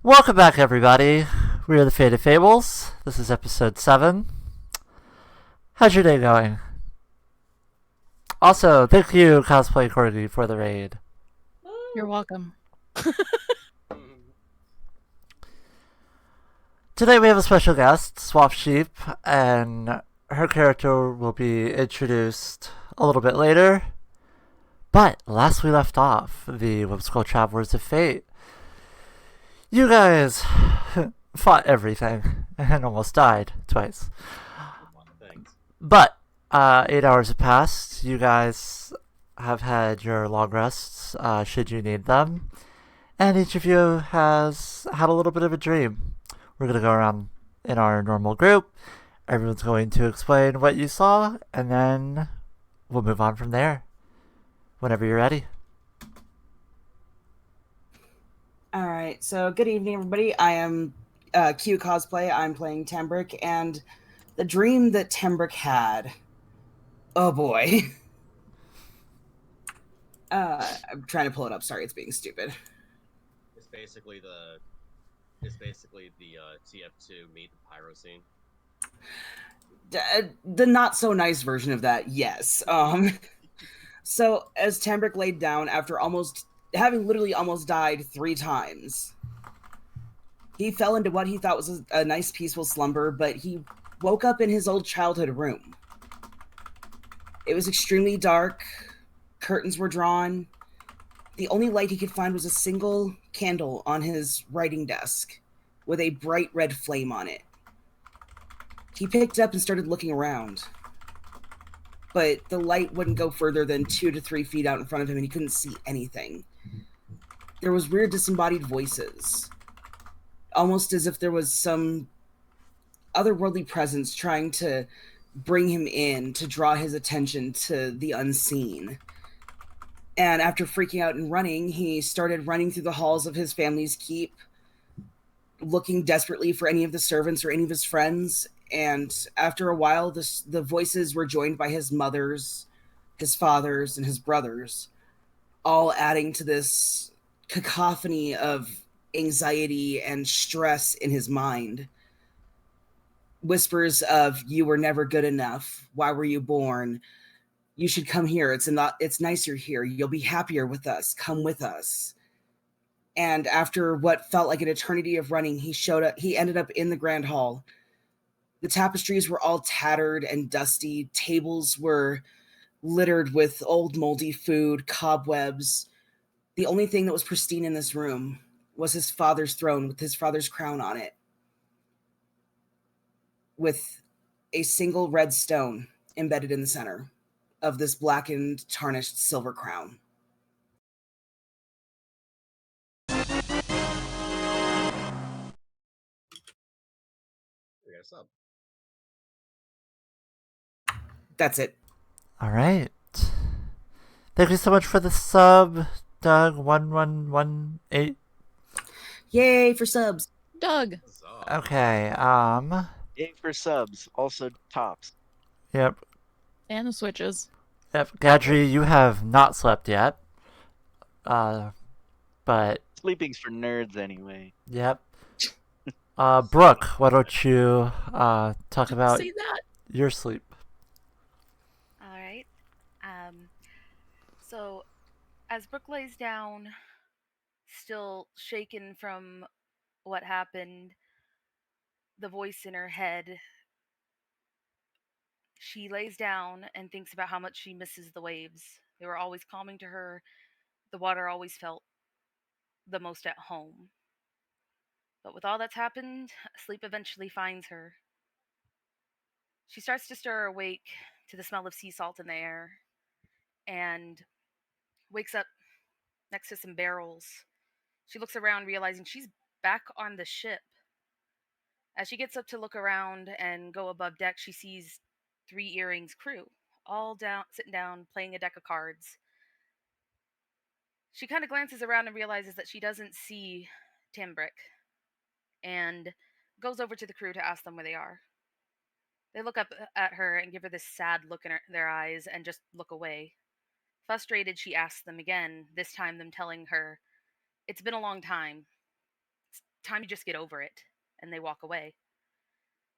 Welcome back, everybody. We are the Faded Fables. This is episode 7. How's your day going? Also, thank you, Cosplay Corgi, for the raid. You're welcome. Today we have a special guest, Swap Sheep, and her character will be introduced a little bit later. But last we left off, the Whimsical Travelers of Fate, you guys fought everything and almost died twice. But 8 hours have passed. You guys have had your long rests, should you need them. And each of you has had a little bit of a dream. We're going to go around in our normal group. Everyone's going to explain what you saw, and then we'll move on from there. Whenever you're ready. Alright, so good evening, everybody. I am Q Cosplay. I'm playing Tembrick, and the dream that Tembrick had. Oh boy. I'm trying to pull it up. Sorry, it's being stupid. It's basically the TF2 meet the pyro scene. The not so nice version of that, yes. So as Tembrick laid down after having literally almost died 3 times, he fell into what he thought was a nice peaceful slumber, but he woke up in his old childhood room. It was extremely dark. Curtains were drawn. The only light he could find was a single candle on his writing desk with a bright red flame on it. He picked it up and started looking around, but the light wouldn't go further than 2 to 3 feet out in front of him, and he couldn't see anything. There was weird disembodied voices, almost as if there was some otherworldly presence trying to bring him in to draw his attention to the unseen. And after freaking out and running, he started running through the halls of his family's keep, looking desperately for any of the servants or any of his friends. And after a while, the voices were joined by his mothers, his fathers, and his brothers, all adding to this cacophony of anxiety and stress in his mind. Whispers of, "You were never good enough. Why were you born? You should come here. It's nicer here. You'll be happier with us. Come with us." And after what felt like an eternity of running, he ended up in the grand hall. The tapestries were all tattered and dusty. Tables were littered with old moldy food, cobwebs. The only thing that was pristine in this room was his father's throne with his father's crown on it, with a single red stone embedded in the center of this blackened, tarnished silver crown. We got a sub. That's it. Alright. Thank you so much for the sub, Doug1118. Yay for subs. Doug. Okay, Yay for subs, also tops. Yep. And the switches. Yep, Gadri, you have not slept yet. But Sleeping's for nerds anyway. yep. Brooke, why don't you talk about See that? your sleep? All right. So as Brooke lays down, still shaken from what happened, the voice in her head, she lays down and thinks about how much she misses the waves. They were always calming to her. The water always felt the most at home. But with all that's happened, sleep eventually finds her. She starts to stir awake to the smell of sea salt in the air and wakes up next to some barrels. She looks around, realizing she's back on the ship. As she gets up to look around and go above deck, she sees 3 earrings crew, all down, sitting down, playing a deck of cards. She kind of glances around and realizes that she doesn't see Timbrick, and goes over to the crew to ask them where they are. They look up at her and give her this sad look in their eyes and just look away. Frustrated, she asks them again, this time them telling her, "It's been a long time. Time to just get over it. And they walk away.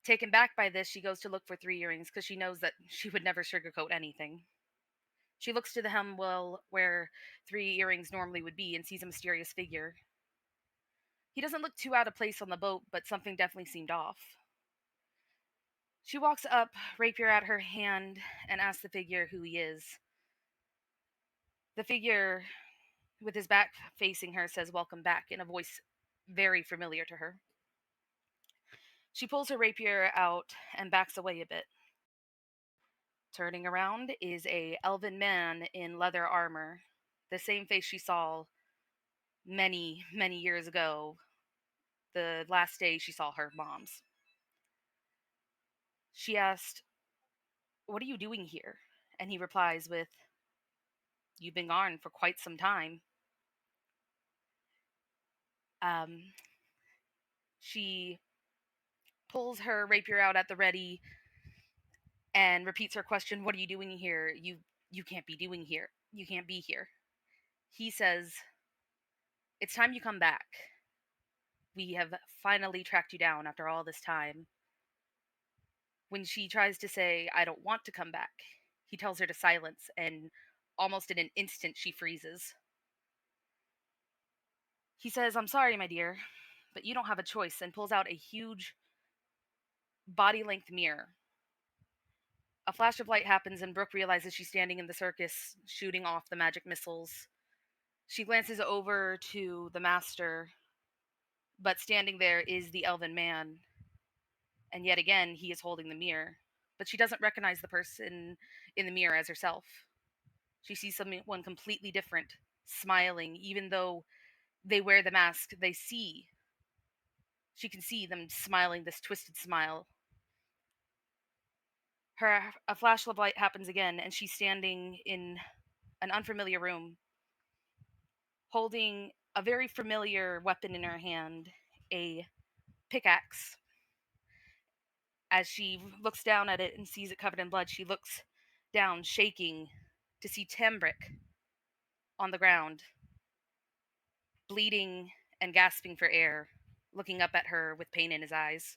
Taken back by this, she goes to look for 3 earrings because she knows that she would never sugarcoat anything. She looks to the hem well where 3 earrings normally would be and sees a mysterious figure. He doesn't look too out of place on the boat, but something definitely seemed off. She walks up, rapier at her hand, and asks the figure who he is. The figure, with his back facing her, says, "Welcome back," in a voice very familiar to her. She pulls her rapier out and backs away a bit. Turning around is a elven man in leather armor, the same face she saw many, many years ago, the last day she saw her mom's. She asked, "What are you doing here?" And he replies with, "You've been gone for quite some time." She pulls her rapier out at the ready and repeats her question, "What are you doing here? You can't be doing here. You can't be here." He says, "It's time you come back. We have finally tracked you down after all this time." When she tries to say, "I don't want to come back," he tells her to silence, and almost in an instant she freezes. He says, "I'm sorry, my dear, but you don't have a choice," and pulls out a huge body length mirror. A flash of light happens, and Brooke realizes she's standing in the circus shooting off the magic missiles. She glances over to the master, but standing there is the elven man, and yet again he is holding the mirror. But she doesn't recognize the person in the mirror as herself. She sees someone completely different, smiling, even though they wear the mask. She can see them smiling this twisted smile. A flash of light happens again, and she's standing in an unfamiliar room, holding a very familiar weapon in her hand, a pickaxe. As she looks down at it and sees it covered in blood, she looks down, shaking, to see Tambrick on the ground, bleeding and gasping for air, looking up at her with pain in his eyes.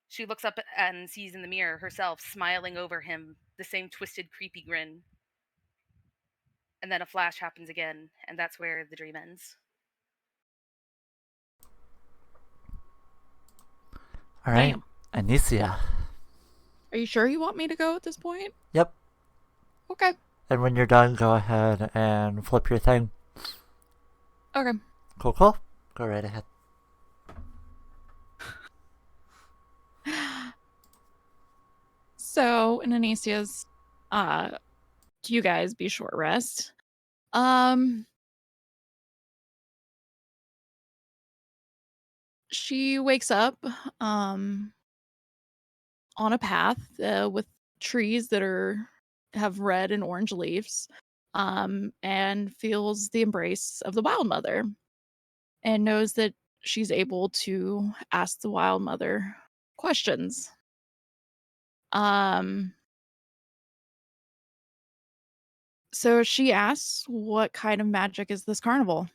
She looks up and sees in the mirror herself smiling over him, the same twisted, creepy grin. And then a flash happens again, and that's where the dream ends. All right, Damn. Anicia. Are you sure you want me to go at this point? Yep. Okay. And when you're done, go ahead and flip your thing. Okay. Cool, cool. Go right ahead. So in Anicia's you guys be short rest. She wakes up on a path with trees that have red and orange leaves, and feels the embrace of the Wild Mother, and knows that she's able to ask the Wild Mother questions. So she asks, "What kind of magic is this carnival?"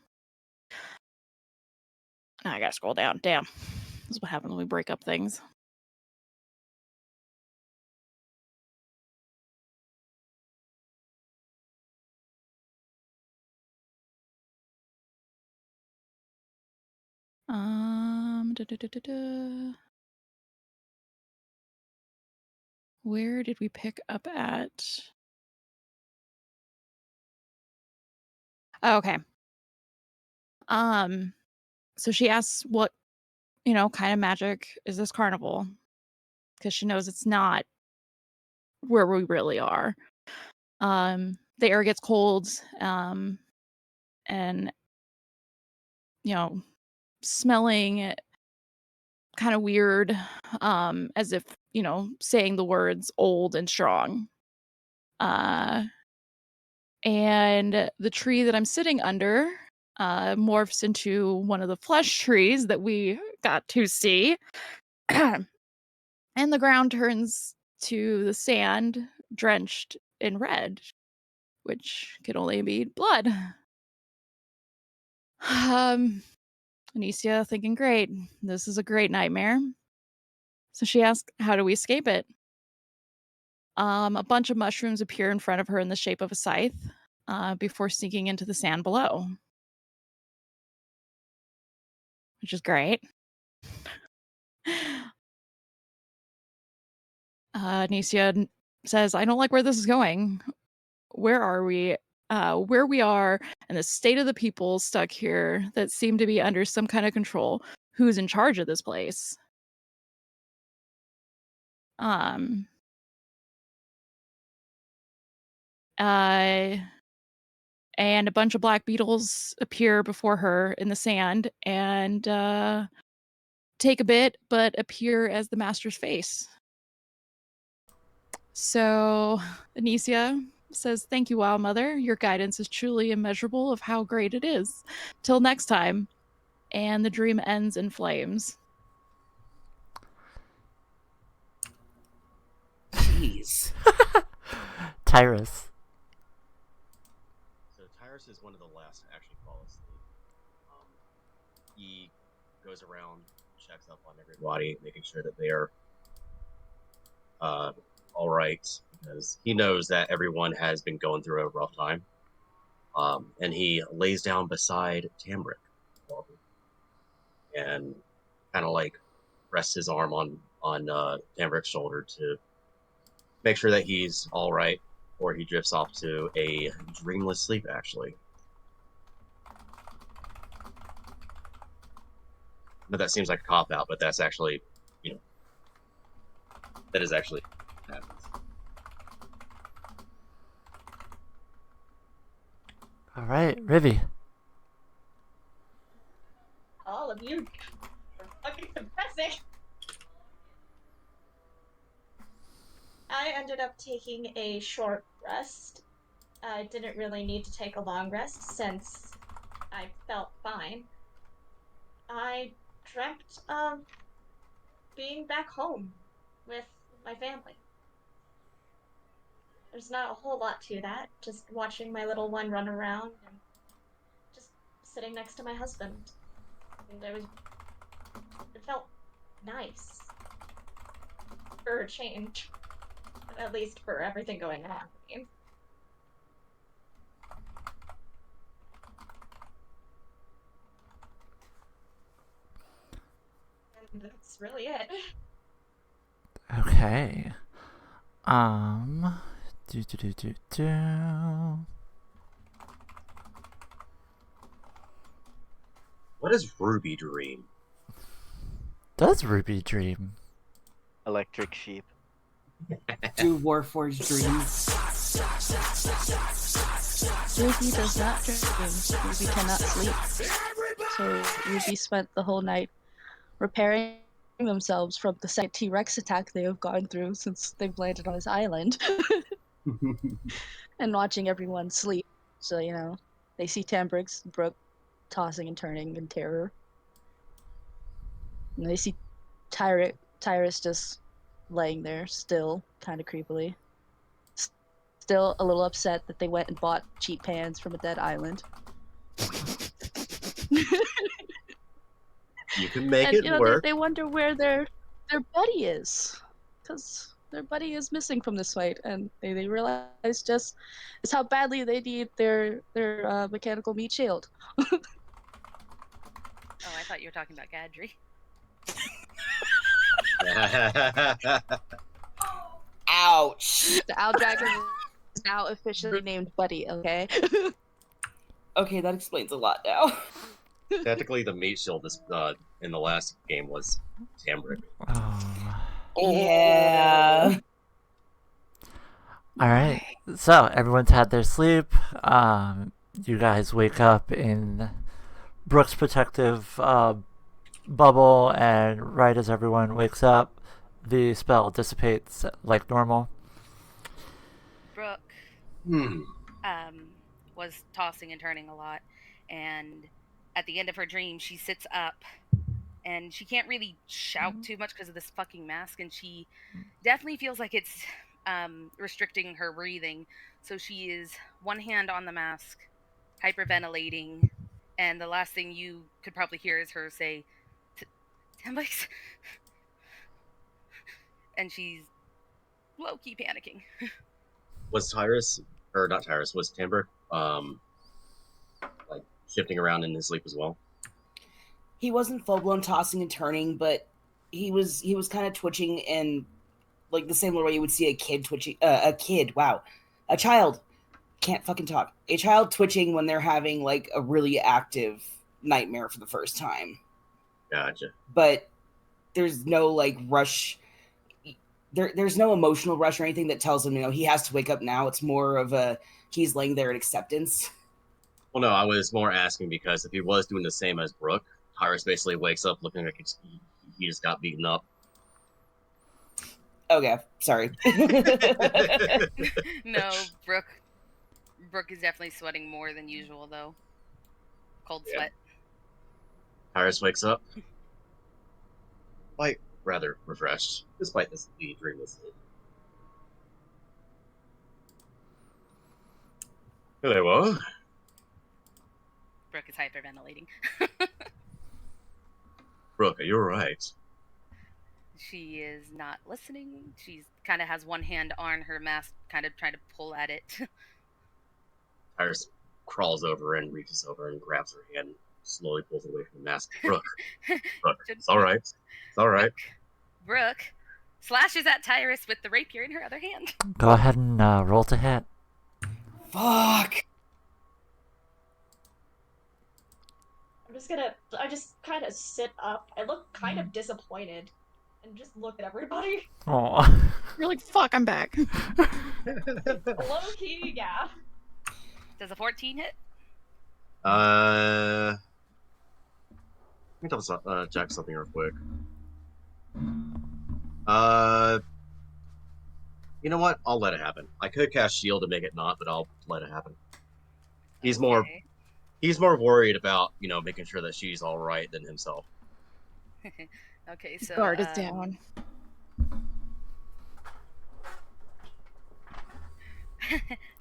I gotta scroll down. Damn. This is what happens when we break up things. Where did we pick up at? Oh, okay. So she asks what, kind of magic is this carnival? Because she knows it's not where we really are. The air gets cold, and smelling kind of weird, as if, saying the words old and strong. And the tree that I'm sitting under morphs into one of the flesh trees that we got to see. And the ground turns to the sand drenched in red, which could only be blood. Anicia thinking, great, this is a great nightmare. So she asks, how do we escape it? A bunch of mushrooms appear in front of her in the shape of a scythe before sinking into the sand below, which is great. Anicia says, I don't like where this is going. Where are we? Where we are, and the state of the people stuck here that seem to be under some kind of control. Who's in charge of this place? Um. And a bunch of black beetles appear before her in the sand and take a bit, but appear as the master's face. So Anicia says, thank you, Wild Mother. Your guidance is truly immeasurable of how great it is. Till next time. And the dream ends in flames. Jeez. Tyrus. So Tyrus is one of the last to actually fall asleep. He goes around, checks up on everybody, making sure that they are all right, because he knows that everyone has been going through a rough time. And he lays down beside Tamrick and kind of like rests his arm on Tamrick's shoulder to make sure that he's all right, or he drifts off to a dreamless sleep. Actually, but that seems like a cop out, but that's actually, that is actually what happens. All right, Rivi. All of you are fucking depressing. I ended up taking a short rest. I didn't really need to take a long rest since I felt fine. I dreamt of being back home with my family. There's not a whole lot to that, just watching my little one run around and just sitting next to my husband. And it felt nice. For a change. At least for everything going on. I mean. And that's really it. Okay. Do. What does Ruby dream? Does Ruby dream? Electric sheep. Do Warforged dreams? Ruby does not dream. Ruby cannot sleep. So Ruby spent the whole night repairing themselves from the second T-Rex attack they have gone through since they've landed on this island. And watching everyone sleep. So, they see Tambrick's Brooke tossing and turning in terror. And they see Tyrus just laying there still, kind of creepily. Still a little upset that they went and bought cheap pans from a dead island. You can make And, it work. They wonder where their buddy is. Because their buddy is missing from this fight, and they realize just how badly they need their mechanical meat shield. Oh, I thought you were talking about Gadri. Ouch. The Owl Dragon is now officially named Buddy, okay? Okay, that explains a lot now. Technically, the meat shield in the last game was Tamrick. Oh. Yeah. All right. So everyone's had their sleep. You guys wake up in Brooke's protective bubble, and right as everyone wakes up, the spell dissipates like normal. Brooke was tossing and turning a lot, and at the end of her dream, she sits up, and she can't really shout too much because of this fucking mask, and she definitely feels like it's restricting her breathing. So she is one hand on the mask, hyperventilating, And the last thing you could probably hear is her say, Tembrix? And she's low-key panicking. Was Tyrus, or not Tyrus, was Timber, like shifting around in his sleep as well? He wasn't full blown tossing and turning, but he was kind of twitching in like the same way you would see a kid twitching. A child can't fucking talk. A child twitching when they're having like a really active nightmare for the first time. Gotcha. But there's no like rush. There's no emotional rush or anything that tells him, he has to wake up now. It's more of a he's laying there in acceptance. Well, no, I was more asking because if he was doing the same as Brooke, Tyrus basically wakes up looking like he just got beaten up. Okay, sorry. No, Brooke is definitely sweating more than usual, though. Cold sweat. Tyrus wakes up, quite rather refreshed, despite this dreamless sleep. Hello. Brooke is hyperventilating. Brooke, are you alright? She is not listening. She's kind of has one hand on her mask, kind of trying to pull at it. Tyrus crawls over and reaches over and grabs her hand, slowly pulls away from the mask. Brooke, it's alright. It's alright. Brooke slashes at Tyrus with the rapier in her other hand. Go ahead and roll to hit. Fuck. I just kind of sit up. I look kind of disappointed and just look at everybody. Oh. You're like, fuck, I'm back. Low key, yeah. Does a 14 hit? Let me double check something real quick. You know what? I'll let it happen. I could cast shield to make it not, but I'll let it happen. He's more worried about, making sure that she's all right than himself. Okay, so Guard is down.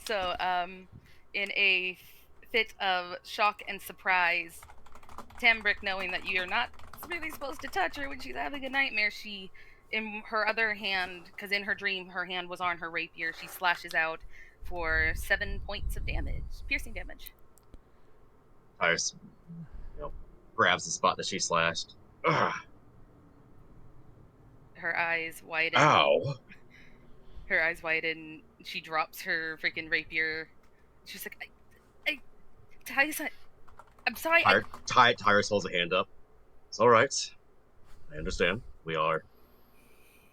So, in a fit of shock and surprise, Tambrick, knowing that you're not really supposed to touch her when she's having a nightmare, she, in her other hand, because in her dream her hand was on her rapier, she slashes out for 7 points of damage, piercing damage. Tyrus, grabs the spot that she slashed. Ugh. Her eyes widen. Ow! Her eyes widen. She drops her freaking rapier. She's like, Tyrus, I'm sorry. Tyrus holds a hand up. It's all right. I understand. We are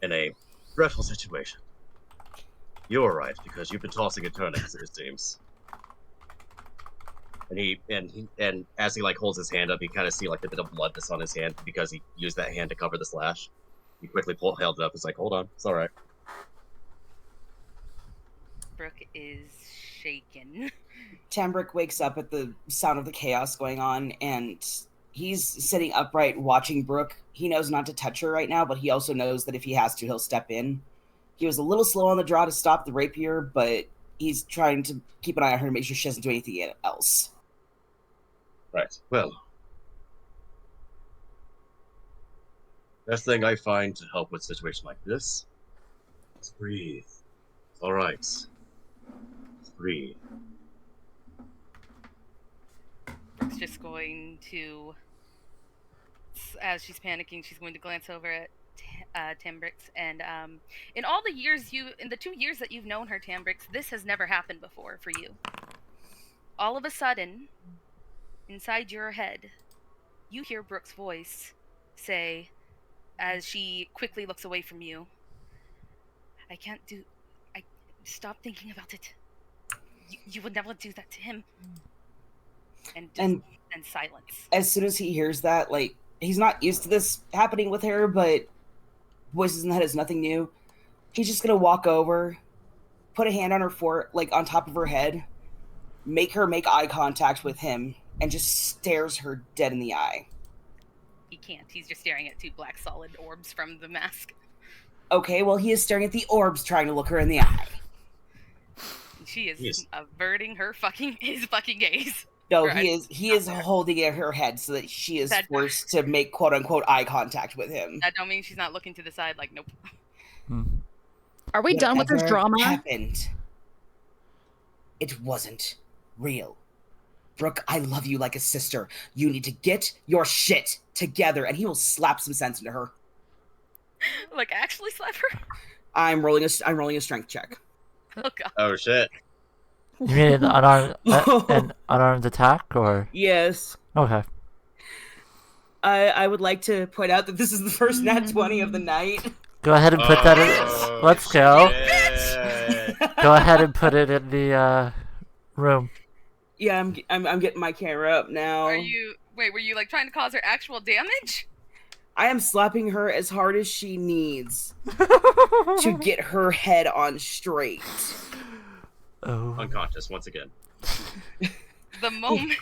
in a dreadful situation. You're right because you've been tossing and turning, it seems. And as he holds his hand up, you kind of see a bit of blood that's on his hand because he used that hand to cover the slash. He quickly held it up. It's like, hold on, it's all right. Brooke is shaken. Tambrick wakes up at the sound of the chaos going on, and he's sitting upright watching Brooke. He knows not to touch her right now, but he also knows that if he has to, he'll step in. He was a little slow on the draw to stop the rapier, but he's trying to keep an eye on her to make sure she doesn't do anything else. Right. Well, best thing I find to help with a situation like this is breathe. It's all right. Just breathe. Brooke's just going to, as she's panicking, she's going to glance over at Tambrix, and in the 2 years that you've known her, Tambrix, this has never happened before for you. All of a sudden, inside your head, you hear Brooke's voice say, as she quickly looks away from you, stop thinking about it. You would never do that to him. And silence. As soon as he hears that, he's not used to this happening with her, but voices in the head is nothing new. He's just gonna walk over, put a hand on her on top of her head, make her make eye contact with him, and just stares her dead in the eye. He can't. He's just staring at 2 black solid orbs from the mask. Okay, well, he is staring at the orbs trying to look her in the eye. She is averting his fucking gaze. No, Or he is holding at her head so that she is That- forced to make quote unquote eye contact with him. That don't mean she's not looking to the side. Like, nope. Are we done with this Whatever drama? happened, it wasn't real. Brooke, I love you like a sister. You need to get your shit together, and he will slap some sense into her. Like, actually slap her. I'm rolling a strength check. Oh god. Oh shit. You mean an unarmed attack, or? Yes. Okay. I would like to point out that this is the first nat 20 of the night. Go ahead and put that in. Let's go. Shit. Go ahead and put it in the room. Yeah, I'm getting my camera up now. Were you like trying to cause her actual damage? I am slapping her as hard as she needs to get her head on straight. Oh. Unconscious once again. The moment.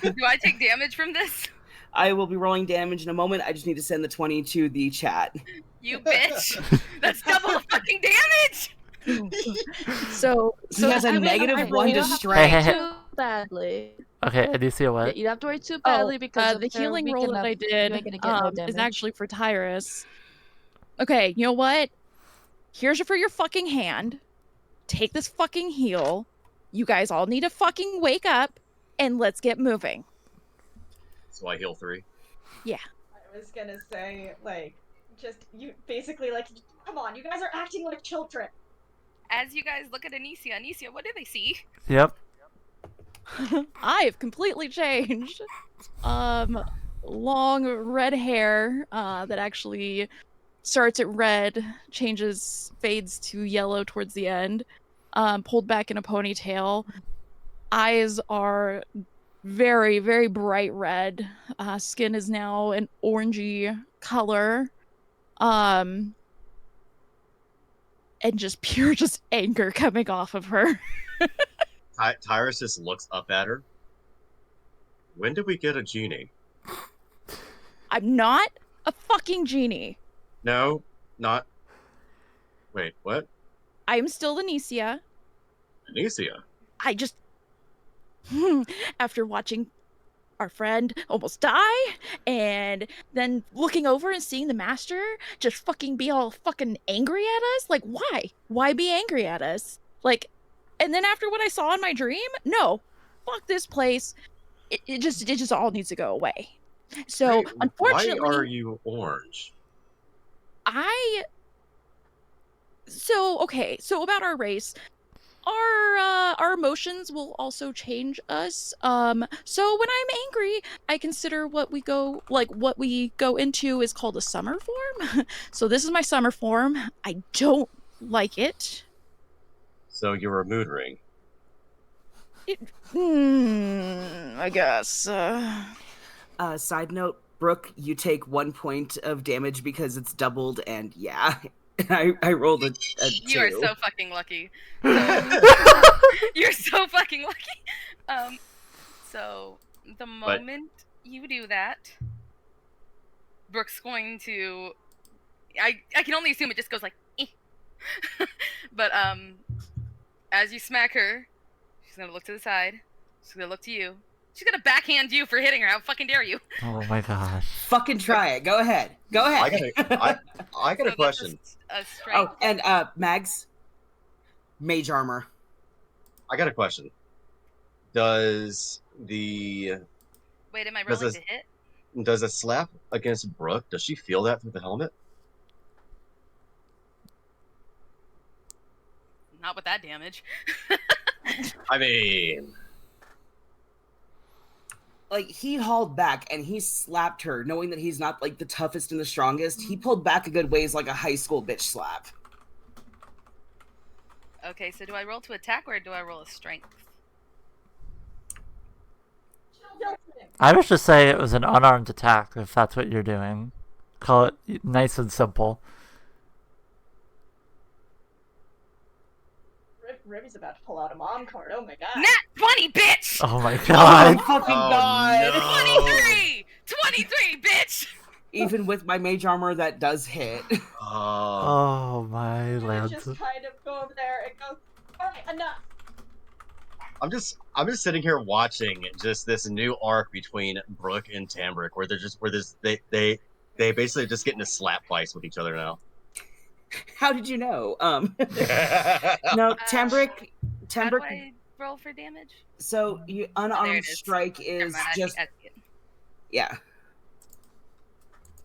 Do I take damage from this? I will be rolling damage in a moment. I just need to send the 20 to the chat. You bitch! That's double the fucking damage! So He has a I mean, negative I- 1 you to don't have strength. Hey, hey, hey. Too badly. Okay, and you see Yeah, what? you don't have to worry too badly because the if they're healing weak roll that enough, I you did ain't gonna get no is damage. actually for Tyrus. Okay, you know what? Here's for your fucking hand. Take this fucking heal. You guys all need to fucking wake up, and let's get moving. So I heal 3. Yeah. I was gonna say, like, just, you basically, like, come on, you guys are acting like children. As you guys look at Anicia, what do they see? Yep. I have completely changed. Long red hair that actually starts at red, fades to yellow towards the end, pulled back in a ponytail. Eyes are very, very bright red. Skin is now an orangey color. And just pure anger coming off of her. Tyrus just looks up at her. When did we get a genie? I'm not a fucking genie. No, not. Wait, what? I am still Anicia. Anicia? I just, after watching our friend almost die, and then looking over and seeing the master just fucking be all fucking angry at us, like, why? Why be angry at us? Like, and then after what I saw in my dream, no, fuck this place. It just all needs to go away. So, Wait, unfortunately, why are you orange? So about our race, our emotions will also change us. So when I'm angry, I consider what we go into is called a summer form. So this is my summer form. I don't like it. So you're a mood ring. I guess. Side note, Brooke, you take 1 point of damage because it's doubled, and yeah, I rolled a 2. You are so fucking lucky. You're so fucking lucky. So the moment you do that, Brooke's going to. I can only assume it just goes like, eh. But as you smack her, she's gonna look to the side. She's gonna look to you. She's gonna backhand you for hitting her. How fucking dare you? Oh my gosh. Fucking try it. Go ahead. Go ahead. I got a question. A strength. Oh, and Mags, mage armor. I got a question. Does the Wait, am I Does rolling this- to hit? does a slap against Brooke? Does she feel that through the helmet? Not with that damage. I mean, Like, he hauled back and he slapped her, knowing that he's not, like, the toughest and the strongest. He pulled back a good ways like a high school bitch slap. Okay, so do I roll to attack or do I roll a strength? I would just say it was an unarmed attack if that's what you're doing. Call it nice and simple. Ribby's about to pull out a mom card. Oh my god. Nat 20, bitch! Oh my Oh god. my fucking Oh, god! no. 23! 23, bitch! Even with my mage armor, that does hit. Oh my I lance. just kind of go over there and go, alright, enough. I'm just sitting here watching just this new arc between Brooke and Tambrick, where they basically just get into slap fights with each other now. How did you know? No, How do Tambrick. I roll for damage? So you Oh, there unarmed it is. strike Never is mind, I just see it. yeah.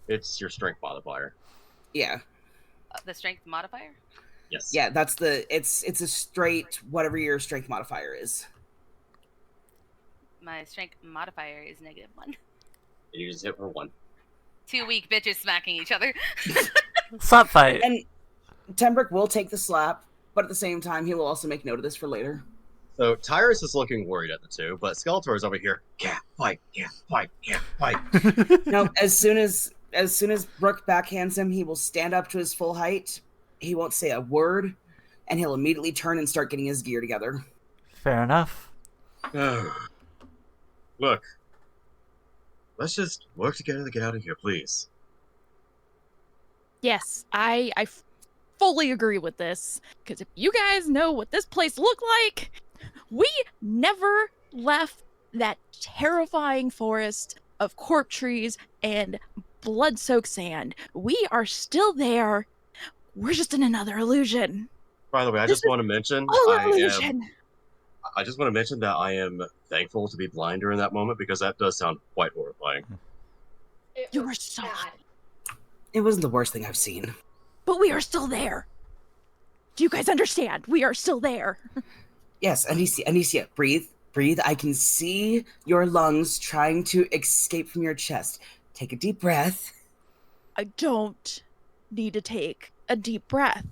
It's your strength modifier. Yeah. The strength modifier? Yes. Yeah, that's it's a straight whatever your strength modifier is. My strength modifier is -1. You just hit for 1. 2 weak bitches smacking each other. Slap fight. And Tembrick will take the slap, but at the same time, he will also make note of this for later. So Tyrus is looking worried at the two, but Skeletor is over here. Can't fight, can't fight, can't fight. No, as soon as Brooke backhands him, he will stand up to his full height. He won't say a word, and he'll immediately turn and start getting his gear together. Fair enough. Look, let's just work together to get out of here, please. Yes, I fully agree with this. Because if you guys know what this place looked like, we never left that terrifying forest of corpse trees and blood-soaked sand. We are still there. We're just in another illusion. By the way, I just want to mention I just want to mention that I am thankful to be blind during that moment because that does sound quite horrifying. You were so bad. It wasn't the worst thing I've seen. But we are still there. Do you guys understand? We are still there. Yes, Anicia, breathe. I can see your lungs trying to escape from your chest. Take a deep breath. I don't need to take a deep breath.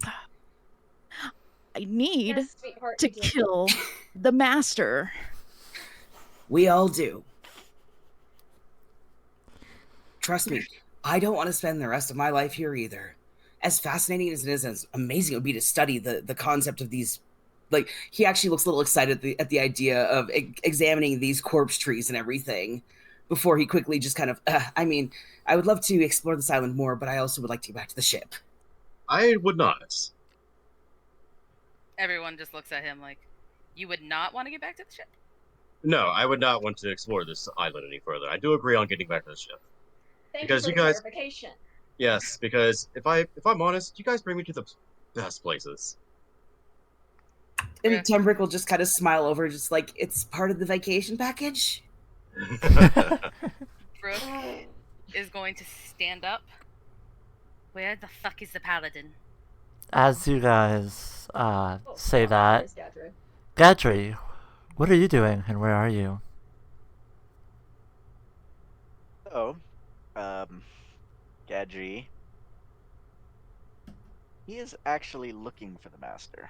I need Yes, sweetheart, to you do. kill the master. We all do. Trust me, I don't want to spend the rest of my life here either. As fascinating as it is, as amazing it would be to study the concept of these. Like, he actually looks a little excited at the idea of examining these corpse trees and everything before he quickly just kind of, I would love to explore this island more, but I also would like to get back to the ship. I would not. Everyone just looks at him like, you would not want to get back to the ship? No, I would not want to explore this island any further. I do agree on getting back to the ship. Thank Because you you for the guys- clarification. Yes, because if I'm honest, you guys bring me to the best places. And Yeah. Tembrick will just kind of smile over, just like, it's part of the vacation package. Brooke is going to stand up. Where the fuck is the paladin? As you guys say Oh, that, there's Gadra. Gadri, what are you doing and where are you? So, Gadri, he is actually looking for the master.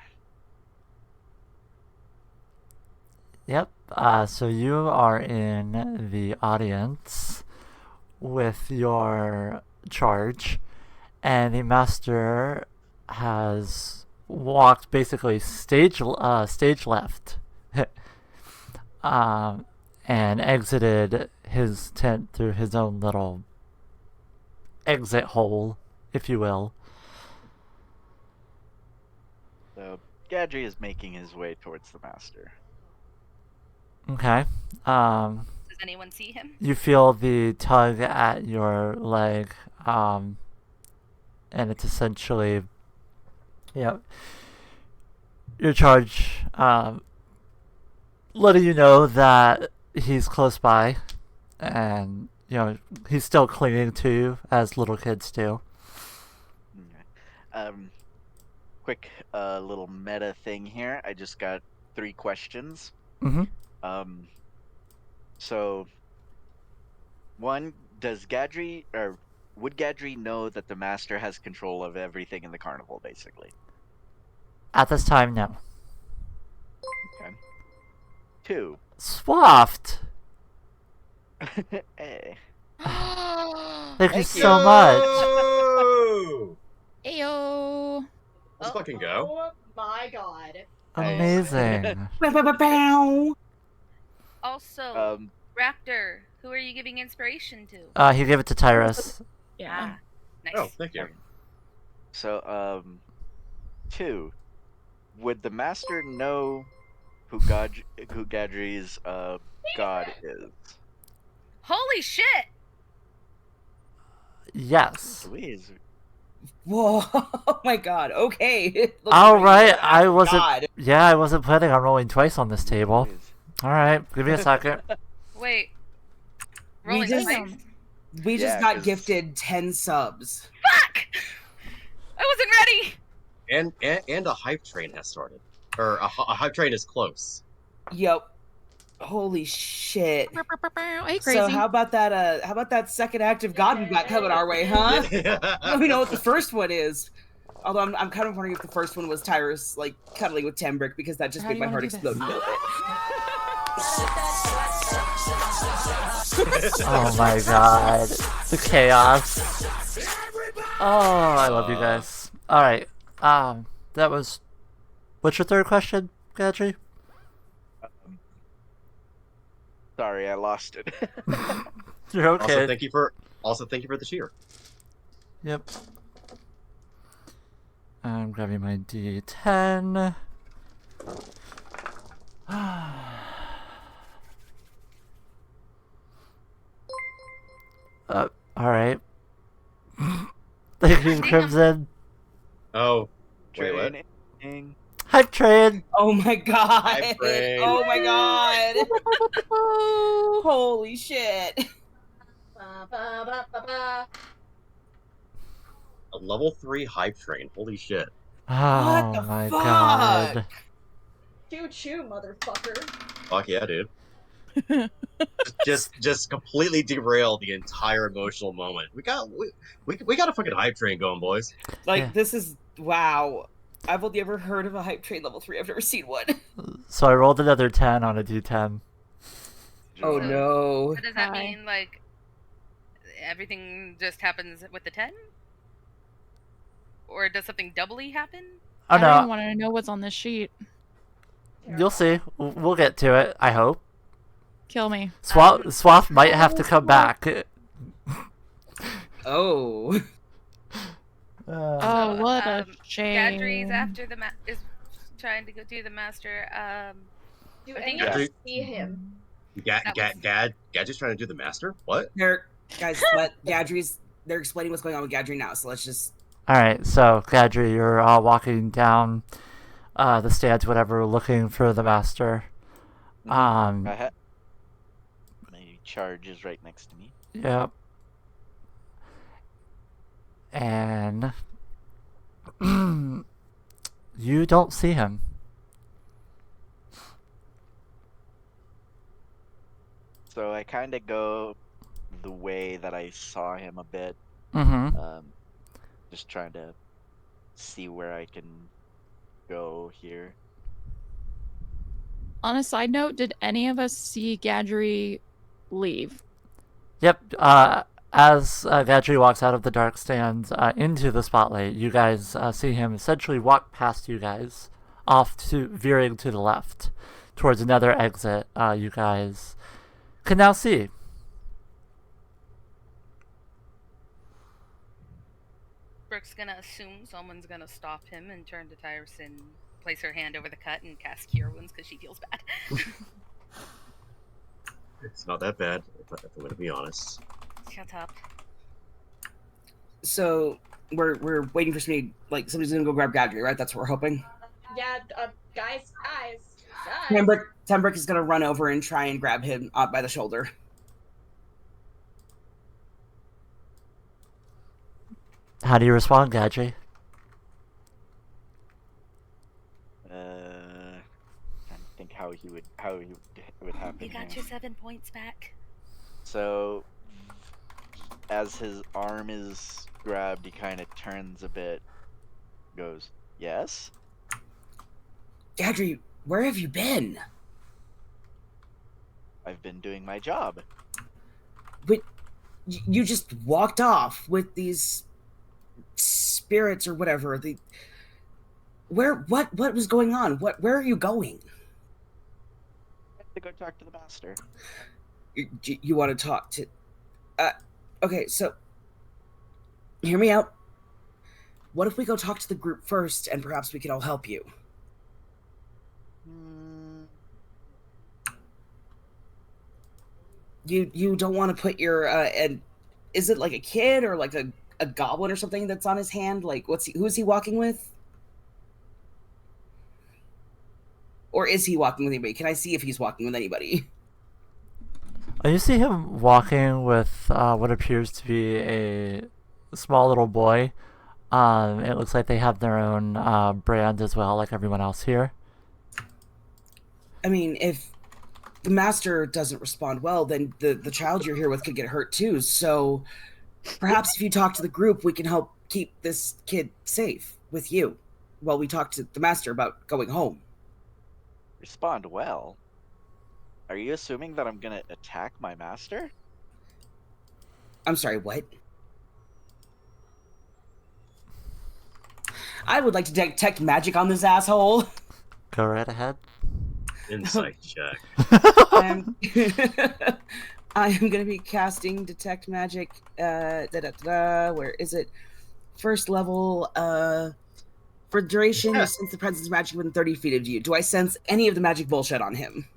Yep. So you are in the audience with your charge, and the master has walked basically stage left, and exited his tent through his own little exit hole, if you will. So, Gadri is making his way towards the master. Okay. Does anyone see him? You feel the tug at your leg, and it's essentially, your charge, letting you know that he's close by, and, he's still clinging to you, as little kids do. Okay. Quick little meta thing here. I just got 3 questions. Mm-hmm. So, 1, would Gadri know that the master has control of everything in the carnival, basically? At this time, no. Okay. 2, Swaft! hey. Thank you Thank so much! Yo! Ayo. Let's fucking go. Oh my god. Amazing. Bow. Also, Raptor, who are you giving inspiration to? He gave it to Tyrus. Yeah. Nice. Oh, thank you. So, 2, would the master know who Gadri's god is. Holy shit! Yes. Louise. Whoa! Oh my god. Okay. Looks All like right, you I have wasn't. God. Yeah, I wasn't planning on rolling twice on this table. Louise. All right, give me a second. Wait. We Rolling just- dice? We just Yeah, got 'cause- gifted 10 subs. Fuck! I wasn't ready! And a hype train has started, or a hype train is close. Yep. Holy shit. Hey, crazy. So how about that second act of God we got coming our way, huh? Let me know what the first one is. Although I'm kind of wondering if the first one was Tyrus like cuddling with Tembrick, because that just How made do my you heart wanna do explode this? a little bit. Oh my god, the chaos. Oh, I love you guys. All right, that was. What's your third question, Gadri? Sorry, I lost it. You're okay. Also, thank you for the cheer. Yep. I'm grabbing my D10. Alright. Thank you, Crimson. Oh, wait, what? Training. Hype train! Oh my god. Hype train. Oh my god. Holy shit. Ba, ba, ba, ba, ba. A level 3 hype train. Holy shit. Oh the my fuck? god. Choo choo, motherfucker. Fuck yeah, dude. just completely derail the entire emotional moment. We got a fucking hype train going, boys. Like, Yeah. this is, wow. I've only ever heard of a hype train level 3. I've never seen one. So I rolled another 10 on a D10. Oh So- no. So does that Hi. mean, like, everything just happens with the 10? Or does something doubly happen? Oh I don't even no, want to know what's on this sheet. you'll see. We'll get to it, I hope. Kill me. Swaff might have to come back. Oh. Oh, what a shame. Gadri's after is trying to go do the master. Do I any think of us Gadri- see him? Gadget's trying to do the master? What? Guys, they're explaining what's going on with Gadri now, so let's just... Alright, so Gadri, you're walking down the stairs, whatever, looking for the master. My charge is right next to me. Yep. And you don't see him. So I kind of go the way that I saw him a bit. Mm-hmm. Just trying to see where I can go here. On a side note, did any of us see Gadri leave? Yep. As Gadri walks out of the dark stands into the spotlight, you guys see him essentially walk past you guys, veering to the left, towards another exit. You guys can now see. Brooke's gonna assume someone's gonna stop him and turn to Tyrus and place her hand over the cut and cast Cure Wounds because she feels bad. It's not that bad, if I'm gonna be honest. Shut up. So, we're waiting for somebody, like, somebody's gonna go grab Gadri, right? That's what we're hoping. Yeah, guys. Tembrick is gonna run over and try and grab him by the shoulder. How do you respond, Gadri? Trying to think how it would happen. You got here. your 7 points back. So, as his arm is grabbed, he kind of turns a bit, goes, "Yes." Gadri, where have you been? I've been doing my job. But you just walked off with these spirits or whatever. What was going on? Where are you going? I have to go talk to the master. You want to talk to... okay, so... Hear me out. What if we go talk to the group first, and perhaps we can all help you? You don't want to put your and is it like a kid or like a goblin or something that's on his hand? Like who's he walking with? Or is he walking with anybody? Can I see if he's walking with anybody? You see him walking with what appears to be a small little boy. It looks like they have their own brand as well, like everyone else here. I mean, if the master doesn't respond well, then the child you're here with could get hurt too. So perhaps if you talk to the group, we can help keep this kid safe with you while we talk to the master about going home. Respond well? Are you assuming that I'm gonna attack my master? I'm sorry, what? I would like to detect magic on this asshole. Go right ahead. Insight check. I am going to be casting detect magic. Where is it? First level. For duration, you sense the presence of magic within 30 feet of you. Do I sense any of the magic bullshit on him?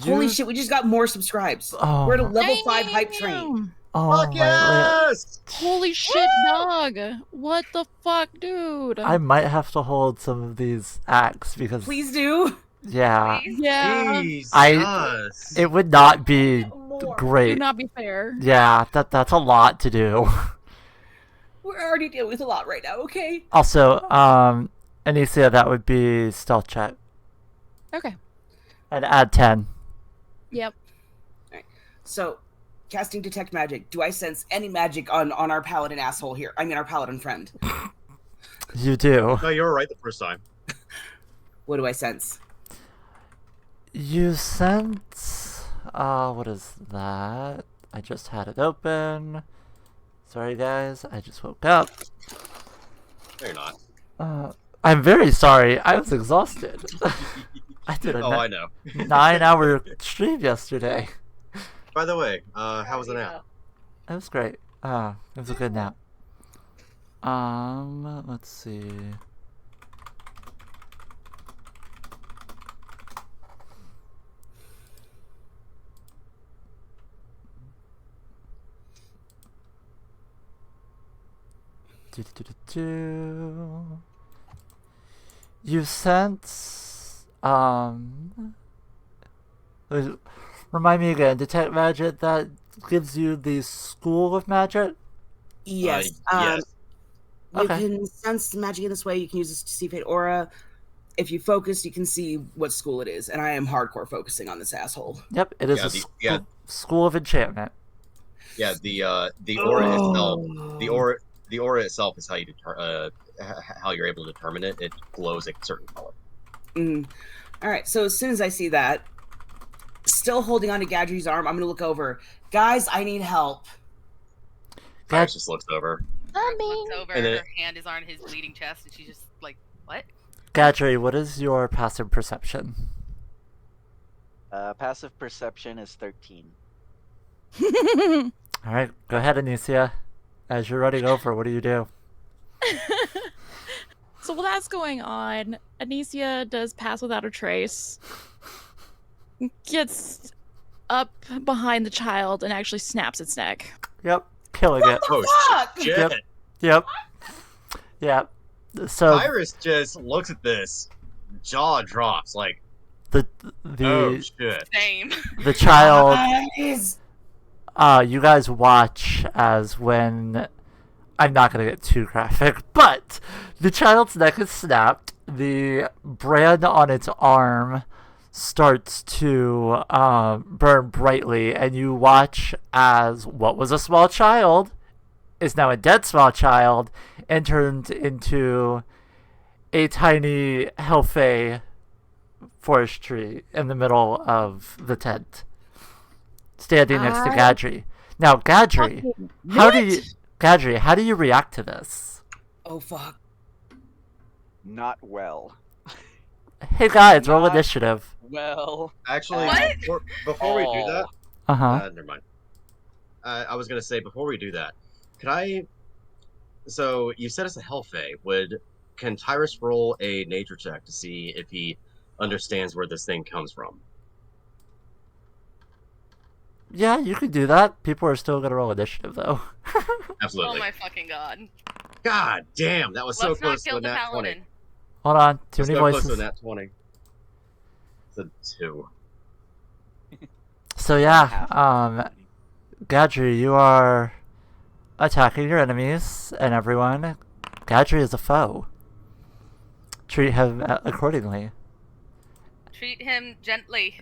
Holy shit, we just got more subscribes. Oh. We're at a level 5 hype train. Oh, Fuck yes! Holy shit, dog! What the fuck, dude? I might have to hold some of these acts because Please do. yeah, Please? Yeah. Jesus. it would not be Do great. not be fair. Yeah, that's a lot to do. We're already dealing with a lot right now, okay? Also, Anicia, that would be stealth check. Okay. And add 10. Yep. Alright. So, casting detect magic. Do I sense any magic on our paladin asshole here? I mean, our paladin friend. You do. No, you were right the first time. What do I sense? You sense... what is that? I just had it open. Sorry, guys. I just woke up. No, you're not. I'm very sorry. I was exhausted. I did a I know. 9-hour stream yesterday. By the way, how was the nap? It was great. It was a good nap. Let's see. You sense, remind me again, detect magic, that gives you the school of magic? Yes. Yes. You Okay. can sense magic in this way. You can use this to see fate aura. If you focus, you can see what school it is. And I am hardcore focusing on this asshole. Yep, it is school of enchantment. Yeah, the aura itself. The aura itself is how you how you're able to determine it. It glows a certain color. All right. So as soon as I see that, still holding on to Gadry's arm, I'm gonna look over. Guys, I need help. Iris just looks over. Looks over, And then- her hand is on his bleeding chest, and she's just like, what? Gadry, what is your passive perception? Passive perception is 13. Alright, go ahead, Anicia. As you're running over, what do you do? So while that's going on, Anicia does pass without a trace. Gets up behind the child and actually snaps its neck. Yep, killing it. Oh Fuck! shit! Yep. Yep. So Iris just looks at this, jaw drops, like, the oh shit. Same. the child Guys! you guys watch as when I'm not gonna get too graphic, but the child's neck is snapped, the brand on its arm starts to burn brightly, and you watch as what was a small child is now a dead small child and turned into a tiny Helfei forest tree in the middle of the tent, standing next to Gadry. Now, Gadry, how do you react to this? Oh fuck. Not well. Hey guys, roll Not- initiative. Well. Actually, What? before we do that, never mind. I was gonna say before we do that, could I? So you said it's a Hellfey. Can Tyrus roll a nature check to see if he understands where this thing comes from? Yeah, you could do that. People are still gonna roll initiative though. Absolutely. Oh my fucking god. God damn, that was so Let's not close to kill a the nat 20. paladin. Hold on, too Let's many go close to a voices. nat 20. It's a 2. So yeah, Half. Gadri, you are attacking your enemies and everyone. Gadri is a foe. Treat him accordingly. Treat him gently.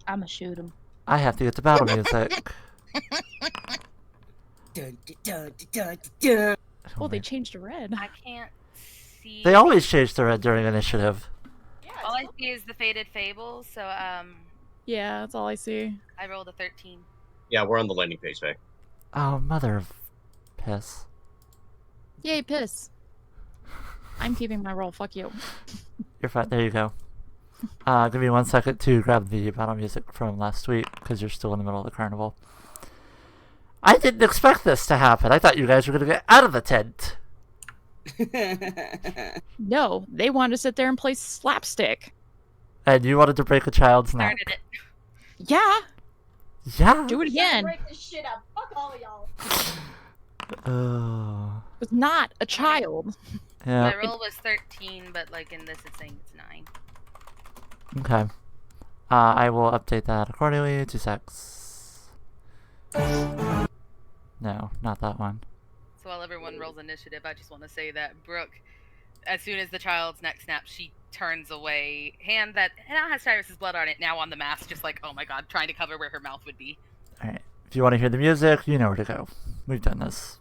I'ma shoot him. I have to get the battle music. Dun, dun, dun, dun, dun. Oh, they changed to red. I can't see. They always change the red during initiative. Yeah, All I see is the Faded Fables, so Yeah, that's all I see. I rolled a 13. Yeah, we're on the landing page, Faye. Oh, mother of piss. Yay, piss. I'm keeping my roll. Fuck you. You're fine. There you go. Give me 1 second to grab the battle music from last week because you're still in the middle of the carnival. I didn't expect this to happen. I thought you guys were going to get out of the tent. No, they wanted to sit there and play slapstick. And you wanted to break a child's neck. Started it. Yeah, Yeah. do it again. Break this shit up. Fuck all of y'all. Oh. It was not a child. Yeah. My roll was 13, but like in this it's saying it's 9. Okay. I will update that accordingly. 2 secs. No, not that one. So while everyone rolls initiative, I just want to say that Brooke, as soon as the child's neck snaps, she turns away. Hand that now has Cyrus's blood on it, now on the mask, just like, oh my god, trying to cover where her mouth would be. Alright. If you want to hear the music, you know where to go. We've done this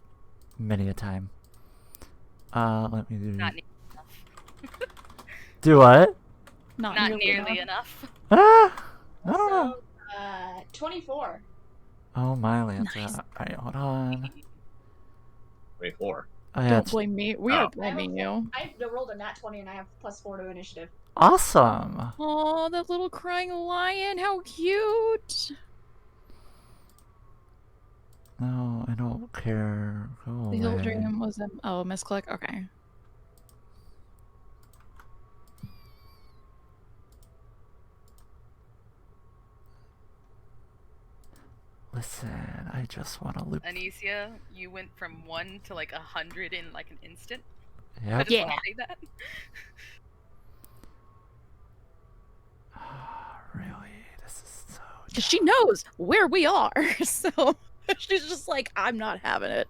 many a time. Let me do... Not nearly enough. Do what? Not, Not nearly nearly enough. enough. Ah! I don't know. So, 24. Oh, my Lanta. Nice. Alright, hold on. 24. Oh, yeah, Don't it's blame me. We Oh. are blaming you. I rolled a nat 20 and I have +4 to initiative. awesome. Oh, that little crying lion. How cute. No, I don't care. Go The hill away. dream was a... Oh, misclick? Okay. Listen, I just want to loop. Anicia, you went from 1 to like 100 in like an instant. I Yep. just Yeah. want to say that. Really? This is so... Because she knows where we are. So she's just like, I'm not having it.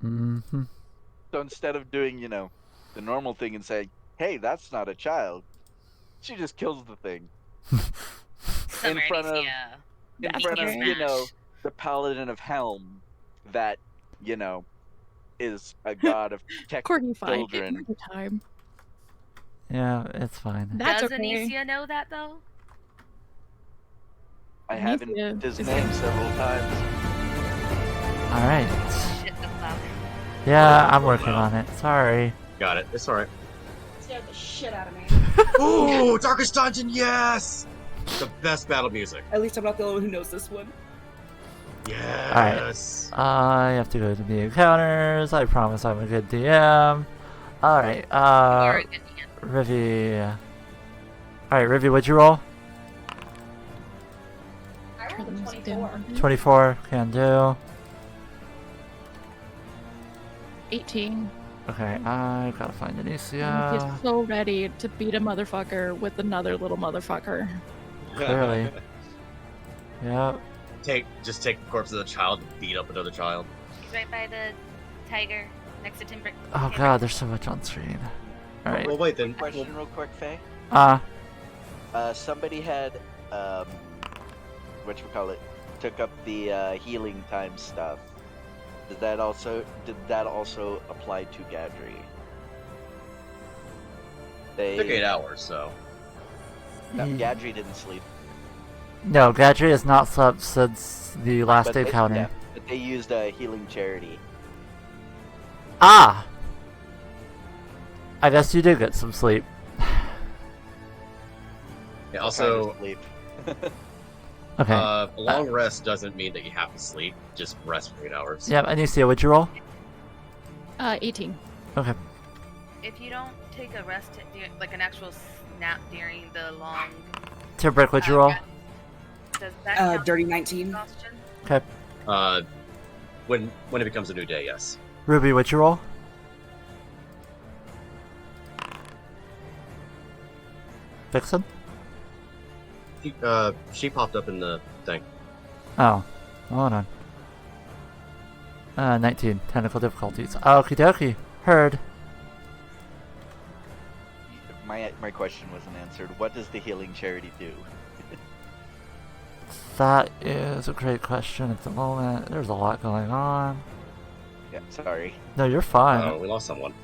Mm-hmm. So instead of doing, the normal thing and saying, hey, that's not a child, she just kills the thing. Summer front of- Anicia. In That's front of, okay. the Paladin of Helm that, is a god of protecting Corgi fine. children. Every time. Yeah, it's fine. That's Does okay. Anicia know that though? I have Anicia him his is name good. several times. Alright. Shit, that's loud. Yeah, I'm working on it. Sorry. Got it. It's alright. Scared the shit out of me. Ooh, Darkest Dungeon, yes! The best battle music. At least I'm not the only one who knows this one. Yes. I have to go to the encounters. I promise I'm a good DM. Alright, You are a good DM. Rivi. Alright, Rivi, what'd you roll? I Turn the rolled a music 24. down. 24, can do. 18. Okay, I gotta find He's Anicia. so ready to beat a motherfucker with another little motherfucker. Clearly. Yep. Just take the corpse of the child and beat up another child. He's right by the tiger next to Timber. Oh god, there's so much on screen. Alright. Well, wait then. Question real quick, Faye. Somebody Somebody had, whatchamacallit, took up the healing time stuff. Did that also apply to Gadri? It took 8 hours, so. No, Gadri didn't sleep. No, Gadri has not slept since the last But they- encounter. yeah, but they used a healing charity. Ah! I guess you did get some sleep. Yeah, What also, kind of sleep? Okay. a long rest doesn't mean that you have to sleep. Just rest for 8 hours. Yeah, Anicia, what'd you roll? 18. Okay. If you don't take a rest, like an actual nap during the long. Timbrick, what'd you roll? Does that count Dirty as 19. exhaustion? Okay. When it becomes a new day, yes. Ruby, what'd you roll? Vixen? She popped up in the thing. Oh. Hold on. 19. Technical difficulties. Okie dokie. Heard. My question wasn't answered. What does the healing charity do? That is a great question at the moment. There's a lot going on. Yeah, sorry. No, you're fine. Oh, we lost someone.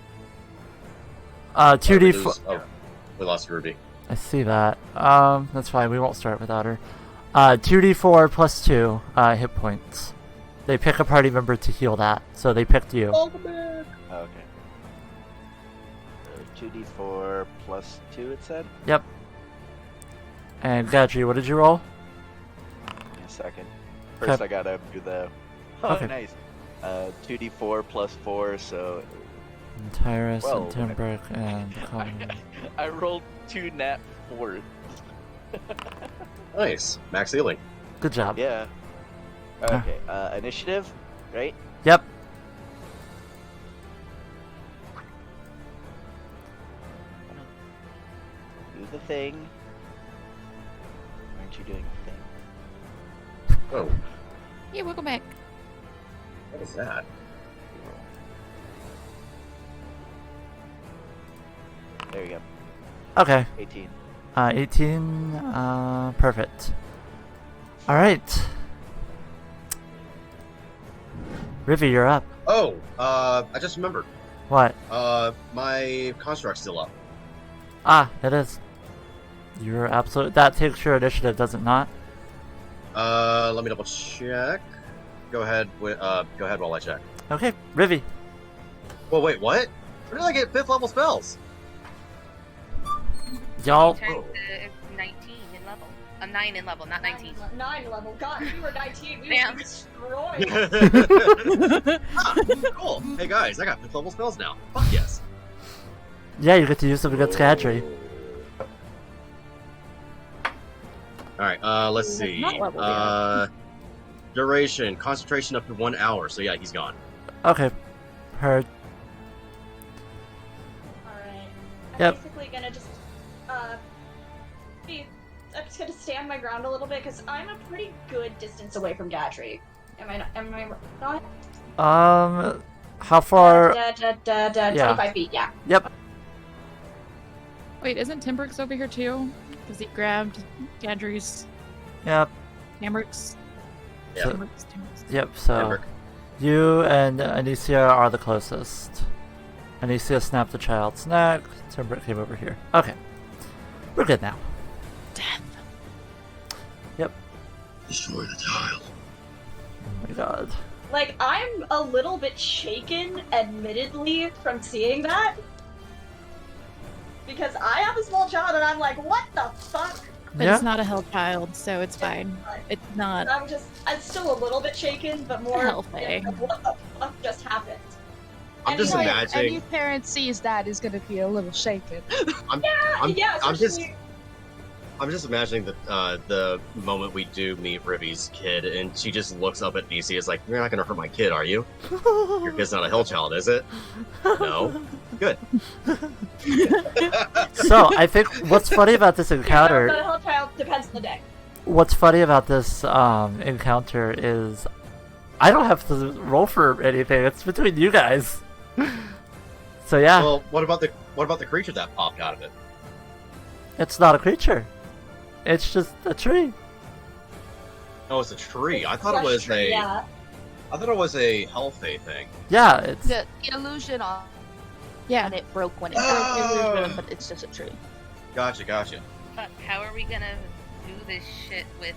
2d4. Oh, we lost Ruby. I see that. That's fine. We won't start without her. 2d4 plus 2 hit points. They pick a party member to heal that, so they picked you. Okay. 2d4 plus 2, it said? Yep. And Gadri, what did you roll? Give me a second. First, I gotta do the. Oh, Okay. nice. 2d4 plus 4, so. Tyrus Whoa. and Timbrook and Common. I rolled 2 nat 4s. Nice. Max healing. Good job. Yeah. Okay. Initiative, right? Yep. Do the thing. Aren't you doing the thing? Oh, Yeah, welcome back. what is that? There you go. Okay. 18. 18. Perfect. Alright. Rivi, you're up. Oh, I just remembered. What? My construct's still up. Ah, it is. You're absolute. That takes your initiative, does it not? Let me double check. Go ahead while I check. Okay, Rivi. Well, wait, what? Where did I get 5th level spells? Y'all. Turn to 19 in level. 9 in level, not 19. 9 level. God, we were 19. We Damn. were destroyed. Ah, cool. Hey guys, I got 5th level spells now. Fuck yes. Yeah, you get to use them against Gadri. Alright, let's see. Not leveled Duration, concentration up to 1 hour. So yeah, he's gone. Okay. Heard. Alright. I'm Yep. basically gonna just, I'm just gonna stand my ground a little bit, because I'm a pretty good distance away from Gadri. Am I not? How far? 25 feet, yeah. Yep. Wait, isn't Timbrook's over here too? Because he grabbed Gadri's Yep. Timbrook's. Yeah. Timbrook's. Yep. So Remember. you and Anicia are the closest. Anicia snapped the child's neck. Timbrook came over here. Okay. We're good now. Death. Yep. Destroy the child. Oh my god. Like, I'm a little bit shaken, admittedly, from seeing that. Because I have a small child and I'm like, what the fuck? But Yeah. it's not a hell child, so it's fine. It's not. I'm still a little bit shaken, but more Hell thing. what the fuck just happened? I'm just Anyway, imagining. Any parent sees that is gonna be a little shaken. I'm just imagining the moment we do meet Rivi's kid, and she just looks up at DC. Is like, "You're not gonna hurt my kid, are you? Your kid's not a hill child, is it? No. Good." So I think what's funny about this The encounter. whole child depends on the day. What's funny about this encounter is I don't have to roll for anything. It's between you guys. So yeah, Well, what about the creature that popped out of it? it's not a creature. It's just a tree. Oh, it's a tree. I thought it was a. Yeah. I thought it was a Hellfey thing. Yeah, it's The illusion on Yeah. and it broke when it broke Oh. the illusion, but it's just a tree. Gotcha. Fuck, how are we gonna do this shit with...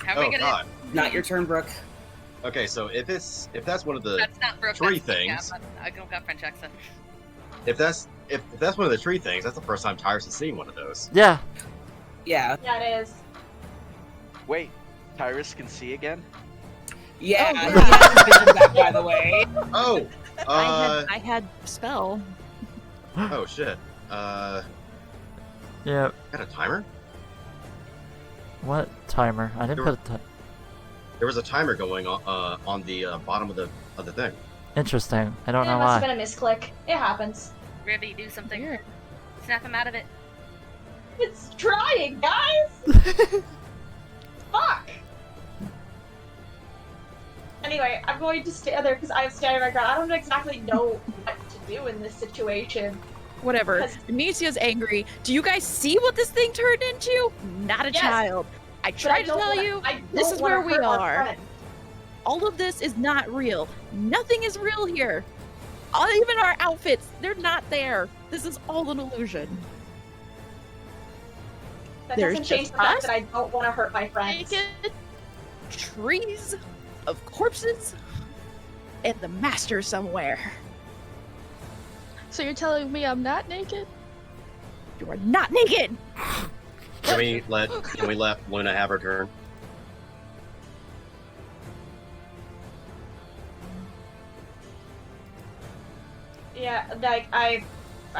How are Oh we gonna... god. Not your turn, Brooke. Okay, so if that's one of the That's not Brooke, tree that's things. I don't got French accent. if that's one of the tree things, that's the first time Tyrus is seeing one of those. yeah. Yeah. Yeah, it is. Wait, Tyrus can see again? Yeah, Oh, he has vision back, by the way. Oh. I had spell. Oh shit. Yeah. Got a timer? What timer? I didn't put a There was a timer going on the bottom of the thing. Interesting. I don't It know must have why. been a misclick. It happens. Ribby, do something. Weird. Snap him out of it. It's trying, guys! Fuck! Anyway, I'm going to stand there because I'm standing my ground. I don't exactly know what to do in this situation. Whatever. Because- Anicia's angry. Do you guys see what this thing turned into? Not a Yes, child. I tried to tell you, this is where we are. All of this is not real. Nothing is real here. Even our outfits, they're not there. This is all an illusion. That There's doesn't change just the fact us. that I don't want to hurt my friends. Naked trees of corpses and the master somewhere. So you're telling me I'm not naked? You are not naked. Can we let Luna have her turn? Yeah, like, I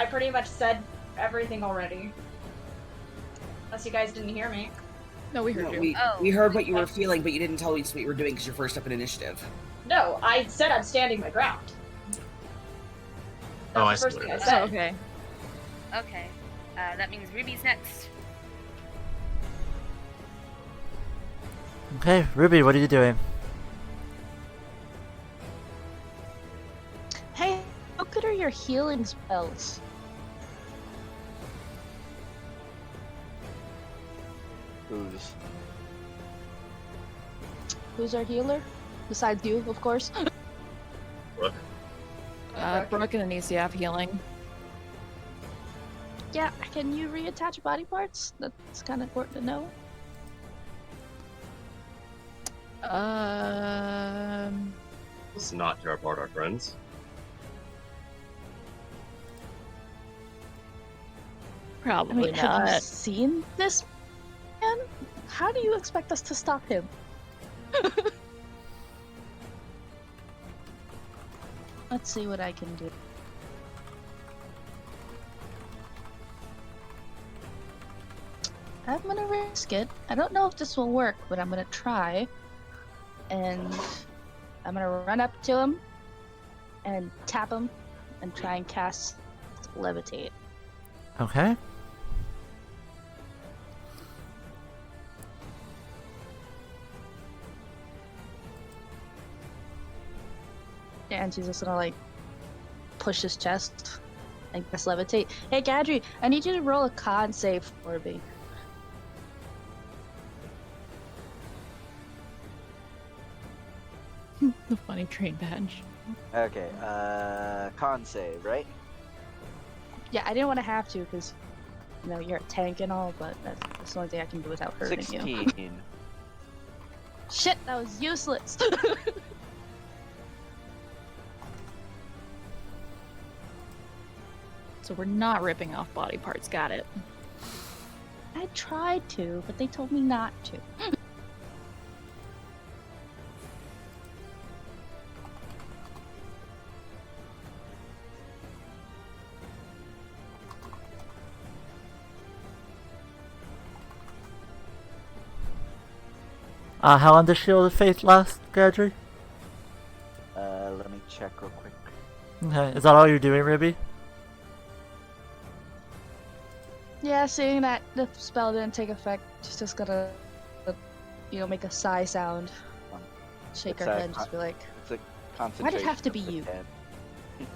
pretty much said everything already. Unless you guys didn't hear me. No, we heard you. We heard what you were feeling, but you didn't tell us what you were doing because you're first up in initiative. No, I said I'm standing my ground. Oh, I That's the see first what thing I it is. said. Okay. Okay. That means Ruby's next. Okay, Ruby, what are you doing? Hey, how good are your healing spells? Who's our healer? Besides you, of course. Brooke. Brooke and Anicia have healing. Yeah, can you reattach body parts? That's kind of important to know. Let's not tear apart our friends. I Probably mean, have you not. seen this man? How do you expect us to stop him? Let's see what I can do. I'm gonna risk it. I don't know if this will work, but I'm gonna try. And I'm gonna run up to him and tap him and try and cast Levitate. Okay. And she's just gonna like push his chest and cast Levitate. Hey Gadri, I need you to roll a con save for me. The funny train badge. Okay, con save, right? Yeah, I didn't want to have to because, you know, you're a tank and all, but that's the only thing I can do without hurting you. 16. Shit, that was useless. So we're not ripping off body parts. Got it. I tried to, but they told me not to. How long does Shield of Faith last, Gadri? Let me check real quick. Okay, is that all you're doing, Ruby? Yeah, seeing that the spell didn't take effect, she's just gonna, you know, make a sigh sound. Shake her It's a head and just be like, It's a concentration. why'd it have to up be you? 10.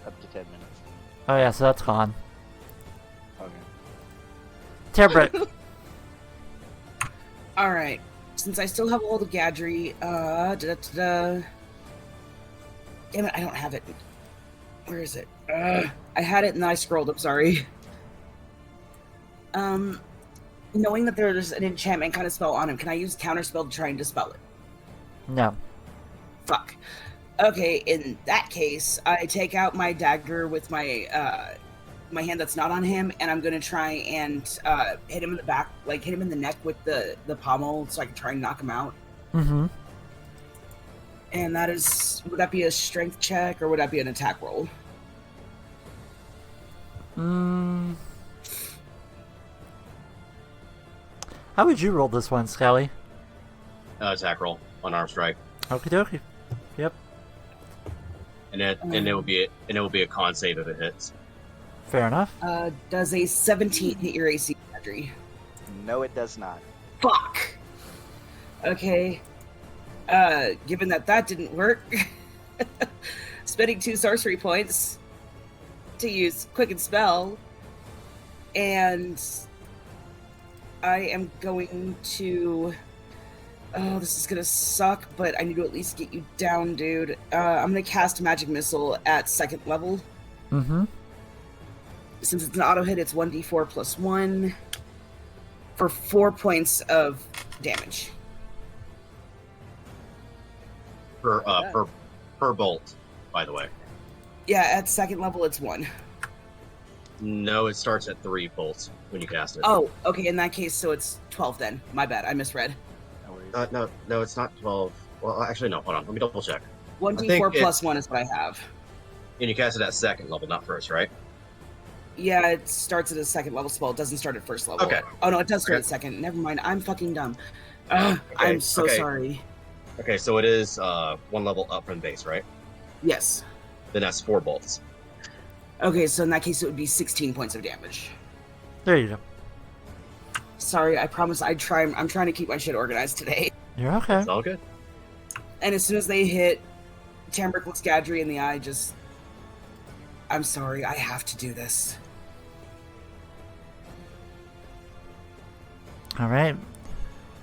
Up to 10 minutes. Oh yeah, so that's gone. Okay. Terbrick. Alright. Since I still have hold of Gadri, damn it, I don't have it. Where is it? I had it and then I scrolled, I'm sorry. Knowing that there's an enchantment kind of spell on him, can I use counterspell to try and dispel it? No. Fuck. Okay, in that case, I take out my dagger with my my hand that's not on him, and I'm gonna try and hit him in the back, like hit him in the neck with the pommel, so I can try and knock him out. Mm-hmm. And that is, would that be a strength check or would that be an attack roll? How would you roll this one, Skelly? Attack roll, unarmed strike. Okie dokie. Yep. And it will be a con save if it hits. Fair enough. Does a 17 hit your AC, Audrey? No, it does not. Fuck! Okay. Given that didn't work, spending 2 sorcery points to use Quicken Spell, and I am going to... Oh, this is gonna suck, but I need to at least get you down, dude. I'm gonna cast Magic Missile at 2nd level. Mm-hmm. Since it's an auto hit, it's 1d4 plus 1 for 4 points of damage. Per bolt, by the way. Yeah, at 2nd level, it's 1. No, it starts at 3 bolts when you cast it. Oh, okay, in that case, so it's 12 then. My bad, I misread. No worries. No, it's not 12. Well, actually, no, hold on. Let me double check. 1d4 plus 1 is what I have. And you cast it at 2nd level, not 1st, right? Yeah, it starts at a 2nd level spell. It doesn't start at 1st level. Okay. Oh, no, it does start Okay. at 2nd. Never mind, I'm fucking dumb. Okay, I'm so okay. sorry. Okay, so it is 1 level up from base, right? Yes. Then that's 4 bolts. Okay, so in that case, it would be 16 points of damage. There you go. Sorry, I promise I'm trying to keep my shit organized today. You're okay. It's all good. And as soon as they hit Tambrick looks Gadry in the eye, just... I'm sorry, I have to do this. All right.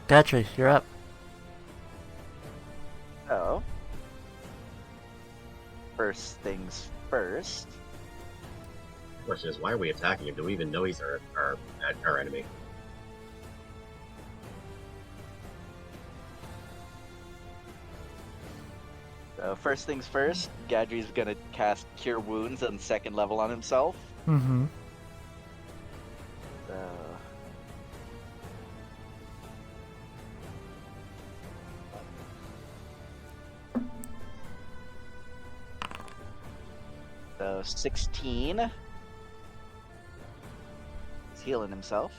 Gatry, you're up. So, first things first. Question is, why are we attacking him? Do we even know he's our enemy? So first things first, Gadry's gonna cast Cure Wounds on 2nd level on himself. Mm-hmm. So... So 16. He's healing himself.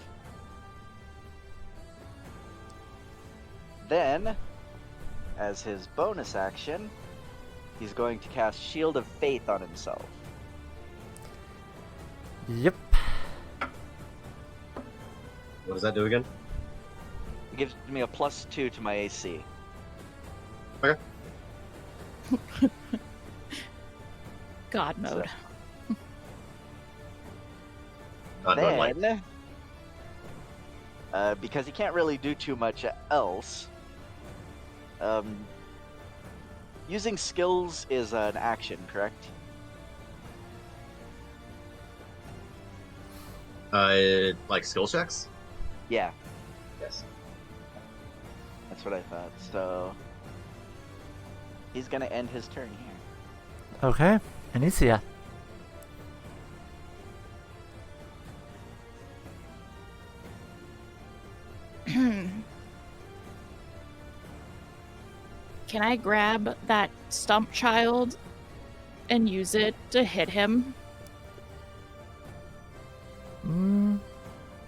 Then, as his bonus action, he's going to cast Shield of Faith on himself. Yep. What does that do again? It gives me a +2 to my AC. Okay. God mode. Going light. Then, because he can't really do too much else, using skills is an action, correct? Like skill checks? Yeah, Yes. that's what I thought. So he's gonna end his turn here. Okay. Anicia. Can I grab that stump child and use it to hit him?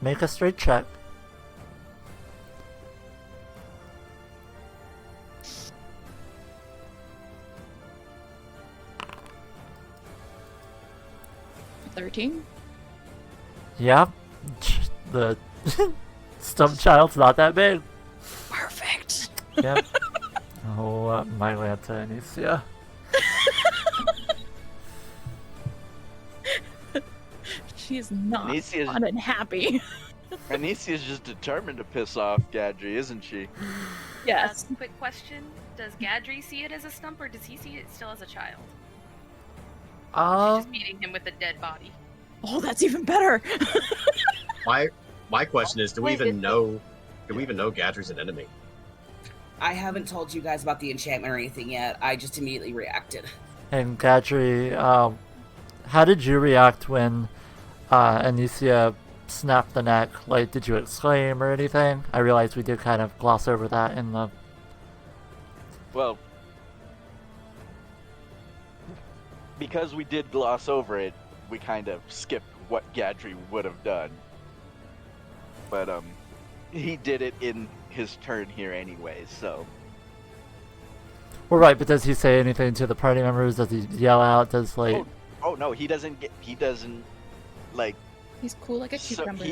Make a straight check. $13? Yep. The stump child's not that big. Perfect. Yep. Oh, my Lanta, Anicia. She's not Anicia's- fun and happy. Anicia's just determined to piss off Gadry, isn't she? Yes. Quick question: does Gadry see it as a stump, or does he see it still as a child? She's just beating him with a dead body. Oh, that's even better. My question is, do we Wait, even know Gadry's an enemy? I haven't told you guys about the enchantment or anything yet. I just immediately reacted. And Gadry, how did you react when Anicia snapped the neck? Like, did you exclaim or anything? I realize we did kind of gloss over that in the... Well, because we did gloss over it, we kind of skipped what Gadry would have done. But, he did it in his turn here anyways, so. Well, right, but does he say anything to the party members? Does he yell out? Does like? Oh no, he doesn't like. He's cool like a cucumber.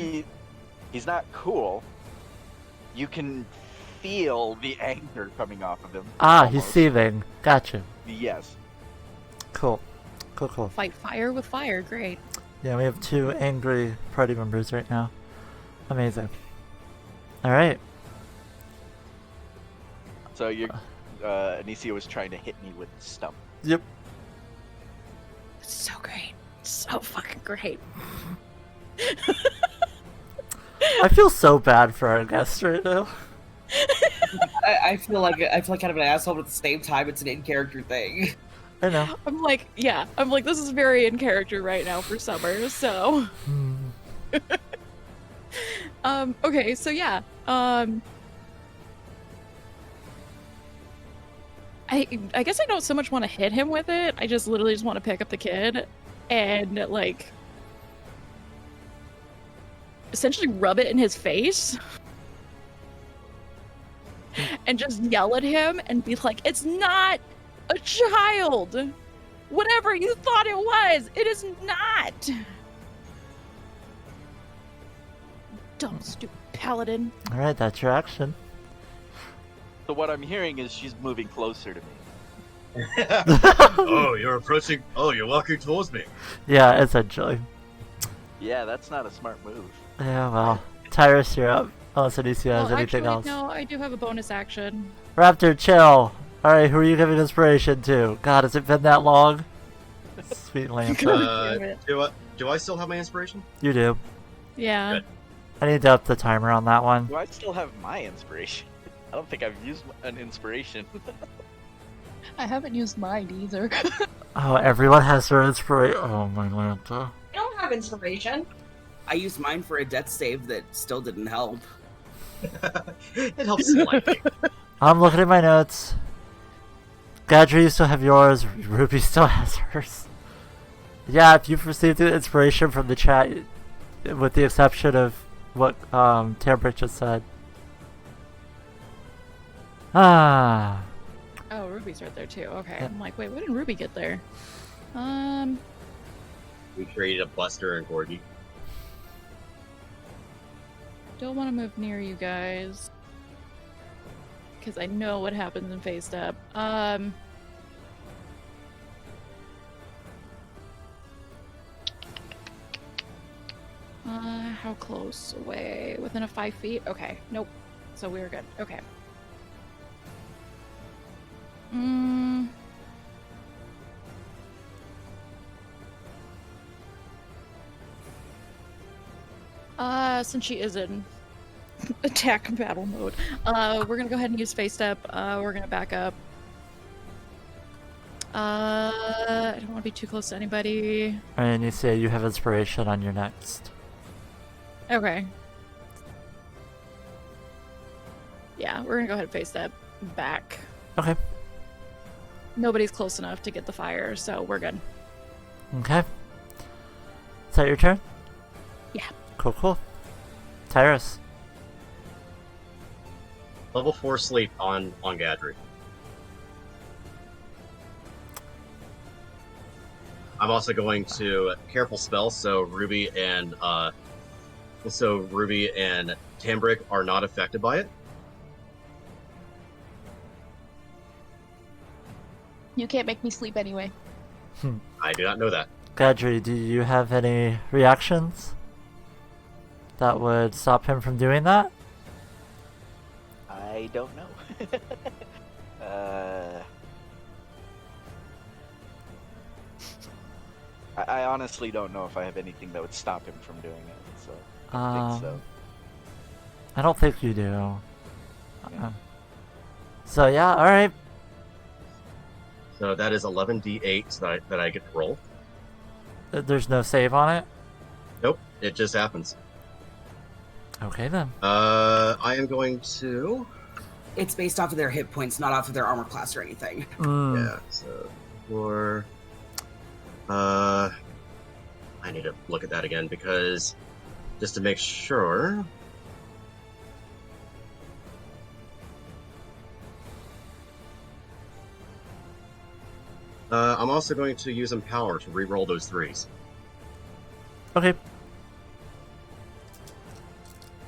He's not cool. You can feel the anger coming off of him. Ah, almost. He's seething. Gotcha. Yes. Cool. Fight fire with fire. Great. Yeah, we have 2 angry party members right now. Amazing. All right. So Anicia was trying to hit me with the stump. Yep. It's so great. So fucking great. I feel so bad for our guest right now. I feel like kind of an asshole, but at the same time, it's an in-character thing. I know. I'm like, this is very in character right now for Summer, so. Okay, so yeah. I guess I don't so much want to hit him with it. I just literally just want to pick up the kid and like essentially rub it in his face and just yell at him and be like, it's not a child. Whatever you thought it was, it is not. Dumb, stupid paladin. All right, that's your action. So what I'm hearing is she's moving closer to me. Oh, you're approaching. Oh, you're walking towards me. Yeah, essentially. Yeah, that's not a smart move. Yeah, well, Tyrus, you're up. Unless Anicia has anything actually, else. no, I do have a bonus action. Raptor, chill. Alright, who are you giving inspiration to? God, has it been that long? Sweet Lancer. Do I still have my inspiration? You do. Yeah. Good. I need to up the timer on that one. Do I still have my inspiration? I don't think I've used an inspiration. I haven't used mine either. Oh, everyone has their inspiration. Oh my Lanta. I don't have inspiration. I used mine for a death save that still didn't help. It helps slightly. I'm looking at my notes. Gadri, you still have yours. Ruby still has hers. Yeah, if you've received the inspiration from the chat, with the exception of what Tambrit just said. Ah. Oh, Ruby's right there too. Okay. Yep. I'm like, wait, when did Ruby get there? We created a Buster and Gorgie. Don't want to move near you guys. Because I know what happens in Phase Step. How close away? Within a 5 feet? Okay. Nope. So we're good. Okay. Since she is in attack battle mode, we're gonna go ahead and use Face Step. We're gonna back up. I don't want to be too close to anybody. And you say you have inspiration on your next. Okay. Yeah, we're gonna go ahead and Face Step back. Okay. Nobody's close enough to get the fire, so we're good. Okay. Is that your turn? Yeah. Cool. Tyrus. Level 4 sleep on Gadri. I'm also going to careful spell, so Ruby and Tambrick are not affected by it. You can't make me sleep anyway. I do not know that. Gadri, do you have any reactions that would stop him from doing that? I don't know. I honestly don't know if I have anything that would stop him from doing it, so I don't think so. I don't think you do. Yeah. So yeah, alright. So that is 11d8 that I get to roll. There's no save on it? Nope, it just happens. Okay then. I am going to... It's based off of their hit points, not off of their armor class or anything. Yeah, so for... I need to look at that again because just to make sure. I'm also going to use Empower to re-roll those 3s. Okay.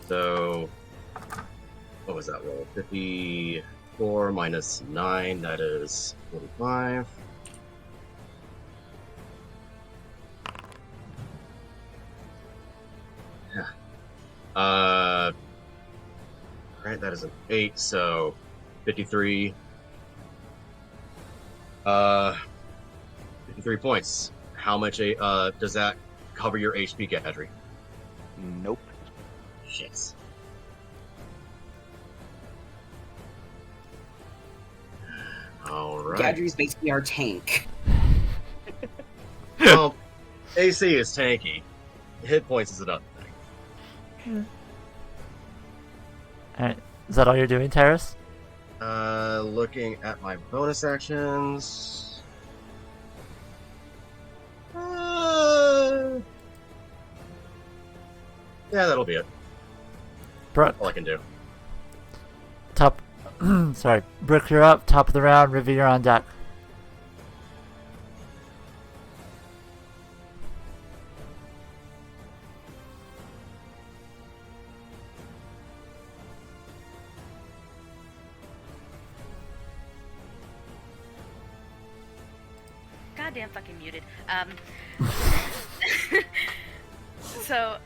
So, what was that roll? 54 minus 9, that is 45. Yeah. Alright, that is an 8, so 53. 53 points. How much does that cover your HP, Gadri? Nope. Shit. Alright. Gadri's basically our tank. Well, AC is tanky. Hit points is another thing. Alright. Is that all you're doing, Terrace? Looking at my bonus actions. Yeah, that'll be it. Brooke, All I can do. top. Sorry. Brooke, you're up. Top of the round. Rivi, you're on deck. Goddamn fucking muted. So,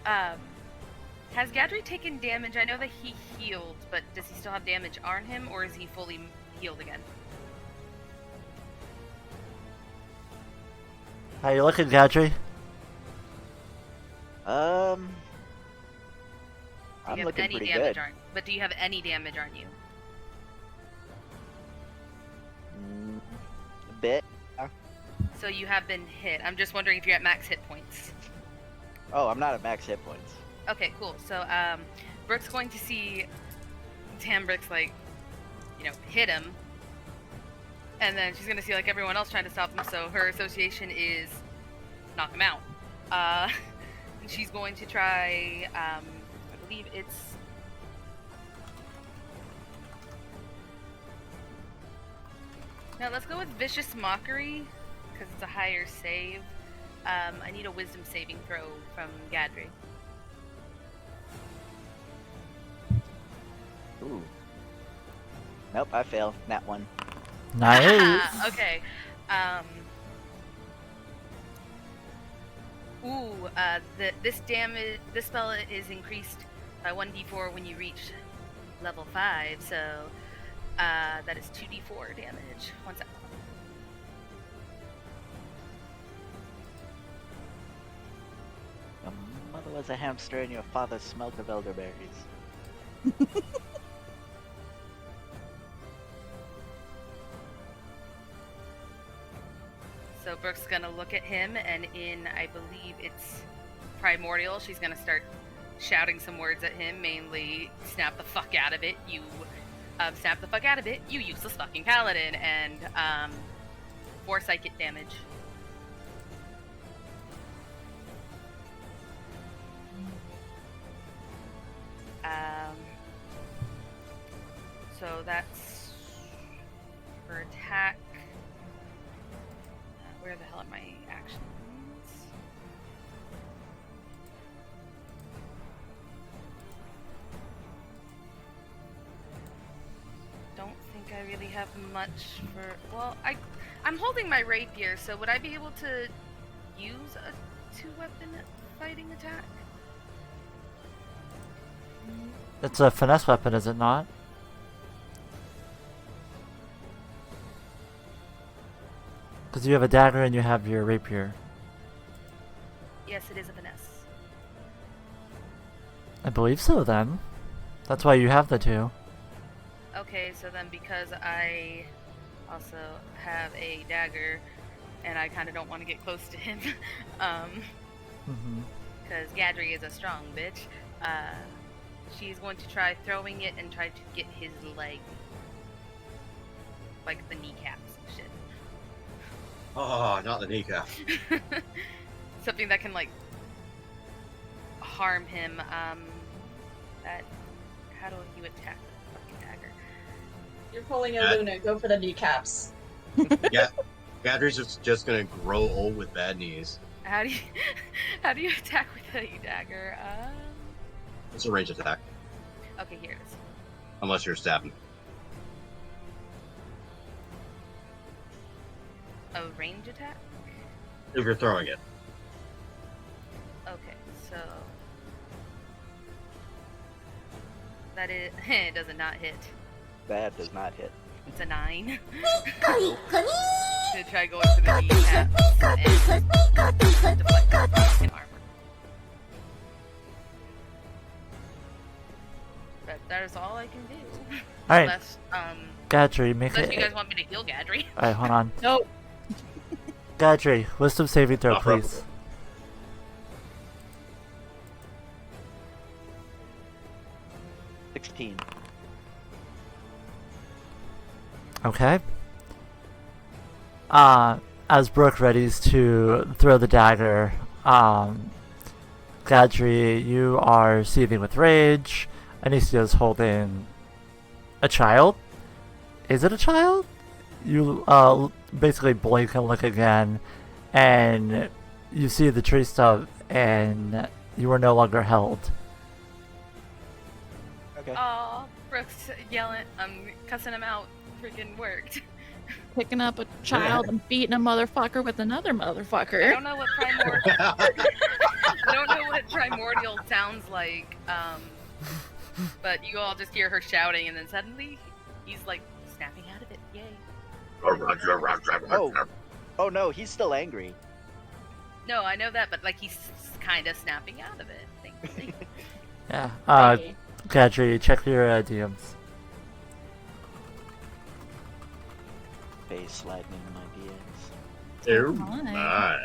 has Gadri taken damage? I know that he healed, but does he still have damage on him, or is he fully healed again? How you looking, Gadri? I'm Do you have looking any pretty damage good. but do you have any damage on you? A bit. So you have been hit. I'm just wondering if you're at max hit points. Oh, I'm not at max hit points. Okay, cool. So, Brooke's going to see Tambrick's, like, hit him. And then she's going to see, like, everyone else trying to stop him, so her association is knock him out. And she's going to try, I believe it's... Now, let's go with Vicious Mockery, because it's a higher save. I need a wisdom saving throw from Gadri. Ooh. Nope, I failed. That one. Nice. Okay. This spell is increased by 1d4 when you reach level 5, so that is 2d4 damage. One second. Your mother was a hamster and your father smelt of elderberries. So Brooke's gonna look at him, and in, I believe it's Primordial, she's gonna start shouting some words at him, mainly snap the fuck out of it, you useless fucking paladin, and 4 psychic damage. So that's her attack. Where the hell are my actions? Don't think I really have much for... Well, I'm holding my rapier, so would I be able to use a 2-weapon fighting attack? It's a finesse weapon, is it not? Because you have a dagger and you have your rapier. Yes, it is a finesse. I believe so then. That's why you have the two. Okay, so then because I also have a dagger and I kind of don't want to get close to him, because Gadri is a strong bitch, she's going to try throwing it and try to get his leg. Like the kneecaps and shit. Oh, not the kneecap. Something that can, like, harm him. How do you attack the fucking dagger? You're pulling a Luna. Go for the kneecaps. Yeah. Gadry's just gonna grow old with bad knees. How do you how do you attack with a dagger? It's a range attack, Okay, here it is. unless you're stabbing. A range attack? If you're throwing it. Okay, so that is it does not hit. That does not hit. It's a 9. To try going for the kneecaps and deflecting armor. But that is all I can do. Alright, Unless Gadry, make unless it. you guys want me to heal Gadry. Alright, hold on. Nope. Gadry, wisdom saving throw, please. $16. Okay. As Brooke readies to throw the dagger, Gadry, you are seething with rage. Anicia's holding a child. Is it a child? You basically blink and look again, and you see the tree stump, and you are no longer held. Okay. Oh, Brooks yelling, cussing him out. Freaking worked. Picking up a child and beating a motherfucker with another I motherfucker. don't know what primordial. I don't know what primordial sounds like. But you all just hear her shouting, and then suddenly he's like snapping out of it. Yay! Oh no, he's still angry. No, I know that, but like he's kind of snapping out of it. Thank you. Yeah. Maybe. Gadry, check your DMs. Face sliding into my DMs. Oh my. my.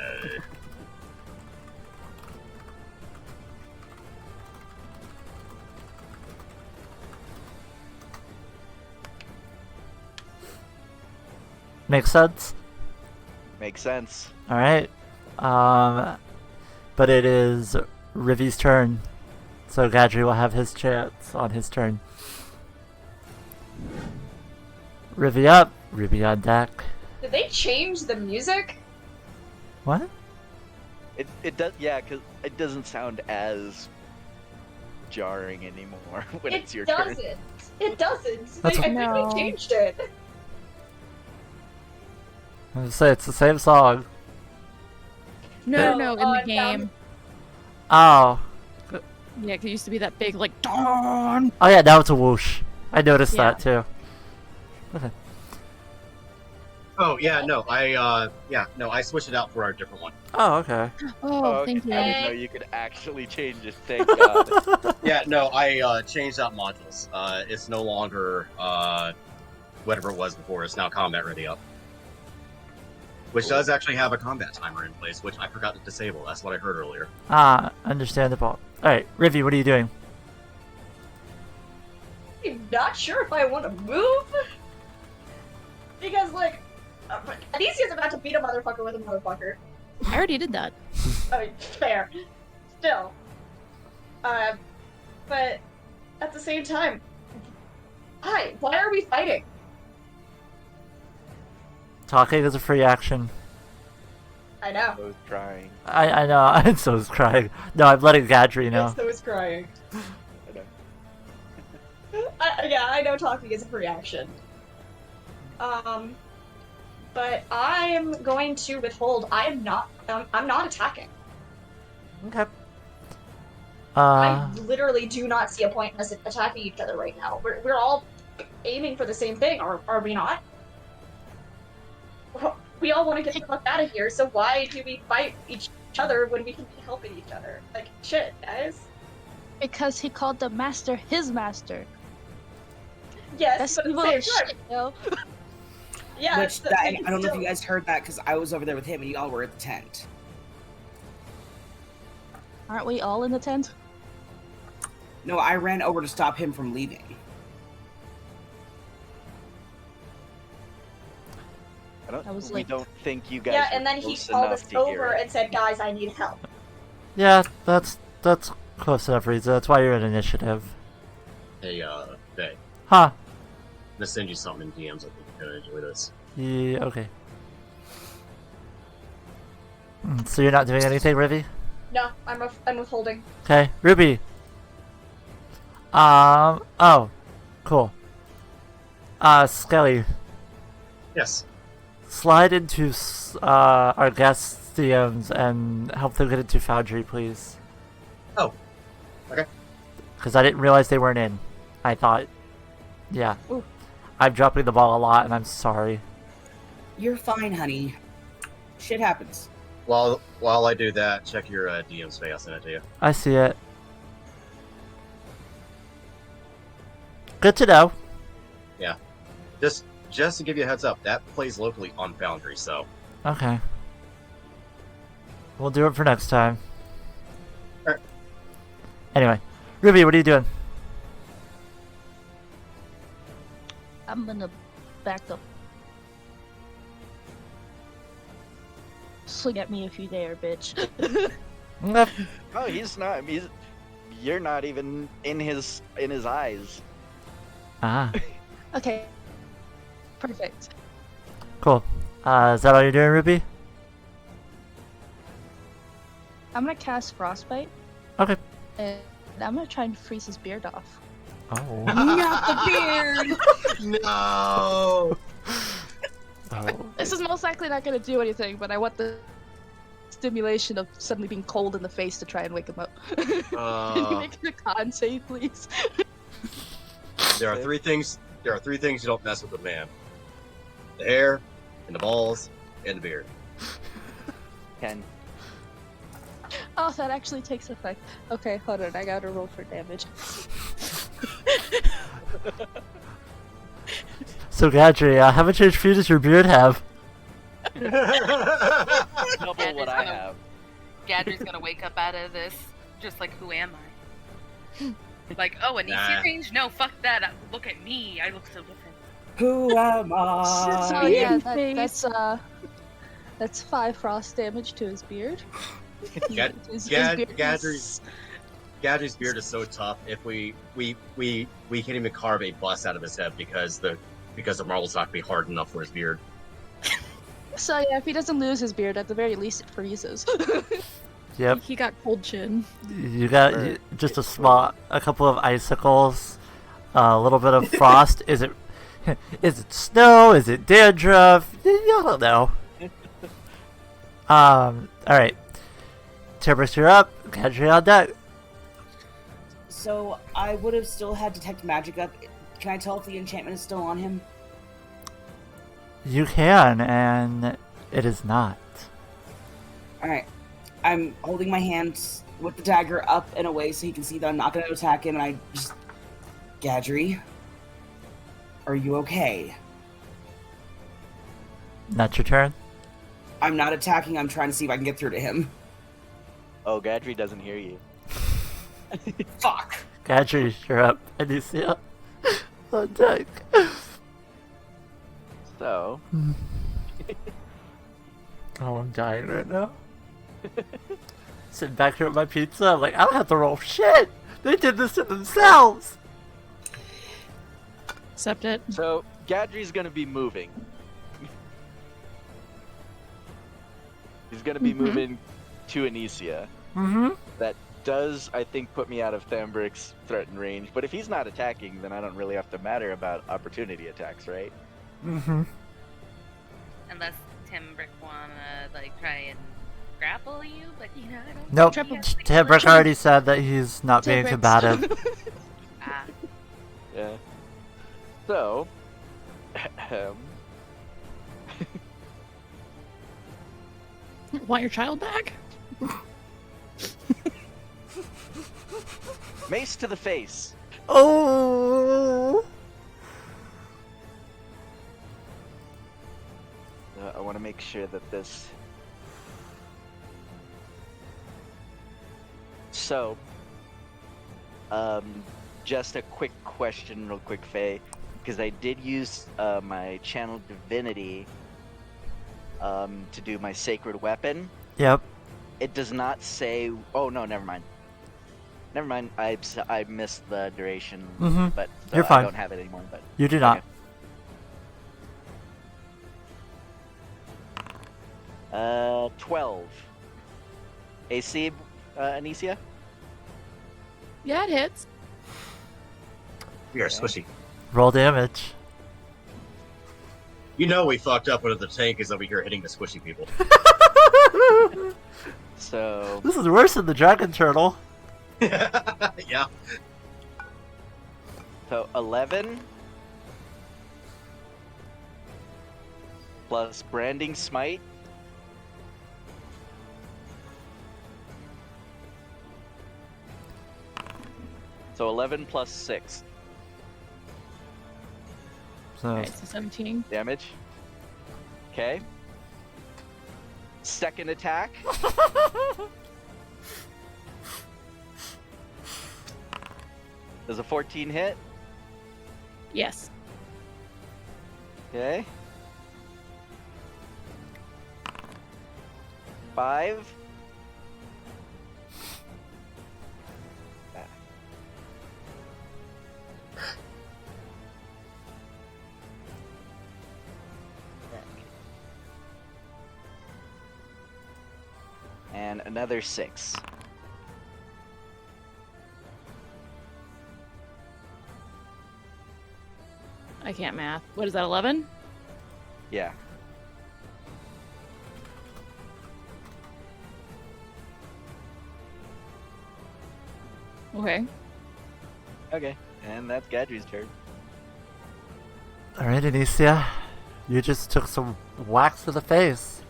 Makes sense? Makes sense. Alright. But it is Rivy's turn. So Gadry will have his chance on his turn. Rivy up, Rivy on deck. Did they change the music? What? It does, yeah, because it doesn't sound as jarring anymore when it's your turn. It doesn't. That's I think No. they changed it. I was gonna say, it's the same song. No, No, in the down- game. Oh. Yeah, 'cause it used to be that big, like, dawn. Oh yeah, now it's a whoosh. I noticed Yeah. that too. Okay. Oh yeah, no, I switched it out for a different one. Oh, okay. Oh, okay. thank you. I didn't know you could actually change it. Thank God. Yeah, no, I changed out modules. It's no longer whatever it was before. It's now combat ready up, which Cool. does actually have a combat timer in place, which I forgot to disable. That's what I heard earlier. Understandable. Alright, Rivy, what are you doing? I'm not sure if I want to move. Because, like, Anicia's about to beat a motherfucker with a motherfucker. I already did that. I mean, fair. Still. But at the same time, why are we fighting? Talking is a free action. I know. I was trying. I know, I'm so crying. No, I'm letting Gadry know. Yes, so is crying. I know. Yeah, I know talking is a free action. But I'm going to withhold. I'm not attacking. Okay. I literally do not see a point in us attacking each other right now. We're all aiming for the same thing, are we not? We all want to get the fuck out of here, so why do we fight each other when we can be helping each other? Like, shit, guys. Because he called the master his master. Yes, That's but at the evil same as time, shit, yo. yeah. Which I don't know if you guys heard that because I was over there with him and y'all were at the tent. Aren't we all in the tent? No, I ran over to stop him from leaving. I was We like- don't think you guys. Yeah, were and then he close called enough us to hear over it. and said, "Guys, I need help." Yeah, that's close enough reason. That's why you're in initiative. Hey, Faye, Huh. I'm gonna send you something in DMs. I think you're gonna enjoy this. Yeah, okay. So you're not doing anything, Ruby? No, I'm withholding. Okay, Ruby. Oh, cool. Skelly, Yes. slide into our guest DMs and help them get into Foundry, please. Oh. Okay. Because I didn't realize they weren't in. I thought, yeah. Ooh. I'm dropping the ball a lot, and I'm sorry. You're fine, honey. Shit happens. While I do that, check your DM space. I'll send it to you. I see it. Good to know. Yeah. Just to give you a heads up, that plays locally on Foundry, so. Okay. We'll do it for next time. Alright. Anyway, Ruby, what are you doing? I'm gonna back up. Swing at me if you dare, bitch. Yep. Oh, he's not. You're not even in his eyes. Ah, Okay. Perfect. cool. Is that all you're doing, Ruby? I'm gonna cast Frostbite, Okay. and I'm gonna try and freeze his beard off. Oh. Not the beard! No! Oh. This is most likely not gonna do anything, but I want the stimulation of suddenly being cold in the face to try and wake him up. Can you make it a con save, please? There are three things you don't mess with a man: the hair, and the balls, and the beard. 10. Oh, that actually takes effect. Okay, hold on. I gotta roll for damage. So, Gadri, how much HP does your beard have? Double what I have. Gadri's gonna wake up out of this, just like, who am I? Like, oh, Anicia range? No, fuck that. Look at me. I look so different. Who am So I? yeah, that's 5 frost damage to his beard. His beard is- Gadri's beard is so tough. If we can't even carve a bust out of his head because the marble's not gonna be hard enough for his beard. So yeah, if he doesn't lose his beard, at the very least it freezes. Yep. He got cold chin. You got just a couple of icicles, a little bit of frost. Is it snow? Is it dandruff? You don't know. All right. Timbers, you're up. Gadri on deck. So I would have still had detect magic up. Can I tell if the enchantment is still on him? You can, and it is not. Alright. I'm holding my hands with the dagger up and away so he can see that I'm not going to attack him, and I just... Gadri? Are you okay? Not your turn. I'm not attacking, I'm trying to see if I can get through to him. Oh, Gadri doesn't hear you. Fuck! Gadri, you're up. Anicia on deck. So, Oh, I'm dying right now. Sitting back here with my pizza, I'm like, I don't have to roll shit. They did this to themselves. Accept it. so Gadri's gonna be moving. He's gonna be moving to Anicia. Mm-hmm. That does, I think, put me out of Thambric's threatened range. But if he's not attacking, then I don't really have to matter about opportunity attacks, right? Mm-hmm. Unless Timbrick wanna, like, try and grapple you, but, you know, I don't Nope. think he has the Timbrook ability. already said that he's not being Timbrook's- combative. Ah, Yeah. So, Want your child back? mace to the face. Oh. I want to make sure that this. So, just a quick question, real quick, Faye, because I did use my channel divinity to do my sacred weapon. Yep. It does not say. Oh no, never mind. Never mind. I missed the duration, Mhm. but You're I fine. don't have it anymore. But You do not. okay. 12. AC, Anicia? Yeah, it hits. We are Okay. squishy. Roll damage. You know we fucked up when the tank is over here hitting the squishy people. So, This is worse than the dragon turtle. Yeah. so 11 plus branding smite. So 11 plus 6 So Alright, so 17. damage. Okay. Second attack. Does a 14 hit? Yes. Okay. 5. And another 6. I can't math. What is that, 11? Yeah. Okay. Okay. And that's Gadri's turn. alright, Anicia. You just took some whacks to the face.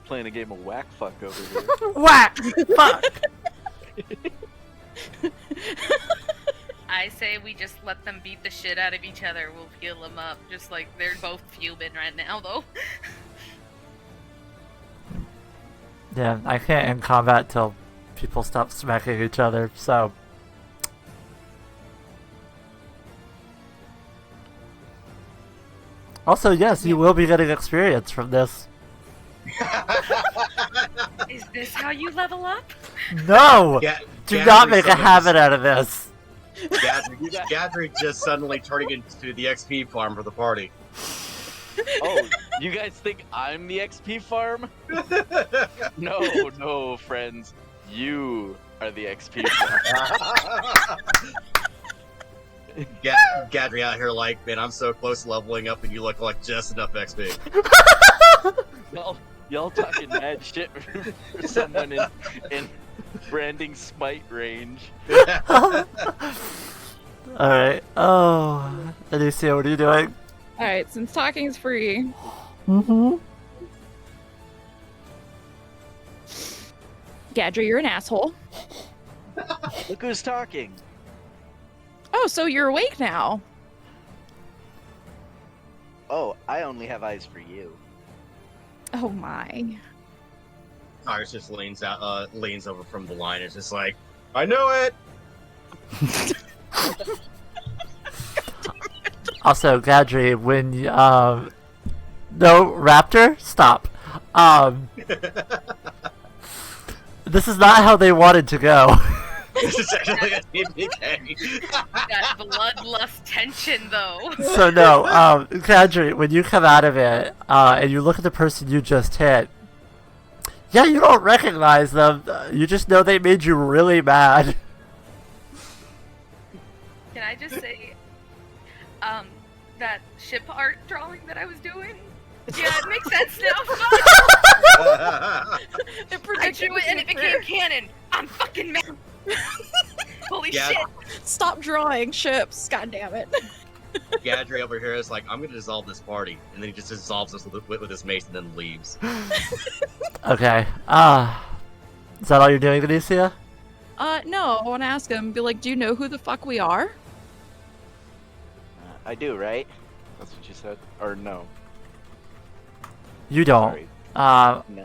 Playing a game of whack fuck over here. Whack! Fuck! I say we just let them beat the shit out of each other. We'll heal them up. Just like they're both fuming right now, though. Yeah, I can't end combat till people stop smacking each other, so... Also, yes, you will be getting experience from this. Is this how you level up? No! Do not Gadri make a summons- habit out of this. Gadri just suddenly turning into the XP farm for the party. Oh, you guys think I'm the XP farm? No, no, friends. You are the XP farm. Gadri out here like, man, I'm so close to leveling up and you look like just enough XP. Y'all talking mad shit for someone in branding smite range. Alright, oh... Alicia, what are you doing? Alright, since talking's free, Mm-hmm. Gadri, you're an asshole. Look who's talking. Oh, so you're awake now. Oh, I only have eyes for you. Oh my. Tyrus just leans over from the line and is just like, I knew it! Also, Gadri, when no, Raptor, stop. This is not how they wanted to go. This is actually a TPK. That bloodlust tension, though. So no, Gadri, when you come out of it, and you look at the person you just hit, yeah, you don't recognize them. You just know they made you really mad. Can I just say, that ship art drawing that I was doing? Yeah, it makes sense now. I drew it and it became canon. I'm fucking mad. Holy Yeah. shit. Stop drawing ships, god damn it. Gadri over here is like, I'm gonna dissolve this party. And then he just dissolves us with his mace and then leaves. Okay, is that all you're doing, Alicia? No, I want to ask him, be like, do you know who the fuck we are? I do, right? That's what you said? Or no? You don't. Sorry. No.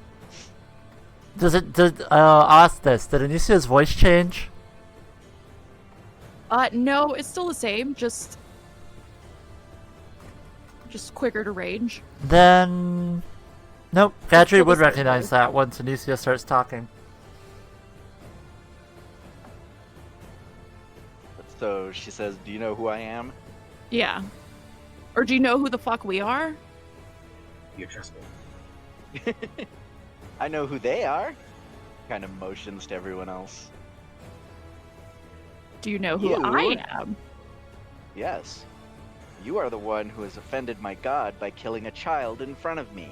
I'll ask this, did Anicia's voice change? No, it's still the same, just quicker to rage. Then... Nope, Gadri still would the same recognize voice. that once Anicia starts talking. So she says, do you know who I am? Yeah. Or do you know who the fuck we are? You trust me. I know who they are. Kind of motions to everyone else. Do you know who You? I am? Yes. You are the one who has offended my god by killing a child in front of me.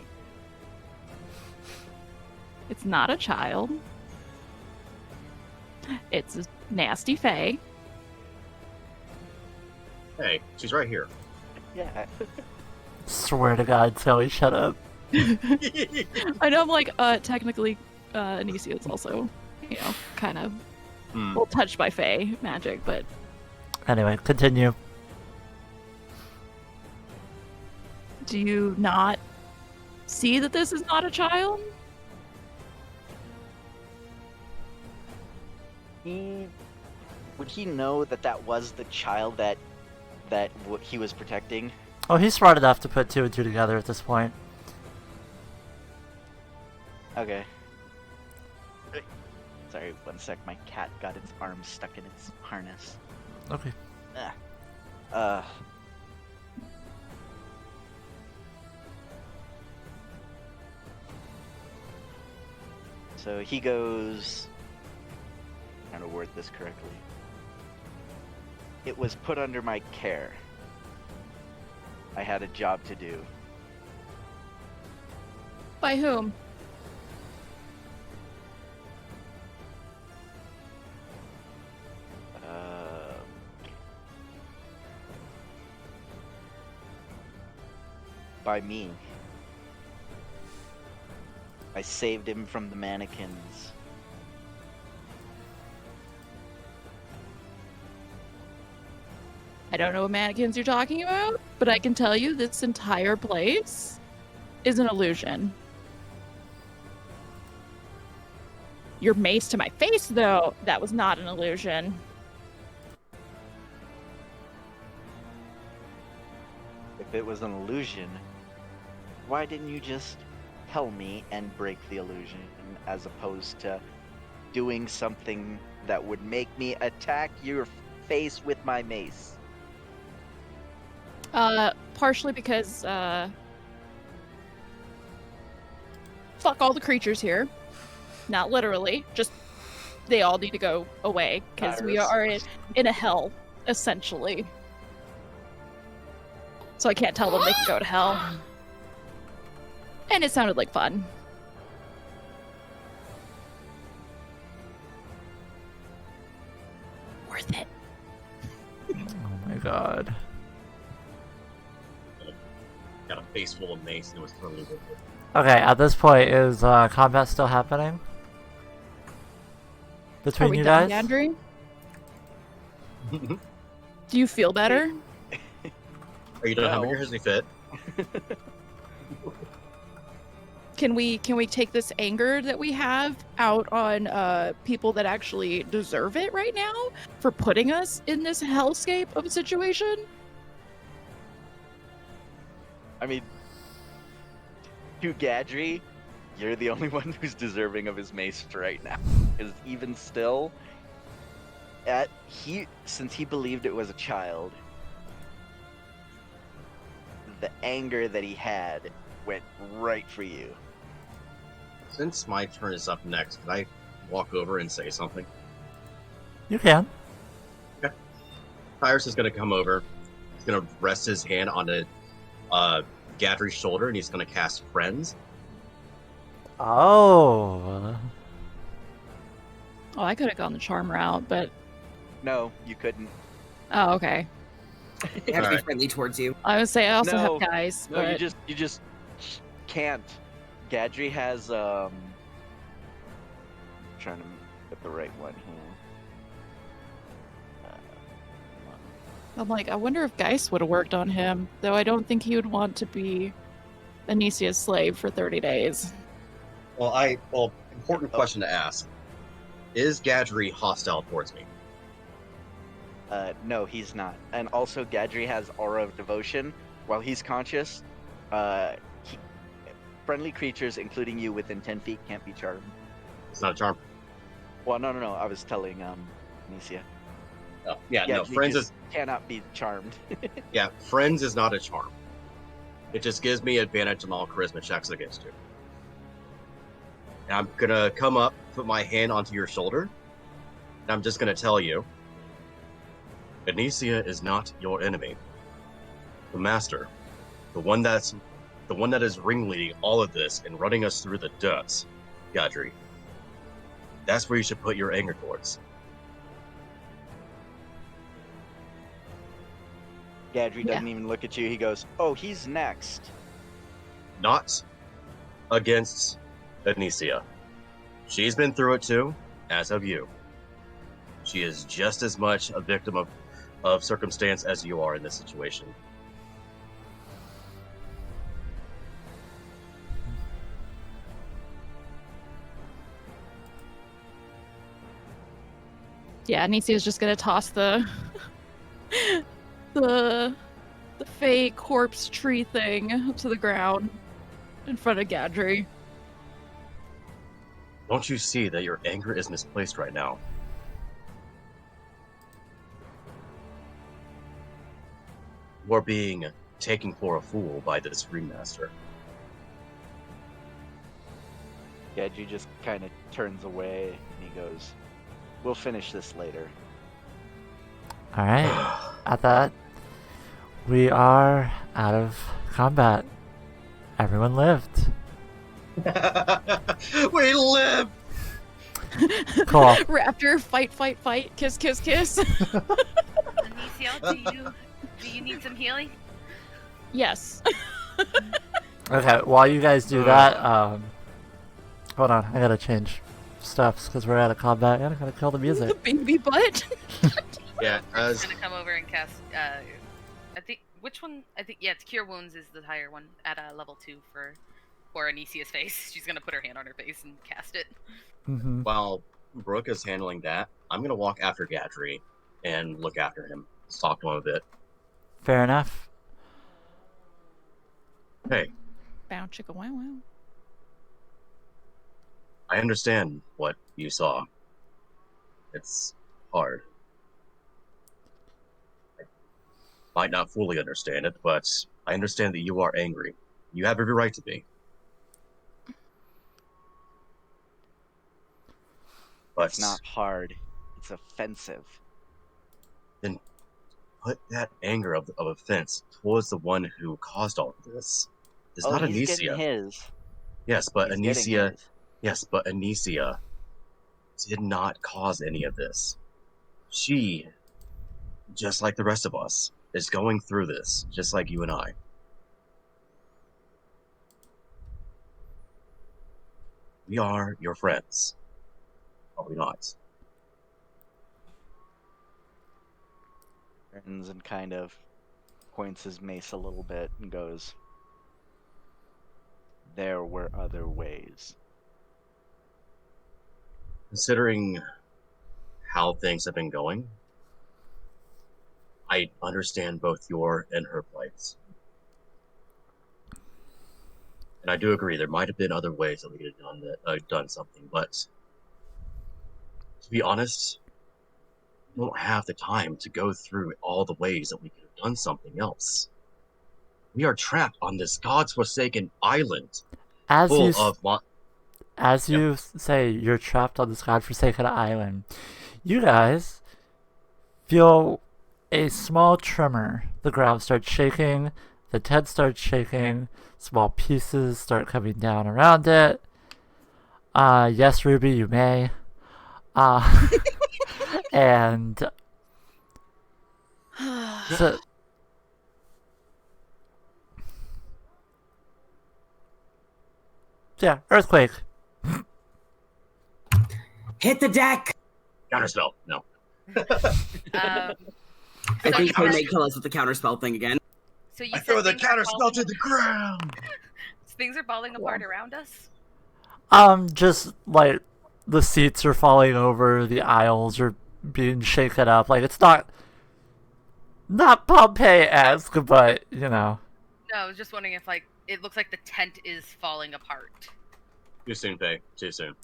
It's not a child. It's a nasty fae. Hey, she's right here. Yeah. Swear to God, Zoe, shut up. I know I'm like, technically, Anicia is also, kind of a little touched by fae magic, but... Anyway, continue. Do you not see that this is not a child? Would he know that was the child that he was protecting? Oh, he's smart enough to put two and two together at this point. Okay. Sorry, one sec. My cat got its arm stuck in its harness. Okay. So he goes... I'm trying to word this correctly. It was put under my care. I had a job to do. By whom? By me. I saved him from the mannequins. I don't know what mannequins you're talking about, but I can tell you this entire place is an illusion. Your mace to my face, though, that was not an illusion. If it was an illusion, why didn't you just tell me and break the illusion, as opposed to doing something that would make me attack your face with my mace? Partially because, fuck all the creatures here. Not literally, just they all need to go away, because we are in a hell, essentially. So I can't tell them they can go to hell. And it sounded like fun. Worth it. Oh my God. Got a face full of mace and it was totally worth it. Okay, at this point, is combat still happening? Are Between we you done, guys? Gandry? Do you feel better? Are you done having your hissy fit? Can we take this anger that we have out on people that actually deserve it right now for putting us in this hellscape of a situation? I mean, to Gadry, you're the only one who's deserving of his mace right now. Because even still, since he believed it was a child, the anger that he had went right for you. Since my turn is up next, can I walk over and say something? You can. Okay. Tyrus is going to come over. He's going to rest his hand on Gadry's shoulder, and he's going to cast Friends. Oh. Oh, I could have gone the charm route, but... No, you couldn't. Oh, okay. They have to be Alright. friendly towards you. I would say I also No, have guys, No, but... you just can't. Gadry has trying to get the right one here. I'm like, I wonder if Geist would have worked on him, though I don't think he would want to be Anicia's slave for 30 days. Well, important question to ask. Is Gadry hostile towards me? No, he's not. And also, Gadry has Aura of Devotion. While he's conscious, friendly creatures, including you within 10 feet, can't be charmed. It's not a charm. Well, no. I was telling Anicia. Oh, yeah, no. Gadry Friends just cannot be charmed. Yeah, Friends is not a charm. It just gives me advantage on all charisma checks against you. And I'm gonna come up, put my hand onto your shoulder, and I'm just gonna tell you, Anicia is not your enemy. The master, the one that is ringleading all of this and running us through the dirt, Gadri. That's where you should put your anger towards. Gadri doesn't even look at you. He goes, "Oh, he's next." Not against Anicia. She's been through it too, as have you. She is just as much a victim of circumstance as you are in this situation. Yeah, Nisia's just gonna toss the the fake corpse tree thing to the ground in front of Gadri. Don't you see that your anger is misplaced right now? You are being taken for a fool by this ringmaster. Gadri just kind of turns away and he goes, "We'll finish this later." Alright, at that, we are out of combat. Everyone lived. We live! Cool. Raptor, fight, fight, fight, kiss, kiss, kiss. Anicia, do you need some healing? Yes. Okay, while you guys do that, hold on, I gotta change stuffs because we're out of combat and I gotta kill the The music. baby butt. Yeah, I'm as gonna come over and cast. I think which one? I think it's Cure Wounds is the higher one at level 2 for Anicia's face. She's gonna put her hand on her face and cast it. Mm-hmm. while Brooke is handling that, I'm gonna walk after Gadri and look after him. Let's talk to him a bit. Fair enough. Hey, Bow chicka wow wow. I understand what you saw. It's hard. I might not fully understand it, but I understand that you are angry. You have every right to be. But It's not hard. It's offensive. then put that anger of offense towards the one who caused all of this. It's not he's getting Anicia. his. Yes, but He's getting Anicia. his. Yes, but Anicia did not cause any of this. She, just like the rest of us, is going through this, just like you and I. We are your friends. Are we not? Turns and kind of points his mace a little bit and goes, "There were other ways." Considering how things have been going, I understand both your and her plights. And I do agree, there might have been other ways that we could have done something, but to be honest, we don't have the time to go through all the ways that we could have done something else. We are trapped on this god's forsaken island As full you of as you say you're trapped on this godforsaken island, you guys feel a small tremor. The ground starts shaking, the tent starts shaking, small pieces start coming down around it. Yes, Ruby, you may. And so, yeah, earthquake. Hit the deck! counterspell. No. I So think you Toad said- may kill us with the counterspell thing again. So you I said throw the things are counterspell falling- to the ground! Things are falling apart around us. Just like the seats are falling over, the aisles are being shaken up. Like it's not Pompeii-esque, but you know. No, I was just wondering if it looks like the tent is falling apart. Too soon, Faye. Too soon.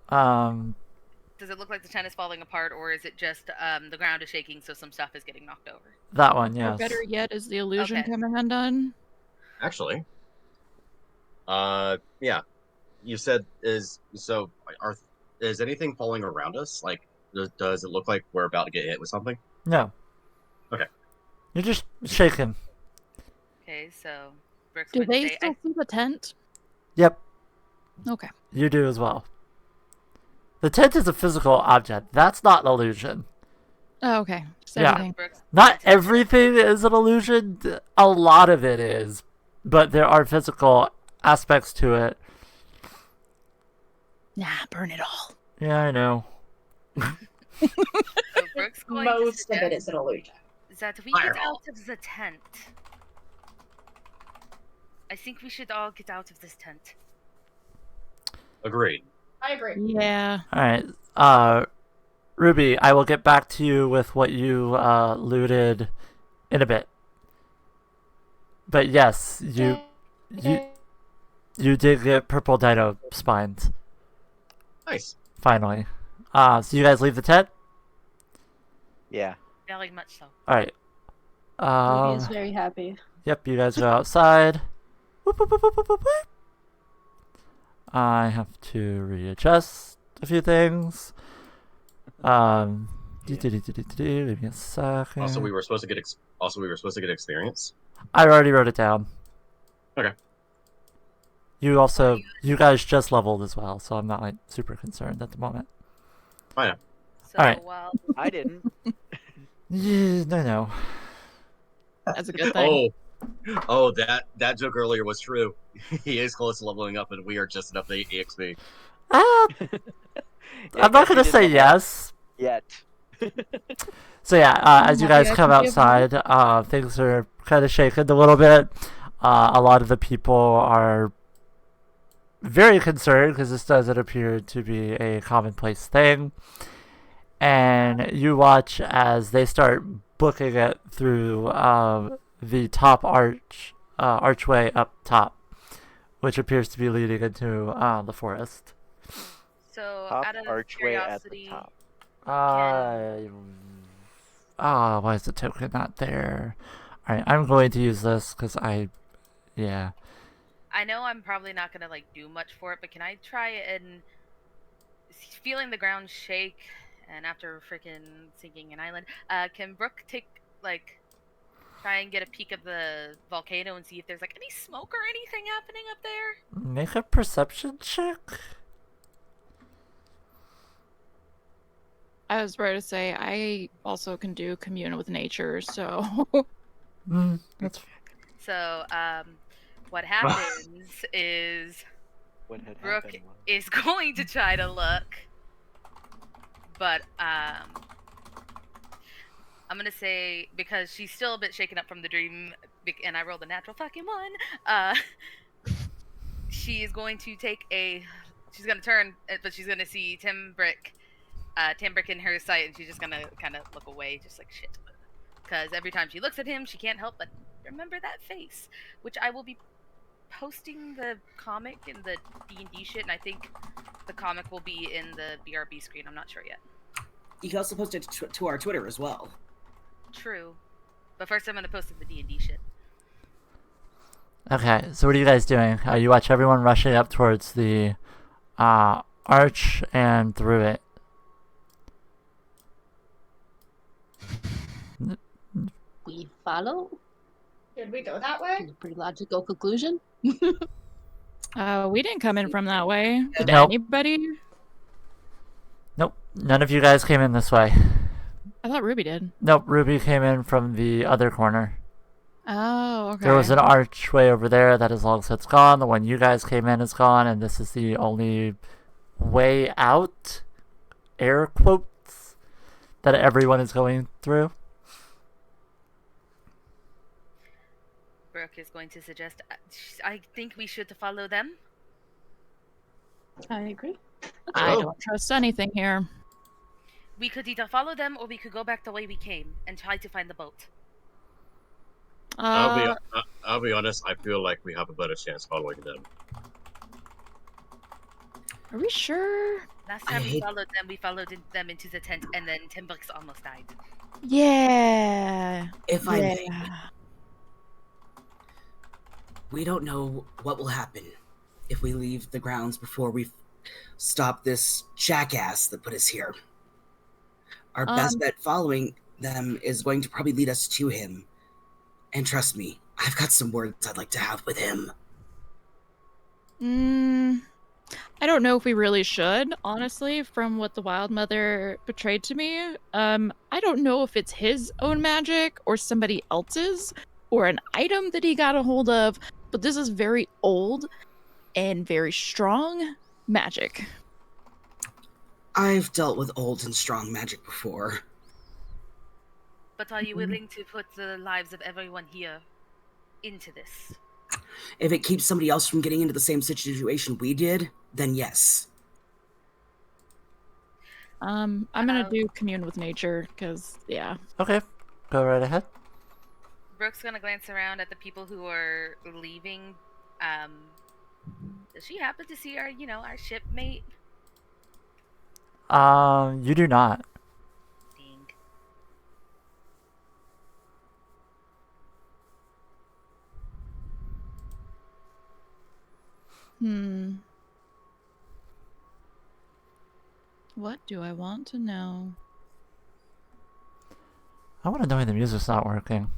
Does it look like the tent is falling apart, or is it just the ground is shaking, so some stuff is getting knocked over? That one, Or yes. better yet, is the illusion Okay. coming undone? Actually. Yeah. you said is anything falling around us? Like, does it look like we're about to get hit with something? No. Okay. You're just shaking. Okay, so Brooke's Do going to they say, still see the tent? Yep, Okay. you do as well. The tent is a physical object. That's not an illusion. Oh, okay. Just Yeah. everything. Brooke's Not going to everything is an illusion. A lot of it is. But there are physical aspects to it. Nah, burn it all. Yeah, I know. So Brooke's going to Most of it suggest is an illusion. that we get Fireball. out of the tent. I think we should all get out of this tent. Agreed. I agree. Yeah. Alright. Ruby, I will get back to you with what you looted in a bit. But yes, you did get purple dino spines. Nice. Finally. So you guys leave the tent? Yeah. Very much so. Alright. Ruby is very happy. Yep, you guys go outside. Whoop, whoop, whoop, whoop, whoop, whoop. I have to readjust a few things. Give me a second. Also, we were supposed to get experience. I already wrote it down. Okay. You guys just leveled as well, so I'm not like super concerned at the moment. I know. So Alright. while I didn't. Yeah, no. That's a good thing. Oh, that joke earlier was true. He is close to leveling up, and we are just enough to EXP. I'm not gonna say yes. Yet. So yeah, as you guys come outside, things are kind of shaken a little bit. A lot of the people are very concerned because this doesn't appear to be a commonplace thing. And you watch as they start booking it through the top archway up top, which appeers to be leading into the forest. so Top out of archway at the curiosity, top. Why is the token not there? Alright, I'm going to use this because yeah. I know I'm probably not gonna like do much for it, but can I try and feeling the ground shake and after freaking sinking an island, can Brooke try and get a peek of the volcano and see if there's like any smoke or anything happening up there? Make a perception check? I was ready to say I also can do commune with nature, so That's So, what happens is What had Brooke happened was... is going to try to look, but I'm gonna say because she's still a bit shaken up from the dream, and I rolled a natural fucking 1. She is going to she's gonna turn, but she's gonna see Tim Brick in her sight, and she's just gonna kind of look away, just like shit. Because every time she looks at him, she can't help but remember that face, which I will be posting the comic in the D&D shit, and I think the comic will be in the BRB screen. I'm not sure yet. You can also post it to our Twitter as well. True, but first I'm gonna post in the D&D shit. okay. So what are you guys doing? You watch everyone rushing up towards the arch and through it. We follow. Should we go that way? Pretty logical conclusion. we didn't come in from that way. Did Nope. anybody? Nope. None of you guys came in this way. I thought Ruby did. Nope. Ruby came in from the other corner. Oh, okay. There was an archway over there that is long since gone. The one you guys came in is gone, and this is the only way out, air quotes, that everyone is going through. Brooke is going to suggest, I think we should follow them. I agree. I Oh. don't trust anything here. We could either follow them or we could go back the way we came and try to find the boat. I'll be honest. I feel like we have a better chance following them. Are we sure? Last time we followed them into the tent, and then Tim Brooks almost died. Yeah. If I may, Yeah. we don't know what will happen if we leave the grounds before we stop this jackass that put us here. Our best bet following them is going to probably lead us to him. And trust me, I've got some words I'd like to have with him. I don't know if we really should, honestly, from what the Wild Mother betrayed to me. I don't know if it's his own magic or somebody else's or an item that he got a hold of, but this is very old and very strong magic. I've dealt with old and strong magic before. But are you willing to put the lives of everyone here into this? If it keeps somebody else from getting into the same situation we did, then yes. I'm gonna do commune with nature, because, yeah. Okay, go right ahead. Brooke's gonna glance around at the people who are leaving. Does she happen to see our, our shipmate? You do not. Ding. What do I want to know? I want to know why the music's not working.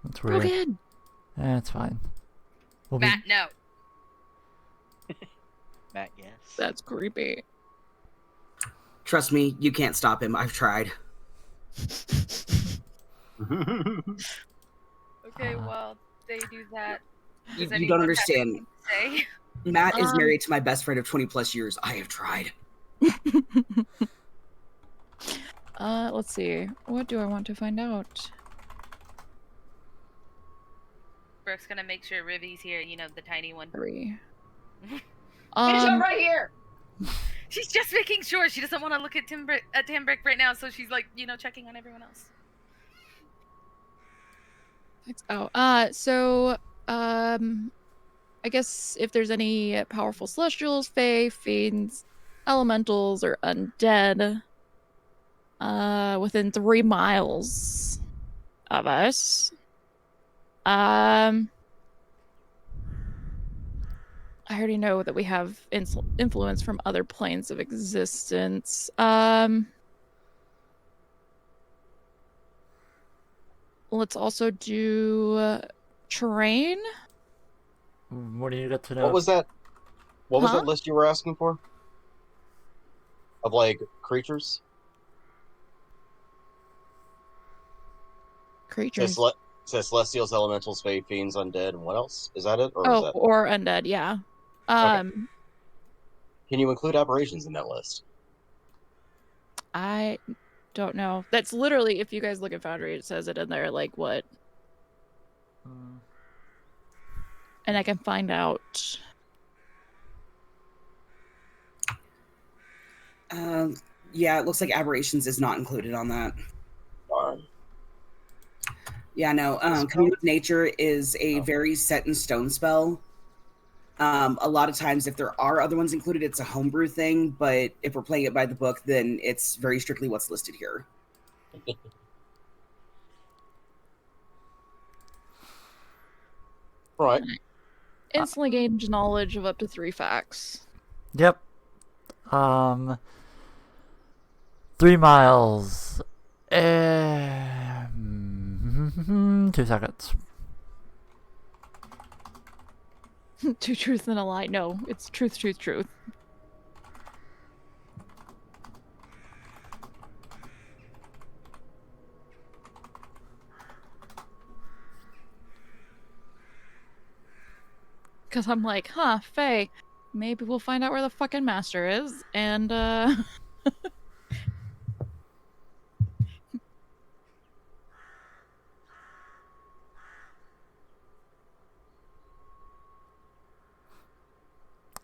That's weird. Oh, good. It's fine. Matt, no. Matt, yes. That's creepy. Trust me, you can't stop him. I've tried. Okay, well, they do that. You don't understand. Matt is married to my best friend of 20 plus years. I have tried. Let's see. What do I want to find out? Brooke's gonna make sure Rivy's here, the tiny one. 3. Right here! She's just making sure. She doesn't want to look at Timbrick right now, so she's like, checking on everyone else. I guess if there's any powerful celestials, fae, fiends, elementals, or undead, within 3 miles of us, I already know that we have influence from other planes of existence. Let's also do terrain. What do you get to know? What was that? What was that list you were asking for? Of creatures? Creatures. Says celestials, elementals, fae, fiends, undead, and what else? Is that it? Or is that... or undead, yeah. Okay. Can you include aberrations in that list? I don't know. That's literally, if you guys look at Foundry, it says it in there, what? And I can find out. Yeah, it looks like aberrations is not included on that. Darn. Yeah, no. Commune with Nature is a very set in stone spell. A lot of times, if there are other ones included, it's a homebrew thing. But if we're playing it by the book, then it's very strictly what's listed here. Right. Instantly gain knowledge of up to 3 facts. Yep. 3 miles. 2 seconds. 2 truths and a lie. No, it's truth, truth, truth. Because I'm like, Faye, maybe we'll find out where the fucking master is, and,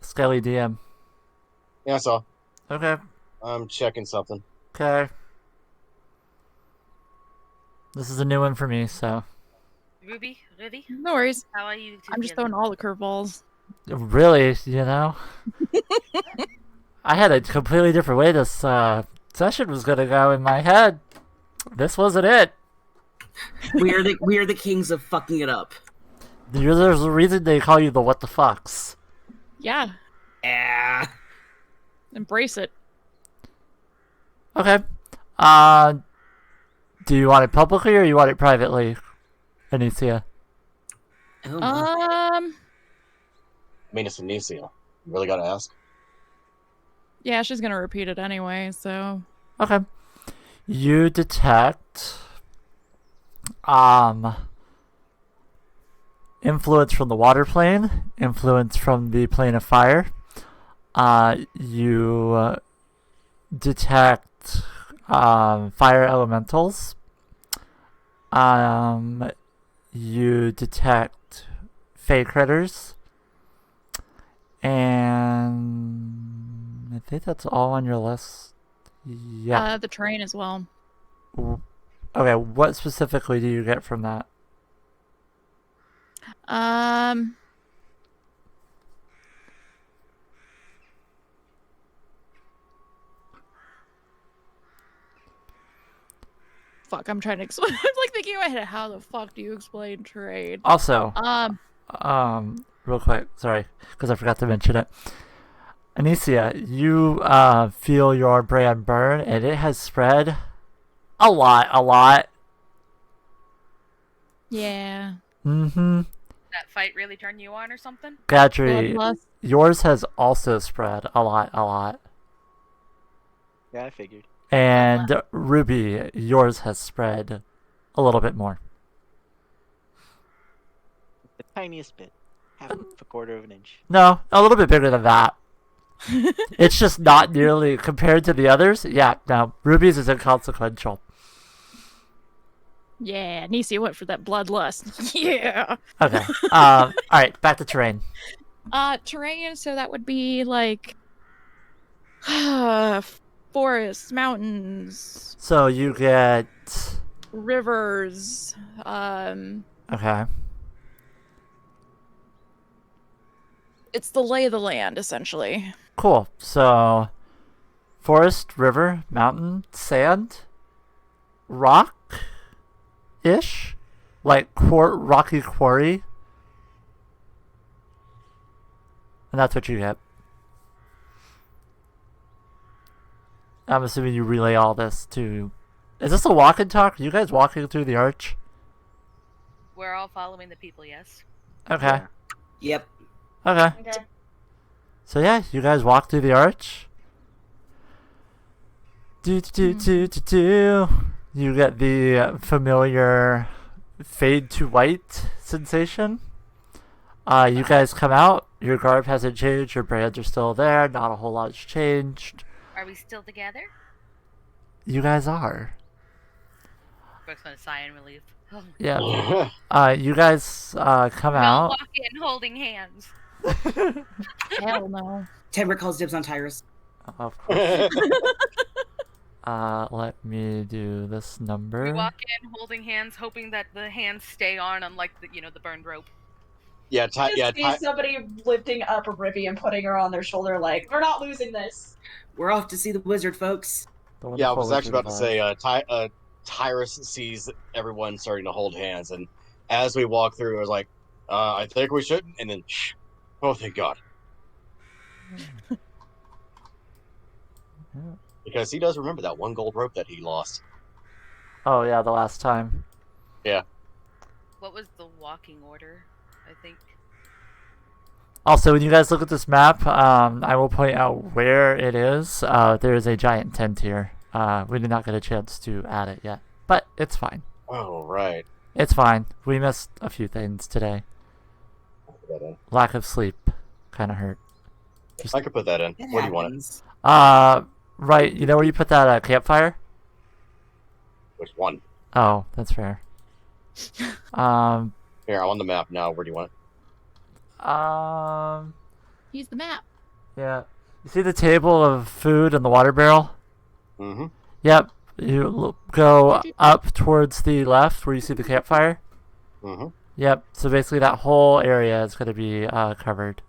Skelly DM. Yeah, I saw. Okay. I'm checking something. Okay. This is a new one for me, so. Ruby? No worries. How are you? I'm just throwing all the curveballs. Really, I had a completely different way this session was gonna go in my head. This wasn't it. We are the kings of fucking it up. There's a reason they call you the what the fucks. Yeah. Yeah. Embrace it. Okay. Do you want it publicly or you want it privately, Anicia? Oh my. I mean, it's Anicia. You really gotta ask. Yeah, she's gonna repeat it anyway, so. Okay. You detect influence from the water plane, influence from the plane of fire. You detect fire elementals. You detect fey critters. And I think that's all on your list. Yeah. The train as well. Okay, what specifically do you get from that? Fuck, I'm trying to explain. I'm like thinking in my head, how the fuck do you explain trade? Also, real quick, sorry, because I forgot to mention it. Anicia, you feel your brand burn, and it has spread a lot. Yeah. Mm-hmm. That fight really turned you on or something? Gadri, Bloodlust. yours has also spread a lot. Yeah, I figured. And Ruby, yours has spread a little bit more. The tiniest bit. Half a quarter of an inch. No, a little bit bigger than that. It's just not nearly compared to the others. Yeah, no, Ruby's is inconsequential. Yeah, Nisi went for that bloodlust. Yeah. Okay. All right, back to terrain. Terrain, so that would be like forests, mountains, So you get rivers, okay. it's the lay of the land essentially. Cool. So forest, river, mountain, sand, rock ish. Like rocky quarry. And that's what you get. I'm assuming you relay all this to... Is this a walk and talk? Are you guys walking through the arch? We're all following the people, yes. Okay. Yeah. Yep. Okay. Okay. So yeah, you guys walk through the arch. Do. You get the familiar fade to white sensation. You guys come out. Your garb hasn't changed. Your brands are still there. Not a whole lot's changed. Are we still together? You guys are. Brooke's gonna sigh in relief. Yeah. You guys come We'll out. walk in holding hands. Hell no. Timber calls dibs on Tyrus. Of course. Let me do this number. We walk in holding hands, hoping that the hands stay on, unlike the the burned rope. Yeah, See somebody lifting up a Ribby and putting her on their shoulder, like, we're not losing this. We're off to see the wizard, folks. Yeah, I was actually about to say, Tyrus sees everyone starting to hold hands, and as we walk through, I was like, I think we should, and then, oh, thank God. Because he does remember that one gold rope that he lost. Oh yeah, the last time. Yeah. What was the walking order? I think. Also, when you guys look at this map, I will point out where it is. There is a giant tent here. We did not get a chance to add it yet, but it's fine. Oh, right. It's fine. We missed a few things today. Lack of sleep kind of hurt. I could put that in. Where do you want it? Right. You know where you put that campfire? Which one? Oh, that's fair. Here, I'm on the map now. Where do you want it? Use the map. Yeah. You see the table of food and the water barrel? Mm-hmm. Yep. You go up towards the left where you see the campfire. Mm-hmm. Yep. So basically that whole area is going to be covered.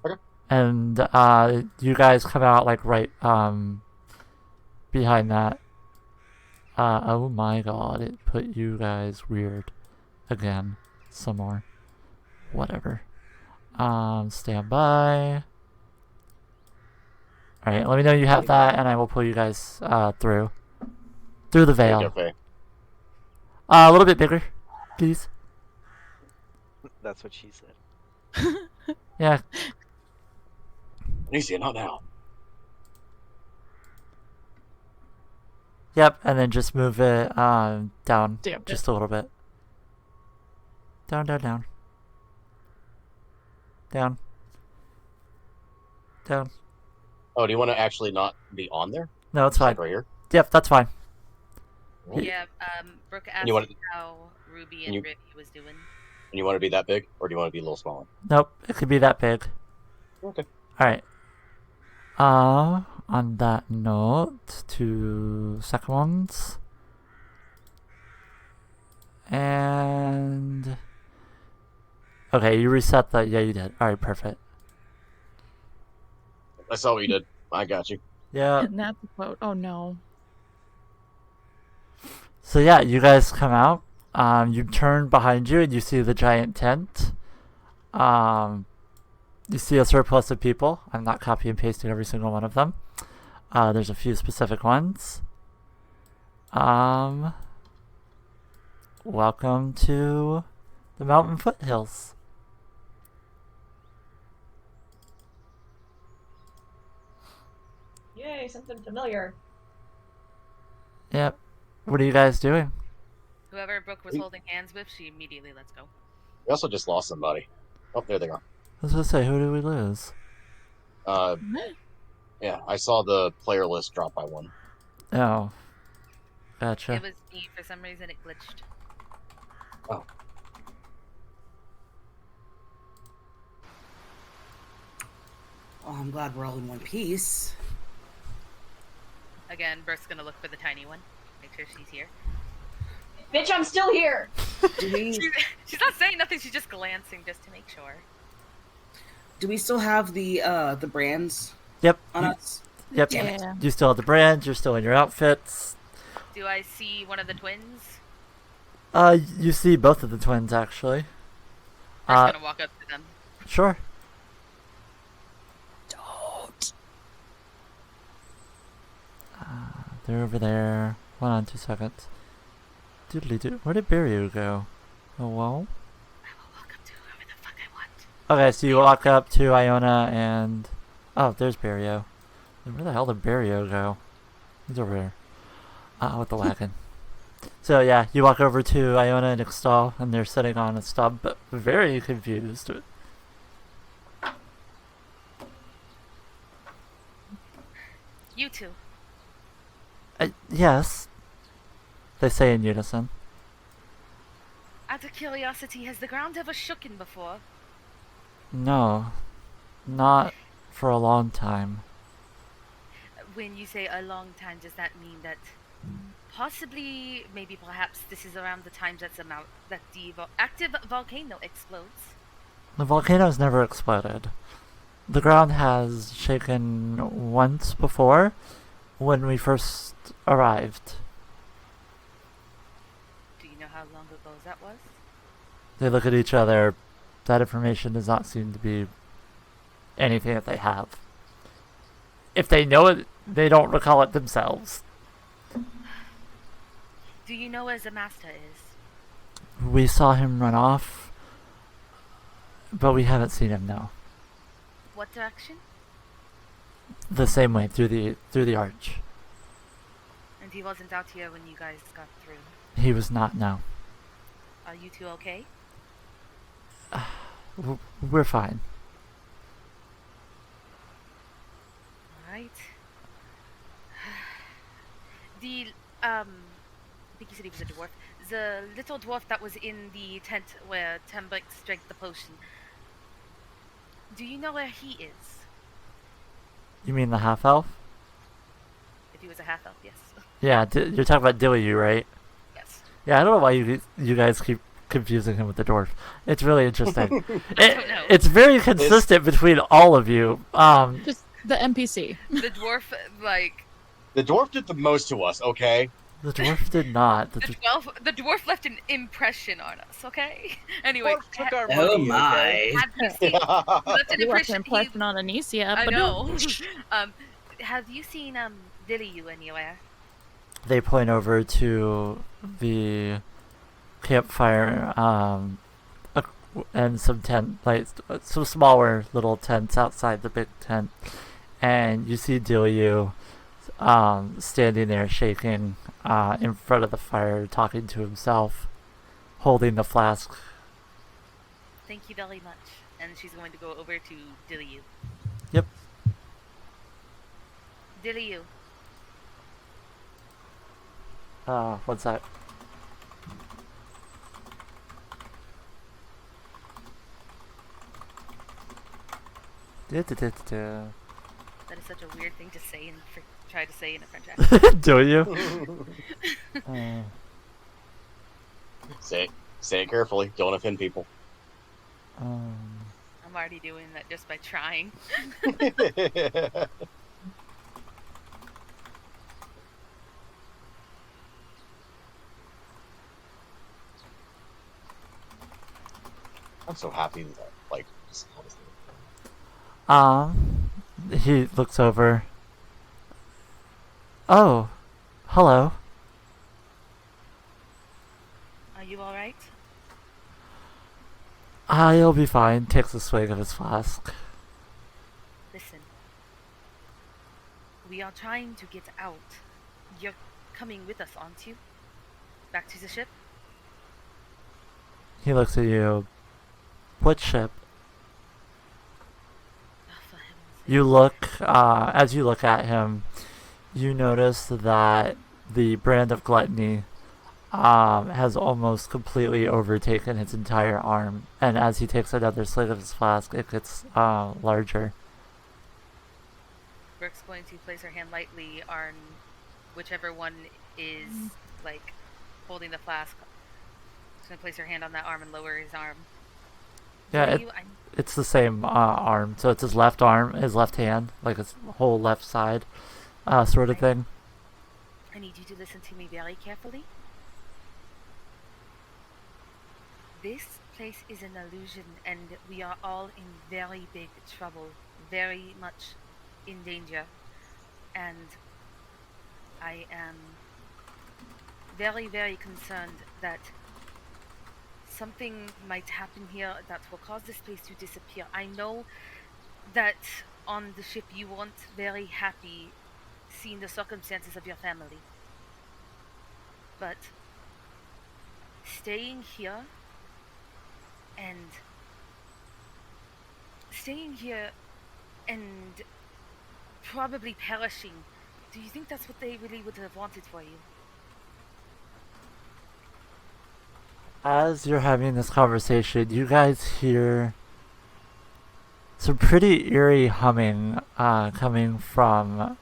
Okay. And you guys come out like right behind that. Oh my god, it put you guys weird again. Some more. Whatever. Stand by. Alright, let me know you have that, and I will pull you guys through the veil. Okay. A little bit bigger, please. That's what she said. Yeah. Easy, not now. Yep, and then just move it down Damn just a little bit. Down. Oh, do you want to actually not be on there? No, it's Just fine. like right here? Yep, that's fine. Yeah, Brooke asked you want- how Ruby and and you- Ricky was doing. And you want to be that big, or do you want to be a little smaller? Nope, it could be that big. Okay. Alright. On that note, 2 seconds. And... Okay, you reset that. Yeah, you did. Alright, perfect. I saw what you did. I got you. Yeah. And that's a quote. Oh no. So yeah, you guys come out. You turn behind you and you see the giant tent. You see a surplus of people. I'm not copy and pasting every single one of them. There's a few specific ones. Welcome to the mountain foothills. Yay, something familiar. Yep. What are you guys doing? Whoever Brooke was holding hands with, she immediately lets go. We also just lost somebody. Oh, there they go. I was gonna say, who did we lose? Yeah, I saw the player list drop by 1. Oh. Gotcha. It was me. For some reason, it glitched. Oh. Well, I'm glad we're all in one piece. Again, Brooke's gonna look for the tiny one. Make sure she's here. Bitch, I'm still here! Do we She's not saying nothing. She's just glancing just to make sure. do we still have the brands Yep. on us? Yep. Damn it. Yeah. You still have the brands. You're still in your outfits. Do I see one of the twins? You see both of the twins actually. I'm gonna walk up to them. Sure. Don't. They're over there. Hold on 2 seconds. Doodly doo. Where did Barry go? Oh, well. I will walk up to whoever the fuck I want. Okay, so you walk up to Iona and... Oh, there's Barrio. Where the hell did Barrio go? He's over here. With the wagon. So yeah, you walk over to Iona and Ixtal, and they're sitting on a stub, but very confused. You two. Yes. They say in unison. Out of curiosity, has the ground ever shooken before? No. Not for a long time. When you say a long time, does that mean that possibly, maybe perhaps this is around the time that the active volcano explodes? The volcano's never exploded. The ground has shaken once before, when we first arrived. Do you know how long ago that was? They look at each other. That information does not seem to be anything that they have. If they know it, they don't recall it themselves. Do you know where the master is? We saw him run off, but we haven't seen him now. What direction? The same way, through the arch. And he wasn't out here when you guys got through. He was not, no. Are you two okay? We're fine. Alright. I think you said he was a dwarf. The little dwarf that was in the tent where Tembrick drank the potion. Do you know where he is? You mean the half-elf? If he was a half-elf, yes. Yeah, you're talking about Dilly, right? Yes. Yeah, I don't know why you guys keep confusing him with the dwarf. It's really interesting. don't know. It's very consistent between all of you. Just the NPC. The dwarf, like... The dwarf did the most to us, okay? The dwarf did not. The dwarf left an impression on us, okay? Anyway, Dwarf took our Oh money, okay? my. have you seen? He left an You left impression. an impression on Anicia, I but no. know. Have you seen Dilly anywhere? They point over to the campfire, and some some smaller little tents outside the big tent, and you see Dilyu, standing there shaking, in front of the fire, talking to himself, holding the flask. Thank you very much. And she's going to go over to Dilly. Yep. Dilly. What's that? That is such a weird thing to say and try to say in a French accent. Do you? Say it carefully. Don't offend people. I'm already doing that just by trying. I'm so happy that, like, just he looks over. Oh, hello. Are you alright? You'll be fine. Takes a swig of his flask. Listen. We are trying to get out. You're coming with us, aren't you? Back to the ship? He looks at you. What ship? Oh, for heaven's sake. You look, as you look at him, you notice that the brand of gluttony has almost completely overtaken his entire arm, and as he takes another swig of his flask, it gets larger. Brooke's going to place her hand lightly on whichever one is, like, holding the flask. She's going to place her hand on that arm and lower his arm. Yeah, it's the same arm, so it's his left arm, his left hand, like his whole left side, sort of thing. I need you to listen to me very carefully. This place is an illusion, and we are all in very big trouble, very much in danger. And I am very, very concerned that something might happen here that will cause this place to disappear. I know that on the ship you weren't very happy seeing the circumstances of your family. But staying here and probably perishing, do you think that's what they really would have wanted for you? As you're having this conversation, you guys hear some pretty eerie humming coming from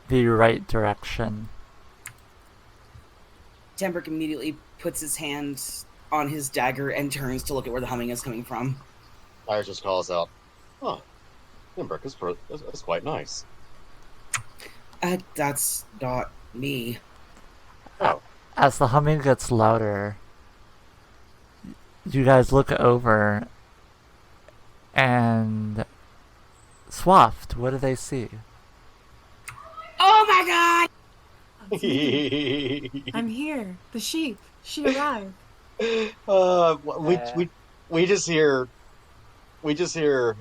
the right direction. Tembrick immediately puts his hand on his dagger and turns to look at where the humming is coming from. Tyrus just calls out, "Oh, Timbrick is quite nice." That's not me. Oh. As the humming gets louder, you guys look over, and Swaft, what do they see? Oh my god! I'm here. The sheep. She arrived. We just hear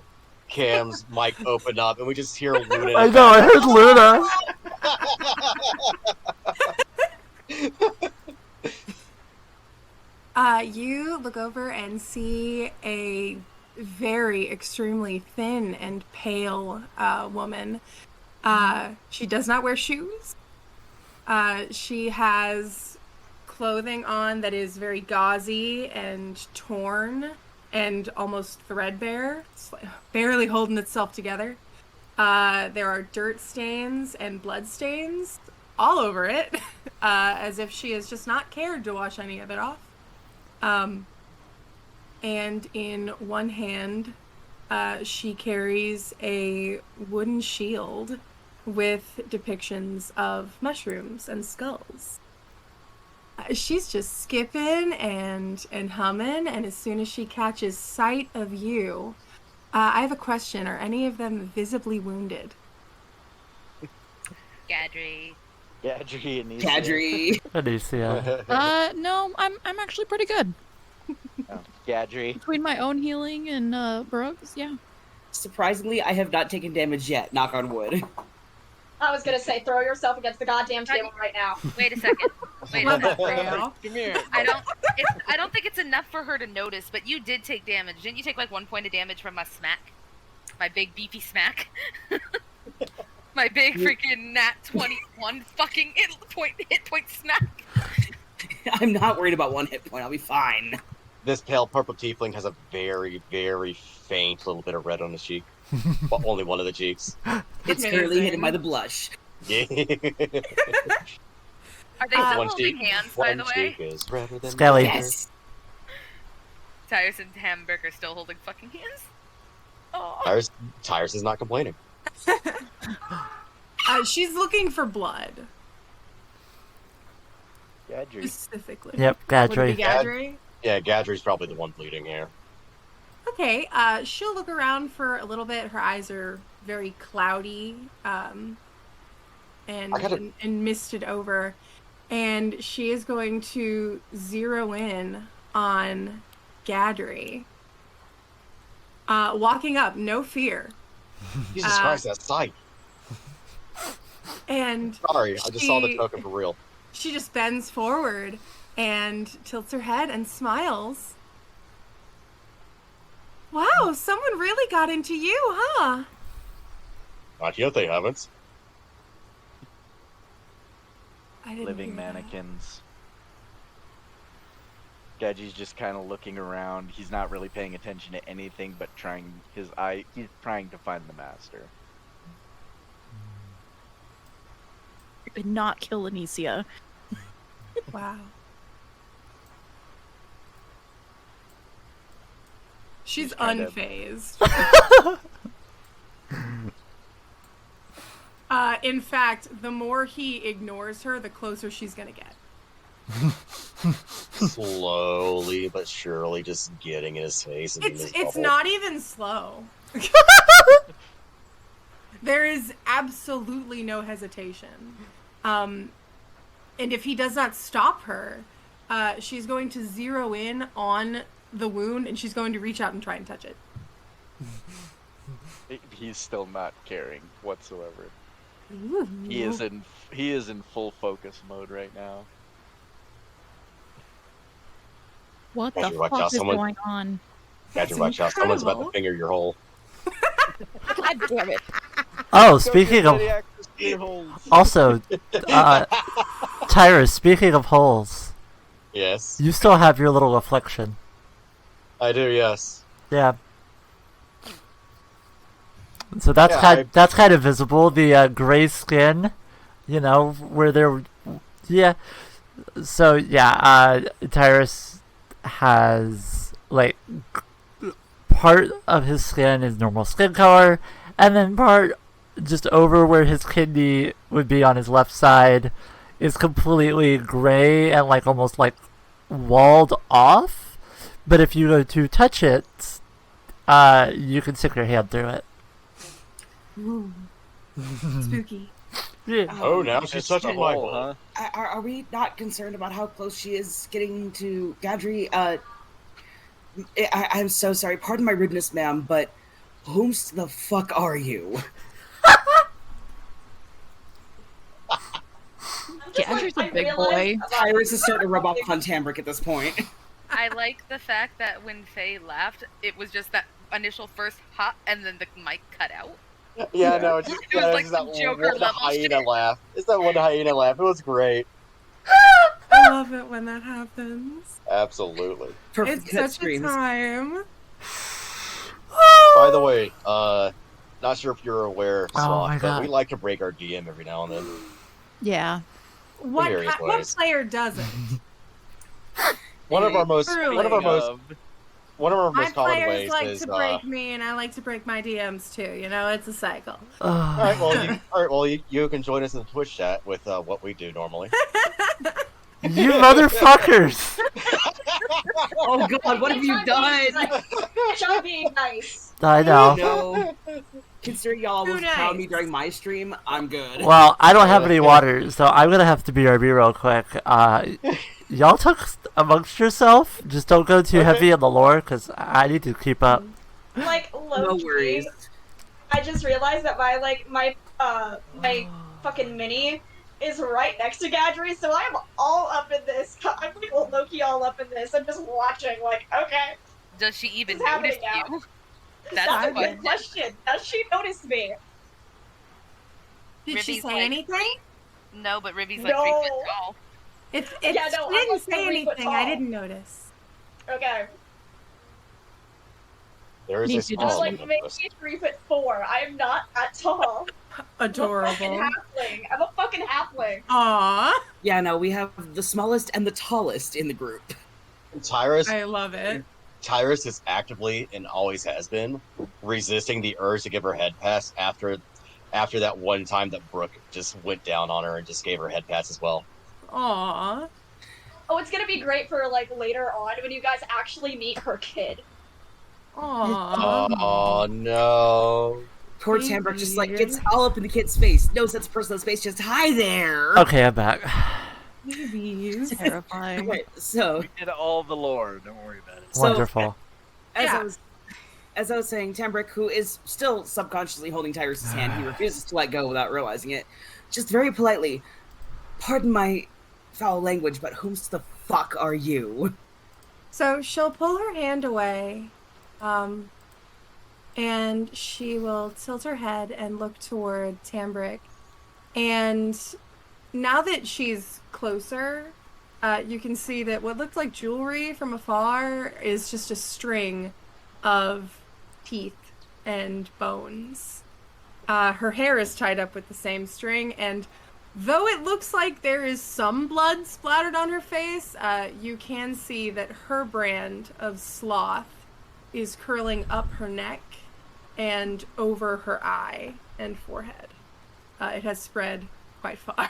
Cam's mic open up, and we just hear Luna. I know, I heard Luna. You look over and see a very extremely thin and pale woman. She does not wear shoes. She has clothing on that is very gauzy and torn and almost threadbare. It's like barely holding itself together. There are dirt stains and blood stains all over it, as if she has just not cared to wash any of it off. And in one hand, she carries a wooden shield with depictions of mushrooms and skulls. she's just skipping and humming, and as soon as she catches sight of you, I have a question. Are any of them visibly wounded? Gadry. Gadry and Kadri. Anicia. No, I'm actually pretty good. Gadry. Between my own healing and Brooks, yeah. Surprisingly, I have not taken damage yet, knock on wood. I was gonna say, throw yourself against the goddamn table right now. Wait a second. Wait a second. Come here. I don't think it's enough for her to notice, but you did take damage. Didn't you take like 1 point of damage from my smack? My big beefy smack? My big freaking nat 21 fucking hit point smack. I'm not worried about 1 hit point, I'll be fine. This pale purple tiefling has a very, very faint little bit of red on his cheek. But only one of the cheeks. It's clearly hidden by the blush. Yeah. Are they still holding hands, by the way? Is redder than Skelly. Yes. Tyrus and Hamburger still holding fucking hands? Oh. Tyrus is not complaining. She's looking for blood. Gadry. Specifically. Yep, Would it Gadry. be Gadry? Yeah, Gadry's probably the one bleeding here. Okay, she'll look around for a little bit. Her eyes are very cloudy and misted over. And she is going to zero in on Gadry. Walking up, no fear. Jesus Christ, that sight. And Sorry, I just saw the token for real. She just bends forward and tilts her head and smiles. Wow, someone really got into you, huh? Not yet, they haven't. I didn't Living hear that. mannequins. Gadry's just kind of looking around. He's not really paying attention to anything but he's trying to find the master. Did not kill Anicia. Wow. She's kind of- unfazed. In fact, the more he ignores her, the closer she's gonna get. Slowly but surely just getting in his face. And It's not even slow. There is absolutely no hesitation. And if he does not stop her, she's going to zero in on the wound and she's going to reach out and try and touch it. He's still not caring whatsoever. Ooh. He is in full focus mode right now. What Gadry, the watch fuck out, is someone- going on? Gadry, watch out, someone's about to finger your hole. God damn it. Oh, speaking of... Also, Tyrus, speaking of holes, Yes, you still have your little affliction. I do, yes. Yeah. So that's that's kind of visible. The gray skin, you know, where there, yeah. So yeah, Tyrus has like part of his skin is normal skin color, and then part just over where his kidney would be on his left side is completely gray and like almost like walled off. But if you go to touch it, you can stick your hand through it. Ooh. Spooky. Yeah. Oh, now she's touching my hole, hole. huh? Are we not concerned about how close she is getting to Gadry? I'm so sorry. Pardon my rudeness, ma'am, but whom the fuck are you? Gadry's a big boy. Tyrus is starting to rub off on Tambrick at this point. I like the fact that when Faye laughed, it was just that initial first hop and then the mic cut out. Yeah, no, it's just, It was like that some Joker one level hyena shit. laugh. It's that one hyena laugh. It was great. I love it when that happens. Absolutely. Perfect It's pet such screams. a time. By the way, not sure if you're aware, Oh Sloth, my but God. we like to break our DM every now and then. Yeah. What various what ways. player doesn't? One of our most Truly. one of our My most common players ways like is to break me, and I like to break my DMs too. You know, it's a cycle. all right, well, you can join us in the Twitch chat with what we do normally. You motherfuckers! Oh god, what have you done? John being nice. I know. No. Considering y'all Too almost found me nice. during my stream, I'm good. Well, I don't have any water, so I'm gonna have to BRB real quick. Y'all talk amongst yourself. Just don't go too heavy in the lore, because I need to keep up. Like, No low-key, worries. I just realized that my fucking mini is right next to Gadry, so I'm all up in this. I'm like low-key all up in this. I'm just watching, like, okay. Does she even What's happening notice now? you? That's a the good question. Does she notice me? Did she Ribby's say like, anything? No, but Ribby's like 3 feet tall. If Yeah, no, she I'm didn't like say 3 foot anything, I tall. didn't notice. Okay. There is a Need to I'm small just- like maybe 3'4". I am not that tall. Adorable. I'm a fucking halfling. I'm a fucking halfling. Aww. Yeah, no, we have the smallest and the tallest in the group. Tyrus. I love it. Tyrus is actively and always has been resisting the urge to give her head pass after that one time that Brooke just went down on her and just gave her head pass as well. Aww. Oh, it's gonna be great for like later on when you guys actually meet her kid. Aww. Oh no. Poor Tambrick just like gets all up in the kid's face. Knows that's personal space. Just hi there. Okay, I'm back. Babies. Terrifying. Wait, so We did all the lore. Don't worry about it. So- Wonderful. as I was saying, Tambrick, who is still subconsciously holding Tyrus's hand, he refuses to let go without realizing it. Just very politely, pardon my foul language, but whom the fuck are you? So she'll pull her hand away, and she will tilt her head and look toward Tambrick. And now that she's closer, you can see that what looked like jewelry from afar is just a string of teeth and bones. Her hair is tied up with the same string, and though it looks like there is some blood splattered on her face, you can see that her brand of sloth is curling up her neck and over her eye and forehead. It has spread quite far.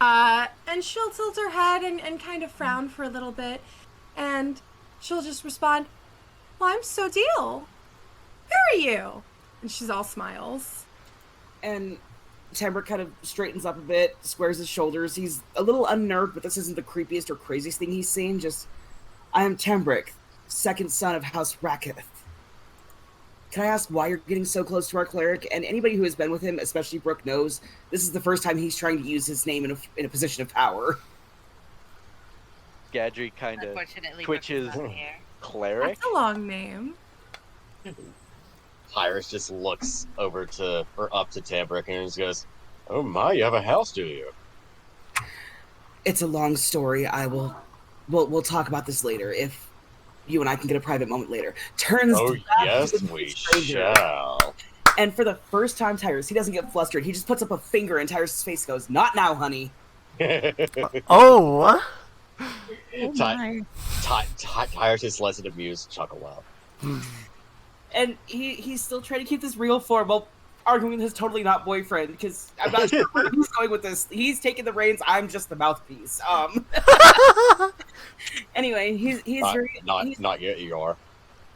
And she'll tilt her head and kind of frown for a little bit, and she'll just respond, "Well, I'm so deal. Who are you?" And she's all smiles. And Tambrick kind of straightens up a bit, squares his shoulders. He's a little unnerved, but this isn't the creepiest or craziest thing he's seen. Just, I am Tambrick, second son of House Raketh. Can I ask why you're getting so close to our cleric? And anybody who has been with him, especially Brooke, knows this is the first time he's trying to use his name in a position of power. Gadry kind of Unfortunately, twitches Brooke is not here. cleric. That's a long name. Tyrus just looks over to or up to Tambrick and just goes, "Oh my, you have a house, do you?" It's a long story. We'll talk about this later if you and I can get a private moment later. Turns Oh back yes, to the we stranger. shall. And for the first time, Tyrus, he doesn't get flustered. He just puts up a finger in Tyrus' face, goes, "Not now, honey." Oh! Oh my. Tyrus just lets it amused chuckle out. And he's still trying to keep this real form while arguing with his totally not boyfriend, because I'm not sure where he's going with this. He's taking the reins, I'm just the mouthpiece. Anyway, he's Not yet. You are.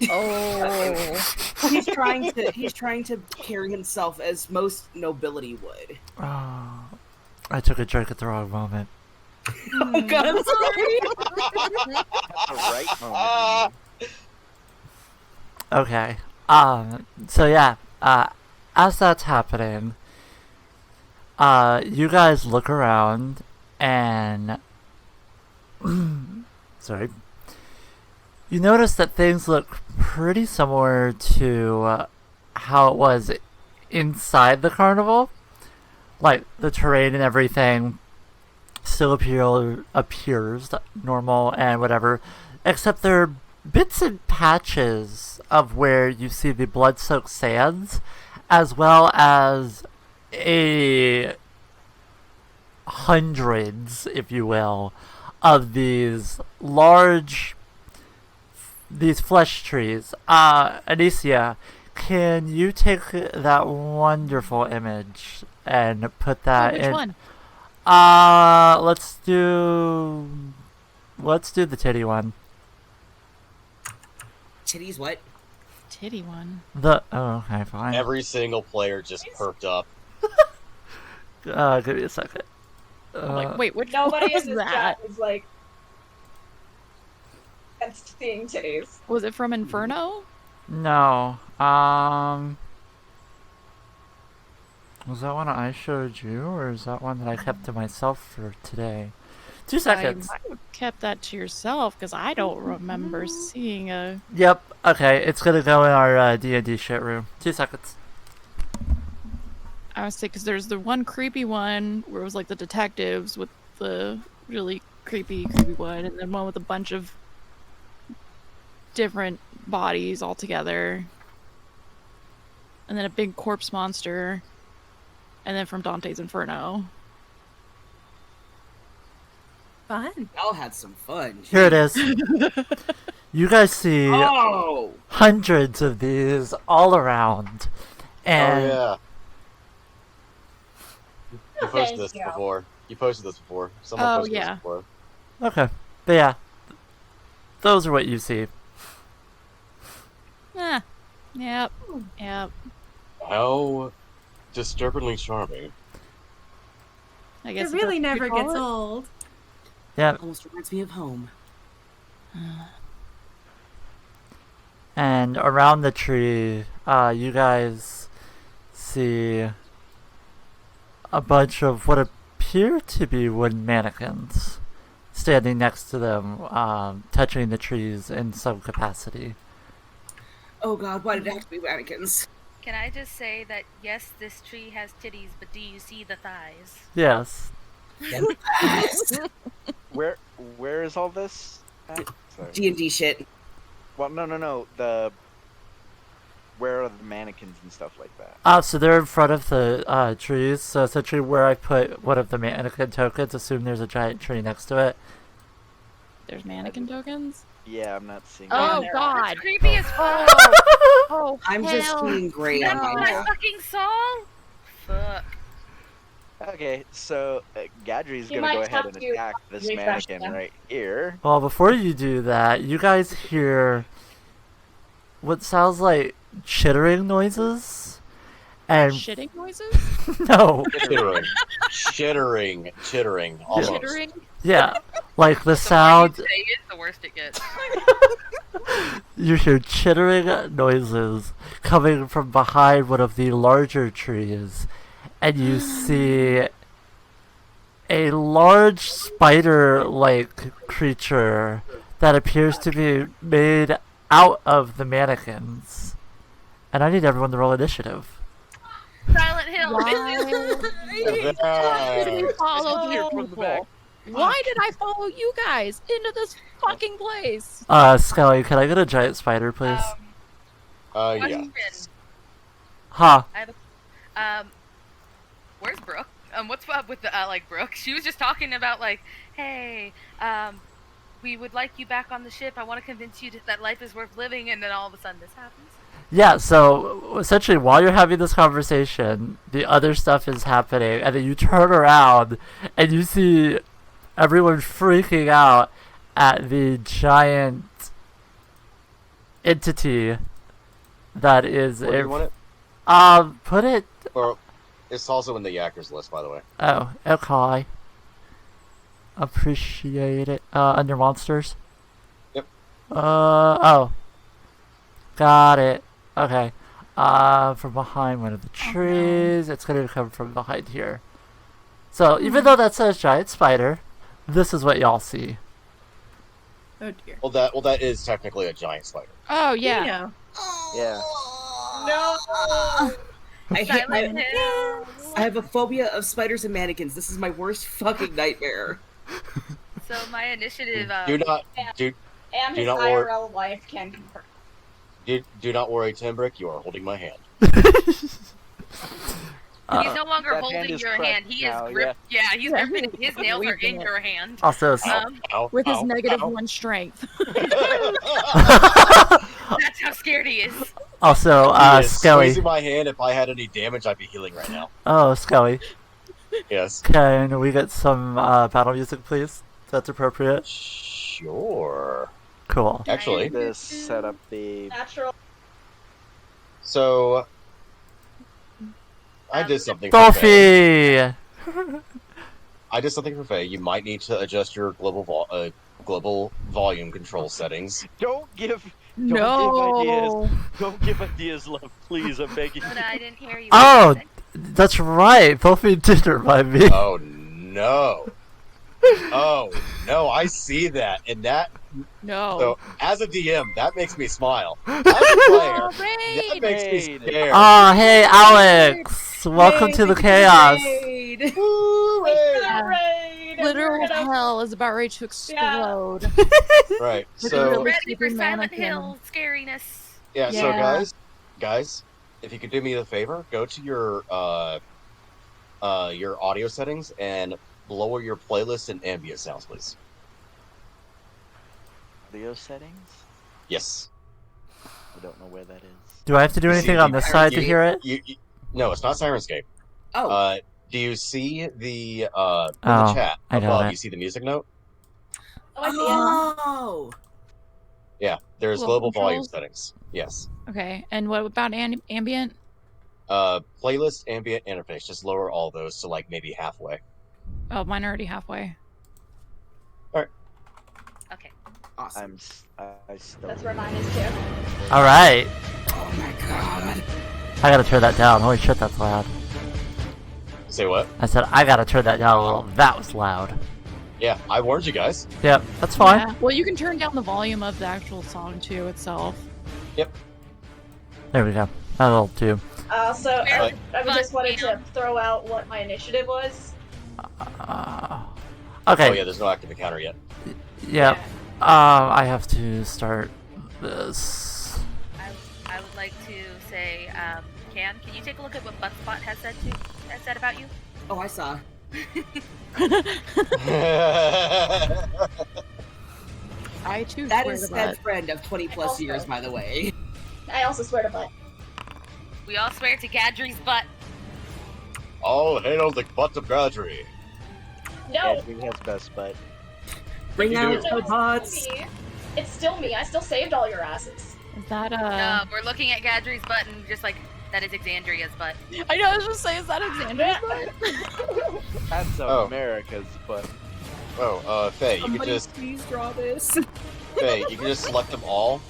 Oh. he's trying to carry himself as most nobility would. Oh, I took a drink at the wrong moment. Oh god, I'm sorry. The right moment. Okay. So yeah, as that's happening, you guys look around and sorry. You notice that things look pretty similar to how it was inside the carnival. Like, the terrain and everything still appears normal and whatever, except there are bits and patches of where you see the blood-soaked sands, as well as hundreds, if you will, of these flesh trees. Anicia, can you take that wonderful image and put that Which in? one? Let's do the titty one. Titties, what? Titty one. Okay, fine. Every single player just perked up. Give me a second. I'm like, wait, which Nobody one was in this that? chat is like against seeing titties. Was it from Inferno? No. Was that one I showed you, or is that one that I kept to myself for today? 2 seconds. I might have kept that to yourself because I don't remember seeing a. Yep. Okay, it's gonna go in our D&D shit room. 2 seconds. I was sick because there's the one creepy one where it was like the detectives with the really creepy one, and then one with a bunch of different bodies all together, and then a big corpse monster, and then from Dante's Inferno. Fun. Y'all had some fun. Here it is. You guys see Oh! hundreds of these all around, and yeah. You posted Thank this you. before. You posted this before. Someone Oh, posted yeah. this before. okay, but yeah, those are what you see. Yep. How disturbingly charming. I It guess really that's what never you call gets it. old. Yeah, Almost reminds me of home. and around the tree, you guys see a bunch of what appear to be wooden mannequins standing next to them, touching the trees in some capacity. Oh god, why did it have to be mannequins? Can I just say that yes, this tree has titties, but do you see the thighs? Yes. Where is all this at? Sorry. D&D shit. Well, no. Where are the mannequins and stuff like that? So they're in front of the trees. So essentially, where I put one of the mannequin tokens, assume there's a giant tree next to it. There's mannequin tokens. Yeah, I'm not seeing. Oh that. God! That's creepy as fuck. Oh, I'm just hell being great on That's my what I own. fucking saw. Fuck. Okay, so Gadri's You gonna go might ahead have and to attack this refresh mannequin them. right here. Well, before you do that, you guys hear what sounds like chittering noises, and shitting noises. no, Chittering, almost. Chittering. yeah, like the The more sound. you say it, the worse it gets. You hear chittering noises coming from behind one of the larger trees, and you see a large spider-like creature that appears to be made out of the mannequins. And I need everyone to roll initiative. Silent Hill. Why did we follow these from the back. people? Why did I follow you guys into this fucking place? Skelly, can I get a giant spider, please? Yeah. Question. Huh. I have a, where's Brooke? What's up with the Brooke? She was just talking about hey, we would like you back on the ship. I want to convince you that life is worth living, and then all of a sudden this happens. Yeah, so essentially while you're having this conversation, the other stuff is happening, and then you turn around and you see everyone freaking out at the giant entity that is Where do you want it? put it. Or it's also in the Yakkers list, by the way. Oh, okay. Appreciate it. Under monsters. Yep. Oh. Got it. Okay. From behind one of the trees. It's gonna come from behind here. So even though that says giant spider, this is what y'all see. Oh dear. Well, that is technically a giant spider. Oh yeah. Yeah. Yeah. No. Silent Hill. I have a phobia of spiders and mannequins. This is my worst fucking nightmare. So my initiative. Do not do And Do his not worry. IRL wife can confirm. do not worry, Timbrick. You are holding my hand. He's no longer That hand holding is your crushed hand. He is now, grip. Yeah, he's Yeah. gripping. His nails are Squeezing in it. your hand. Also, With his Ow, negative ow. 1 strength. That's how scared he is. also, He is Skelly. squeezing my hand. If I had any damage, I'd be healing right now. Oh, Skelly. Yes. Can we get some battle music, please? That's appropriate. Sure. Cool. Actually, This set up the Natural. so I did something for Faye. Dolphy! I did something for Faye. You might need to adjust your global volume control settings. Don't give No. ideas. Don't give ideas, love. Please, I'm begging you. But I didn't hear you. Oh, that's right. Dolphy did remind me. Oh no. Oh no, I see that, and that. No. So, as a DM, that makes me smile. As a player, that makes me Raid. scared. Oh, hey, Alex. Welcome to the chaos. Woo, raid. Raid. Literal hell is about ready to explode. Right. With So really Ready for creepy Silent mannequin. Hill scariness. yeah. So Yeah. guys, if you could do me a favor, go to your audio settings and lower your playlist and ambient sounds, please. Audio settings? Yes. I don't know where that is. Do I have to do You anything see- on this side to hear it? No, it's not Sirenscape. Oh, Do you see the in Oh, the chat I got above? it. You see the music note? Oh, I see it. oh. Yeah, there's Global global volume controls? settings. Yes. Okay, and what about ambient? Playlist, ambient, interface. Just lower all those to like maybe halfway. Oh, mine are already halfway. Okay. Awesome. I still. That's where mine is too. All right. Oh my god. I gotta turn that down. Holy shit, that's loud. Say what? I said, I gotta turn that down a little. That was loud. Yeah, I warned you guys. Yep, that's fine. Yeah. Well, you can turn down the volume of the actual song too itself. Yep. There we go. That'll do. So Right. I just wanted to throw out what my initiative was. Okay. Oh yeah, there's no active encounter yet. Yeah. I have to start this. I would like to say, can you take a look at what Buttspot has said about you? Oh, I saw. I too That swear is to Stead's butt. friend of 20 plus Also- years, by the way. I also swear to butt. We all swear to Gadry's butt. All hail the butt of Gadry. No, Gadry has best butt. Bring You out do. the it's bots. still me. It's still me. I still saved all your asses. Is that We're looking at Gadry's butt and just like, that is Exandria's butt. I know. I was just saying, is that Alexander's butt? That's Oh. America's butt. Oh, Faye, you can Somebody just please draw this. Faye, you can just select them all,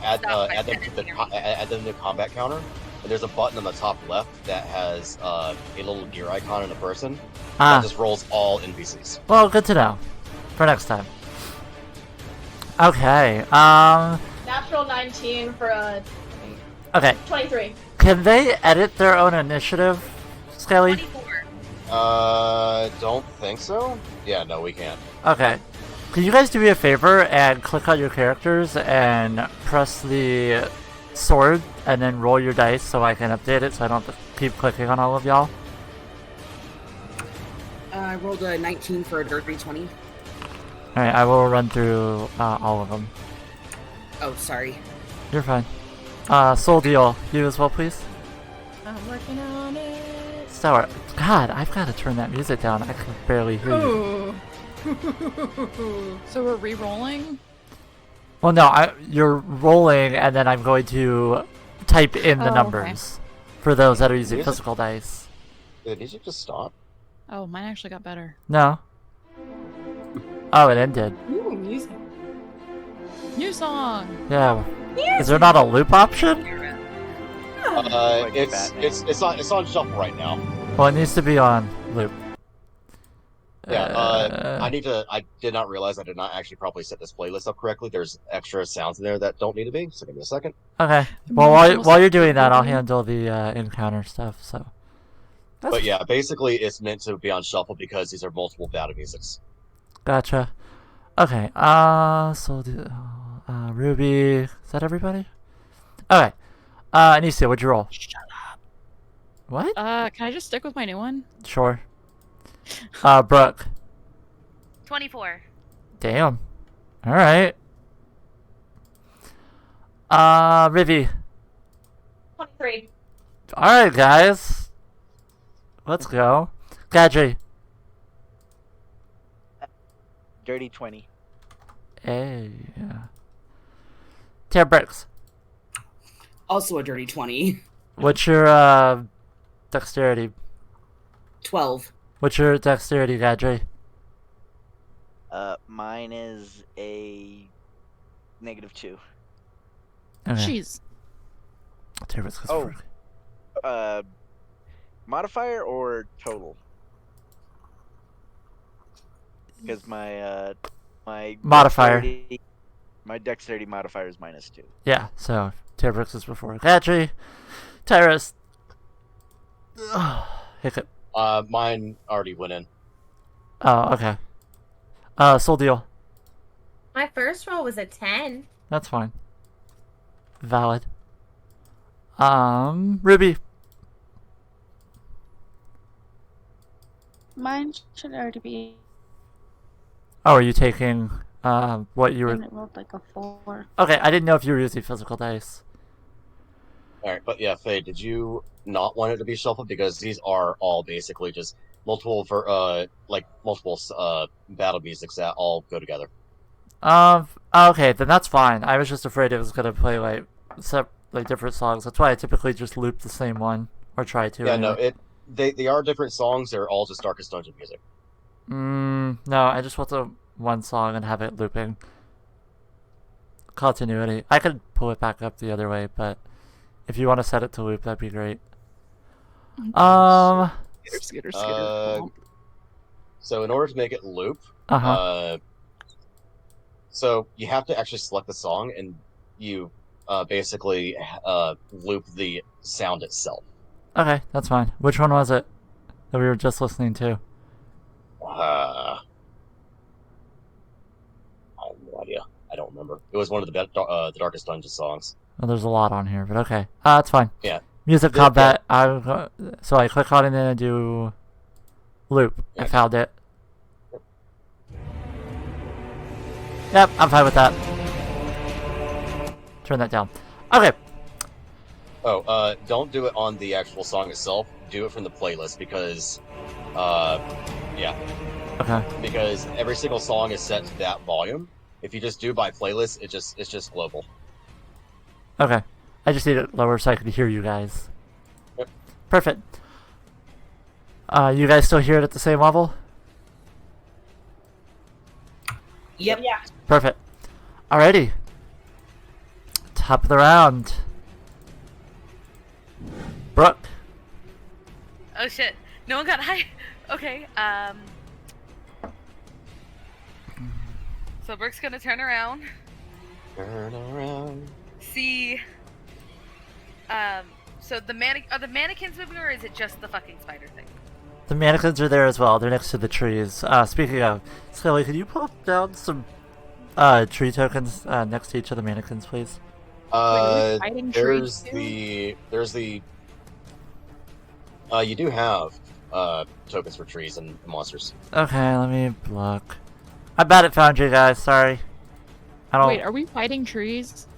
add Stop by add them to the sending add them to the combat counter, and there's a button on the top left that has a little gear icon and a person. That just rolls all NPCs. Well, good to know. For next time. Okay. Natural 19 for a Okay. 23. Can they edit their own initiative, Skelly? 24. Don't think so. Yeah, no, we can't. Okay. Can you guys do me a favor and click on your characters and press the sword and then roll your dice so I can update it so I don't have to keep clicking on all of y'all? I rolled a 19 for a dirty 20. Alright, I will run through all of them. Oh, sorry. You're fine. Soul Deal, you as well, please? I'm working on it. Sour. God, I've got to turn that music down. I can barely hear you. Ooh. So we're re-rolling. Well, no, you're rolling, and then I'm going to type in the Oh, okay. numbers for those that are using Music? physical dice. Did the music just stop? Oh, mine actually got better. No. Oh, it ended. Ooh, music. New song. Yeah. Is there not a loop option? Like It's Batman. it's on shuffle right now. Well, it needs to be on loop. Yeah, I did not realize I did not actually properly set this playlist up correctly. There's extra sounds in there that don't need to be, so give me a second. Okay. Well, while you're doing that, I'll handle the encounter stuff. So. But yeah, basically it's meant to be on shuffle because these are multiple battle musics. Gotcha. Okay. So Ruby, is that everybody? Okay. Anicia, what'd you roll? Shut up. What? Can I just stick with my new one? Sure. Brooke. 24. Damn. All right. Rivi. 23. All right, guys. Let's go. Gadry. Dirty 20. Hey. Bricks. Also a dirty 20. What's your dexterity? 12. What's your dexterity, Gadry? Mine is a -2. Okay. Jeez. Modifier or total? Because my modifier. My dexterity modifier is -2. Yeah, so Terbrix is before Gadry. Tyrus. Hiccup. Mine already went in. Oh, okay. Soul Deal. My first roll was a 10. That's fine. Valid. Ruby. Mine should already be. Oh, are you taking what you were? And it rolled like a 4. Okay, I didn't know if you were using physical dice. All right, but yeah, Faye, did you not want it to be shuffled because these are all basically just multiple battle musics that all go together. Okay, then that's fine. I was just afraid it was gonna play like different songs. That's why I typically just loop the same one or try to. Yeah, anyway. no, they are different songs. They're all just Darkest Dungeon music. No, I just want the one song and have it looping. Continuity. I could pull it back up the other way, but if you want to set it to loop, that'd be great. Skitter. So in order to make it loop, so you have to actually select the song and you basically loop the sound itself. Okay, that's fine. Which one was it that we were just listening to? I have no idea. I don't remember. It was one of the Darkest Dungeon songs. Well, there's a lot on here, but okay. That's fine. Yeah. Music combat. So I click on it and then I do loop. Yeah. I found it. Yep, I'm fine with that. Turn that down. Okay. Oh, don't do it on the actual song itself. Do it from the playlist because, yeah. Okay. Because every single song is set to that volume. If you just do by playlist, it's just global. Okay. I just need it lower so I can hear you guys. Yep. Perfect. You guys still hear it at the same level? Yep. Yeah. Perfect. Alrighty. Top of the round. Brooke. Oh shit. No one got high. Okay, so Brooke's gonna turn around. Turn around. See. So are the mannequins moving or is it just the fucking spider thing? The mannequins are there as well. They're next to the trees. Speaking of, Scully, could you pull down some tree tokens next to each of the mannequins, please? There's the you do have tokens for trees and monsters. Okay, let me look. I'm bad at Foundry, guys. Sorry. I don't. Wait, are we fighting trees?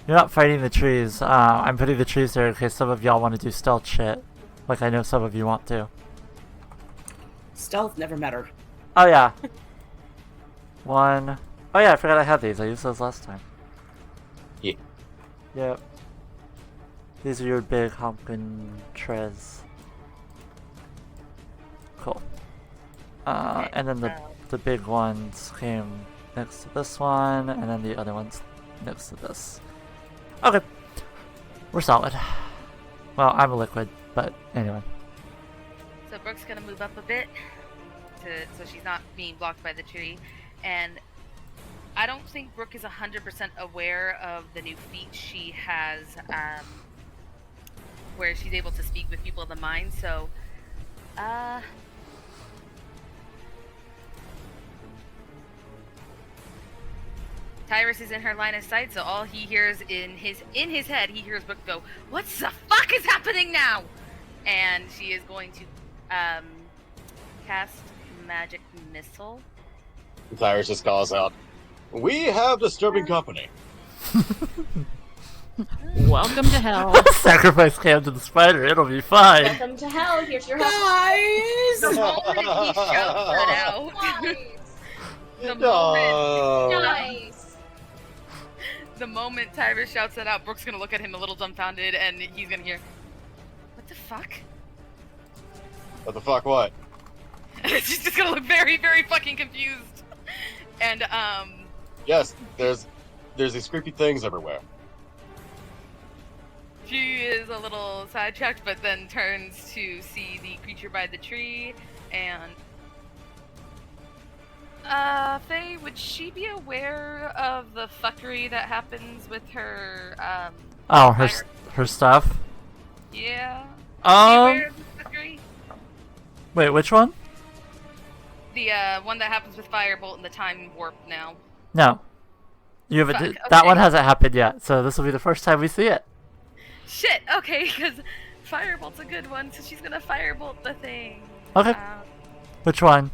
You're not fighting the trees. I'm putting the trees there in case some of y'all want to do stealth shit. Like I know some of you want to. Stealth never mattered. Oh yeah. One. Oh yeah, I forgot I had these. I used those last time. Yeah. Yep. These are your big honkin' tres. Cool. And then the big ones came next to this one, and then the other ones next to this. Okay. We're solid. Well, I'm a liquid, but anyway. So Brooke's gonna move up a bit so she's not being blocked by the tree, and I don't think Brooke is 100% aware of the new feat she has, where she's able to speak with people of the mind. So, Tyrus is in her line of sight, so all he hears in his head, he hears Brooke go, "What the fuck is happening now?" And she is going to cast magic missile. Tyrus just calls out, "We have disturbing company." Welcome to hell. Sacrifice Cam to the spider. It'll be fine. Welcome to hell. Here's your house. Guys! The moment he shouts that out, the moment, No. Nice. the moment Tyrus shouts that out, Brooke's gonna look at him a little dumbfounded, and he's gonna hear, "What the fuck?" What the fuck? What? She's just gonna look very, very fucking confused. And Yes, there's these creepy things everywhere. she is a little sidetracked, but then turns to see the creature by the tree, and Faye, would she be aware of the fuckery that happens with her, Oh, fire- her stuff. Yeah. Is she aware of the fuckery? Wait, which one? The one that happens with Firebolt and the time warp now. No. You haven't. Fuck, That okay. one hasn't happened yet, so this will be the first time we see it. Shit, okay, because Firebolt's a good one, so she's gonna Firebolt the thing. Okay. Which one?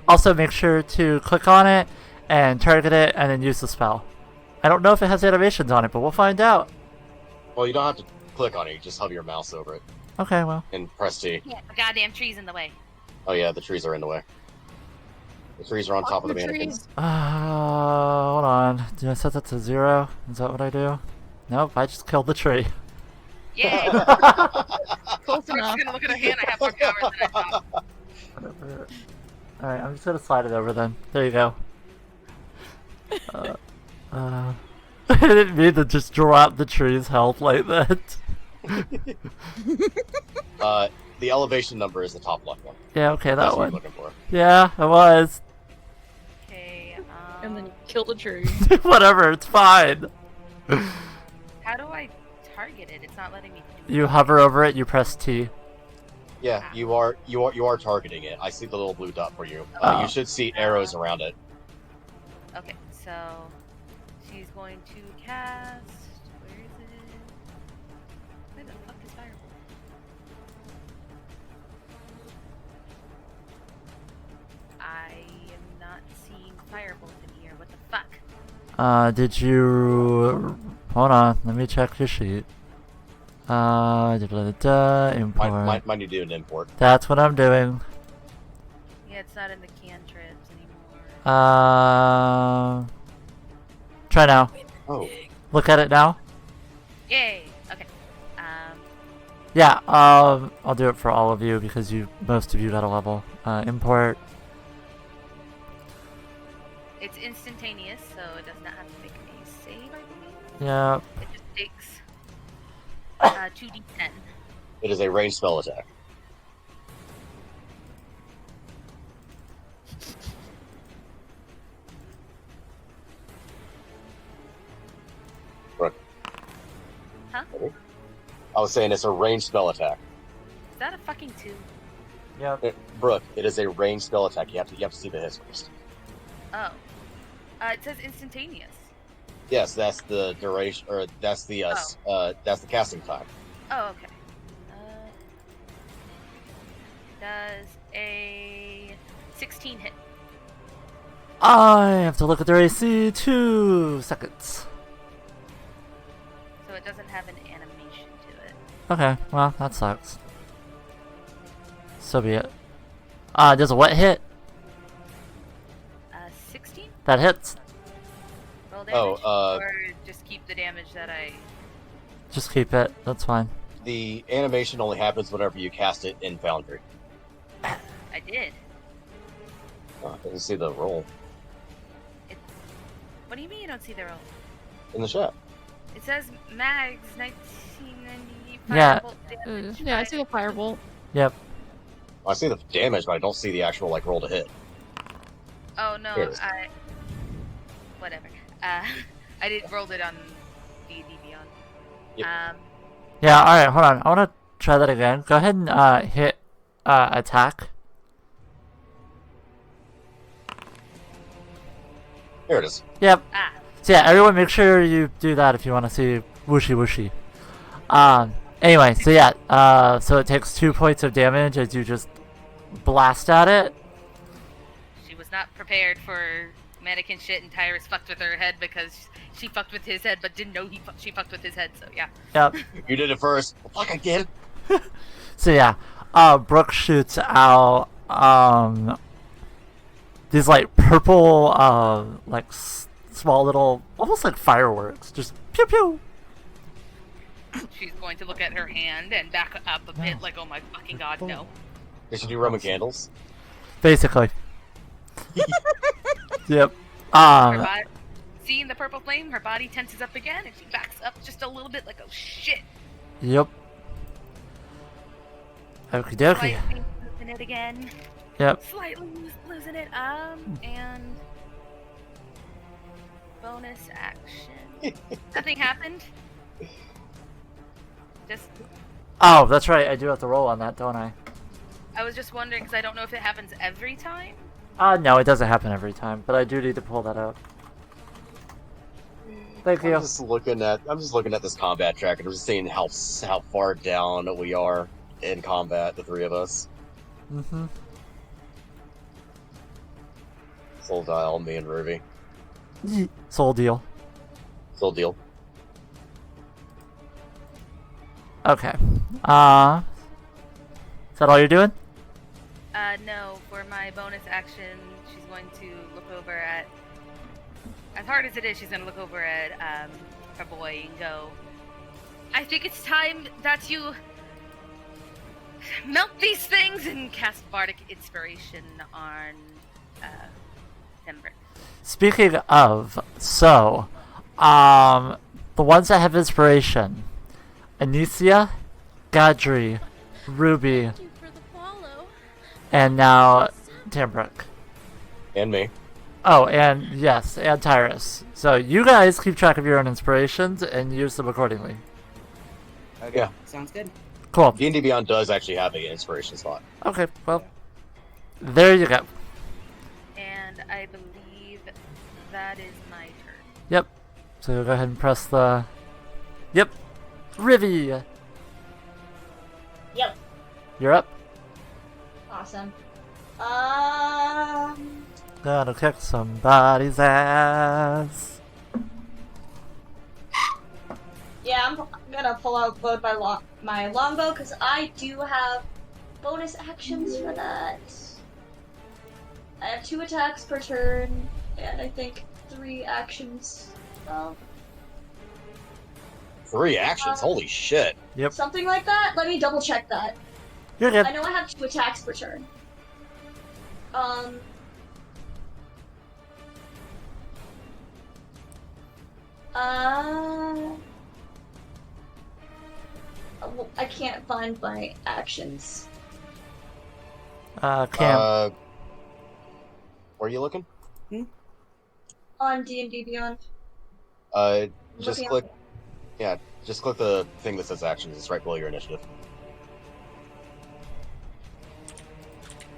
Also, make sure to click on it and target it, and then use the spell. I don't know if it has animations on it, but we'll find out. Well, you don't have to click on it. You just hover your mouse over it Okay, well. and press T. Yeah, the goddamn tree's in the way. Oh yeah, the trees are in the way. The trees are on top of the mannequins. Hold on. Do I set that to 0? Is that what I do? Nope, I just killed the tree. Yay! Close Brooke's enough. gonna look at her hand, I have more powers than I thought. Whatever. Alright, I'm just gonna slide it over then. There you go. I didn't mean to just drop the tree's health like that. The elevation number is the top left one. Yeah, okay, That's that what you're one. looking for. Yeah, it was. Okay, And then you kill the tree. Whatever, it's fine. how do I target it? It's not letting me do You hover over it, you press T. Yeah, you are targeting it. I see the little blue dot for you. Oh. You should see arrows around it. Okay, so she's going to cast. Where is it? Where the fuck is Firebolt? I am not seeing Firebolt in here. What the fuck? Did you... Hold on, let me check your sheet. Import. Might need to do an import. That's what I'm doing. Yeah, it's not in the cantrips anymore. Try now. Oh. Look at it now. Yay! Okay. Yeah, I'll do it for all of you because most of you got a level. Import. It's instantaneous, so it does not have to make a save, I believe. Yeah. It just takes 2d10. It is a ranged spell attack. Brooke. Huh? I was saying it's a ranged spell attack. Is that a fucking 2? Yep. Brooke, it is a ranged spell attack. You have to see the hits first. Oh. It says instantaneous. Yes, that's the duration, or that's the casting time. Oh, okay. Does a 16 hit? I have to look at their AC. 2 seconds. So it doesn't have an animation to it. Okay, well, that sucks. So be it. Does a what hit? 16? That hits. Roll damage? Oh, or just keep the damage that I... Just keep it. That's fine. The animation only happens whenever you cast it in Foundry. I did. I didn't see the roll What do you mean you don't see the roll? in the chat. It says Mags 1990 Yeah. firebolt damage. Yeah, I see the firebolt. Yep. I see the damage, but I don't see the actual roll to hit. Oh no, Here it is. whatever. I did rolled it on D&D Beyond. Yep. Yeah, alright, hold on. I want to try that again. Go ahead and hit attack. Here it is. Yep. Ah. So yeah, everyone make sure you do that if you want to see whooshy whooshy. Anyway, so yeah, so it takes 2 points of damage as you just blast at it. She was not prepared for mannequin shit, and Tyrus fucked with her head because she fucked with his head, but didn't know she fucked with his head. So yeah. Yep. You did it first. Well, fuck again. So yeah, Brooke shoots out these like purple like small little, almost like fireworks, just pew pew. She's going to look at her hand and back up a bit, like, oh my fucking god, no. Did she do Roman candles? Basically. Yep. Seeing the purple flame, her body tenses up again, and she backs up just a little bit, like, oh shit. Yep. Okie dokie. Slightly losing it again. Yep. Slightly losing it. And bonus action. Nothing happened. Just. Oh, that's right. I do have to roll on that, don't I? I was just wondering because I don't know if it happens every time. No, it doesn't happen every time, but I do need to pull that out. Thank you. I'm just looking at this combat track and I'm just seeing how far down we are in combat, the three of us. Mm-hmm. Soul Dial, me and Ruby. Soul deal. Soul deal. Okay. Is that all you're doing? No. For my bonus action, she's going to look over at. As hard as it is, she's going to look over at her boy and go, I think it's time that you melt these things and cast Bardic Inspiration on Timber. Speaking of, so, the ones that have inspiration, Anicia, Gadri, Ruby, and now Tambrick. And me. Oh, and yes, and Tyrus. So you guys keep track of your own inspirations and use them accordingly. Okay. Yeah. Sounds good. Cool. D&D Beyond does actually have an inspiration slot. Okay, well, there you go. And I believe that is my turn. Yep. So go ahead and press the... Yep. Rivy! Yep. You're up. Awesome. Gotta kick somebody's ass. Yeah, I'm gonna pull out both my longbow because I do have bonus actions for that. I have 2 attacks per turn, and I think 3 actions. Well, 3 actions? Holy shit. Yep. something like that. Let me double check that. You're good. I know I have 2 attacks per turn. I can't find my actions. Cam. Where are you looking? On D&D Beyond. Just Looking click. Yeah, just click the thing that says actions. It's right below your initiative.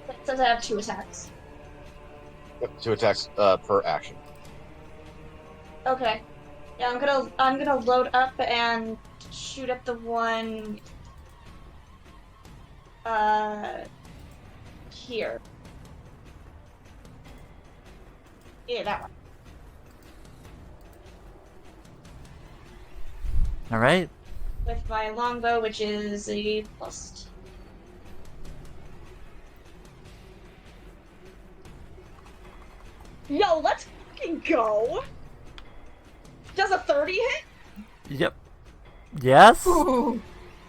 It says I have 2 attacks. Yep, 2 attacks per action. Okay. Yeah, I'm gonna load up and shoot at the one here. Yeah, that one. All right. With my longbow, which is a +2. Yo, let's fucking go! Does a 30 hit? Yep. Yes? A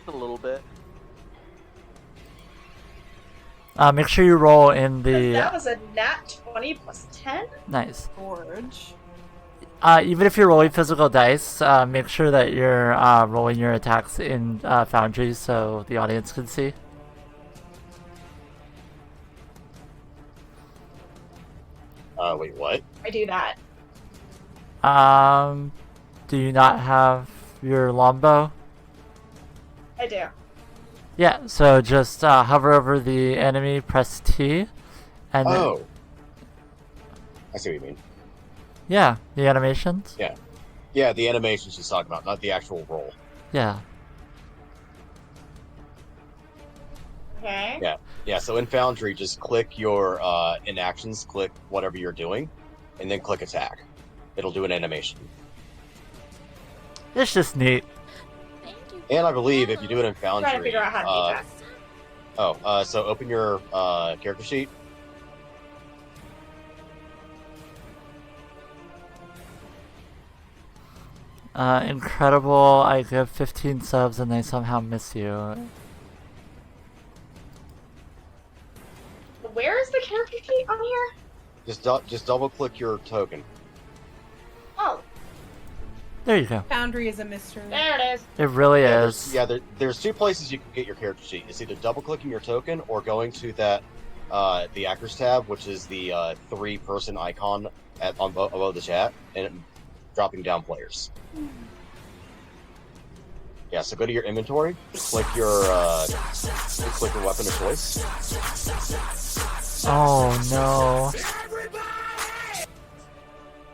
little bit. Make sure you roll in the... That was a nat 20 plus 10? Nice. Forge. Even if you're rolling physical dice, make sure that you're rolling your attacks in Foundry so the audience can see. Wait, what? I do that. Do you not have your longbow? I do. Yeah, so just hover over the enemy, press T, and Oh. I see what you mean. yeah, the animations. Yeah. Yeah, the animation she's talking about, not the actual roll. Yeah. Okay. Yeah. Yeah, so in Foundry, just click your, in actions, click whatever you're doing, and then click attack. It'll do an animation. It's just neat. Thank you. And I believe if you do it in I'm Foundry, trying to figure out how to do that. so open your character sheet. Incredible, I give 15 subs and they somehow miss you. Where is the character sheet on here? Just double click your token. Oh, There you go. Foundry is a mystery. there it is. It really Yeah, is. there's two places you can get your character sheet. It's either double clicking your token or going to that the actors tab, which is the 3-person icon above the chat, and dropping down players. Yeah, so go to your inventory, click your weapon of choice. Oh no.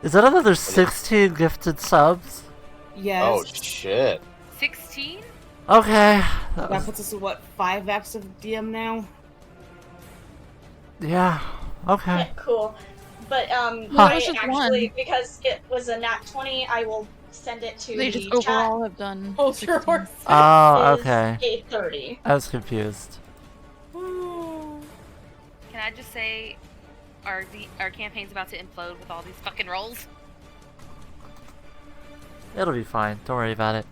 Is that another 16 gifted subs? Yes. Oh shit. 16? Okay. That puts us at what, 5x of DM now? Yeah. Okay. Yeah, cool. But Huh. I It's just actually, one. because it was a nat 20, I will send it to They the just chat. overall have done. Hold your 16. horse. Oh, Is okay. 830. I was confused. Can I just say, our campaign's about to implode with all these fucking rolls? It'll be fine. Don't worry about it.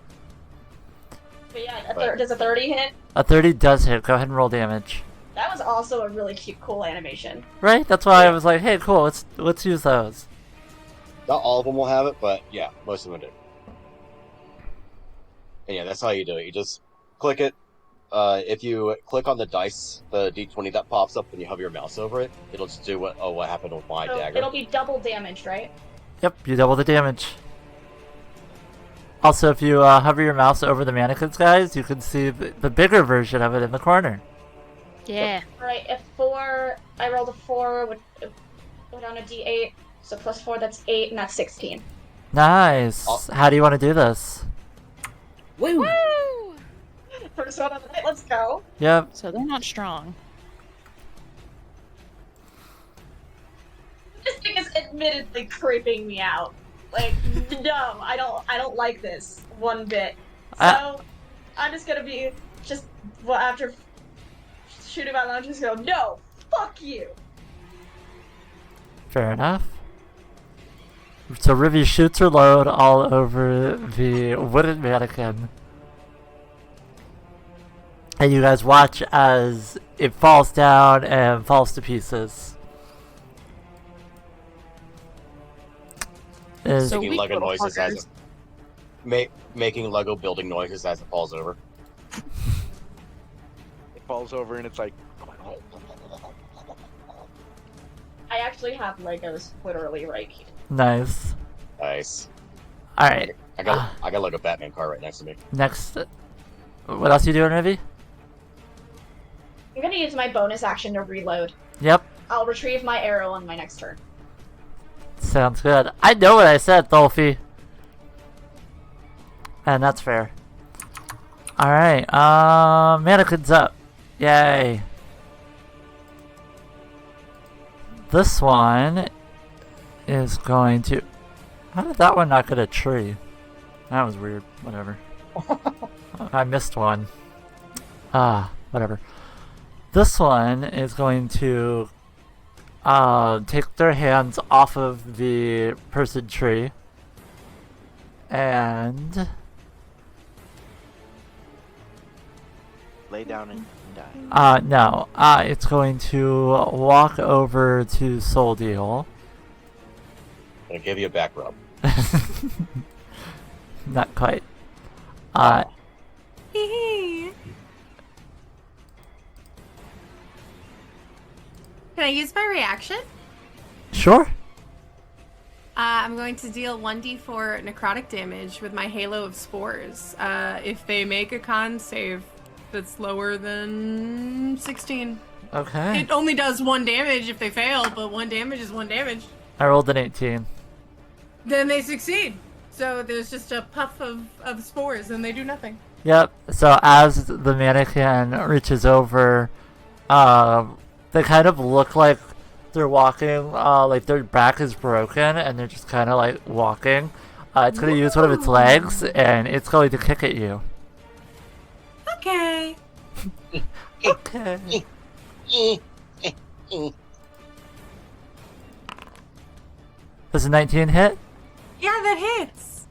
But yeah, does a 30 hit? A 30 does hit. Go ahead and roll damage. That was also a really cute, cool animation. Right? That's why I was like, hey, cool. Let's use those. Not all of them will have it, but yeah, most of them do. And yeah, that's how you do it. You just click it. If you click on the dice, the d20 that pops up when you hover your mouse over it, it'll just do what happened with my So dagger. it'll be double damaged, right? Yep, you double the damage. Also, if you hover your mouse over the mannequins, guys, you can see the bigger version of it in the corner. Yeah. Alright, I rolled a 4, would on a d8, so plus 4, that's 8, and that's 16. Nice. How do you want to do this? Woo! Woo! First one of the night, let's go. Yep. So they're not strong. This thing is admittedly creeping me out. Like, no, I don't like this one bit. So, I'm just gonna be, after shooting my lunch, just go, no, fuck you. Fair enough. So Rivy shoots her load all over the wooden mannequin. And you guys watch as it falls down and falls to pieces. So Making we Lego little noises as fuckers. making Lego building noises as it falls over. It falls over and it's like. I actually have Legos literally right here. Nice. Nice. Alright. I got like a Batman car right next to me. Next. What else you doing, Rivy? I'm gonna use my bonus action to reload. Yep. I'll retrieve my arrow on my next turn. Sounds good. I know what I said, Tholfi. And that's fair. Alright, mannequin's up. Yay. This one is going to... How did that one not get a tree? That was weird. Whatever. I missed one. Whatever. This one is going to take their hands off of the person tree and Lay down and die. no, it's going to walk over to Soul Deal. I'll give you a back rub. Not quite. Can I use my reaction? Sure. I'm going to deal 1d4 necrotic damage with my Halo of Spores. If they make a con save that's lower than 16. Okay. It only does 1 damage if they fail, but 1 damage is 1 damage. I rolled an 18. Then they succeed. So there's just a puff of spores and they do nothing. Yep. So as the mannequin reaches over, they kind of look like they're walking, like their back is broken, and they're just kind of like walking. It's going to use one of its legs, and it's going to kick at you. Okay. Okay. Does a 19 hit? Yeah, that hits.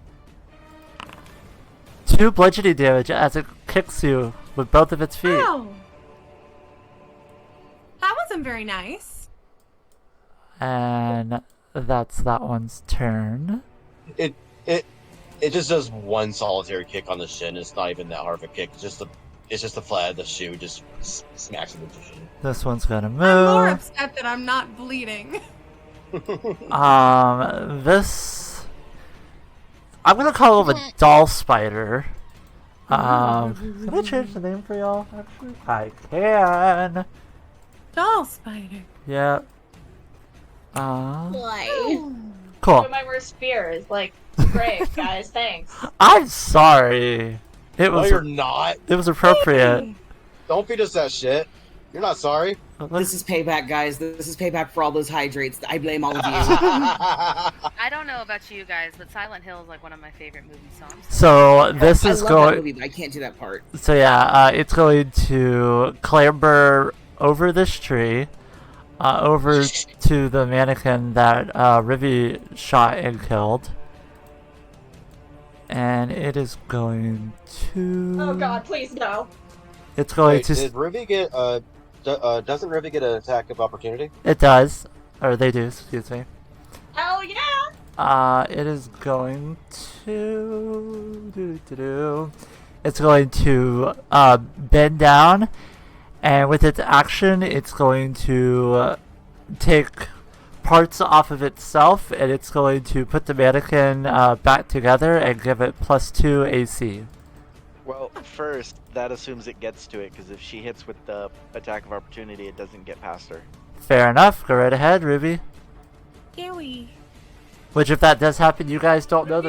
2 bludgeoning damage as it kicks you with both of its feet. Ow. That wasn't very nice. And that's that one's turn. It just does one solitary kick on the shin. It's not even that hard of a kick. It's just the flat of the shoe just smacks him with the shin. This one's gonna move. I'm more upset that I'm not bleeding. This I'm gonna call him a doll spider. Can I change the name for y'all? Actually, I can. Doll spider. Yep. Why? Cool. My worst fear is like, great, guys, thanks. I'm sorry. It No, was. you're not. It was appropriate. Don't feed us that shit. You're not sorry. This is payback, guys. This is payback for all those hydrates. I blame all of you. I don't know about you guys, but Silent Hill is like one of my favorite movies. So this I is love going. that movie, but I can't do that part. So yeah, it's going to clamber over this tree, over to the mannequin that Rivy shot and killed, and it is going to. Oh god, please no. It's going Wait, to. did Rivy get doesn't Rivy get an attack of opportunity? It does, or they do. Excuse me. Hell yeah! It is going to. It's going to bend down, and with its action, it's going to take parts off of itself, and it's going to put the mannequin back together and give it +2 AC. Well, first, that assumes it gets to it, because if she hits with the attack of opportunity, it doesn't get past her. Fair enough. Go right ahead, Ruby. Scary. Which, if that does happen, you guys don't know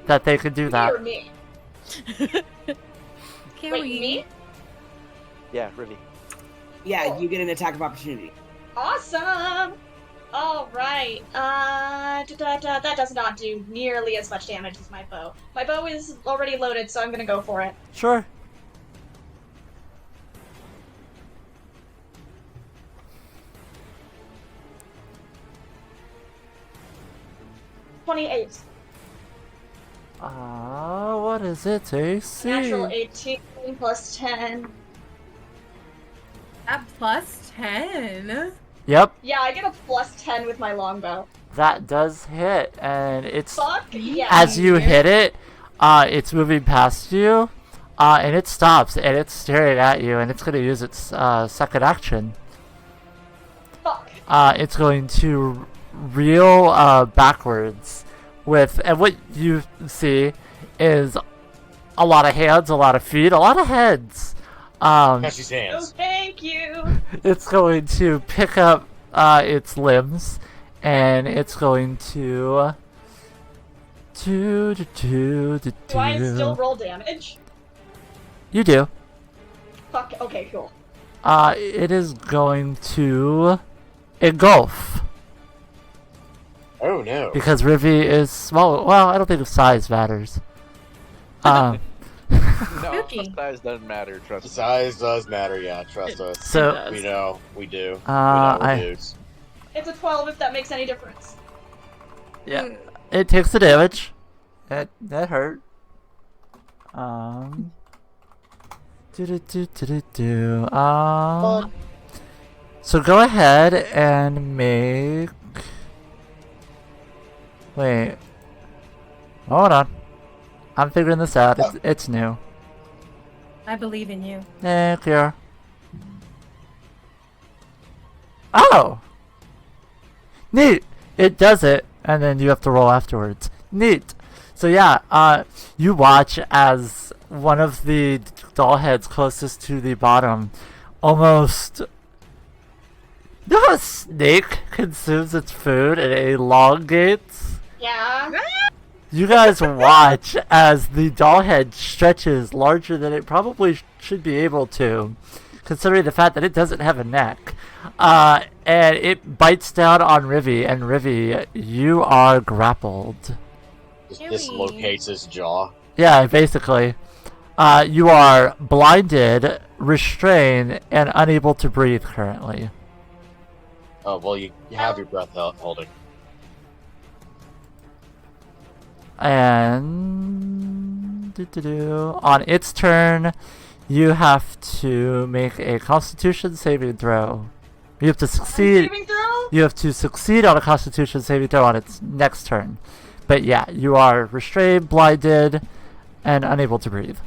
that they can do that. Or me. Scary. Wait, me? Yeah, Rivy. Yeah, you get an attack of opportunity. Awesome! Alright, that does not do nearly as much damage as my bow. My bow is already loaded, so I'm gonna go for it. Sure. $28. What is it, AC? Natural 18 plus 10. At +10. Yep, Yeah, I get a plus 10 with my longbow. that does hit, and it's Fuck yeah. as you hit it, it's moving past you, and it stops, and it's staring at you, and it's going to use its second action. Fuck. It's going to reel backwards and what you see is a lot of hands, a lot of feet, a lot of heads. Catch his Oh, hands. thank you. It's going to pick up its limbs, and it's going to Do I still roll damage? You do. Fuck, okay, cool. It is going to engulf. Oh no. Because Rivy is small. Well, I don't think the size matters. No, Spooky. size doesn't matter, trust me. Size does matter, yeah, trust us. So, We know, we do. We know I- we're dudes. It's a 12 if that makes any difference. yeah, it takes the damage. That hurt. Do. So go ahead and make. Wait. Hold on. I'm figuring this out. It's new. I believe in you. Thank you. Oh! Neat! It does it, and then you have to roll afterwards. Neat! So yeah, you watch as one of the doll heads closest to the bottom almost... You know how a snake consumes its food and it elongates? Yeah. You guys watch as the doll head stretches larger than it probably should be able to, considering the fact that it doesn't have a neck. And it bites down on Rivy, and Rivy, you are grappled. Just dislocates his jaw. Yeah, basically. You are blinded, restrained, and unable to breathe currently. Oh, well, you have your breath holding. And on its turn, you have to make a Constitution saving throw. You have to succeed. You have to succeed on a Constitution saving throw on its next turn. But yeah, you are restrained, blinded, and unable to breathe.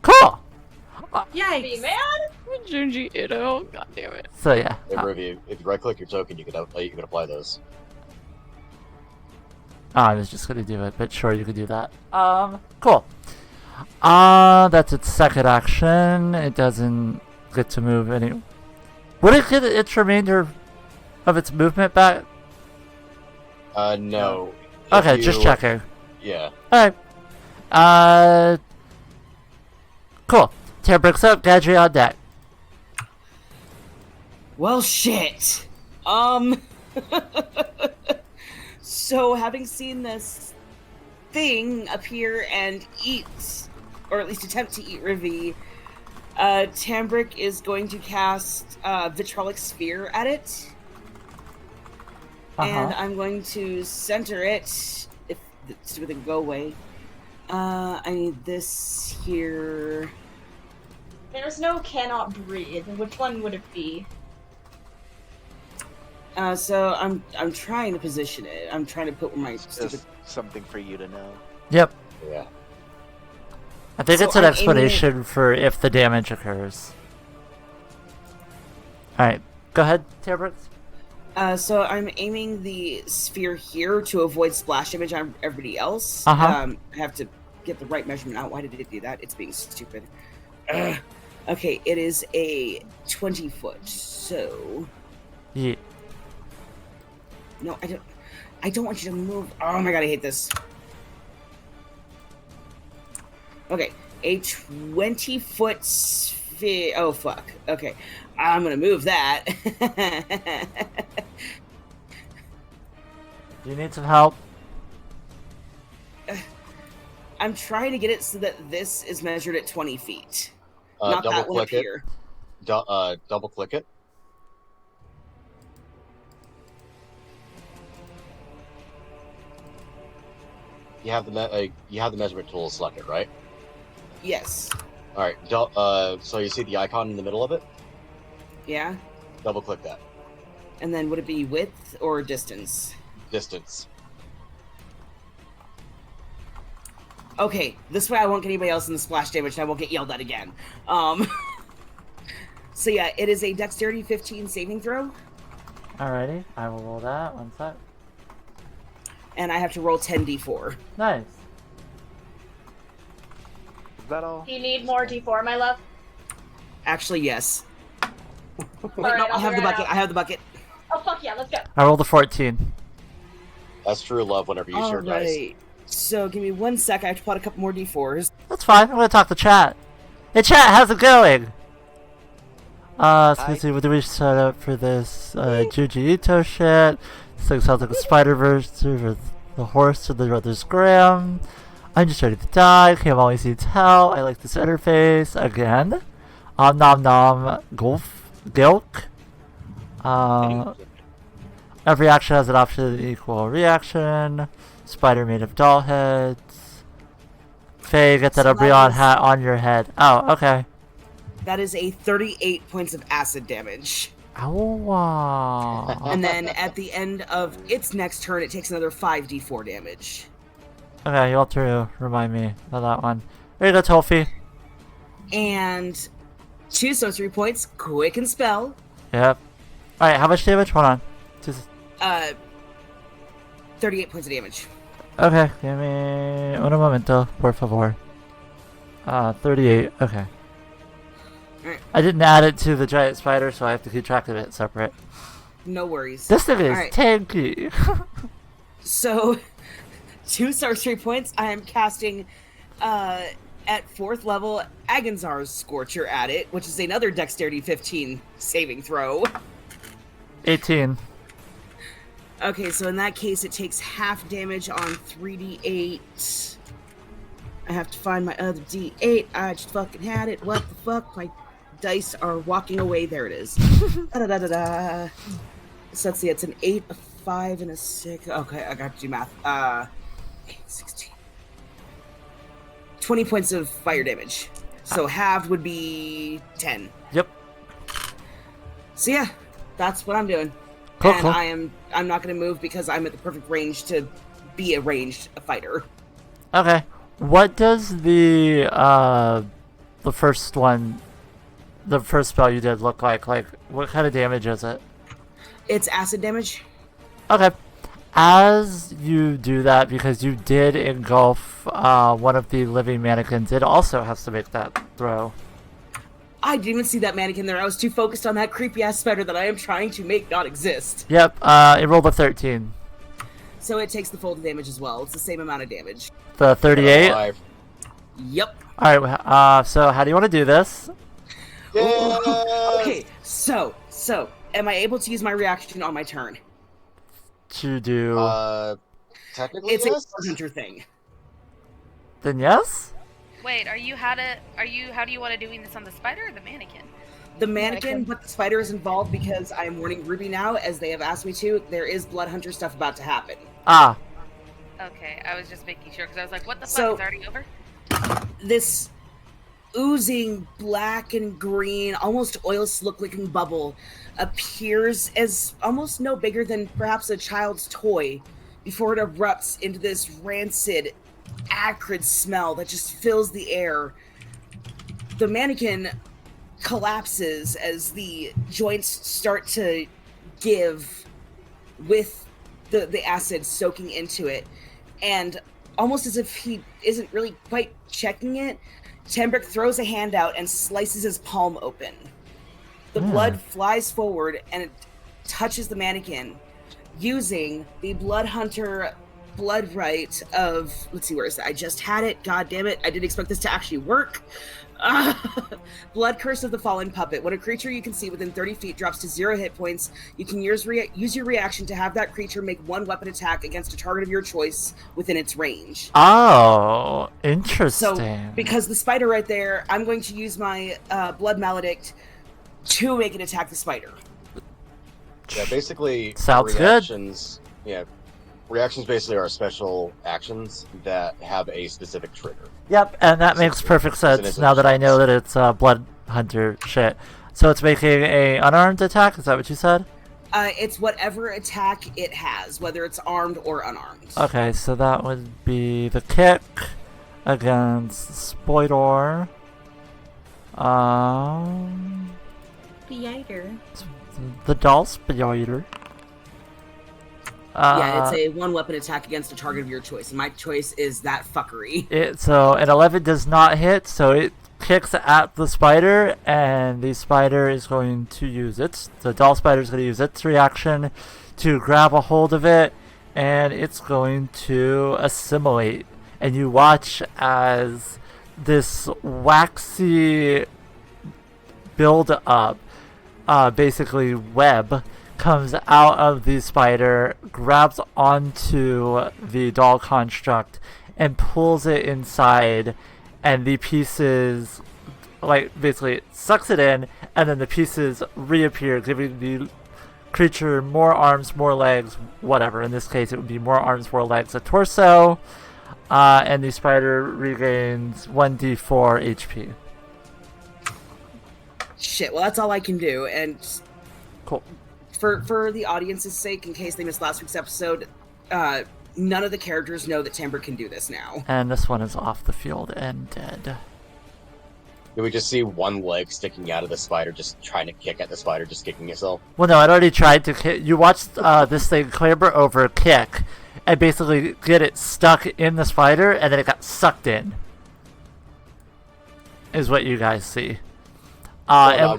Cool. Yikes, man! Junji Ito, god damn it. So yeah. Review. If you right-click your token, you can apply those. I was just gonna do it, but sure, you could do that. Cool. That's its second action. It doesn't get to move any. Would it get its remainder of its movement back? No. Okay, just checking. Yeah. Alright. Cool. Tear bricks up, Gadget on deck. Well, shit. So, having seen this thing appear and eat, or at least attempt to eat Rivy, Tambrick is going to cast Vitrolic Sphere at it. And I'm going to center it, if it's with a go away. I need this here. There's no cannot breathe. Which one would it be? So I'm trying to position it. I'm trying to put where my stupid... Just something for you to know. Yep. Yeah. I think it's an explanation for if the damage occurs. Alright, go ahead, Tambrick. So I'm aiming the sphere here to avoid splash damage on everybody else. Uh-huh. I have to get the right measurement out. Why did it do that? It's being stupid. Okay, it is a 20 foot, so... Yeah. No, I don't want you to move. Oh my god, I hate this. Okay, a 20 foot sphere. Oh fuck. Okay, I'm gonna move that. You need some help? I'm trying to get it so that this is measured at 20 feet. Not that one up here. Double click it. You have the measurement tool selected, right? Yes. All right. So you see the icon in the middle of it? Yeah. Double click that. And then would it be width or distance? Distance. Okay, this way I won't get anybody else in the splash damage and I won't get yelled at again. So yeah, it is a Dexterity 15 saving throw. Alrighty, I will roll that. One sec. And I have to roll 10d4. Nice. Is that all? Do you need more D4, my love? Actually, yes. Wait, Alright, no, I'll I have figure the it bucket. out. I have the bucket. Oh, fuck yeah, let's go. I rolled a 14. That's true love whenever you use your dice. Alright. So give me 1 sec. I have to plot a couple more d4s. That's fine. I'm gonna talk to chat. Hey chat, how's it going? Excuse me, what do we set up for this Junji Ito shit? This thing sounds like a Spider-Verse with the horse to the brother's Graham. I'm just ready to die. Can't always need tell. I like this interface. Again. Nom nom gilk. Every action has an option to equal reaction. Spider made of doll heads. Faye, get that Umbreon hat on your head. Oh, okay. That is a 38 points of acid damage. Ow. And then at the end of its next turn, it takes another 5d4 damage. Okay, you'll have to remind me of that one. There you go, Tolfi. And 2 sorcery points, quick and spell. Yep. Alright, how much damage? Hold on. 38 points of damage. Okay, give me un momento, por favor. 38, okay. Right. I didn't add it to the giant spider, so I have to keep track of it separate. No worries. This thing is Alright. tanky. So, 2 sorcery points. I am casting At 4th level, Agonzar's Scorcher at it, which is another Dexterity 15 saving throw. 18. Okay, so in that case, it takes half damage on 3d8. I have to find my other d8. I just fucking had it. What the fuck? My dice are walking away. There it is. Da-da-da-da-da. So let's see, it's an 8, a 5, and a 6. Okay, I got to do math. 8, 16. 20 points of fire damage. So halved would be 10. Yep. So yeah, that's what I'm doing. Cool, And cool. I'm not going to move because I'm at the perfect range to be a fighter. Okay. What does the first spell you did look like? Like, what kind of damage is it? It's acid damage. Okay. As you do that, because you did engulf one of the living mannequins, it also has to make that throw. I didn't even see that mannequin there. I was too focused on that creepy-ass spider that I am trying to make not exist. Yep, it rolled a 13. So it takes the full damage as well. It's the same amount of damage. The 38? Yep. Alright, so how do you want to do this? Okay, so, am I able to use my reaction on my turn? To do... technically It's yes. a hunter thing. Then yes? Wait, how do you want to doing this on the spider or the mannequin? The mannequin, but the spider is involved because I am warning Ruby now, as they have asked me to. There is blood hunter stuff about to happen. Ah. Okay, I was just making sure because I was like, what the So- fuck, is already over? This oozing black and green, almost oil slick-looking bubble appears as almost no bigger than perhaps a child's toy before it erupts into this rancid, acrid smell that just fills the air. The mannequin collapses as the joints start to give with the acid soaking into it, and almost as if he isn't really quite checking it, Tembrick throws a hand out and slices his palm open. The blood flies forward and it touches the mannequin using the Blood Hunter blood right of... Let's see, where is that? I just had it. God damn it. I didn't expect this to actually work. Blood Curse of the Fallen Puppet. When a creature you can see within 30 feet drops to 0 hit points, you can use your reaction to have that creature make one weapon attack against a target of your choice within its range. Oh, interesting. So, because the spider right there, I'm going to use my Blood Maledict to make it attack the spider. Yeah, basically, Sounds reactions. Good. Yeah, reactions basically are special actions that have a specific trigger. Yep, and that makes perfect sense now that I know that it's Blood Hunter shit. So it's making a unarmed attack? Is that what you said? It's whatever attack it has, whether it's armed or unarmed. Okay, so that would be the kick against Spoidor. Spider. The doll Spider. Yeah, it's a one weapon attack against a target of your choice. And my choice is that fuckery. So an 11 does not hit, so it kicks at the spider, and the spider is going to use the doll spider is going to use its reaction to grab a hold of it, and it's going to assimilate. And you watch as this waxy build up, basically web, comes out of the spider, grabs onto the doll construct, and pulls it inside, and the pieces, like, basically it sucks it in, and then the pieces reappear, giving the creature more arms, more legs, whatever. In this case, it would be more arms, more legs, a torso, and the spider regains 1d4 HP. Shit, well, that's all I can do, and... Cool. For the audience's sake, in case they missed last week's episode, none of the characters know that Timber can do this now. And this one is off the field and dead. Do we just see one leg sticking out of the spider, just trying to kick at the spider, just kicking itself? Well, no, I'd already tried to kick. You watched this thing clamber over, kick, and basically get it stuck in the spider, and then it got sucked in. Is what you guys see. I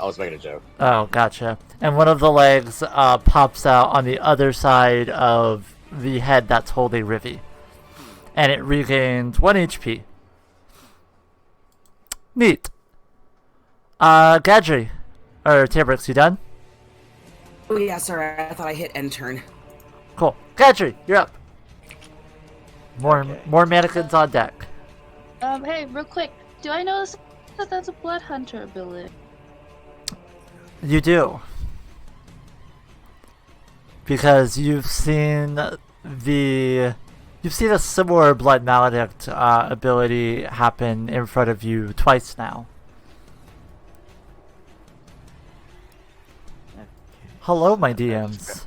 was making a joke. Oh, gotcha. And one of the legs pops out on the other side of the head that's holding Rivy. And it regains 1 HP. Neat. Gadri. Or Tabrix, you done? Oh yeah, sorry, I thought I hit end turn. Cool. Gadri, you're up. Okay. More mannequins on deck. Hey, real quick, do I notice that that's a blood hunter ability? You do. Because you've seen a similar blood maledict ability happen in front of you twice now. Hello, my DMs.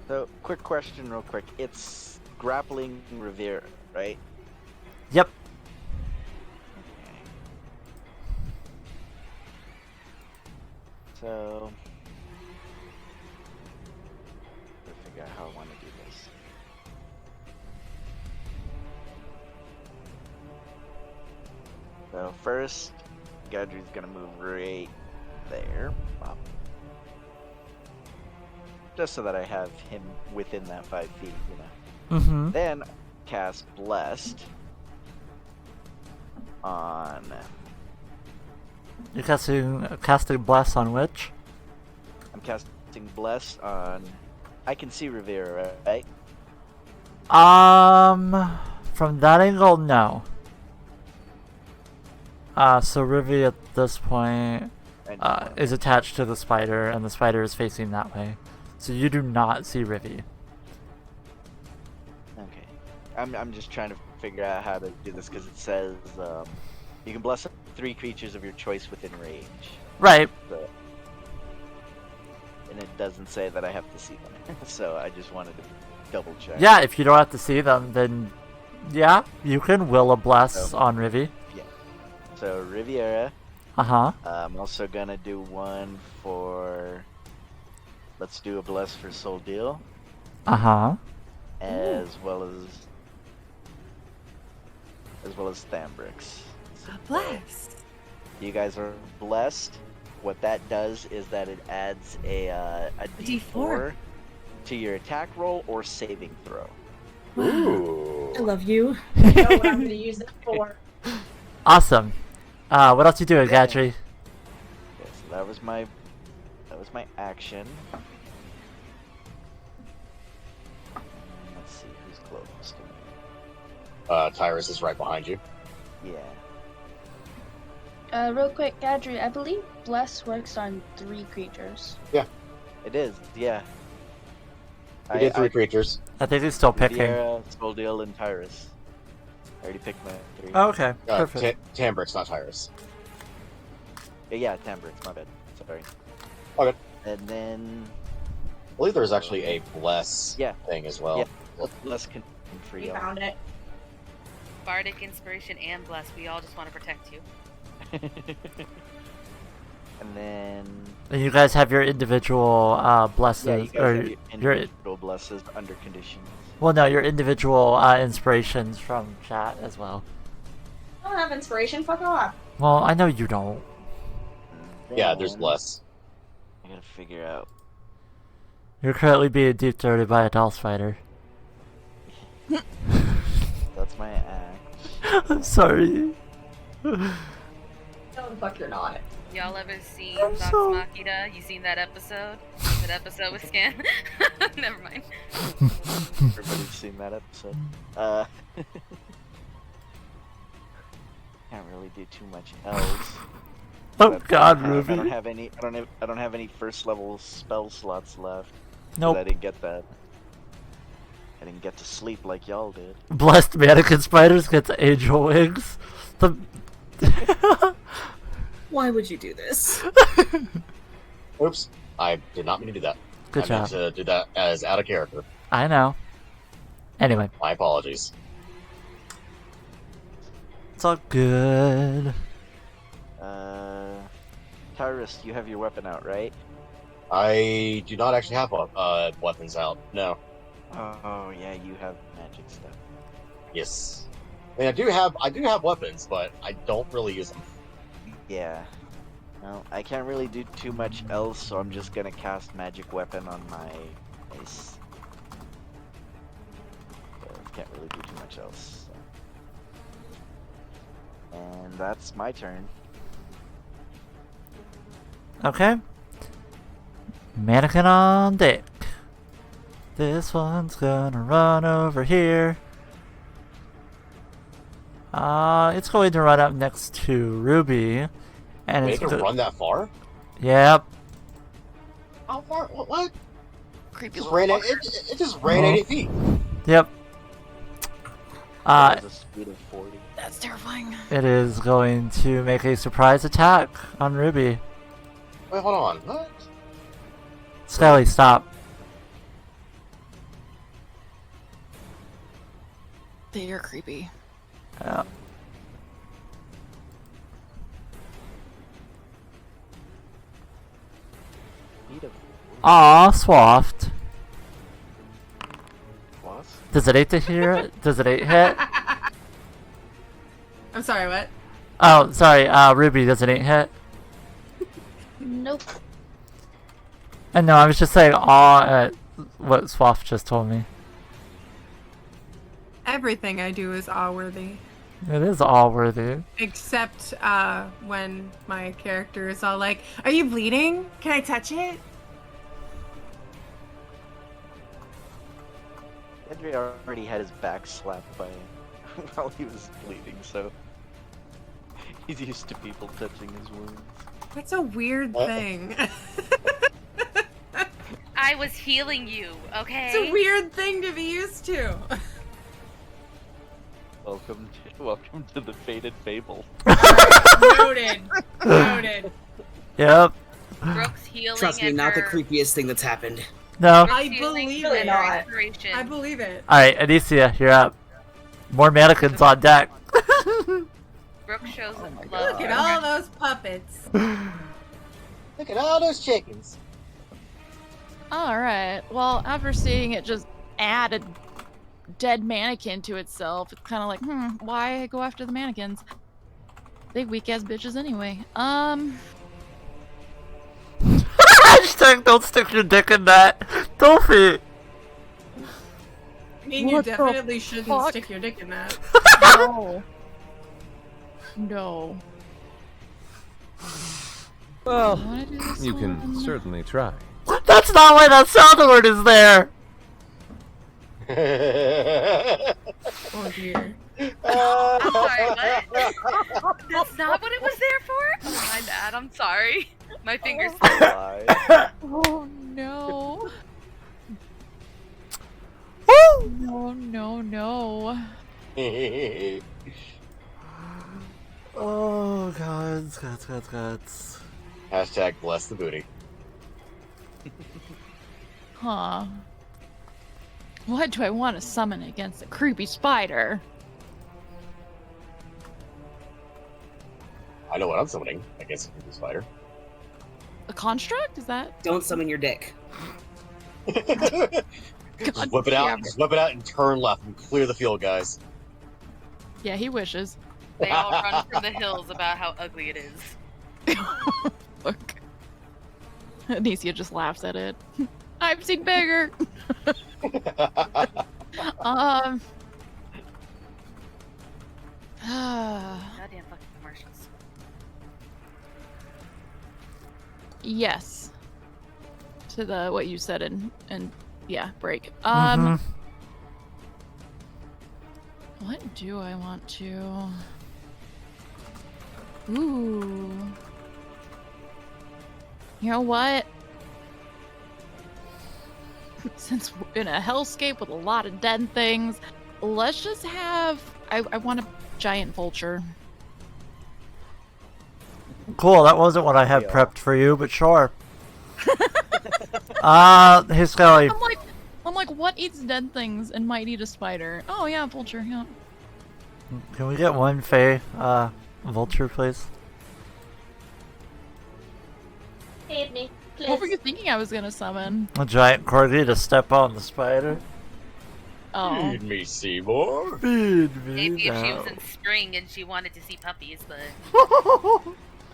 So, quick question, real quick. It's grappling Revere, right? Yep. So, gotta figure out how I want to do this. So first, Gadri's gonna move right there, Bop. Just so that I have him within that 5 feet, you know. Mm-hmm. Then cast Blessed on. You're casting Bless on which? I'm casting Blessed on. I can see Rivera, right? From that angle, no. So Rivi at this point is attached to the spider, and the spider is facing that way. So you do not see Rivi. Okay. I'm just trying to figure out how to do this because it says you can bless 3 creatures of your choice within range. Right. So, and it doesn't say that I have to see them. So I just wanted to double check. Yeah, if you don't have to see them, then yeah, you can will a bless on Rivi. Yeah. So Riviera. Uh-huh. I'm also gonna do one for. Let's do a bless for Soul Deal. Uh-huh. As well as Thambrix. Bless. You guys are blessed. What that does is that it adds a D4 to your attack roll or saving throw. Ooh. I love you. I know what I'm going to use it for. Awesome. What else you doing, Gatry? Okay, so that was my action. Let's see who's closest to me. Tyrus is right behind you. Yeah. Real quick, Gadri, I believe Bless works on 3 creatures. Yeah. It is, yeah. We did 3 creatures. I think he's still picking. Riviera, Soldil, and Tyrus. I already picked my 3. Oh, okay, perfect. Tambrix, not Tyrus. Yeah, Tambrix, my bad. Sorry. Okay. And then... I believe there's actually a bless thing as well. Yeah, bless can free. We found it. Bardic inspiration and bless. We all just want to protect you. And then... And you guys have your individual blesses, Yeah, you guys or have your individual blesses under conditions. well, no, your individual inspirations from chat as well. I don't have inspiration. Fuck off. Well, I know you don't. Yeah, there's bless. I gotta figure out. You're currently being deep throated by a doll spider. That's my act. I'm sorry. No, the fuck you're not. Y'all ever seen I'm Vox so- Machina? You seen that episode? That episode with Scan? Never mind. Everybody's seen that episode. Can't really do too much else. Oh But God, I Ruby. don't have any. I don't have any first level spell slots left. 'Cause Nope. I didn't get that. I didn't get to sleep like y'all did. Blessed mannequin spiders gets angel wings. The Why would you do this? Oops. I did not mean to do that. Good I job. meant to do that as out of character. I know. Anyway, My apologies. it's all good. Tyrus, you have your weapon out, right? I do not actually have weapons out. No. Oh yeah, you have magic stuff. Yes. I mean, I do have weapons, but I don't really use them. Yeah. Well, I can't really do too much else, so I'm just gonna cast magic weapon on my ace. So I can't really do too much else. So. And that's my turn. Okay. Mannequin on deck. This one's gonna run over here. It's going to run up next to Ruby. And Wait, it's it can run that far? Yep. How far? What? Creepy. It just ran 80 feet. Yep. It has a speed of 40. That's terrifying. It is going to make a surprise attack on Ruby. Wait, hold on. What? Scully, stop. They are creepy. Yeah. Aw, Swaft. What? Does it 8 to hear? Does it 8 hit? I'm sorry, what? Oh, sorry, Ruby, does it 8 hit? Nope. And no, I was just saying aw at what Swaft just told me. Everything I do is awe-worthy. It is all worthy. Except when my character is all like, "Are you bleeding? Can I touch it?" Henry already had his back slapped by while he was bleeding, so he's used to people touching his wounds. That's a weird thing. I was healing you, okay? It's a weird thing to be used to. Welcome to the Fated Fable. Noted. Noted. Yep. Brooke's healing. Trust me, and not the her- creepiest thing that's happened. No. I Brooke's believe healing and it. her inspiration. I believe it. Alright, Anicia, you're up. More mannequins on deck. Brooke shows love. Look at all those puppets. Look at all those chickens. Alright, well, after seeing it just add a dead mannequin to itself, it's kind of like, why go after the mannequins? They weak-ass bitches anyway. Hashtag don't stick your dick in that. Dolphy. I mean, you What the definitely shouldn't fuck? stick your dick in that. No. No. Well, Wanna do this you can one? certainly try. That's not why that sound word is there. Oh dear. I'm sorry, what? That's not what it was there for? Oh, my bad. I'm sorry. My fingers slipped. Oh no. No, no, no. Oh, gods. Hashtag bless the booty. Huh. What do I want to summon against a creepy spider? I know what I'm summoning against a creepy spider. A construct? Is that? Don't summon your dick. Just whip it out. Just whip it out and turn left and clear the field, guys. Yeah, he wishes. They all run from the hills about how ugly it is. Look. Anicia just laughs at it. I've seen bigger. Goddamn fucking commercials. Yes. To the what you said and yeah, break. What do I want to? Ooh. You know what? Since we're in a hellscape with a lot of dead things, let's just have... I want a giant vulture. Cool, that wasn't what I had prepped for you, but sure. Hey, Scully. I'm like, what eats dead things and might eat a spider? Oh yeah, vulture, yeah. Can we get one Fae, vulture, please? Feed me, please. What were you thinking I was gonna summon? A giant corgi to step on the spider. Oh. Feed me, Seymour. Feed me Maybe if she now. was in spring and she wanted to see puppies, but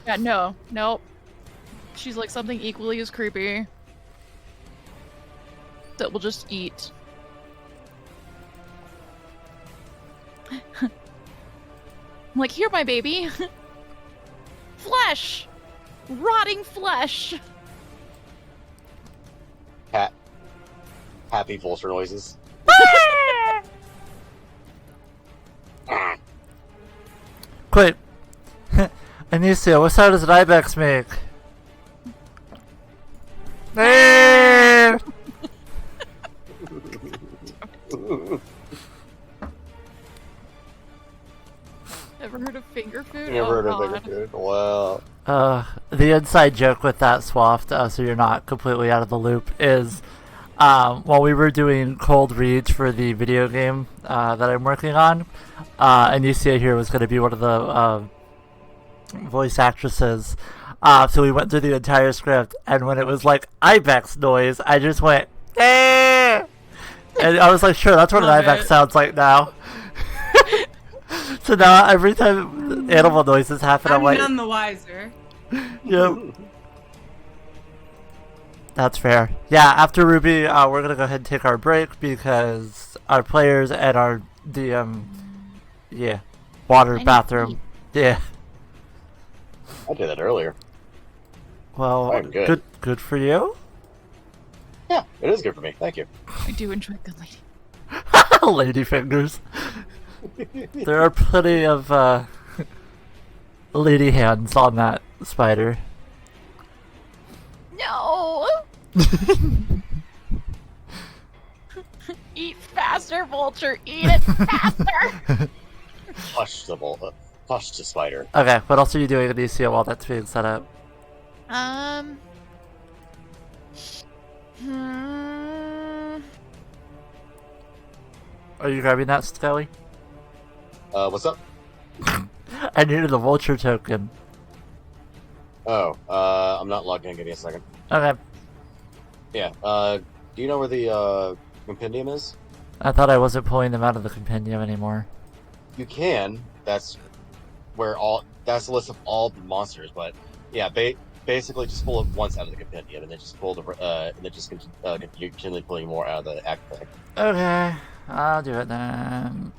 Yeah, no, nope. She's like something equally as creepy. That will just eat. like, here, my baby. Flesh! Rotting flesh! Happy vulture noises. Wait. Anicia, what sound does an ibex make? Eh! Ever heard of finger food? Never heard of God. finger food. Wow. The inside joke with that, Swaft, so you're not completely out of the loop, is while we were doing cold reads for the video game that I'm working on, Anicia here was going to be one of the voice actresses. So we went through the entire script, and when it was like ibex noise, I just went, eh! And I was like, sure, that's what an ibex sounds like now. So now every time animal noises happen, I'm like, none the wiser. Yep. That's fair. Yeah, after Ruby, we're gonna go ahead and take our break because our players and our DM, water, bathroom, I did that earlier. Well, I'm good. Good for you. Yeah, it is good for me. Thank you. I do enjoy good lady. Lady fingers. There are plenty of lady hands on that spider. No! Eat faster, vulture! Eat it faster! Push the spider. Okay, what else are you doing, Anicia, while that's being set up? Are you grabbing that, Scully? What's up? I needed the vulture token. Oh, I'm not logged in. Give me a second. Okay. Yeah, do you know where the, compendium is? I thought I wasn't pulling them out of the compendium anymore. You can. That's that's the list of all the monsters, but yeah, basically just pull it once out of the compendium, and then just pull and then just continually pulling more out of the act thing. Okay, I'll do it then.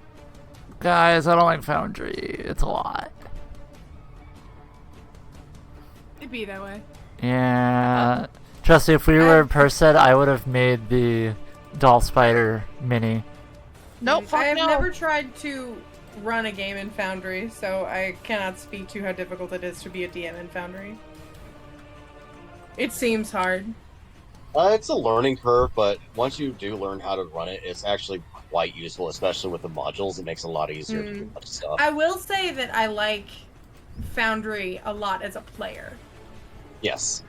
Guys, I don't like Foundry. It's a lot. It'd be that way. Yeah. Trust me, if we were in person, I would have made the doll spider mini. Nope, fuck I have no. never tried to run a game in Foundry, so I cannot speak to how difficult it is to be a DM in Foundry. It seems hard. It's a learning curve, but once you do learn how to run it, it's actually quite useful, especially with the modules. It makes it a lot easier to do a bunch of stuff. I will say that I like Foundry a lot as a player. Yes.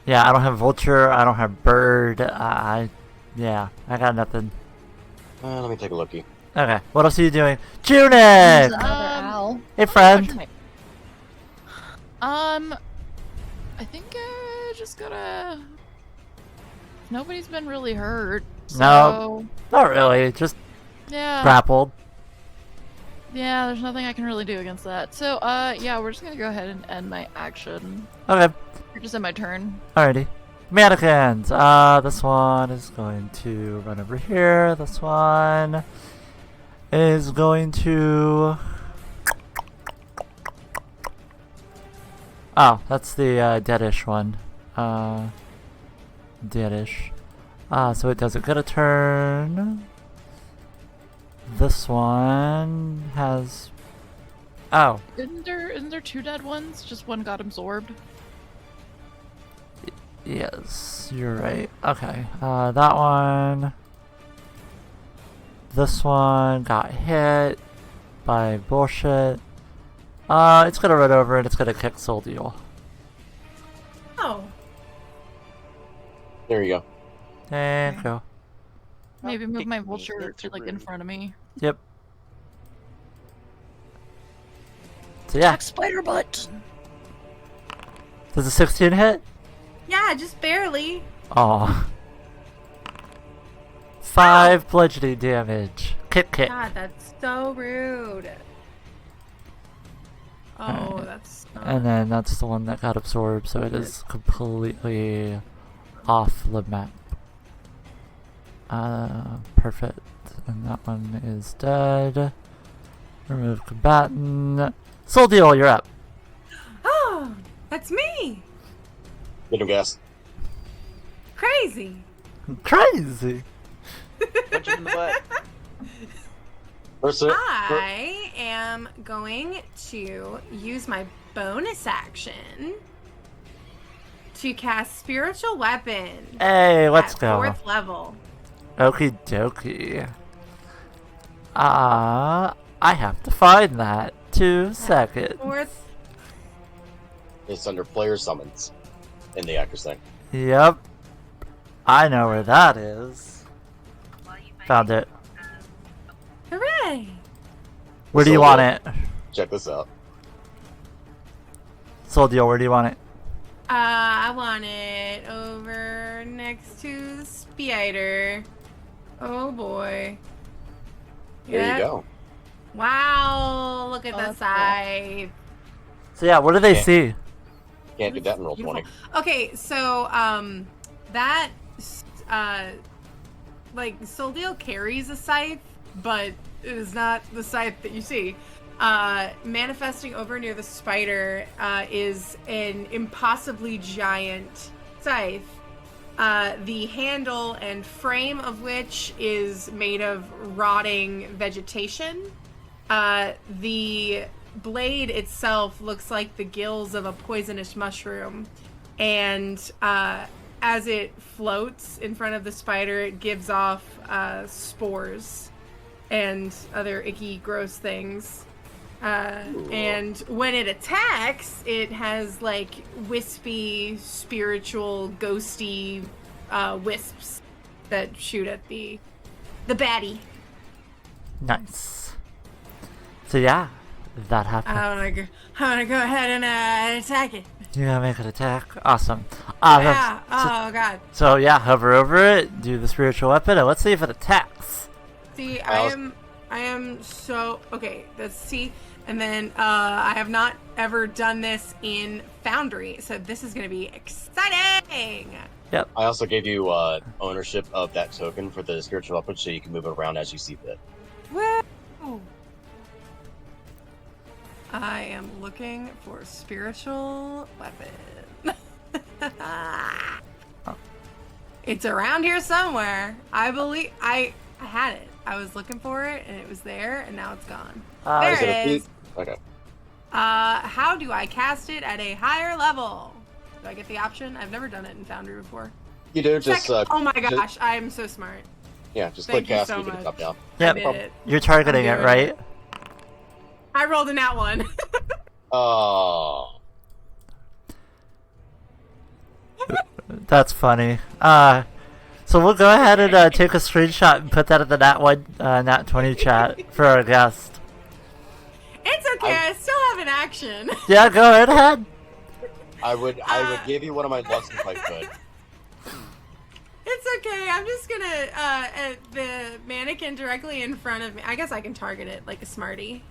Yeah, I don't have vulture, I don't have bird, I got nothing. Let me take a looky. Okay, what else are you doing? Junic! Owl. Hey, friend. I think I just gotta... Nobody's been really hurt, so... No, not really, just grappled. Yeah, there's nothing I can really do against that. So, yeah, we're just gonna go ahead and end my action. Okay. Or just end my turn. Alrighty. Mannequins! This one is going to run over here. This one is going to... Oh, that's the deadish one. Deadish. So it doesn't get a turn. This one has... Oh. Isn't there two dead ones? Just one got absorbed? Yes, you're right. Okay, that one... This one got hit by bullshit. It's gonna run over and it's gonna kick Soul Deal. Oh. There you go. Thank you. Maybe move my vulture to, like, in front of me. Yep. So yeah. Spider butt! Does a 16 hit? Yeah, just barely. Aw. 5 bludgeoning damage. Kick. God, that's so rude. Oh, Alright. that's... And then that's the one that got absorbed, so it is completely off the map. Perfect. And that one is dead. Remove combatant. Soul Deal, you're up. Oh, that's me. Get him gas. Crazy. Crazy. Punch him in the butt. I am going to use my bonus action to cast Spiritual Weapon. Hey, let's at go. 4th level. Okie dokie. I have to find that. 2 seconds. 4th. It's under player summons in the actors thing. Yep. I know where that is. Found it. Hooray! Where do you want it? Check this out. Soul Deal, where do you want it? I want it over next to the spider. Oh boy. There Yep. you go. Wow, look at the that's cool. side. So yeah, what do they Yeah. see? Can't do that in roll Beautiful. 20. Okay, so that like Soul Deal carries a scythe, but it is not the scythe that you see. Manifesting over near the spider is an impossibly giant scythe. The handle and frame of which is made of rotting vegetation. The blade itself looks like the gills of a poisonous mushroom, and as it floats in front of the spider, it gives off spores and other icky, gross things. And when it attacks, it has like wispy, spiritual, ghosty wisps that shoot at the baddie. Nice. So yeah, that happened. I'm gonna go ahead and attack it. You gotta make an attack. Awesome. Yeah. Oh god. So yeah, hover over it, do the spiritual weapon, and let's see if it attacks. See, I am so okay. Let's see. And then I have not ever done this in Foundry, so this is gonna be exciting. Yep. I also gave you ownership of that token for the spiritual weapon, so you can move it around as you see fit. Woo! I am looking for a spiritual weapon. It's around here somewhere. I believe I had it. I was looking for it, and it was there, and now it's gone. There Is it a it is. feat? Okay. How do I cast it at a higher level? Do I get the option? I've never done it in Foundry before. You do just. Oh my gosh, I am so smart. Yeah, just Thank click you cast so and you get much. the top down. Yep. I did it. You're targeting I'm it, doing right? it. I rolled a nat one. Oh. That's funny. So we'll go ahead and take a screenshot and put that in the Nat 20 chat for our guest. It's okay, I still have an action. Yeah, go right ahead. I would give you one of my lucks if I could. It's okay, I'm just gonna, at the mannequin directly in front of me. I guess I can target it like a smarty.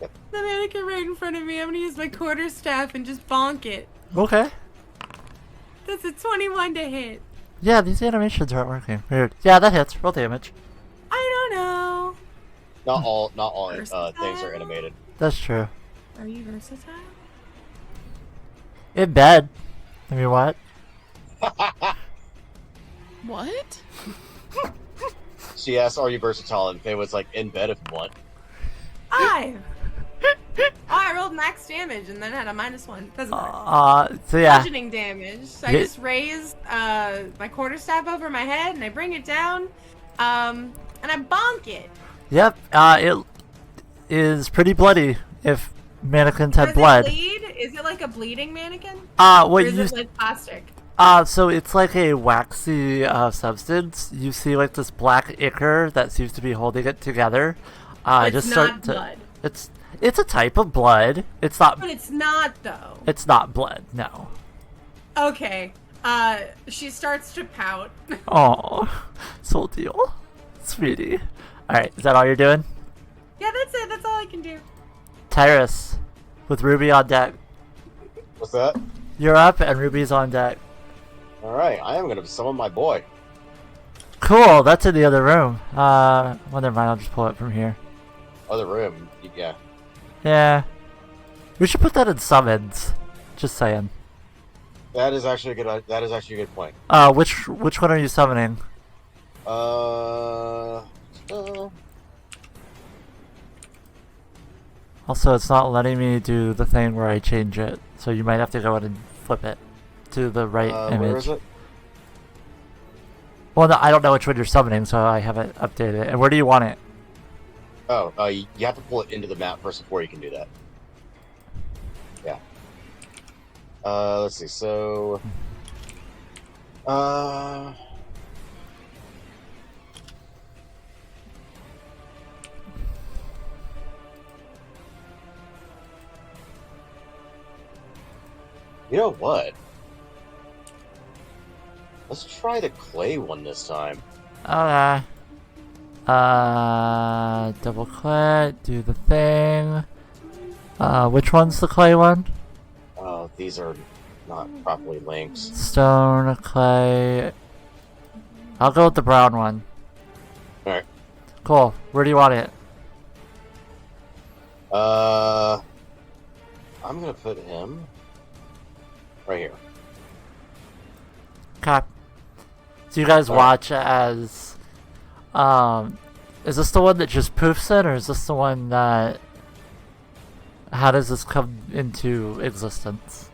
Yep. The mannequin right in front of me, I'm gonna use my quarterstaff and just bonk it. Okay. That's a 21 to hit. Yeah, these animations aren't working. Weird. Yeah, that hits. Roll damage. I don't know. Not all things Versatile? are animated. That's true. Are you versatile? In bed. I mean, what? What? She asked, "Are you versatile?" And Faye was like, "In bed if you want." Oh, I rolled max damage and then had a -1. Doesn't matter. So yeah. Bludgeoning damage. So I just raise my quarterstaff over my head and I bring it down, and I bonk it. Yep. It is pretty bloody. If mannequins had Does blood. it bleed? Is it like a bleeding mannequin? What or is you? it like plastic? So it's like a waxy substance. You see like this black ichor that seems to be holding it together. It's just not blood. It's a type of blood. It's not. But it's not though. It's not blood. No. Okay. She starts to pout. Oh, Soul Deal, sweetie. All right, is that all you're doing? Yeah, that's it. That's all I can do. Tyrus, with Ruby on deck. What's that? You're up, and Ruby's on deck. All right, I am gonna summon my boy. Cool. That's in the other room. Well, never mind. I'll just pull it from here. other room. Yeah. Yeah. We should put that in summons. Just saying. That is actually a good point. Which one are you summoning? Also, it's not letting me do the thing where I change it, so you might have to go in and flip it to the right image. Where is it? Well, no, I don't know which one you're summoning, so I haven't updated it. And where do you want it? Oh, you have to pull it into the map first before you can do that. Yeah. Let's see. So, you know what? Let's try the clay one this time. Okay. Double click, do the thing. Which one's the clay one? Oh, these are not properly linked. Stone, clay. I'll go with the brown one. Alright. Cool. Where do you want it? I'm gonna put him right here. Okay. So you guys watch as, is this the one that just poofs it, or is this the one that, how does this come into existence?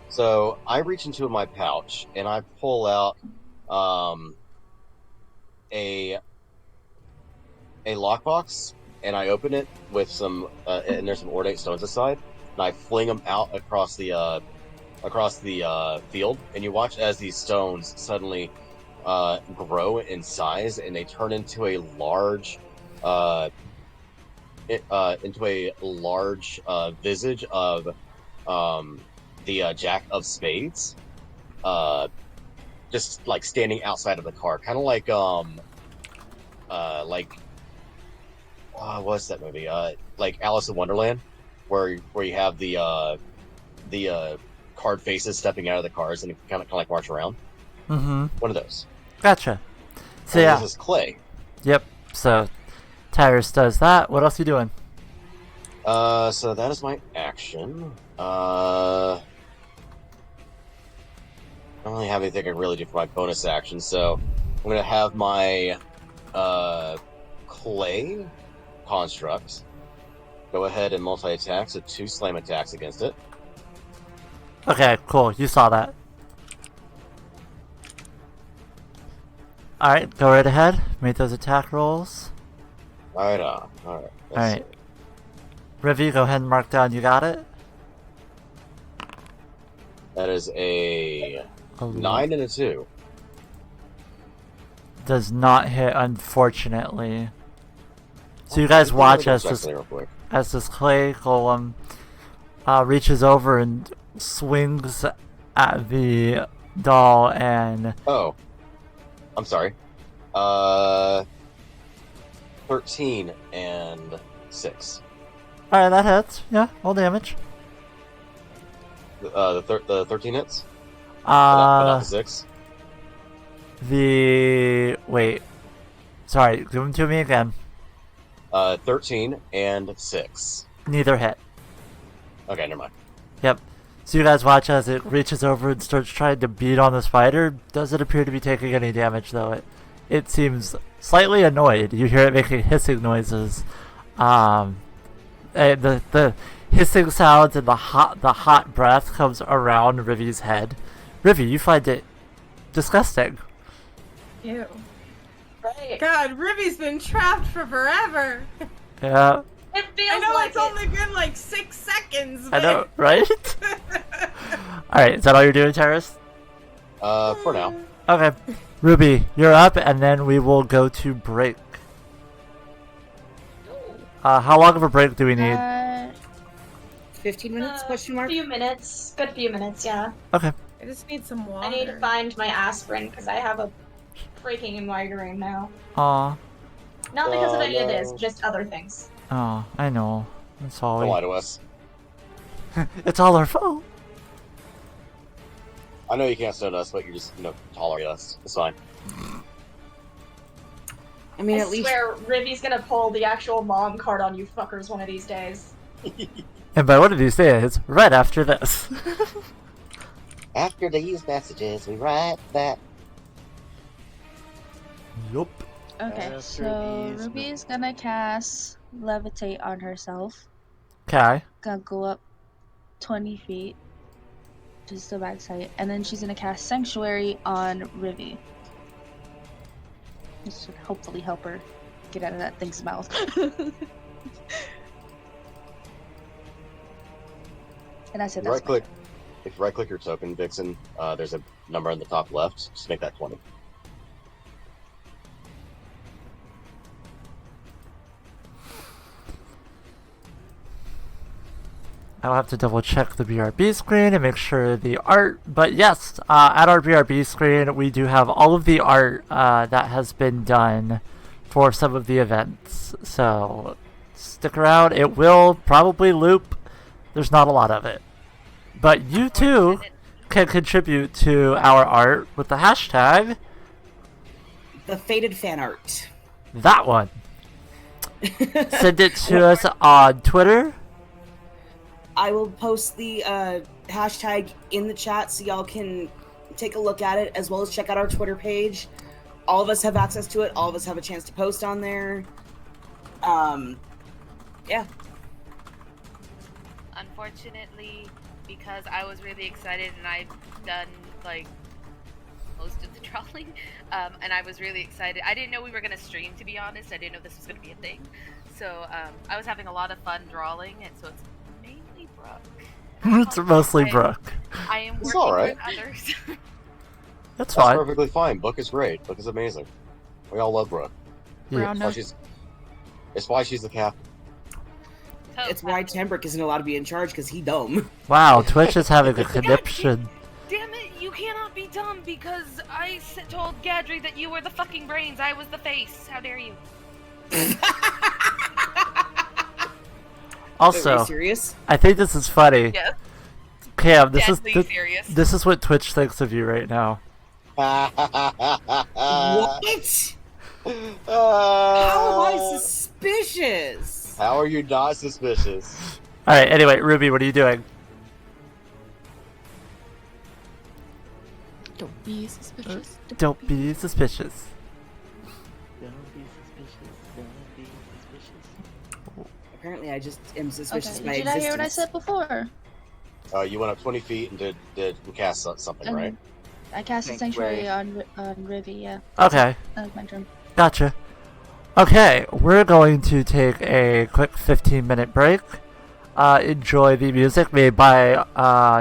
So I reach into my pouch and I pull out, a lockbox, and I open it with some, and there's some ornate stones inside, and I fling them out across the field, and you watch as these stones suddenly grow in size, and they turn into a large visage of the Jack of Spades, just like standing outside of the car, kind of like what's that movie? Like Alice in Wonderland, where you have the card faces stepping out of the cars and kind of like march around. Mm-hmm. One of those. Gotcha. So and yeah. This is clay. Yep. So Tyrus does that. What else are you doing? So that is my action. I don't really have anything I can really do for my bonus action, so I'm gonna have my clay construct go ahead and multi-attack, so 2 slam attacks against it. Okay, cool. You saw that. Alright, go right ahead. Make those attack rolls. Alright. Alright. Rivy, go ahead and mark down you got it. That is a 9 and a 2. Does not hit, unfortunately. So you guys watch as this clay golem reaches over and swings at the doll and... Oh. I'm sorry. 13 and 6. Alright, that hits. Yeah, roll damage. The 13 hits? Not the 6? Wait. Sorry, give them to me again. 13 and 6. Neither hit. Okay, never mind. Yep. So you guys watch as it reaches over and starts trying to beat on the spider. Doesn't appear to be taking any damage, though. It seems slightly annoyed. You hear it making hissing noises. And the hissing sounds and the hot breath comes around Rivy's head. Rivy, you find it disgusting. Ew. Right. God, Rivy's been trapped for forever. Yeah. It feels I know like it's only been like 6 seconds. I know, right? Alright, is that all you're doing, Terrace? For now. Okay. Ruby, you're up, and then we will go to break. How long of a break do we need? 15 minutes? Question mark? A few minutes. Good few minutes, yeah. Okay. I just need some water. I need to find my aspirin because I have a breaking migraine now. Aw. Not because of any of this, just other things. Oh, I know. That's all. Don't lie to us. It's all our fault. I know you can't stand us, but you just, tolerate us. It's fine. I mean, I at least swear, Rivy's gonna pull the actual mom card on you fuckers one of these days. And by one of these days, right after this. After these messages, we write that. Yup. Okay, After so these Ruby is gonna cast Levitate on herself. Okay. Gonna go up 20 feet, just the back side, and then she's gonna cast Sanctuary on Rivy. This should hopefully help her get out of that thing's mouth. And I said that's Right click. If you right click your token, Vixen, there's a number on the top left. Just make that 20. I'll have to double check the BRB screen and make sure the art. But yes, at our BRB screen, we do have all of the art that has been done for some of the events. So stick around. It will probably loop. There's not a lot of it. But you too can contribute to our art with the hashtag. the faded fan art. That one. Send it to us on Twitter. I will post the hashtag in the chat so y'all can take a look at it, as well as check out our Twitter page. All of us have access to it. All of us have a chance to post on there. Yeah. Unfortunately, because I was really excited and I've done like most of the drawing, and I was really excited. I didn't know we were gonna stream, to be honest. I didn't know this was gonna be a thing. So I was having a lot of fun drawing, and so it's mainly Brooke. It's mostly Brooke. I am It's working alright. with others. That's That's fine. perfectly fine. Book is great. Book is amazing. We all love Brooke. Brown Yeah. nose. It's why she's the captain. It's why Tembrick isn't allowed to be in charge, because he dumb. Wow, Twitch is having a conniption. Damn it, you cannot be dumb because I told Gadry that you were the fucking brains. I was the face. How dare you? Wait, are Also, you serious? I think this is funny. Yes. Cam, Deadly serious. this is what Twitch thinks of you right now. What? How am I suspicious? How are you not suspicious? Alright, anyway, Ruby, what are you doing? Don't be suspicious. Don't be suspicious. Don't be suspicious. Don't be suspicious. Apparently, I just am suspicious Okay, by did you not hear what I existence. said before? You went up 20 feet and did cast something, And right? I cast a Sanctuary. Sanctuary on Rivy, yeah. Okay, That was my turn. gotcha. Okay, we're going to take a quick 15-minute break. Enjoy the music made by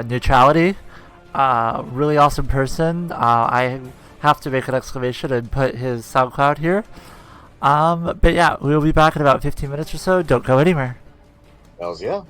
Neutrality. Really awesome person. I have to make an exclamation and put his SoundCloud here. But yeah, we'll be back in about 15 minutes or so. Don't go anywhere. Hells yeah.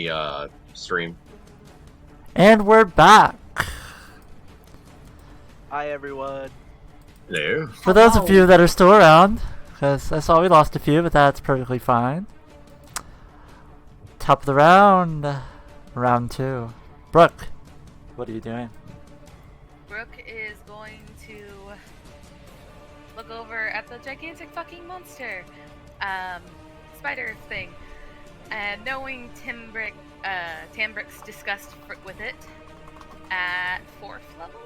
the stream. And we're back. Hi, everyone. Hello. For those of you that are still around, because I saw we lost a few, but that's perfectly fine. Top of the round, round 2. Brooke, what are you doing? Brooke is going to look over at the gigantic fucking monster, spider thing, and knowing Tambrick's disgust with it at 4th level,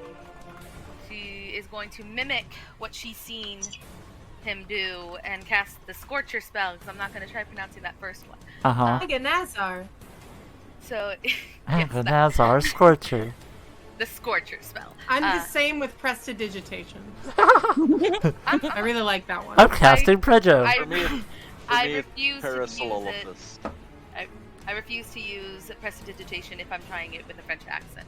she is going to mimic what she's seen him do and cast the Scorcher spell, because I'm not going to try pronouncing that first one. Nazar. So, Nazar Scorcher. The Scorcher spell. I'm the same with prestidigitation. I really like that one. I'm casting Prejo. I refuse to use it. I refuse to use prestidigitation if I'm trying it with a French accent.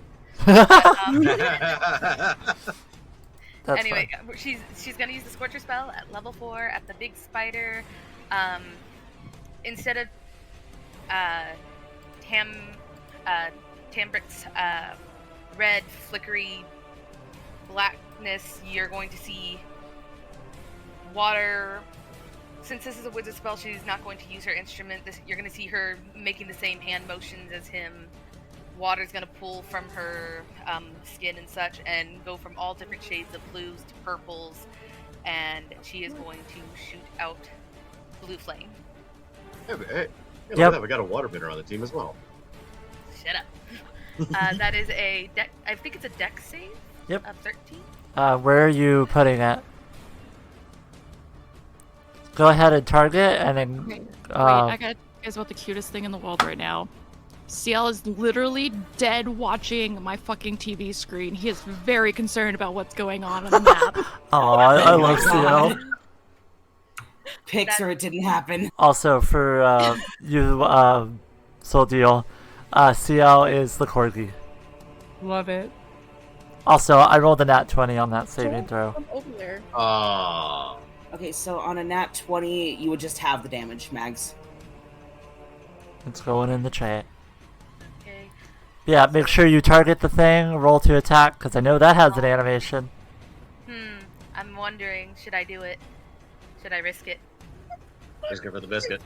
But, anyway, she's gonna use the Scorcher spell at level 4 at the big spider. Instead of Tambrick's red flickery blackness, you're going to see water. Since this is a wizard spell, she's not going to use her instrument. You're going to see her making the same hand motions as him. Water's going to pull from her skin and such, and go from all different shades of blues to purples, and she is going to shoot out blue flame. Hey, we got a waterbender on the team as well. Shut up. That is a deck. I think it's a deck save. Yep. Of 13. Where are you putting it? Go ahead and target, and then. Wait, I got you guys about the cutest thing in the world right now. CL is literally dead watching my fucking TV screen. He is very concerned about what's going on the map. Oh, I love CL. Pics or it didn't happen. Also, for you, Soul Deal, CL is the corgi. Love it. Also, I rolled a nat 20 on that saving throw. Over there. Okay, so on a nat 20, you would just have the damage, Mags. It's going in the chat. Okay. Yeah, make sure you target the thing, roll to attack, because I know that has an animation. I'm wondering, should I do it? Should I risk it? Just go for the biscuit.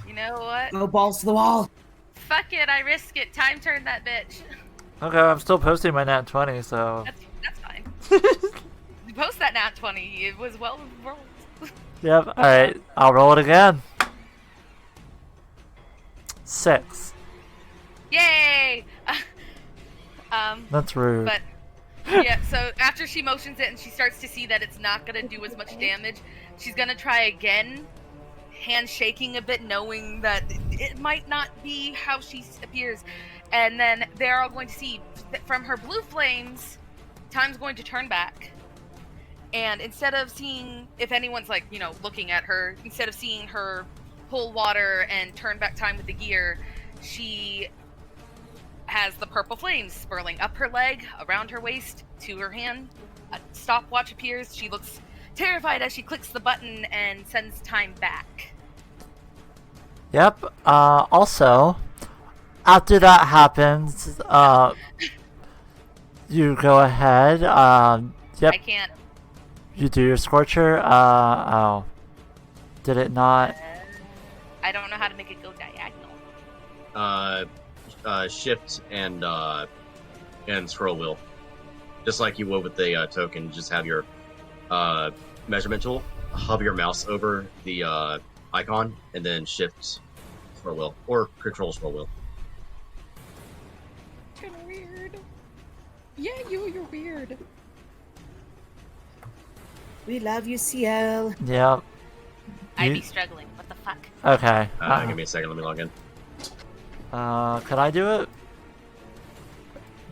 You know what? No balls to the wall. Fuck it, I risk it. Time turn that bitch. Okay, I'm still posting my nat 20, so... That's fine. You post that nat 20. It was well rolled. Yep, alright. I'll roll it again. 6. Yay! That's rude. But, yeah, so after she motions it and she starts to see that it's not going to do as much damage, she's going to try again, hand shaking a bit, knowing that it might not be how she appears. And then they're all going to see that from her blue flames, time's going to turn back. And instead of seeing, if anyone's like, looking at her, instead of seeing her pull water and turn back time with the gear, she has the purple flames swirling up her leg, around her waist, to her hand. A stopwatch appears. She looks terrified as she clicks the button and sends time back. Yep, also, after that happens, you go ahead, yep. I can't. You do your Scorcher, oh. Did it not? I don't know how to make it go diagonal. Shift and scroll wheel. Just like you would with the token, just have your measurement tool, hover your mouse over the icon, and then shift scroll wheel, or control scroll wheel. Kinda weird. Yeah, you're weird. We love you, CL. Yep. I'd be struggling. What the fuck? Okay. Give me a second, let me log in. Can I do it?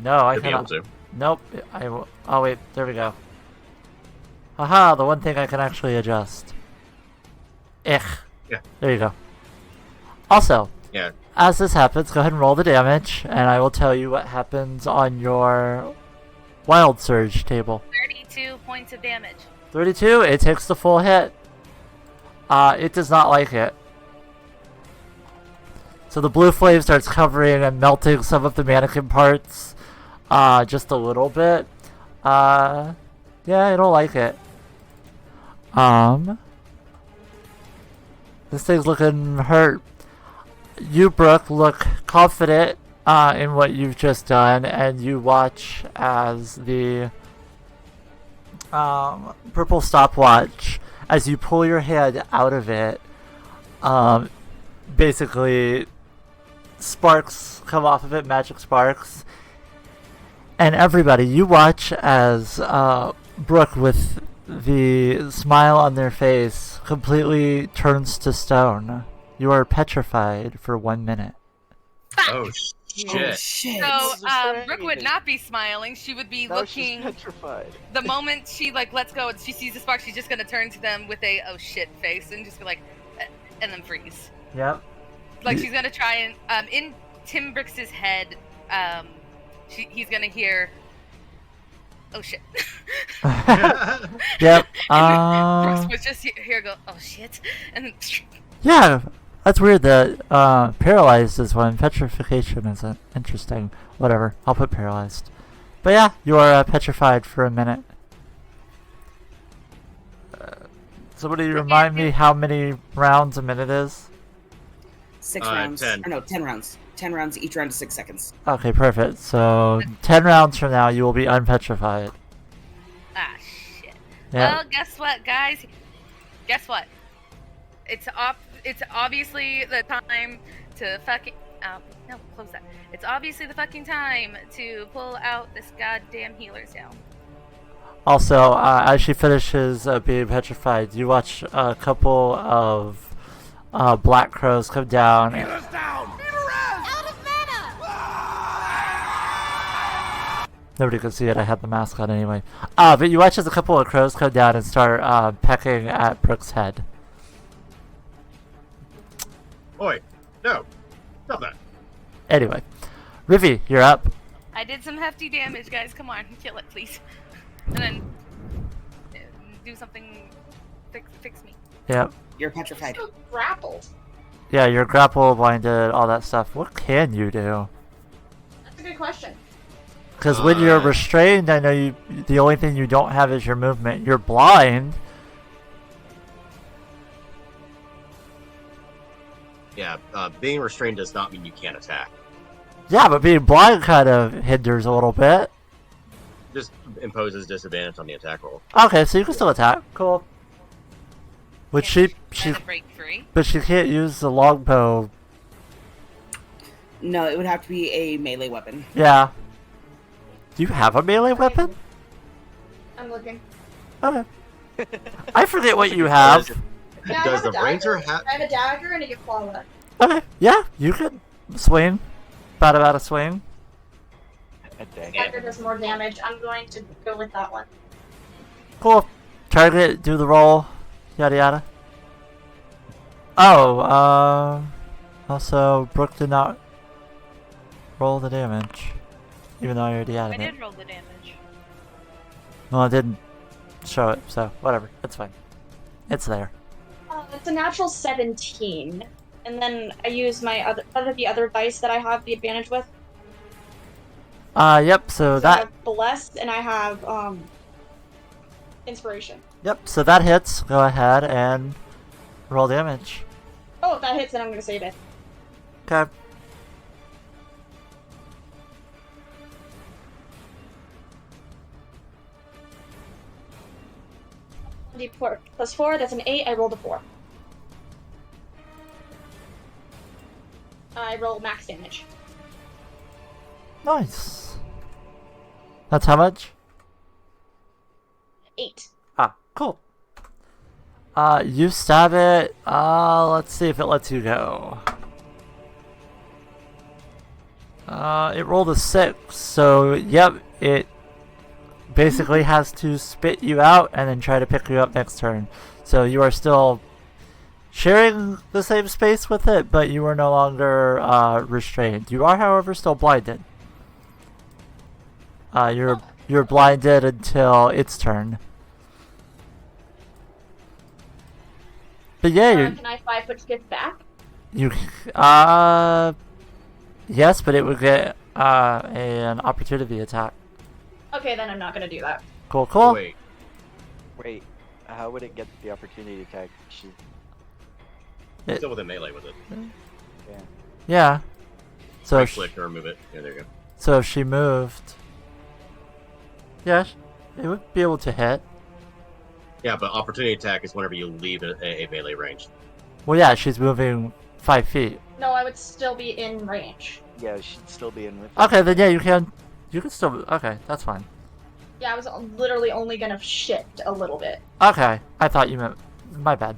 No, I You'll be able cannot. to. Nope. Oh wait, there we go. Haha, the one thing I can actually adjust. Yeah. There you go. Also, yeah. As this happens, go ahead and roll the damage, and I will tell you what happens on your Wild Surge table. 32 points of damage. 32, it takes the full hit. It does not like it. So the blue flame starts covering and melting some of the mannequin parts, just a little bit. Yeah, I don't like it. This thing's looking hurt. You, Brooke, look confident in what you've just done, and you watch as the purple stopwatch, as you pull your hand out of it, basically sparks come off of it, magic sparks. And everybody, you watch as Brooke, with the smile on their face, completely turns to stone. You are petrified for 1 minute. Oh shit! So Brooke would not be smiling. She would be looking. Petrified. The moment she lets go and she sees the spark, she's just gonna turn to them with a oh shit face and just be like, and then freeze. Yep. Like she's gonna try and in Tim Brix's head, he's gonna hear, oh shit. Yep. Brooks would just hear go, oh shit, and then. Yeah, that's weird that paralyzed is one. Petrification isn't. Interesting. Whatever, I'll put paralyzed. But yeah, you are petrified for a minute. Somebody remind me how many rounds a minute is? 6 rounds. 10. Or no, 10 rounds. 10 rounds, each round is 6 seconds. Okay, perfect. So 10 rounds from now, you will be unpetrified. Ah, shit. Yeah. Well, guess what, guys? Guess what? It's obviously the time to fucking... no, close that. It's obviously the fucking time to pull out this goddamn healer's down. Also, as she finishes being petrified, you watch a couple of black crows come down. Nobody could see it, I had the mask on anyway. But you watch as a couple of crows come down and start pecking at Brooke's head. Oi, no, stop that. Anyway, Rivi, you're up. I did some hefty damage, guys. Come on, kill it, please. And then do something, fix me. Yep. You're petrified. So grappled. Yeah, you're grapple, blinded, all that stuff. What can you do? That's a good question. Because when you're restrained, I know the only thing you don't have is your movement. You're blind. Yeah, being restrained does not mean you can't attack. Yeah, but being blind kind of hinders a little bit. Just imposes disadvantage on the attack roll. Okay, so you can still attack. Cool. Which she Break free. but she can't use the longbow. No, it would have to be a melee weapon. Yeah. Do you have a melee weapon? I'm looking. Okay. I forget what you have. Yeah, Does I have the a ranger dagger. have? I have a dagger and a claw. Okay, yeah, you could swing. About a swing. A dagger. Dagger does more damage. I'm going to go with that one. Cool. Target, do the roll, yada yada. Oh, also, Brooke did not roll the damage, even though I already I added it. did roll the damage. Well, it didn't show it, so whatever. It's fine. It's there. It's a natural 17. And then I use my other dice that I have the advantage with. Yep, so I that... have Bless and I have, Inspiration. Yep, so that hits. Go ahead and roll damage. Oh, if that hits, then I'm gonna save it. Okay. D4 plus 4, that's an 8, I rolled a 4. I roll max damage. Nice. That's how much? 8. Ah, cool. You stab it. Let's see if it lets you go. It rolled a 6, so yep, it basically has to spit you out and then try to pick you up next turn. So you are still sharing the same space with it, but you are no longer restrained. You are, however, still blinded. You're blinded until its turn. But yeah, Can I 5-foot skip back? You, yes, but it would get an opportunity attack. Okay, then I'm not gonna do that. Cool, cool. Wait, how would it get the opportunity attack? Still within melee with it. Yeah. Yeah. So Right click or move it. Yeah, there you go. So if she moved, yeah, it would be able to hit. Yeah, but opportunity attack is whenever you leave a melee range. Well, yeah, she's moving 5 feet. No, I would still be in range. Yeah, she'd still be in with. Okay, then yeah, you can still. Okay, that's fine. Yeah, I was literally only gonna shift a little bit. Okay, I thought you meant. My bad.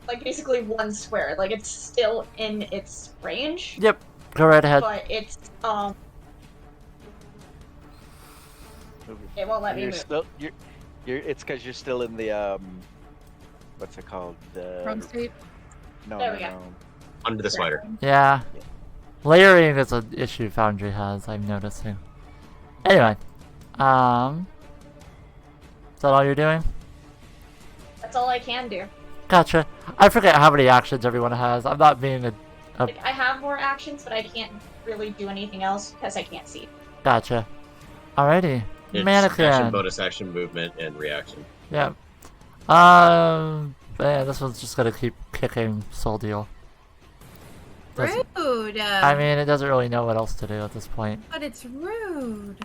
Like basically one square. Like it's still in its range. Yep, go right ahead. But it's it won't let me You're move. still it's because you're still in the what's it called? The Prone state? No, There no, we go. no. Under the spider. Yeah. Layering is an issue Foundry has, I'm noticing. Anyway. Is that all you're doing? That's all I can do. Gotcha. I forget how many actions everyone has. I'm not being a Like I have more actions, but I can't really do anything else because I can't see. Gotcha. Alrighty. It's Mannequin. action, bonus action, movement, and reaction. Yep. Man, this one's just gonna keep kicking Soul Deal. Rude. I mean, it doesn't really know what else to do at this point. But it's rude.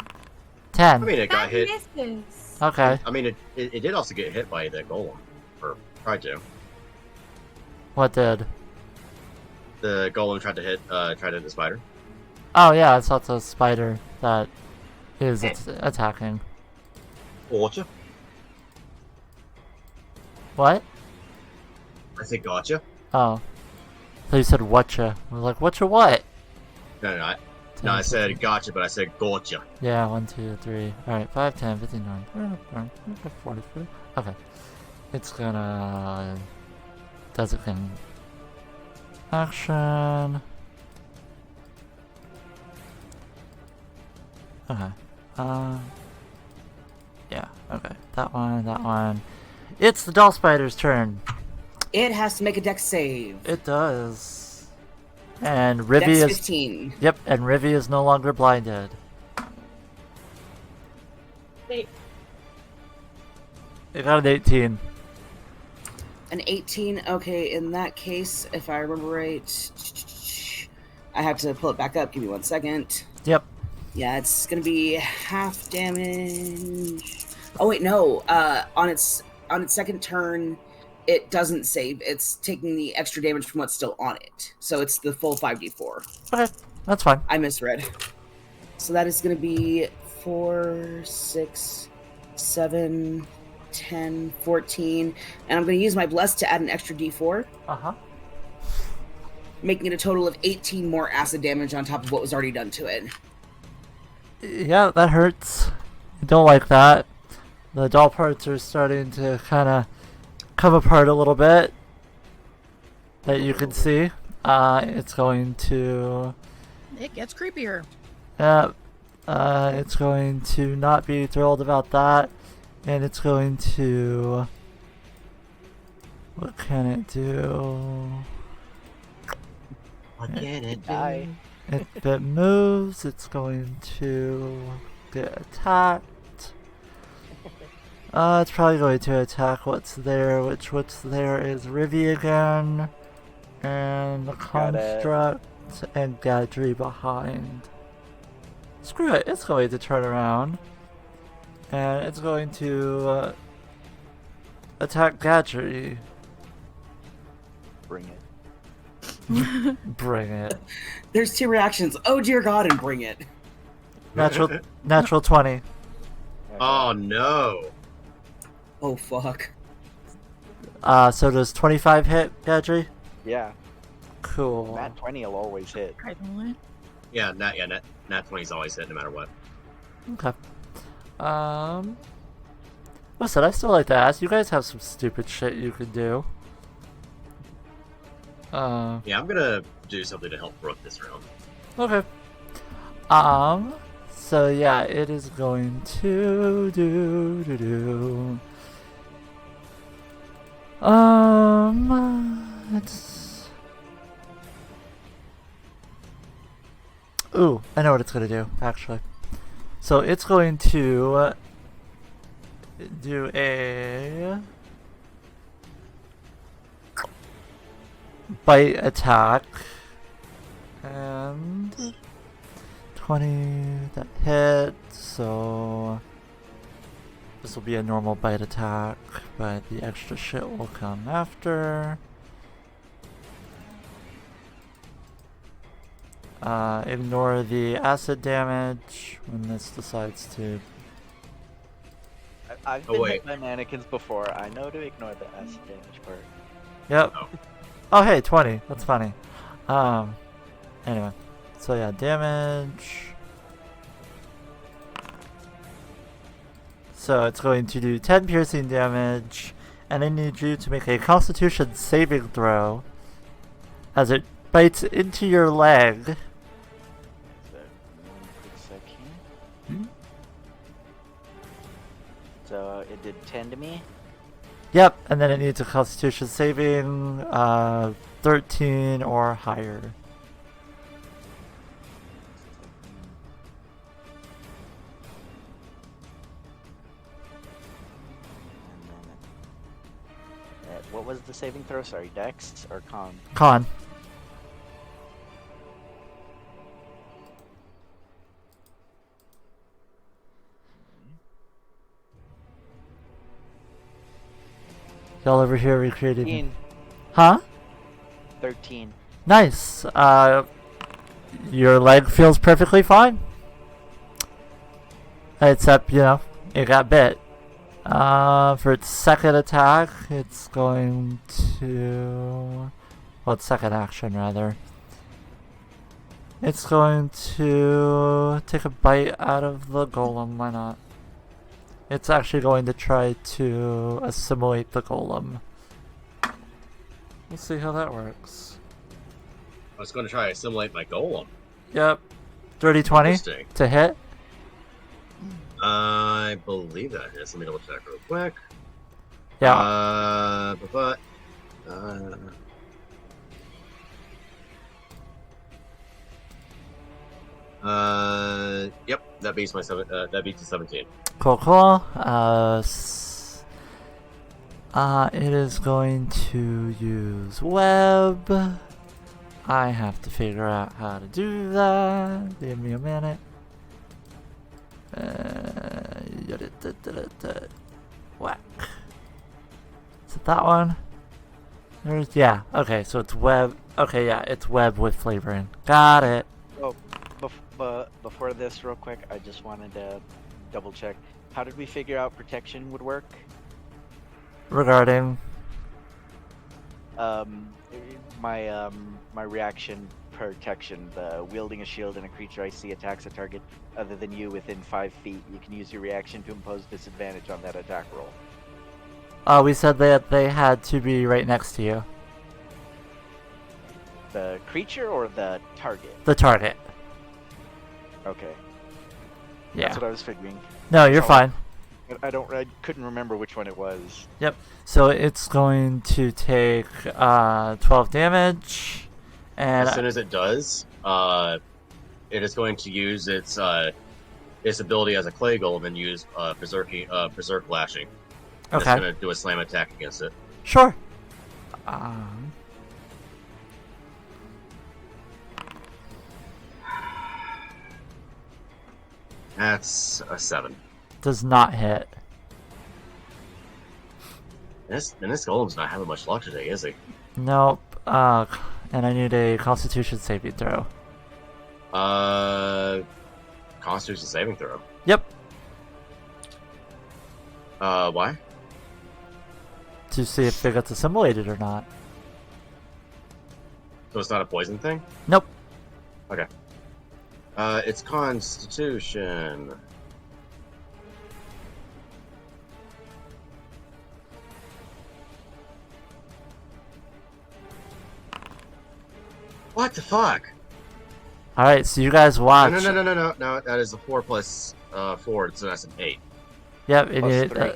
10. I mean, it got hit. Misses. Okay. I mean, it did also get hit by the golem. Or tried to. What did? The golem tried to hit the spider. Oh yeah, it's not the spider that is attacking. Gotcha. What? I said gotcha. Oh. So you said whatcha. I was like, whatcha what? No, I said gotcha, but I said gotcha. Yeah, 1, 2, 3. Alright, 5, 10, 15, 20, 40. Okay. It's gonna... Does it can... Action... Okay. Yeah, okay. That one. It's the doll spider's turn. It has to make a dex save. It does. And Rivy Dex is... 15. Yep, and Rivy is no longer blinded. Wait. It got an 18. An 18. Okay, in that case, if I remember right, I have to pull it back up. Give me 1 second. Yep. Yeah, it's gonna be half damage. Oh wait, no. On its second turn, it doesn't save. It's taking the extra damage from what's still on it. So it's the full 5d4. Okay, that's fine. I misread. So that is gonna be 4, 6, 7, 10, 14, and I'm gonna use my bless to add an extra d4. Uh-huh. Making it a total of 18 more acid damage on top of what was already done to it. Yeah, that hurts. I don't like that. The doll parts are starting to kind of come apart a little bit. That you can see. It's going to... It gets creepier. It's going to not be thrilled about that. And it's going to... What can it do? What can it do? If it moves, it's going to get attacked. It's probably going to attack what's there, what's there is Rivy again. And the construct and Gadry behind. Screw it, it's going to turn around. And it's going to attack Gadry. Bring it. Bring it. There's 2 reactions. Oh dear God, and bring it. Natural 20. Oh no. Oh fuck. So does 25 hit, Gadry? Yeah. Cool. Nat 20 will always hit. Yeah, Nat 20's always hit no matter what. Okay. Listen, I still like to ask. You guys have some stupid shit you could do. Yeah, I'm gonna do something to help Brooke this round. Okay. So yeah, it is going to do. Ooh, I know what it's gonna do, actually. So it's going to do a bite attack. And 20, that hit, so this will be a normal bite attack, but the extra shit will come after. Ignore the acid damage when this decides to. I've been hit by mannequins before. I know to ignore the acid damage part. Yep. Oh hey, 20. That's funny. Anyway. So yeah, damage. So it's going to do 10 piercing damage, and I need you to make a Constitution saving throw as it bites into your leg. So, 1 quick second. So it did 10 to me. Yep, and then it needs a Constitution saving 13 or higher. What was the saving throw? Sorry, Dex or Con? Con. Y'all over here recreating. 13. Huh? 13. Nice. Your leg feels perfectly fine. Except, you know, it got bit. For its second attack, it's going to... Well, its second action, rather. It's going to take a bite out of the golem. Why not? It's actually going to try to assimilate the golem. We'll see how that works. I was going to try to assimilate my golem. Yep. Dirty 20 to hit. I believe that hits. Let me double check real quick. Yeah. Yep, that beats my that beats the 17. Cool, cool. It is going to use web. I have to figure out how to do that. Give me a minute. Whack. Is it that one? Yeah, okay, so it's web. Okay, yeah, it's web with flavoring. Got it. Oh, before this, real quick, I just wanted to double check. How did we figure out protection would work? Regarding? My reaction protection. The wielding a shield and a creature I see attacks a target other than you within 5 feet. You can use your reaction to impose disadvantage on that attack roll. We said that they had to be right next to you. The creature or the target? The target. Okay. Yeah. That's what I was figuring. No, you're fine. I couldn't remember which one it was. Yep. So it's going to take 12 damage, and as soon as it does, it is going to use its ability as a clay golem and use berserk lashing. Okay. It's going to do a slam attack against it. Sure. That's a 7. Does not hit. This golem's not having much luck today, is he? Nope. And I need a Constitution saving throw. Constitution saving throw. Yep. Why? To see if it gets assimilated or not. So it's not a poison thing? Nope. Okay. It's Constitution. What the fuck? Alright, so you guys watch. No. That is a 4 plus 4, so that's an 8. Yep, Plus it 3.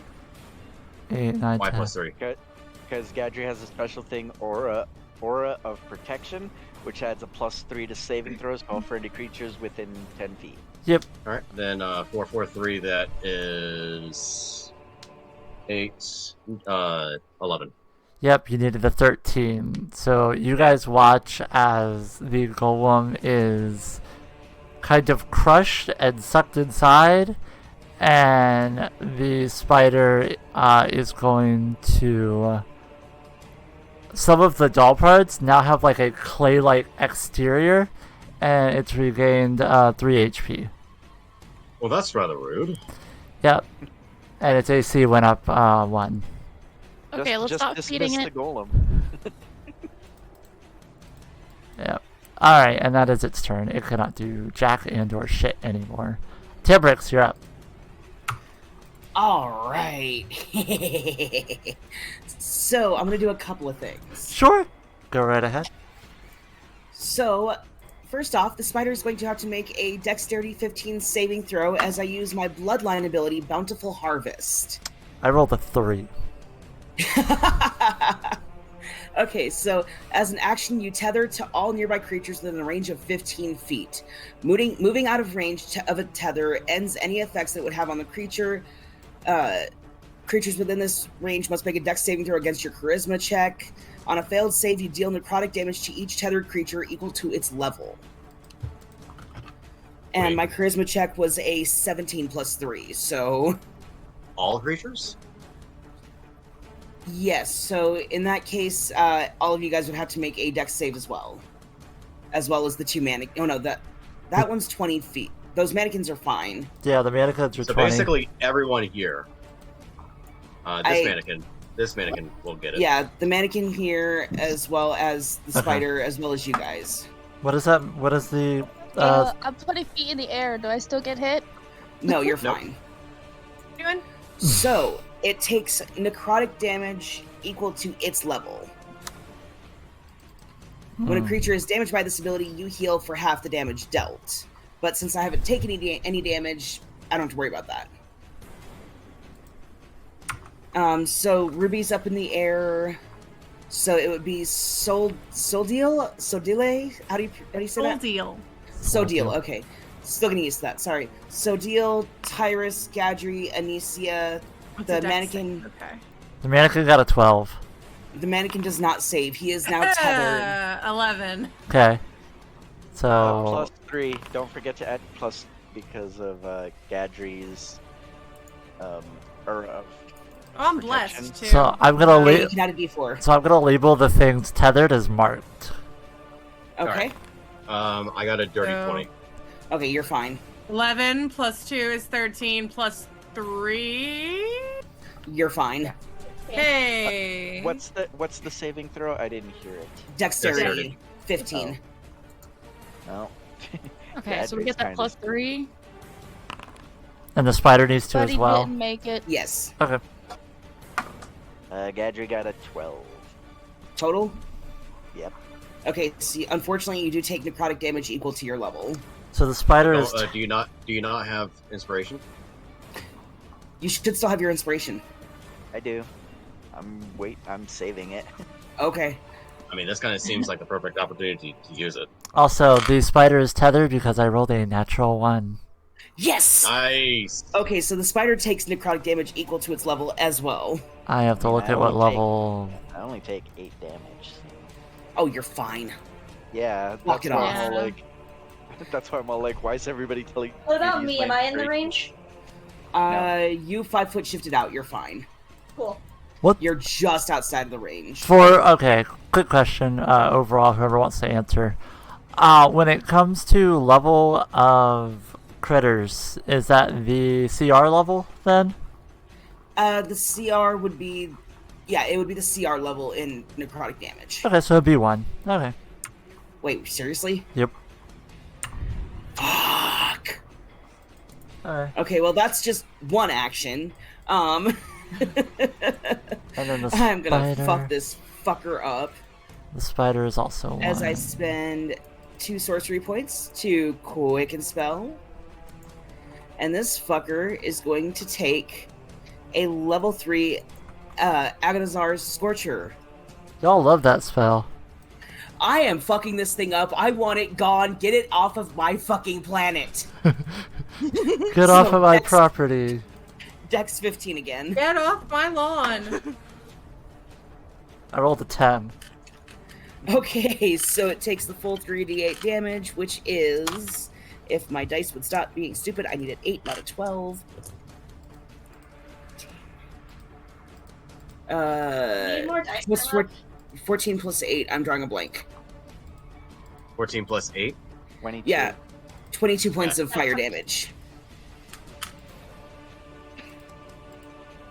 8, 9, Why 10. plus 3? Because Gadry has a special thing, aura of protection. which adds a +3 to saving throws for all friendly creatures within 10 feet. Yep. All right, then 443. That is 8, 11. Yep, you needed a 13. So you guys watch as the golem is kind of crushed and sucked inside, and the spider is going to... Some of the doll parts now have like a clay-like exterior, and it's regained 3 HP. Well, that's rather rude. Yep. And its AC went up 1. Okay, let's stop feeding dismiss it. the golem. Yep. Alright, and that is its turn. It cannot do jack and or shit anymore. Tibrix, you're up. Alright. So, I'm gonna do a couple of things. Sure. Go right ahead. So, first off, the spider is going to have to make a Dexterity 15 saving throw as I use my Bloodline ability, Bountiful Harvest. I rolled a 3. Okay, so as an action, you tether to all nearby creatures within a range of 15 feet. Moving out of range of a tether ends any effects that it would have on the creature. Creatures within this range must make a dex saving throw against your charisma check. On a failed save, you deal necrotic damage to each tethered creature equal to its level. And my charisma check was a 17 plus 3, so... All creatures? Yes, so in that case, all of you guys would have to make a dex save as well. As well as the 2 mannequins. Oh no, that one's 20 feet. Those mannequins are fine. Yeah, the mannequins are 20. So basically, everyone here. This mannequin will get it. Yeah, the mannequin here, as well as the spider, as well as you guys. What is that? What is the... I'm 20 feet in the air. Do I still get hit? No, you're fine. Doing? So, it takes necrotic damage equal to its level. When a creature is damaged by this ability, you heal for half the damage dealt. But since I haven't taken any damage, I don't have to worry about that. So Ruby's up in the air. So it would be Soldile? How do you say that? Soldile, okay. Still getting used to that, sorry. Soldile, Tyrus, Gadri, Anicia, the mannequin. Okay. The mannequin got a 12. The mannequin does not save. He is now tethered. 11. Okay. So... +3. Don't forget to add plus because of Gadri's I'm blessed too. So I'm gonna You can add a d4. So I'm gonna label the things tethered as marked. Okay. I got a dirty 20. Okay, you're fine. 11 plus 2 is 13 plus 3. You're fine. Hey. What's the saving throw? I didn't hear it. Dexterity. 15. No. Okay, so we get that +3. And the spider needs to Buddy as well. didn't make it. Yes. Okay. Gadri got a 12. Total? Yep. Okay, see, unfortunately, you do take necrotic damage equal to your level. So the spider is... Do you not have inspiration? You should still have your inspiration. I do. I'm saving it. Okay. I mean, this kind of seems like the perfect opportunity to use it. Also, the spider is tethered because I rolled a natural 1. Yes! Nice! Okay, so the spider takes necrotic damage equal to its level as well. I have to look at what level... I only take 8 damage. Oh, you're fine. Yeah, Walk that's it why off. I'm all like... That's why I'm all like, why is everybody telling What me to about use me? my Am I in the inspiration? range? You 5 foot shifted out, you're fine. Cool. What? You're just outside of the range. Okay, quick question, overall, whoever wants to answer. When it comes to level of critters, is that the CR level, then? The CR would be... Yeah, it would be the CR level in necrotic damage. Okay, so it'd be 1. Okay. Wait, seriously? Yep. Fuck! Alright. Okay, well that's just one action. And then the spider... I'm gonna fuck this fucker up. The spider is also 1. As I spend 2 sorcery points to quicken spell. And this fucker is going to take a level 3 Agonizar's Scorcher. Y'all love that spell. I am fucking this thing up. I want it gone. Get it off of my fucking planet. Get off of my property. Dex 15 again. Get off my lawn. I rolled a 10. Okay, so it takes the full 3d8 damage, which is, if my dice would stop being stupid, I need an 8, not a 12. Need more dice, my love? 14 plus 8. I'm drawing a blank. 14 plus 8? 22. Yeah, 22 points of fire damage.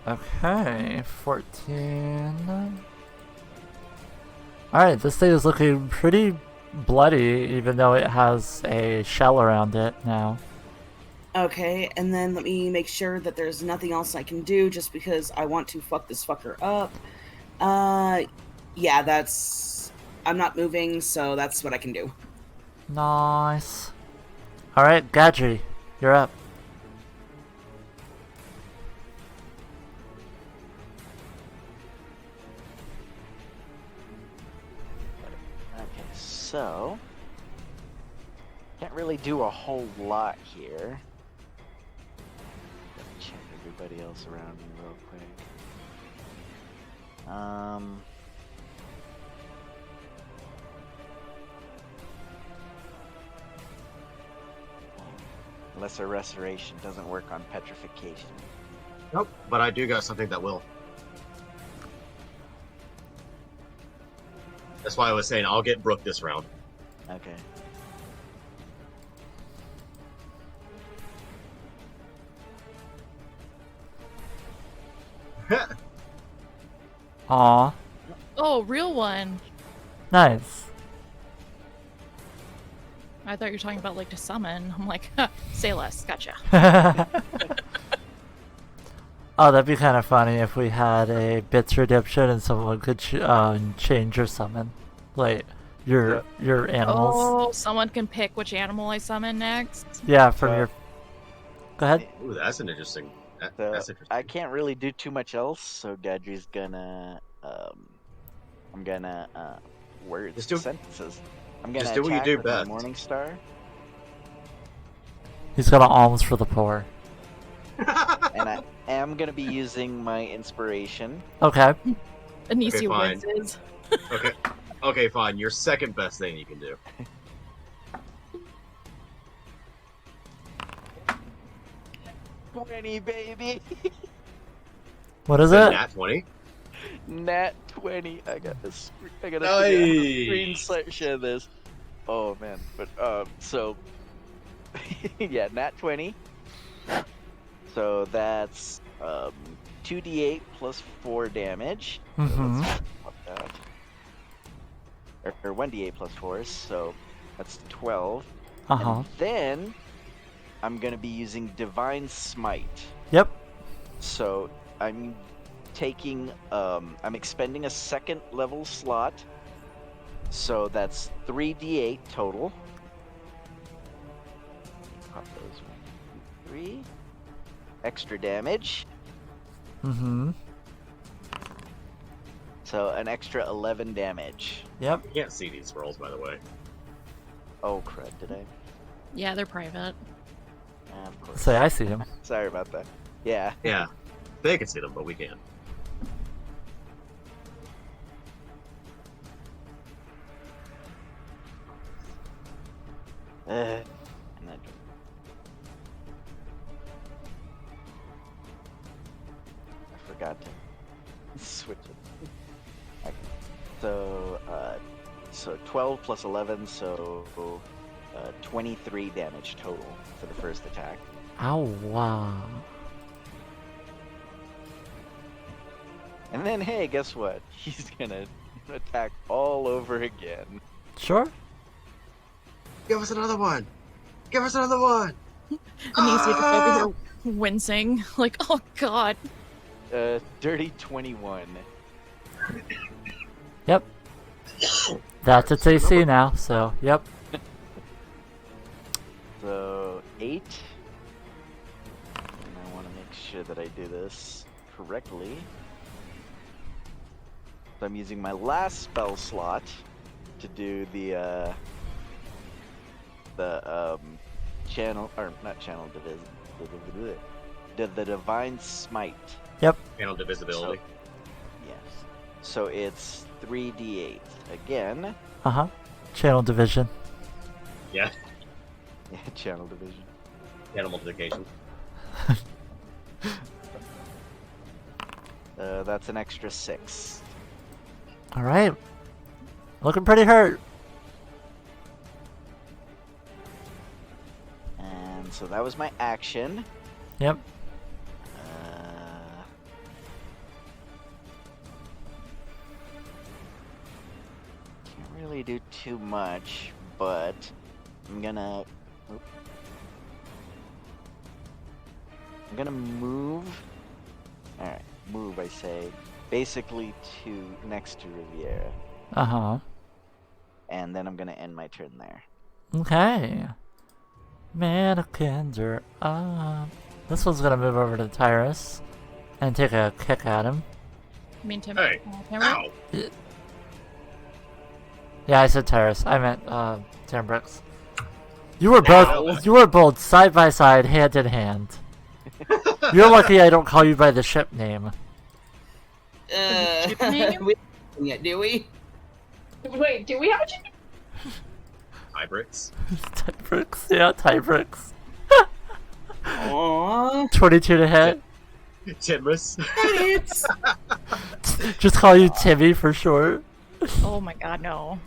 Okay, 14. Alright, this thing is looking pretty bloody, even though it has a shell around it now. Okay, and then let me make sure that there's nothing else I can do just because I want to fuck this fucker up. Yeah, that's... I'm not moving, so that's what I can do. Nice. Alright, Gadri, you're up. Okay, so can't really do a whole lot here. Gotta check everybody else around me real quick. Lesser restoration doesn't work on petrification. Nope, but I do got something that will. That's why I was saying I'll get Brooke this round. Okay. Aw, Oh, real one. nice. I thought you were talking about like to summon. I'm like, huh, say less. Gotcha. Oh, that'd be kind of funny if we had a bits redemption and someone could change your summon, like your animals. Oh, someone can pick which animal I summon next. Yeah, from your. Go ahead. Ooh, that's an interesting. So That's interesting. I can't really do too much else, so Gadri's gonna I'm gonna words Just do- sentences. I'm gonna just do what you attack do with my best. Morning Star, He's got alms for the poor. and I am gonna be using my inspiration. Okay. Anicia fine. whizzes. Okay. Okay, fine. Your second best thing you can do. 20, baby. What is The it? Nat 20? Nat 20. I gotta Nice. screenshot of this. Oh man, but so yeah, Nat 20. So that's 2d8 plus 4 damage. So Mhm. let's flip that. Or 1d8 plus 4, so that's 12. Uh huh. And then I'm gonna be using Divine Smite. Yep. So I'm taking I'm expending a second level slot. So that's 3d8 total. Pop those 1, 2, 3. Extra damage. Mhm. So an extra 11 damage. Yep. You can't see these rolls, by the way. Oh crud, did I? Yeah, they're private. Of course. Say I see him. Sorry about that. Yeah. Yeah. They can see them, but we can't. And then I forgot to switch it. Okay. So 12 plus 11, so 23 damage total for the first attack. Ow, wow. And then, hey, guess what? He's gonna attack all over again. Sure. Give us another one! Give us another one! Anicia just over here wincing. Like, oh god. Dirty 21. Yep. That's its AC now, so, yep. So 8. And I want to make sure that I do this correctly. So I'm using my last spell slot. to do the channel, or not channel the divine smite. Yep. Channel divisibility. Yes. So it's 3d8 again. Channel division. Yeah. Yeah, channel division. Channel multiplication. That's an extra 6. All right. Looking pretty hurt. And so that was my action. Yep. Can't really do too much, but I'm gonna move. Alright, move, I say, basically to next to Riviera. And then I'm gonna end my turn there. Okay. Mannequins are up. This one's gonna move over to Tyrus and take a kick at him. You mean Tim? Hey! Ow! Yeah, I said Tyrus. I meant Tambrix. You were both side by side, hand in hand. You're lucky I don't call you by the ship name. Ship name? We don't yet, do we? Wait, do we have a chicken? Tybrix. Tybrix? Yeah, Tybrix. Aww. 22 to hit. Timrus. Just call you Timmy for short. Oh my god, no.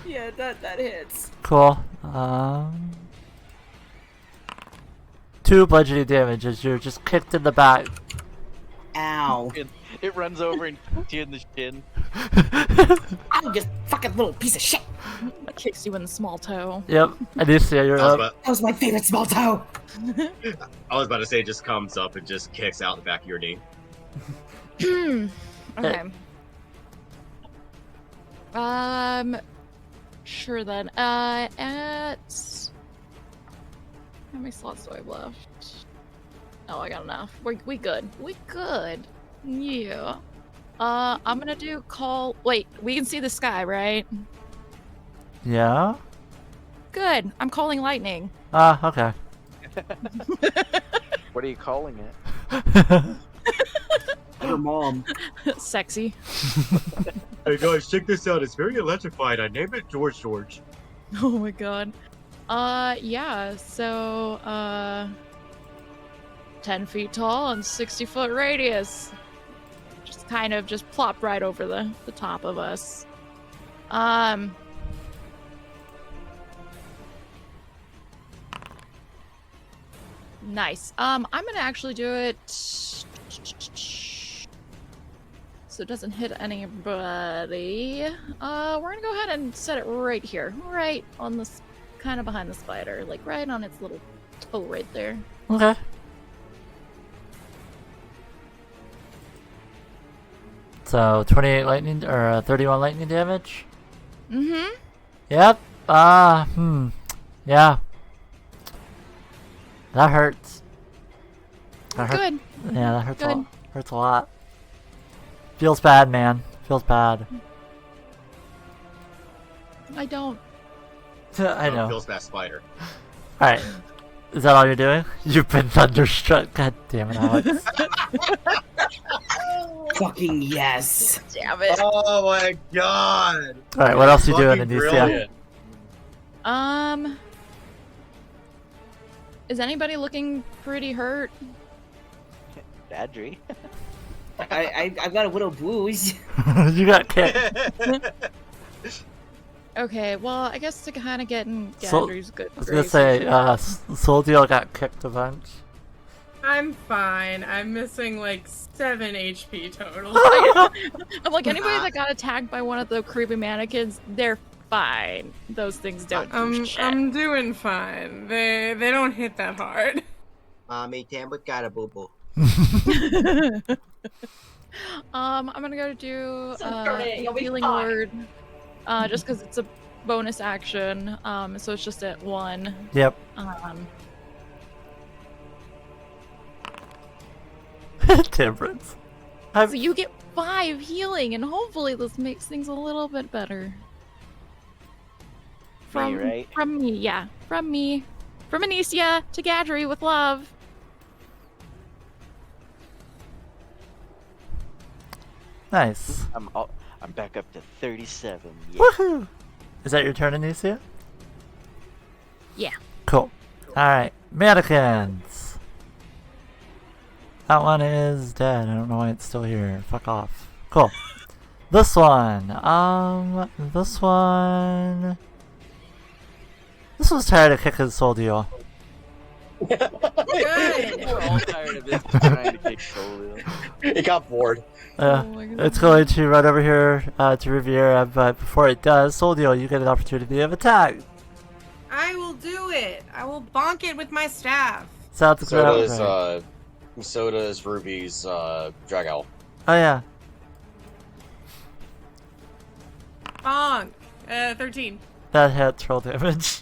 Yeah, that hits. Cool. 2 bludgeoning damage as you're just kicked in the back. Ow. It runs over and kicks you in the shin. I'm just fucking little piece of shit. That kicks you in the small toe. Yep. Alicia, you're up. That was my favorite small toe. I was about to say, it just comes up and just kicks out the back of your knee. Okay. Sure then. At how many slots do I have left? Oh, I got enough. We good. We good. Yeah. I'm gonna do call. Wait, we can see the sky, right? Yeah? Good. I'm calling lightning. Okay. What are you calling it? Her mom. Sexy. Hey guys, check this out. It's very electrified. I named it George. Oh my god. Yeah, so, 10 feet tall and 60-foot radius. Just kind of just plopped right over the top of us. Nice. I'm gonna actually do it so it doesn't hit anybody. We're gonna go ahead and set it right here. Right on this, kind of behind the spider. Like right on its little toe right there. Okay. So 28 lightning or 31 lightning damage. Mm-hmm. Yep. Yeah. That hurts. Good. Yeah, that hurts. Good. Hurts a lot. Feels bad, man. Feels bad. I don't. I know. Feels bad, spider. All right. Is that all you're doing? You've been thunderstruck. God damn it, Alex. Fucking yes. Damn it. Oh my god. All right. What else you doing, Fucking Anicia? brilliant. Is anybody looking pretty hurt? Badry. I've got a little bruise. You got kicked. Okay, well, I guess to kind of get in So- Gadry's good I was gonna graces. say, Soldiel got kicked a bunch. I'm fine. I'm missing like 7 HP total. I'm like, anybody that got attacked by one of the creepy mannequins, they're fine. Those things don't do shit. I'm doing fine. They don't hit that hard. Mommy, Tambut got a boo-boo. I'm gonna go do You'll be healing fine. word, just because it's a bonus action. So it's just at 1. Yep. Temperance. So you get 5 healing, and hopefully this makes things a little bit better. from right? from me, yeah, from me, from Anicia to Gadri with love. Nice. I'm back up to 37. Yeah. Woohoo! Is that your turn, Anicia? Yeah. Cool. Alright, mannequins. That one is dead. I don't know why it's still here. Fuck off. Cool. This one. This one. This one's tired of kicking Soul Deal. Good. We're all tired of it trying to kick Solio. It got bored. It's going to run over here to Riviera, but before it does, Soul Deal, you get an opportunity of attack. I will do it. I will bonk it with my staff. Sounds great. So does Ruby's drag owl. Oh yeah. Bonk. 13. That hits roll damage.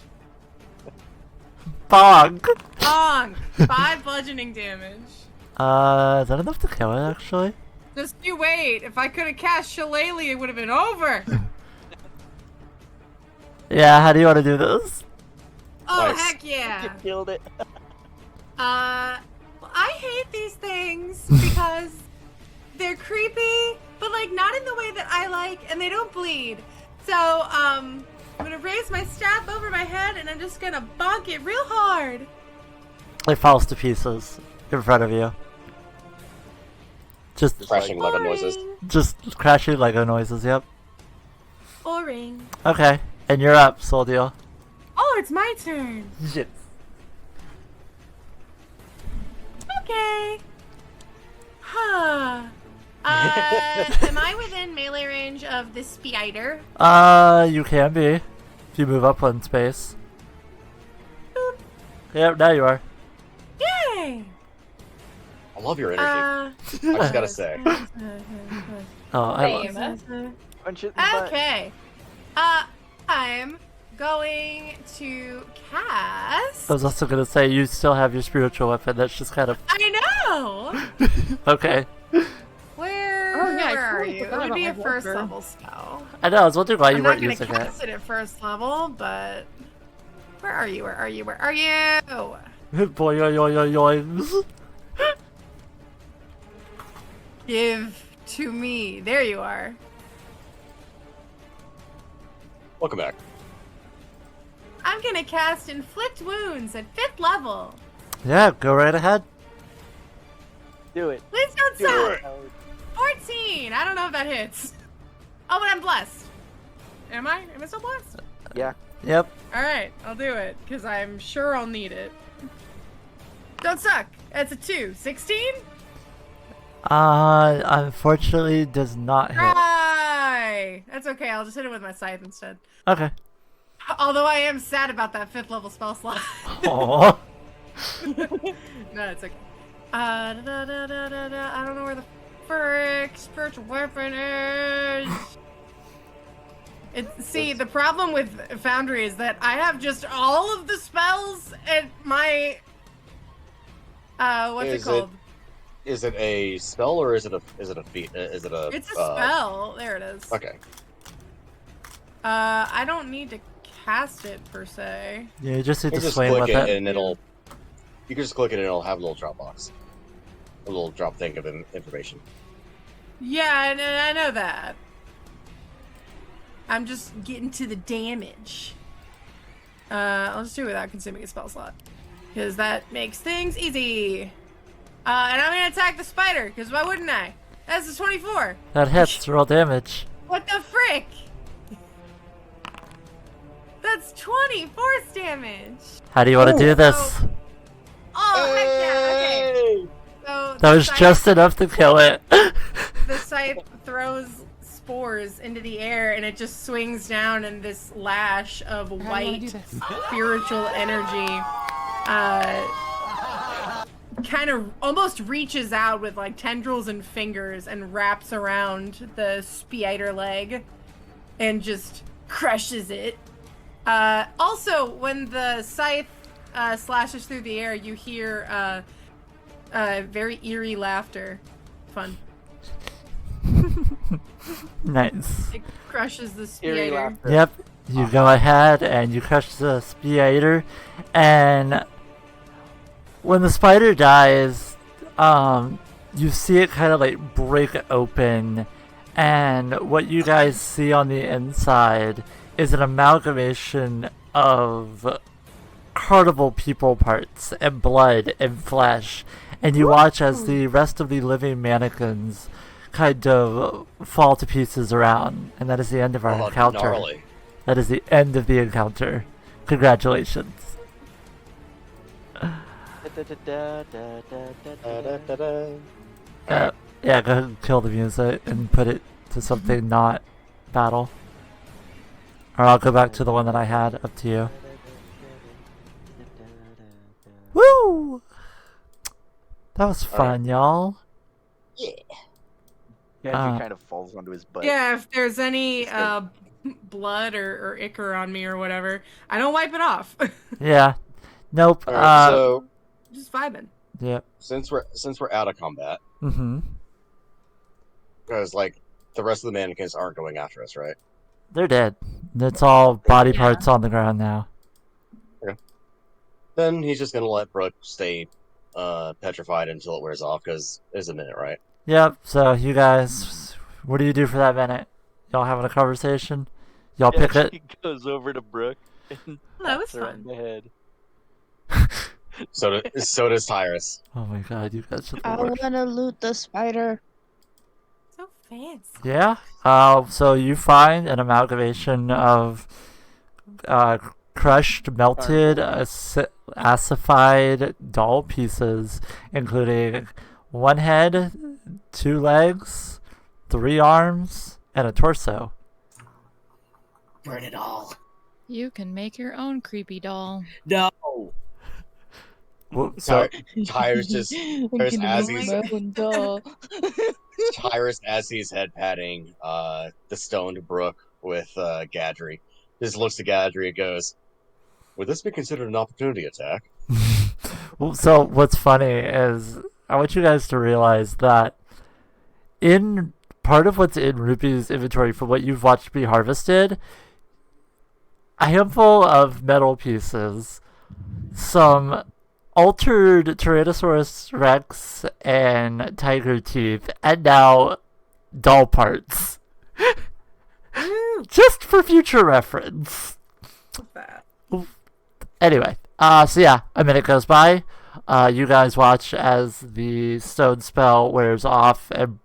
Bonk! Bonk. 5 bludgeoning damage. Is that enough to kill it, actually? Just you wait. If I could have cast Shillelagh, it would have been over. Yeah, how do you want to do this? Oh, Nice. heck yeah. You killed it. I hate these things because they're creepy, but like not in the way that I like, and they don't bleed. So, I'm gonna raise my staff over my head and I'm just gonna bonk it real hard. It falls to pieces in front of you. Just Crashing Lego noises. Just crashing Lego noises, yep. Boring. Okay, and you're up, Soul Deal. Oh, it's my turn. Shit. Okay. Huh. Am I within melee range of the spider? You can be. If you move up one space. Boop. Yep, now you are. Yay! I love your energy. I just gotta say. Oh, I love Punch it in the butt. Okay. I'm going to cast. I was also gonna say, you still have your spiritual weapon, that's just kind of... I know! Okay. Where are you? It would be a first level spell. I know, I was wondering why you I'm weren't not using gonna it. cast it at first level, but where are you? Where are you? Where are you? Boy, yo, yo, yo, yo. Give to me. There you are. Welcome back. I'm gonna cast Inflict Wounds at 5th level. Yeah, go right ahead. Do it. Please don't Do suck. it. 14. I don't know if that hits. Oh, but I'm blessed. Am I? Am I still blessed? Yeah. Yep. All right, I'll do it because I'm sure I'll need it. Don't suck. That's a 2. 16. Unfortunately, does not hit. Try. That's okay. I'll just hit it with my scythe instead. Okay. Although I am sad about that 5th level spell slot. Aww. No, it's okay. I don't know where the frick spiritual weapon is. See, the problem with Foundry is that I have just all of the spells at my what's it called? Is it a spell or is it a feat? Is it a? It's a spell. There it is. Okay. I don't need to cast it per se. Yeah, you just need You to just swing click with it it. and it'll. You can just click it and it'll have a little drop box, a little drop thing of information. Yeah, I know that. I'm just getting to the damage. I'll just do it without consuming a spell slot, because that makes things easy. And I'm gonna attack the spider, because why wouldn't I? That's a 24. That hits, roll damage. What the frick? That's 20 force damage. How do you want to do this? Oh, heck yeah, okay. So That was just enough to kill it. the scythe throws spores into the air and it just swings down, and this lash of white spiritual energy kind of almost reaches out with like tendrils and fingers and wraps around the spider leg and just crushes it. Also, when the scythe slashes through the air, you hear very eerie laughter. Fun. Nice. It crushes the Eerie spider. laughter. Yep. You go ahead and you crush the spider, and when the spider dies, you see it kind of like break open, and what you guys see on the inside is an amalgamation of carnival people parts and blood and flesh, and you watch as the rest of the living mannequins kind of fall to pieces around, and that is the end of our encounter. Gnarly. That is the end of the encounter. Congratulations. Yeah, go ahead and kill the music and put it to something not battle. Or I'll go back to the one that I had, up to you. Woo! That was fun, y'all. Andrew kind of falls onto his butt. Yeah, if there's any blood or ichor on me or whatever, I don't wipe it off. Yeah. Nope. Alright, so just vibing. Yep. Since we're out of combat, Mm-hmm. because like the rest of the mannequins aren't going after us, right? They're dead. It's all body parts on the ground now. Okay. Then he's just gonna let Brooke stay petrified until it wears off, because it's a minute, right? Yep, so you guys, what do you do for that minute? Y'all having a conversation? Y'all pick it? He goes over to Brooke and That was pats her on fun. the head. So does Tyrus. Oh my god, you guys are the I worst. wanna loot the spider. So fancy. Yeah, so you find an amalgamation of crushed, melted, acidified doll pieces, including one head, 2 legs, 3 arms, and a torso. Burn it all. You can make your own creepy doll. No. So Tyrus just Tyrus I'm as gonna he's make my own doll. Tyrus as he's head patting the stoned Brook with Gadry, just looks at Gadry and goes, "Would this be considered an opportunity attack?" So what's funny is I want you guys to realize that in part of what's in Ruby's inventory for what you've watched be harvested, a handful of metal pieces, some altered Tyrannosaurus Rex and tiger teeth, and now doll parts. Just for future reference. Anyway, so yeah, a minute goes by. You guys watch as the stone spell wears off and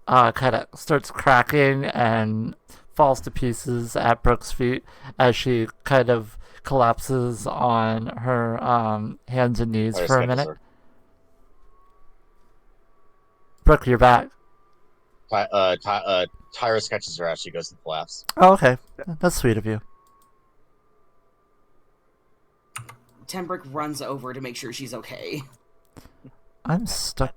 kind of starts cracking and falls to pieces at Brooke's feet as she kind of collapses on her hands and knees for a minute. Brooke, you're back. Tyrus catches her as she goes to collapse. Oh, okay. That's sweet of you. Tembrick runs over to make sure she's okay. I'm stuck.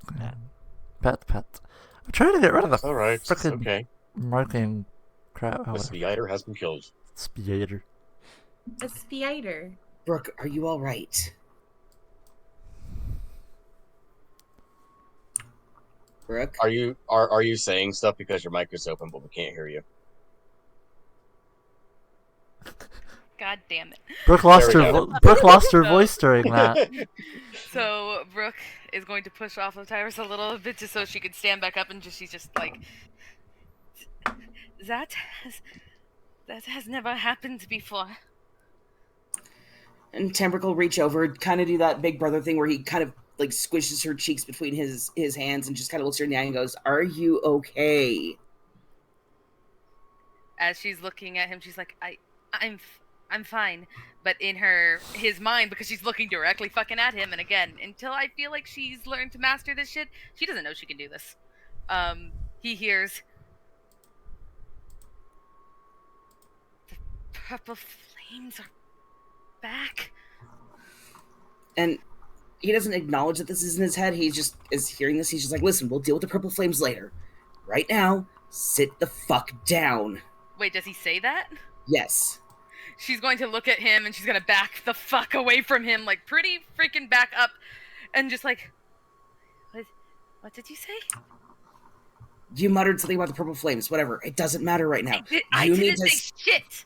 Pet. I'm trying to get rid of the frickin' marking crap. The spider has been killed. Spider. A spider. Brooke, are you alright? Brooke? Are you saying stuff because your mic is open but we can't hear you? God damn it. Brooke lost her voice during that. So Brooke is going to push off of Tyrus a little bit just so she could stand back up, and she's just like, that has never happened before. And Tembrick will reach over, kind of do that big brother thing where he kind of like squishes her cheeks between his hands and just kind of looks her in the eye and goes, "Are you okay?" As she's looking at him, she's like, I'm fine. But in his mind, because she's looking directly fucking at him, and again, until I feel like she's learned to master this shit, she doesn't know she can do this. He hears the purple flames are back. And he doesn't acknowledge that this is in his head. He just is hearing this. He's just like, "Listen, we'll deal with the purple flames later. Right now, sit the fuck down." Wait, does he say that? Yes. She's going to look at him and she's going to back the fuck away from him, like pretty freaking back up, and just like, what did you say? You muttered something about the purple flames. Whatever. It doesn't matter right now. I didn't say shit.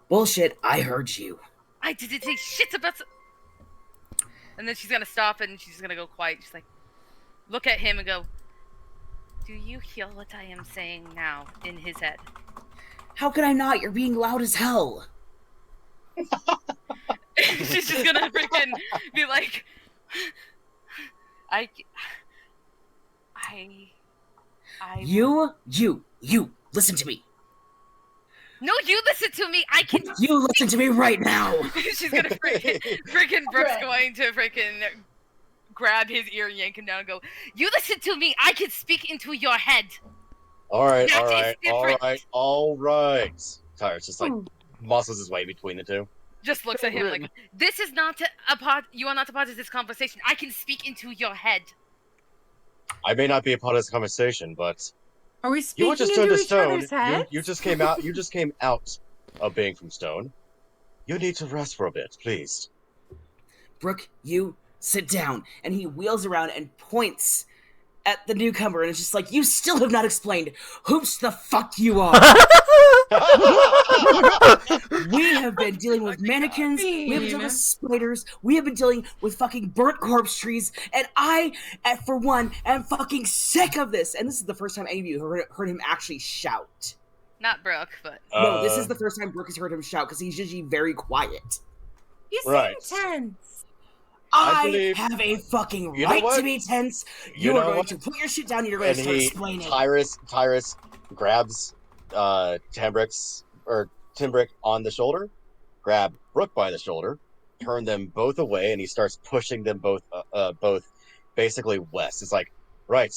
Bullshit. I heard you. I didn't say shit about. And then she's gonna stop and she's gonna go quiet. She's like, look at him and go, "Do you hear what I am saying now?" In his head. How can I not? You're being loud as hell. She's just gonna freaking be like, You, listen to me. No, you listen to me. I can. You listen to me right now. She's gonna freaking Brooke's going to freaking grab his ear and yank him down and go, "You listen to me. I can speak into your head." All right. Tyrus just like muscles his way between the two. Just looks at him like, "This is not a part. You are not a part of this conversation. I can speak into your head." I may not be a part of this conversation, but are we speaking you were just into turned to each stone. other's heads? You just came out. You just came out of being from stone. You need to rest for a bit, please. Brooke, you sit down. And he wheels around and points at the newcomer, and it's just like, you still have not explained whoops the fuck you are. We have been dealing with mannequins, we have been dealing with spiders, we have been dealing with fucking burnt corpse trees, and I, for one, am fucking sick of this. And this is the first time any of you heard him actually shout. Not Brooke, but... No, this is the first time Brooke has heard him shout, because he's usually very quiet. You seem tense. I have a fucking right to be tense. You are going to put your shit down and you're going to start explaining. Tyrus grabs Timbrick on the shoulder, grab Brooke by the shoulder, turn them both away, and he starts pushing them both basically west. It's like, right,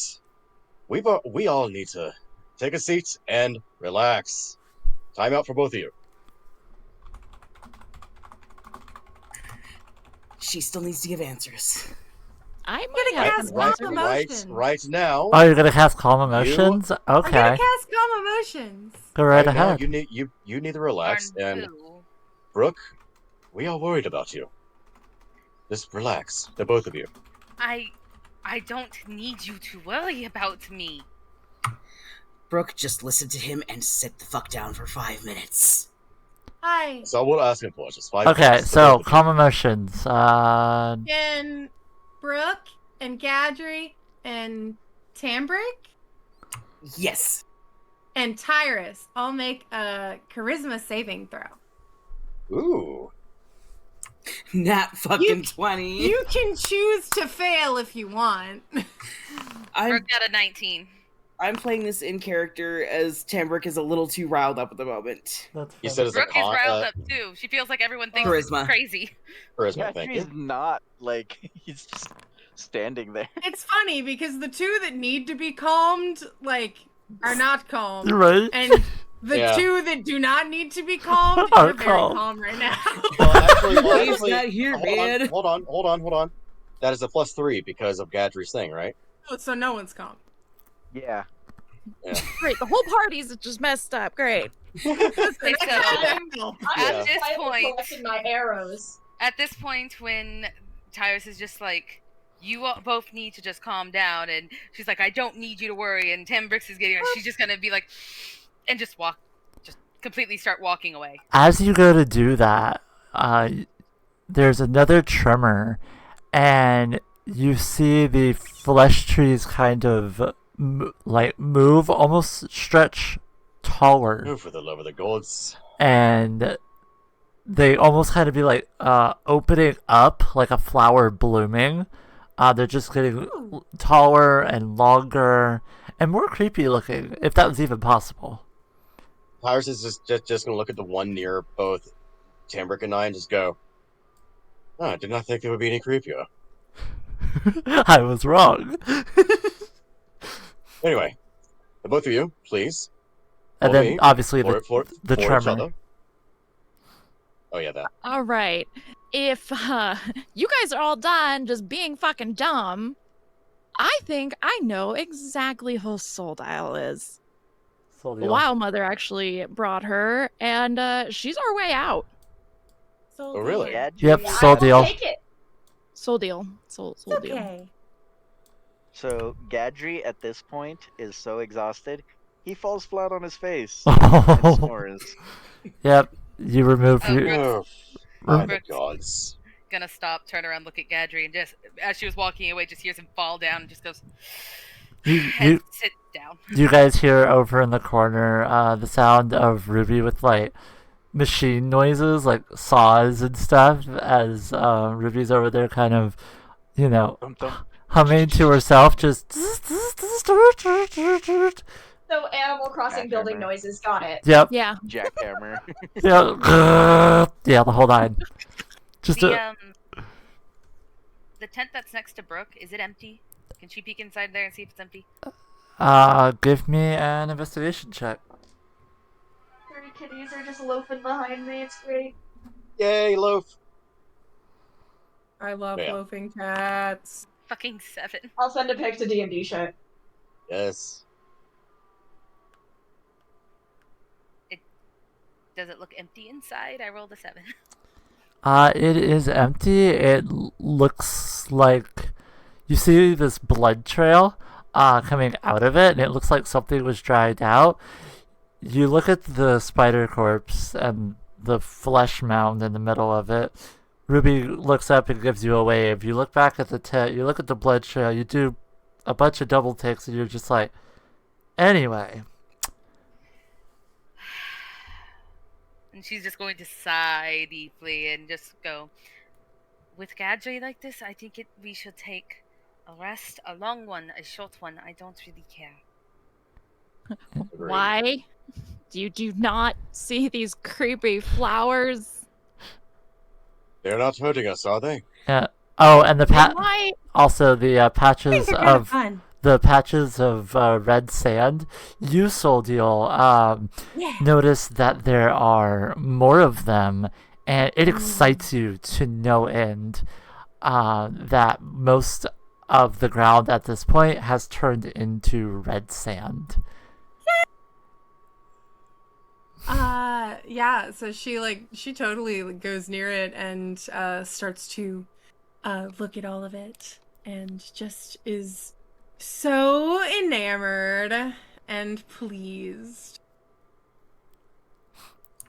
we all need to take a seat and relax. Time out for both of you. She still needs to give answers. I'm gonna cast calm emotions. Right now. Oh, you're gonna cast calm emotions? Okay. I'm gonna cast calm emotions. Go right ahead. Now, you need to relax, and Brooke, we are worried about you. Just relax, the both of you. I don't need you to worry about me. Brooke, just listen to him and sit the fuck down for 5 minutes. Hi. So we'll ask him for just 5 Okay, minutes. so calm emotions. Can Brooke and Gadry and Tambrick? Yes. And Tyrus all make a charisma saving throw. Ooh. Nat fucking 20. You can choose to fail if you want. Brooke got a 19. I'm playing this in character as Tambrick is a little too riled up at the moment. You said as Brooke is riled up too. She feels like everyone thinks she's crazy. Charisma, thank you. He's not, like, he's just standing there. It's funny because the two that need to be calmed, like, are not calm. Right. And the two that do not need to be calmed are very calm right now. He's not here, man. Hold on. That is a +3 because of Gadry's thing, right? Oh, so no one's calm. Yeah. Great. The whole party's just messed up. Great. Okay, so I'm just collecting my arrows. At this point, when Tyrus is just like, "You both need to just calm down," and she's like, "I don't need you to worry," and Tambrix is getting her, she's just gonna be like, and just completely start walking away. As you go to do that, there's another tremor, and you see the flesh trees kind of move, almost stretch taller. Move for the love of the gods. And they almost kind of be like opening up like a flower blooming. They're just getting taller and longer and more creepy looking, if that was even possible. Tyrus is just going to look at the one near both Tambrick and I and just go, "Oh, I did not think it would be any creepier." I was wrong. Anyway, the both of you, please. And then obviously the each tremor. other. Oh yeah, that. All right. If you guys are all done just being fucking dumb, I think I know exactly who Soldile is. Wild Mother actually brought her, and she's our way out. Oh really? Yep, Soul Deal. Take it. Soul Deal. Soul Deal. Okay. So Gadri at this point is so exhausted, he falls flat on his face and snores. Yep, you remove Oh, your. By the Brooks gods. gonna stop, turn around, look at Gadri, and just as she was walking away, just hears him fall down and just goes and sit down. You guys hear over in the corner the sound of Ruby with like machine noises, like saws and stuff, as Ruby's over there kind of, humming to herself, just. So Animal Crossing building noises, got it. Yep. Yeah. Jackhammer. Yeah, the whole nine. Just the tent that's next to Brooke, is it empty? Can she peek inside there and see if it's empty? Give me an investigation check. 3 kitties are just loafing behind me. It's great. Yay, loaf. I love loafing cats. Fucking 7. I'll send a pic to D&D shit. Yes. Does it look empty inside? I rolled a 7. It is empty. It looks like you see this blood trail coming out of it, and it looks like something was dried out. You look at the spider corpse and the flesh mound in the middle of it. Ruby looks up and gives you a wave. You look back at the tent, you look at the blood trail, you do a bunch of double takes, and you're just like, anyway. And she's just going to sigh deeply and just go, with Gadri like this, I think we should take a rest, a long one, a short one. I don't really care. Why? You do not see these creepy flowers? They're not hurting us, are they? Yeah. Oh, and Why? also the patches they're kind of of fun. the patches of red sand. You, Soldiel, notice that there are more of them, and it excites you to no end that most of the ground at this point has turned into red sand. Yeah, so she totally goes near it and starts to look at all of it and just is so enamored and pleased.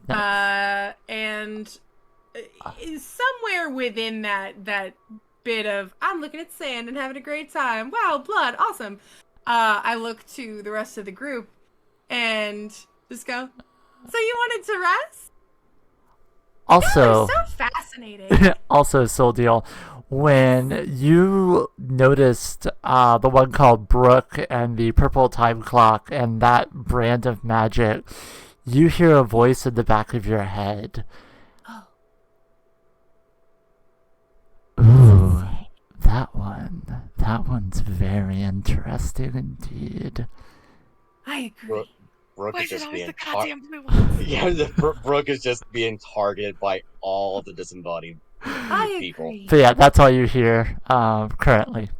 And somewhere within that bit of I'm looking at sand and having a great time. Wow, blood, awesome. I look to the rest of the group and just go, so you wanted to rest? Also, so fascinating. Also, Soldiel, when you noticed the one called Brooke and the purple time clock and that brand of magic, you hear a voice in the back of your head. Ooh, that one's very interesting indeed. I agree. Brooke Why is is it just always being the goddamn blue ones? Yeah, Brooke is just being targeted by all the disembodied people. Agree. But yeah, that's all you hear currently.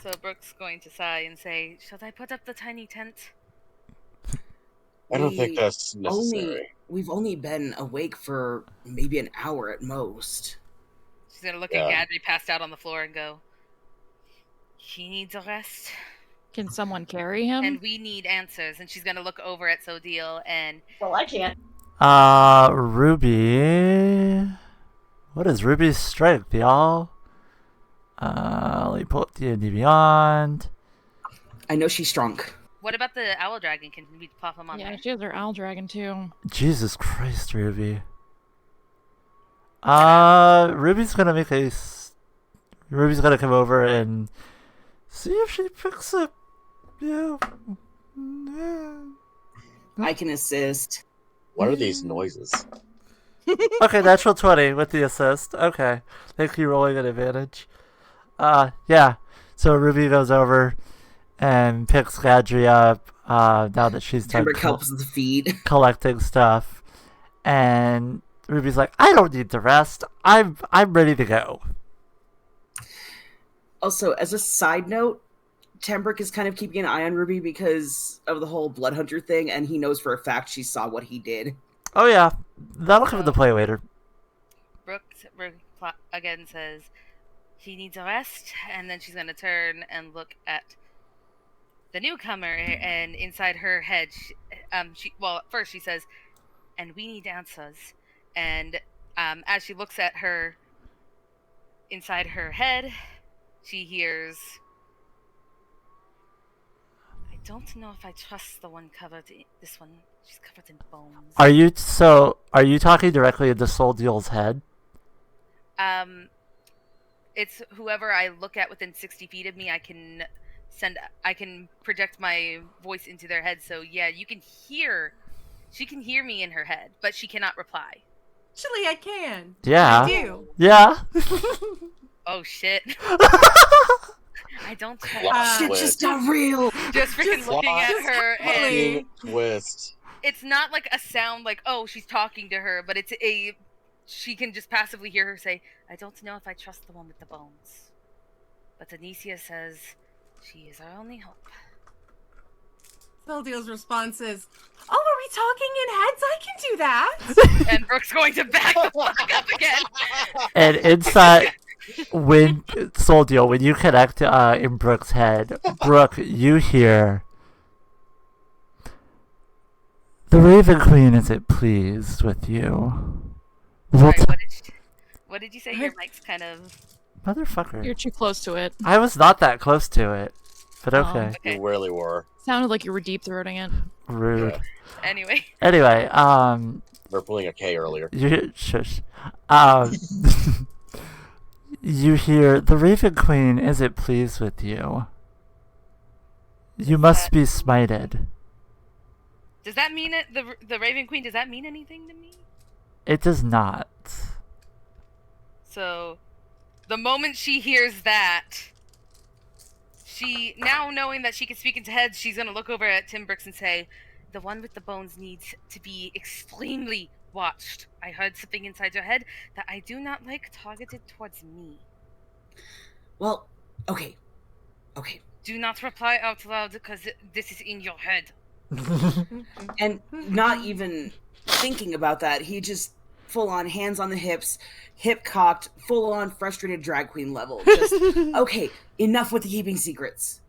So Brooke's going to sigh and say, should I put up the tiny tent? I don't think that's necessary. We've only been awake for maybe an hour at most. She's going to look at Gadri passed out on the floor and go, he needs a rest. Can someone carry him? And we need answers. And she's going to look over at Sodiel and... Well, I can't. Ruby... What is Ruby's strength, y'all? Let me pull up D&D Beyond. I know she's strong. What about the owl dragon? Can we pop him on there? Yeah, she has her owl dragon too. Jesus Christ, Ruby. Ruby's gonna Ruby's gonna come over and see if she picks up. Yeah. I can assist. What are these noises? Okay, natural 20 with the assist. Okay. Thank you, rolling an advantage. Yeah. So Ruby goes over and picks Gadri up, now that she's done helps with the feed. collecting stuff. And Ruby's like, I don't need the rest. I'm ready to go. Also, as a side note, Tembrick is kind of keeping an eye on Ruby because of the whole Blood Hunter thing, and he knows for a fact she saw what he did. Oh yeah, that'll come into play later. Brooke again says, She needs a rest, and then she's gonna turn and look at the newcomer, and inside her head, first she says, "And we need answers." And as she looks at her inside her head, she hears, "I don't know if I trust the one covered in this one. She's covered in bones." Are you talking directly into Soldiel's head? It's whoever I look at within 60 feet of me. I can project my voice into their head. So yeah, she can hear me in her head, but she cannot reply. Actually, I can. Yeah. I do. Yeah. Oh shit. I don't Shit just got real. Just freaking looking at her, and twist. it's not like a sound like, oh, she's talking to her, but she can just passively hear her say, "I don't know if I trust the one with the bones." But Anicia says she is our only hope. Soldiel's response is, "Oh, are we talking in heads? I can do that." And Brooke's going to back the fuck up again. And inside, when Soldiel, when you connect in Brooke's head, Brooke, you hear, "The Raven Queen isn't pleased with you." Sorry, what did you say? Your mic's kind of... Motherfucker. You're too close to it. I was not that close to it, but okay. You really were. Sounded like you were deep throating it. Rude. Yeah. Anyway, we're pulling a K earlier. Shush. You hear, "The Raven Queen isn't pleased with you. You must be smited." Does that mean it? The Raven Queen, does that mean anything to me? It does not. So, the moment she hears that, she, now knowing that she can speak into heads, she's gonna look over at Tim Brooks and say, "The one with the bones needs to be extremely watched. I heard something inside your head that I do not like targeted towards me." Well, okay. Do not reply out loud because this is in your head. And not even thinking about that, he just full on hands on the hips, hip cocked, full on frustrated drag queen level. Just, okay, enough with the keeping secrets.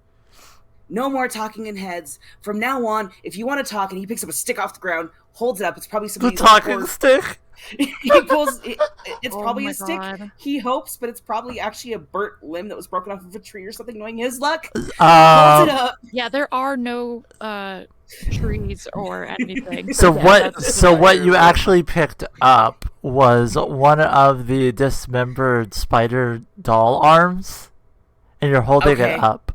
No more talking in heads. From now on, if you want to talk and he picks up a stick off the ground, holds it up, it's probably The somebody's talking stick? He pulls it's Oh probably my a stick. God. He hopes, but it's probably actually a burnt limb that was broken off of a tree or something, knowing his luck. Holds it up. Yeah, there are no trees or anything. So yeah, what you actually picked up was one of the dismembered spider doll arms, and you're holding Okay. it up.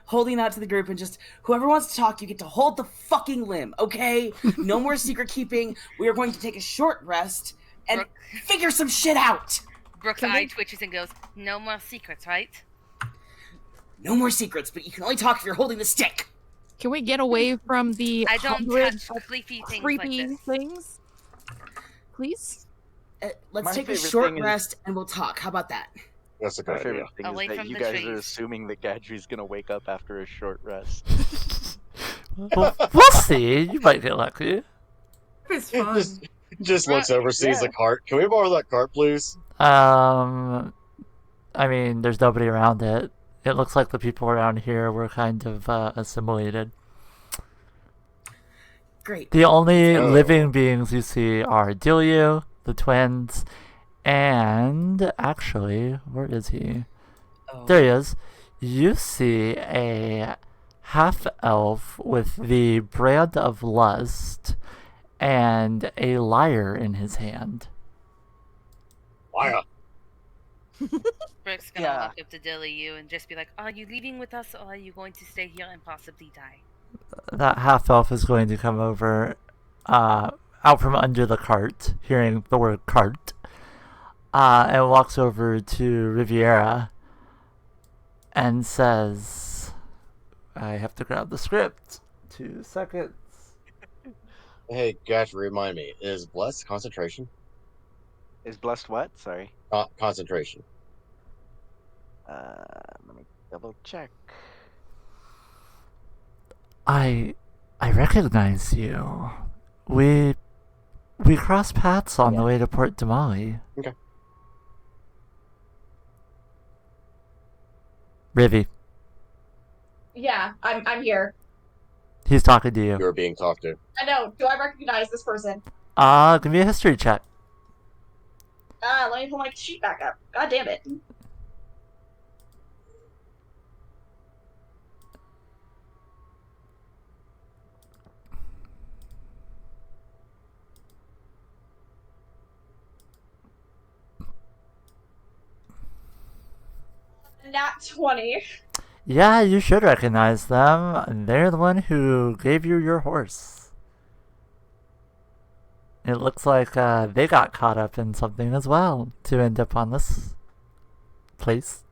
Holding out to the group and just, whoever wants to talk, you get to hold the fucking limb, okay? No more secret keeping. We are going to take a short rest and figure some shit out. Brooke's eye twitches and goes, "No more secrets, right?" No more secrets, but you can only talk if you're holding the stick. Can we get away from the I don't hundred touch creepy things creepy like this. things? Please? Let's My take a favorite short thing is- rest and we'll talk. How about that? That's a My good favorite idea. thing Away is that from you the guys are trees. assuming that Gadri's gonna wake up after a short rest. Well, we'll see. You might get lucky. It's fun. Just looks over, sees the cart. Can we borrow that cart, please? I mean, there's nobody around it. It looks like the people around here were kind of assimilated. Great. The only living beings you see are Delio, the twins, and actually, where is he? There he is. You see a half-elf with the brand of lust and a lyre in his hand. Liar. Brooke's gonna look up to Dilly and just be like, "Are you leaving with us, or are you going to stay here and possibly die?" That half-elf is going to come over out from under the cart, hearing the word cart, and walks over to Riviera and says, I have to grab the script. 2 seconds. Hey, Gash, remind me, is blessed concentration? Is blessed what? Sorry. Concentration. Let me double check. I recognize you. We crossed paths on the way to Port Damali. Okay. Rivy. Yeah, I'm here. He's talking to you. You're being talked to. I know. Do I recognize this person? Give me a history check. Let me pull my sheet back up. God damn it. Nat 20. Yeah, you should recognize them. They're the one who gave you your horse. It looks like they got caught up in something as well to end up on this place.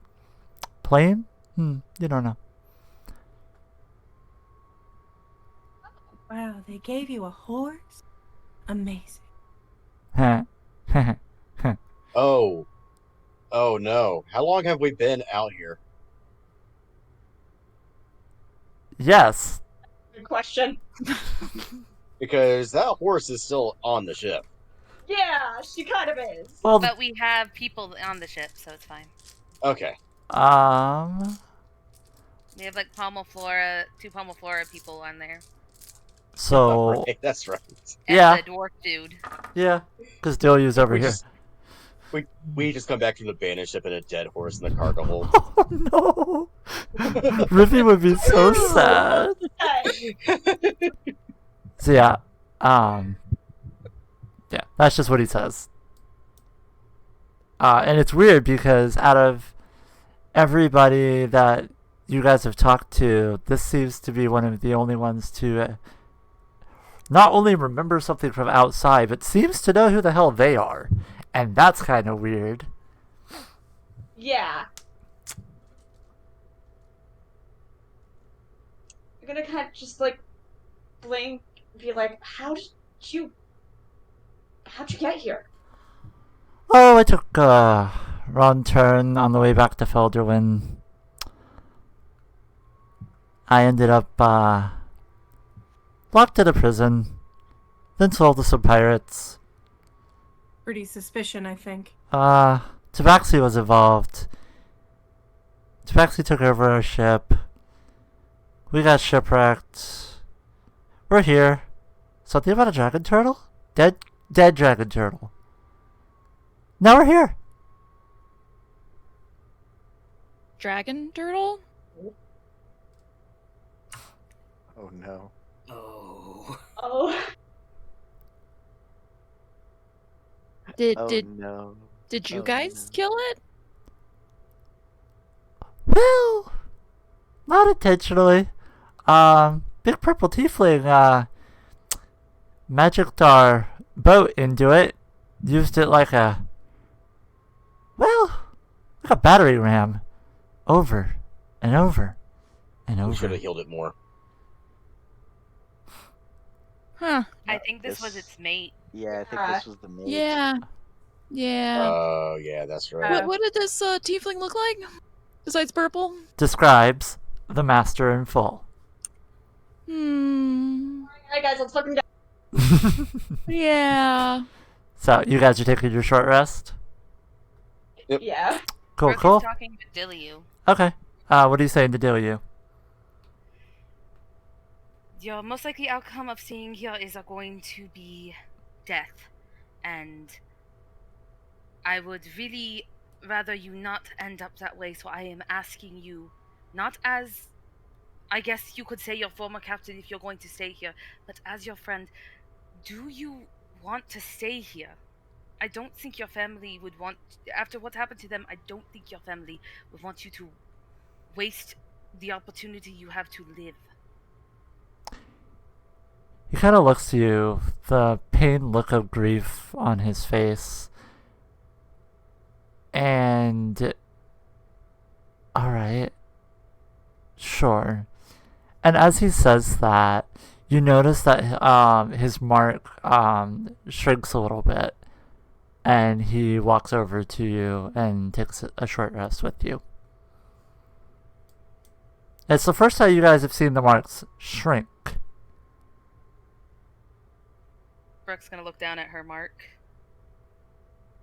Plane? You don't know. Wow, they gave you a horse? Amazing. Oh. Oh no. How long have we been out here? Yes. Good question. Because that horse is still on the ship. Yeah, she kind of is. Well, But we have people on the ship, so it's fine. Okay. We have like two Palmoflora people on there. So Right, that's right. And yeah, the dwarf dude. yeah, because Deliu's over here. We just come back to the abandoned ship and a dead horse in the cargo hold. Oh no! Riffy would be so sad. So yeah, yeah, that's just what he says. And it's weird because out of everybody that you guys have talked to, this seems to be one of the only ones to not only remember something from outside, but seems to know who the hell they are. And that's kind of weird. Yeah. You're gonna kind of just like blink, be like, how'd you get here? Oh, I took a wrong turn on the way back to Felderwin. I ended up locked in a prison, then sold to some pirates. Pretty suspicion, I think. Tabaxi was involved. Tabaxi took over our ship. We got shipwrecked. We're here. Something about a dragon turtle? Dead dragon turtle. Now we're here. Dragon turtle? Oh no. Oh. Did Oh did no. did you Oh, guys no. kill it? Well, not intentionally. Big purple tiefling, magicked our boat into it. Used it like a battering ram. Over and over and over. We should have healed it more. Huh. I think this was its mate. Yeah, I think this was the mate. Yeah. Yeah. Oh, yeah, that's right. What did this tiefling look like? Besides purple? Describes the master in full. Alright guys, let's fucking go. Yeah. So, you guys are taking your short rest? Yep. Yeah. Cool, Brooke cool. is talking to Dilliu. Okay. What are you saying to Dilliu? Your most likely outcome of staying here is going to be death. And I would really rather you not end up that way, so I am asking you, not as, I guess you could say your former captain if you're going to stay here, but as your friend, do you want to stay here? I don't think your family would want, after what happened to them, I don't think your family would want you to waste the opportunity you have to live. He kind of looks to you, the pained look of grief on his face. And... Alright. Sure. And as he says that, you notice that his mark shrinks a little bit. And he walks over to you and takes a short rest with you. It's the first time you guys have seen the marks shrink. Brooke's gonna look down at her mark.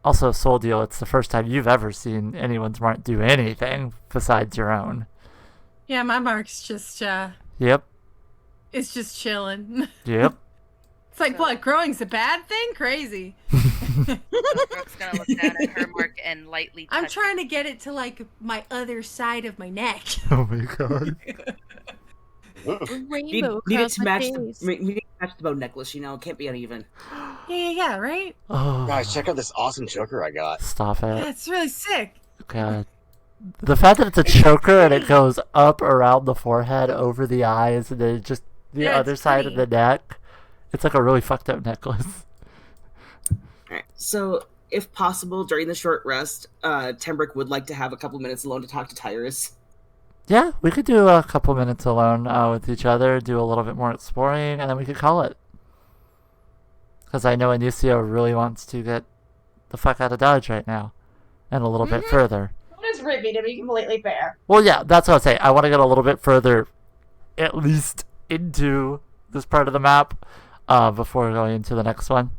Also, Soul Deal, it's the first time you've ever seen anyone's mark do anything besides your own. Yeah, my mark's just Yep. It's just chilling. Yep. It's like, what, growing's a bad thing? Crazy. Brooke's gonna look down at her mark and lightly touch I'm trying to get it to, like, my other side of my neck. Oh my god. Rainbow Need it across to my match face. we need it to match the bow necklace, you know? It can't be uneven. Yeah, right? Oh. Guys, check out this awesome choker I got. Stop it. Yeah, it's really sick. God. The fact that it's a choker and it goes up around the forehead, over the eyes, and then just the other side of the neck. It's like a really fucked up necklace. Alright, so if possible, during the short rest, Tembrick would like to have a couple minutes alone to talk to Tyrus. Yeah, we could do a couple minutes alone with each other, do a little bit more exploring, and then we could call it. Because I know Anicio really wants to get the fuck out of Dodge right now. And a little bit further. What is Ruby, to be completely fair? Well, yeah, that's what I'm saying. I want to get a little bit further, at least into this part of the map, before going into the next one.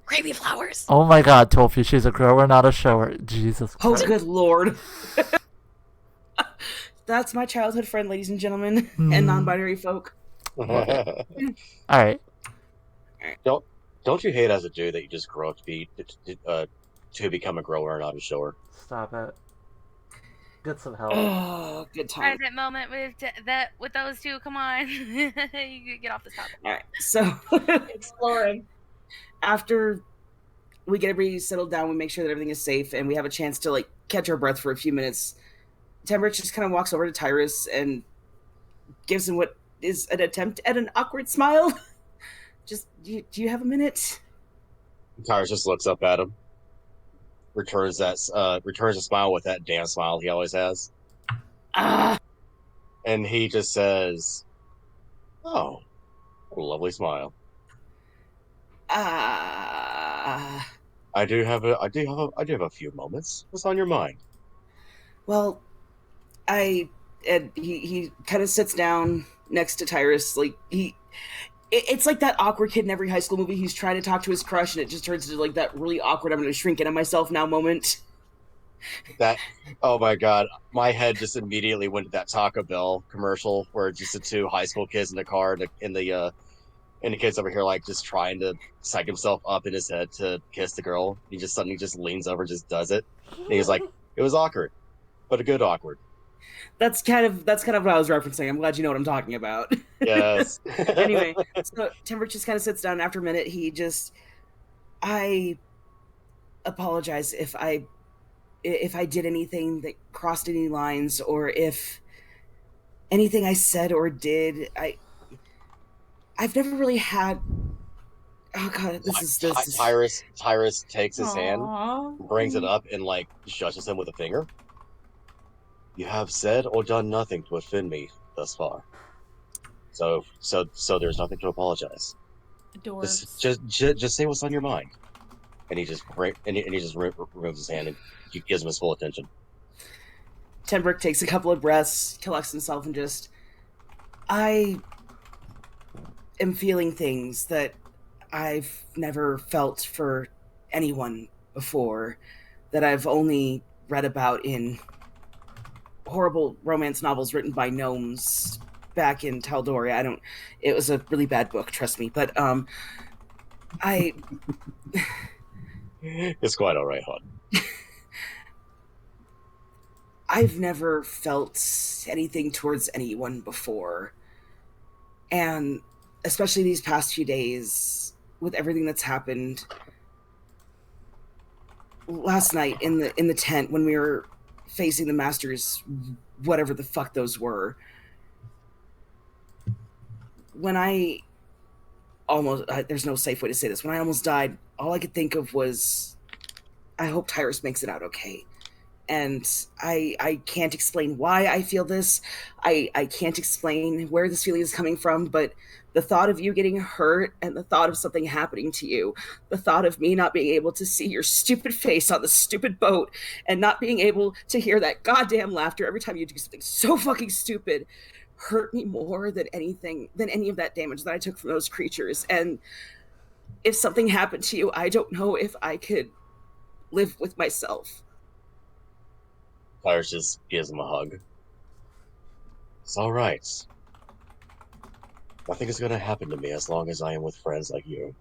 Gravy flowers. Oh my god, Tolfi, she's a grower, not a shower. Jesus Christ. Oh, good lord. That's my childhood friend, ladies and gentlemen, and non-binary folk. Alright. Don't you hate as a dude that you just grow up to become a grower and not a shower? Stop it. Get some help. Oh, good time. Present moment with those two. Come on, you get off this topic. All right, so exploring. After we get everybody settled down, we make sure that everything is safe, and we have a chance to like catch our breath for a few minutes. Tembrick just kind of walks over to Tyrus and gives him what is an attempt at an awkward smile. Just, do you have a minute? Tyrus just looks up at him, returns a smile with that damn smile he always has. And he just says, "Oh, what a lovely smile." I do have a few moments. What's on your mind? Well, he kind of sits down next to Tyrus, like it's like that awkward kid in every high school movie. He's trying to talk to his crush, and it just turns into like that really awkward "I'm going to shrink into myself now" moment. Oh my god, my head just immediately went to that Taco Bell commercial where it's just the two high school kids in the car, and the kid's over here like just trying to psych himself up in his head to kiss the girl. He just suddenly just leans over, just does it, and he's like, "It was awkward, but a good awkward." That's kind of what I was referencing. I'm glad you know what I'm talking about. Yes. Anyway, so Timber just kind of sits down. After a minute, I apologize if I did anything that crossed any lines, or if anything I said or did. I've never really had. Oh god, this is. Tyrus takes his hand, brings it up, and like shushes him with a finger. "You have said or done nothing to offend me thus far. So there's nothing to apologize. Just say what's on your mind." And he just removes his hand and gives him his full attention. Tembrick takes a couple of breaths, collects himself, and just, I am feeling things that I've never felt for anyone before, that I've only read about in horrible romance novels written by gnomes back in Taldoria. It was a really bad book, trust me, but It's quite all right, hon. I've never felt anything towards anyone before, and especially these past few days with everything that's happened. Last night in the tent when we were facing the masters, whatever the fuck those were, when there's no safe way to say this, when I almost died, all I could think of was, I hope Tyrus makes it out okay. And I can't explain why I feel this. I can't explain where this feeling is coming from, but the thought of you getting hurt and the thought of something happening to you, the thought of me not being able to see your stupid face on the stupid boat and not being able to hear that goddamn laughter every time you do something so fucking stupid, hurt me more than any of that damage that I took from those creatures. And if something happened to you, I don't know if I could live with myself. Tyrus just gives him a hug. It's alright. Nothing is gonna happen to me as long as I am with friends like you.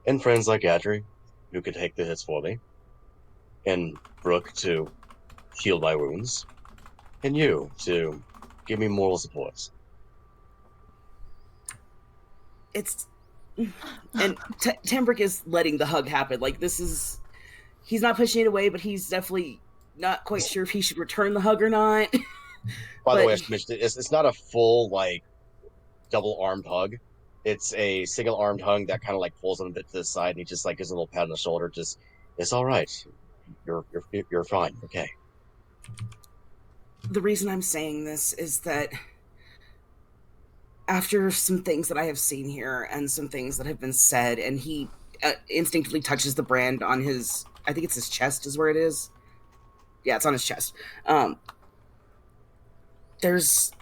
And friends like Adri, who can take the hits for me. And Brooke to heal my wounds. And you to give me moral support. It's and Tembrick is letting the hug happen. Like, this is, he's not pushing it away, but he's definitely not quite sure if he should return the hug or not. By the way, I should mention it's not a full like double armed hug. It's a single armed hug that kind of like pulls him a bit to the side, and he just like gives a little pat on the shoulder. Just, it's all right. You're fine. Okay. The reason I'm saying this is that after some things that I have seen here and some things that have been said, and he instinctively touches the brand on his, I think it's his chest is where it is. Yeah, it's on his chest. There's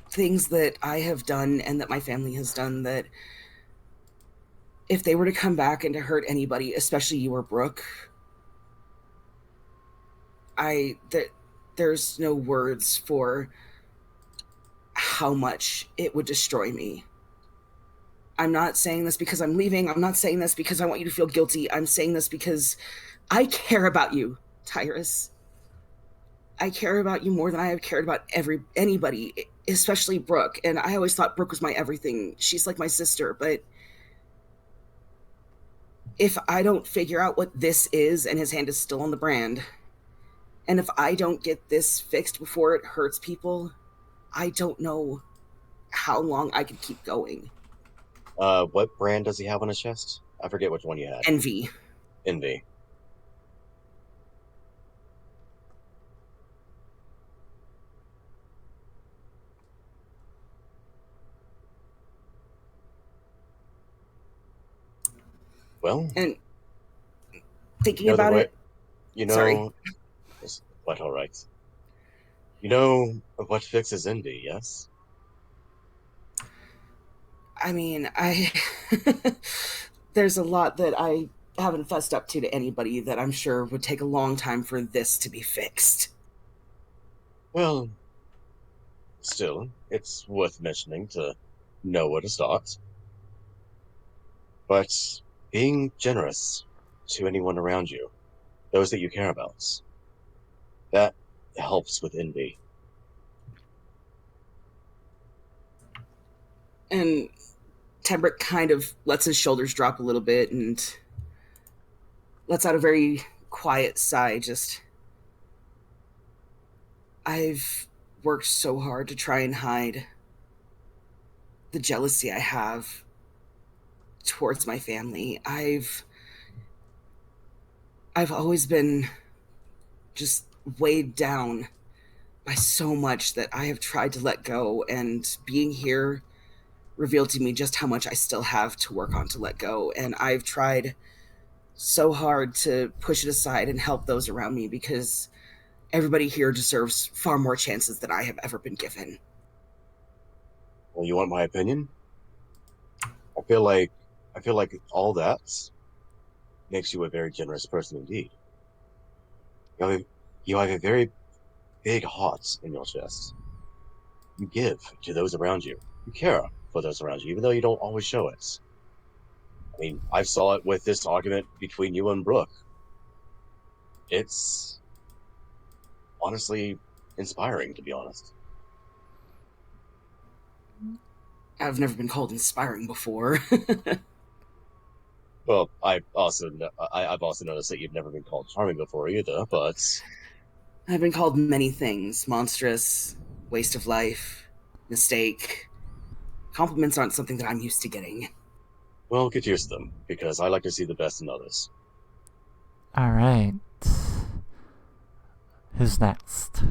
things that I have done and that my family has done that if they were to come back and to hurt anybody, especially you or Brooke, there's no words for how much it would destroy me. I'm not saying this because I'm leaving. I'm not saying this because I want you to feel guilty. I'm saying this because I care about you, Tyrus. I care about you more than I have cared about anybody, especially Brooke. And I always thought Brooke was my everything. She's like my sister, but if I don't figure out what this is and his hand is still on the brand, and if I don't get this fixed before it hurts people, I don't know how long I could keep going. What brand does he have on his chest? I forget which one you had. Envy. Envy. Well, and thinking about it, sorry. But all right. You know what fixes envy, yes? I mean, there's a lot that I haven't fessed up to anybody that I'm sure would take a long time for this to be fixed. Well, still, it's worth mentioning to know where to start. But being generous to anyone around you, those that you care about, that helps with envy. And Tembrick kind of lets his shoulders drop a little bit and lets out a very quiet sigh. I've worked so hard to try and hide the jealousy I have towards my family. I've always been just weighed down by so much that I have tried to let go, and being here revealed to me just how much I still have to work on to let go. And I've tried so hard to push it aside and help those around me because everybody here deserves far more chances than I have ever been given. Well, you want my opinion? I feel like all that makes you a very generous person indeed. You have a very big heart in your chest. You give to those around you. You care for those around you, even though you don't always show it. I mean, I saw it with this argument between you and Brooke. It's honestly inspiring, to be honest. I've never been called inspiring before. Well, I've also noticed that you've never been called charming before either, but I've been called many things: monstrous, waste of life, mistake. Compliments aren't something that I'm used to getting. Well, get used to them, because I like to see the best in others. Alright. Who's next?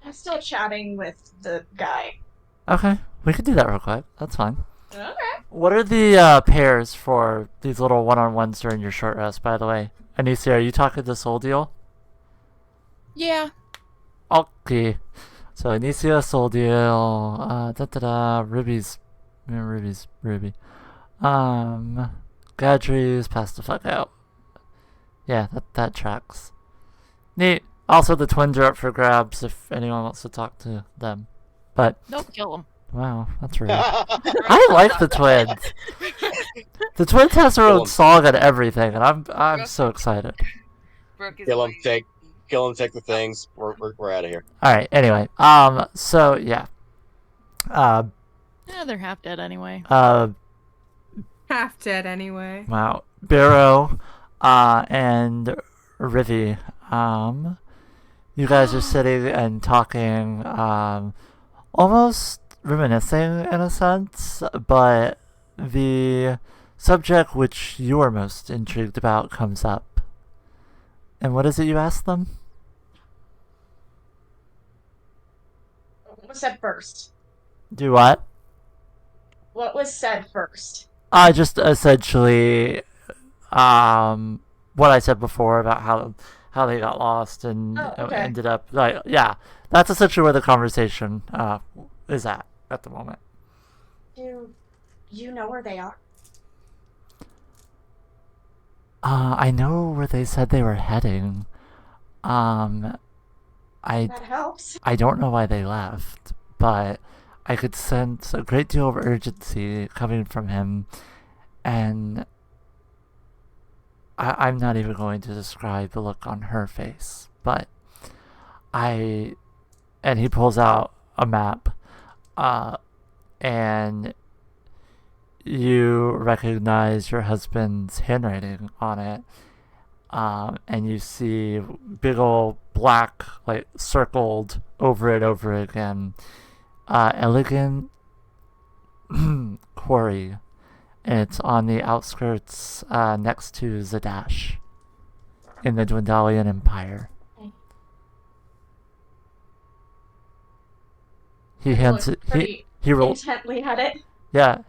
I'm still chatting with the guy. Okay, we could do that real quick. That's fine. Okay. What are the pairs for these little one-on-ones during your short rest, by the way? Anicia, are you talking to Soul Deal? Yeah. Okay. So Anicia, Soul Deal, Ruby. Gadries, pass the fuck out. Yeah, that tracks. Neat. Also, the twins are up for grabs if anyone wants to talk to them. But Don't kill them. wow, that's rude. I like the twins. The twins has their own song and everything, and I'm so excited. Kill him, take the things. We're out of here. All right. Anyway, so yeah. Yeah, they're half dead anyway. Half dead anyway. Wow. Barrow, and Rivi, you guys are sitting and talking, almost reminiscing in a sense, but the subject which you are most intrigued about comes up. And what is it you ask them? What was said first? Do what? What was said first? Just essentially, what I said before about how they got lost and ended up that's essentially where the conversation is at the moment. Do you know where they are? I know where they said they were heading. That helps. I don't know why they left, but I could sense a great deal of urgency coming from him, and I'm not even going to describe the look on her face, but and he pulls out a map, and you recognize your husband's handwriting on it, and you see big old black, like, circled over and over again, elegant quarry, and it's on the outskirts, next to Zadash in the Dwendalian Empire. He hands it. He intently at it. Yeah.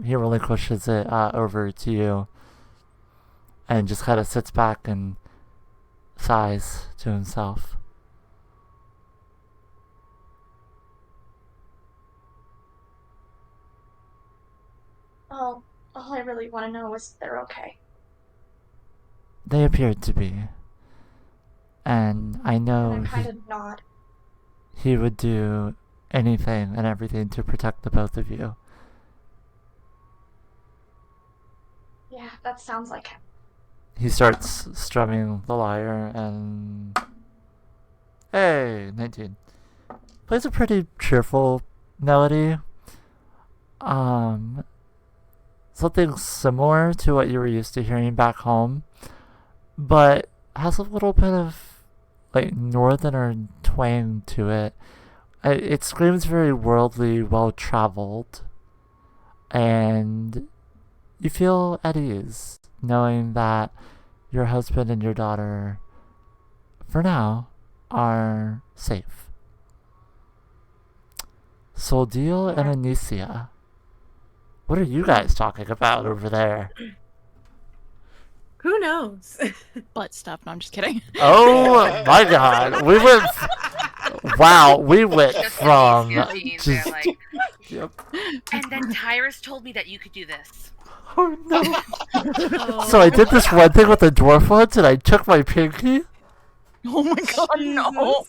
He relinquishes it over to you, and just kind of sits back and sighs to himself. Oh, all I really want to know is they're okay. They appeared to be, and I know And I kind of nod. he would do anything and everything to protect the both of you. Yeah, that sounds like him. He starts strumming the lyre and... Hey, 19. Plays a pretty cheerful melody. Something similar to what you were used to hearing back home, but has a little bit of, like, northerner twang to it. It screams very worldly, well-traveled, and you feel at ease knowing that your husband and your daughter, for now, are safe. Soldil and Anicia, what are you guys talking about over there? Who knows? Butt stuff. No, I'm just kidding. Oh my god. We went... we went from... They're like, yep. And then Tyrus told me that you could do this. Oh no. So I did this one thing with the dwarf once, and I took my pinky? Oh my god, no.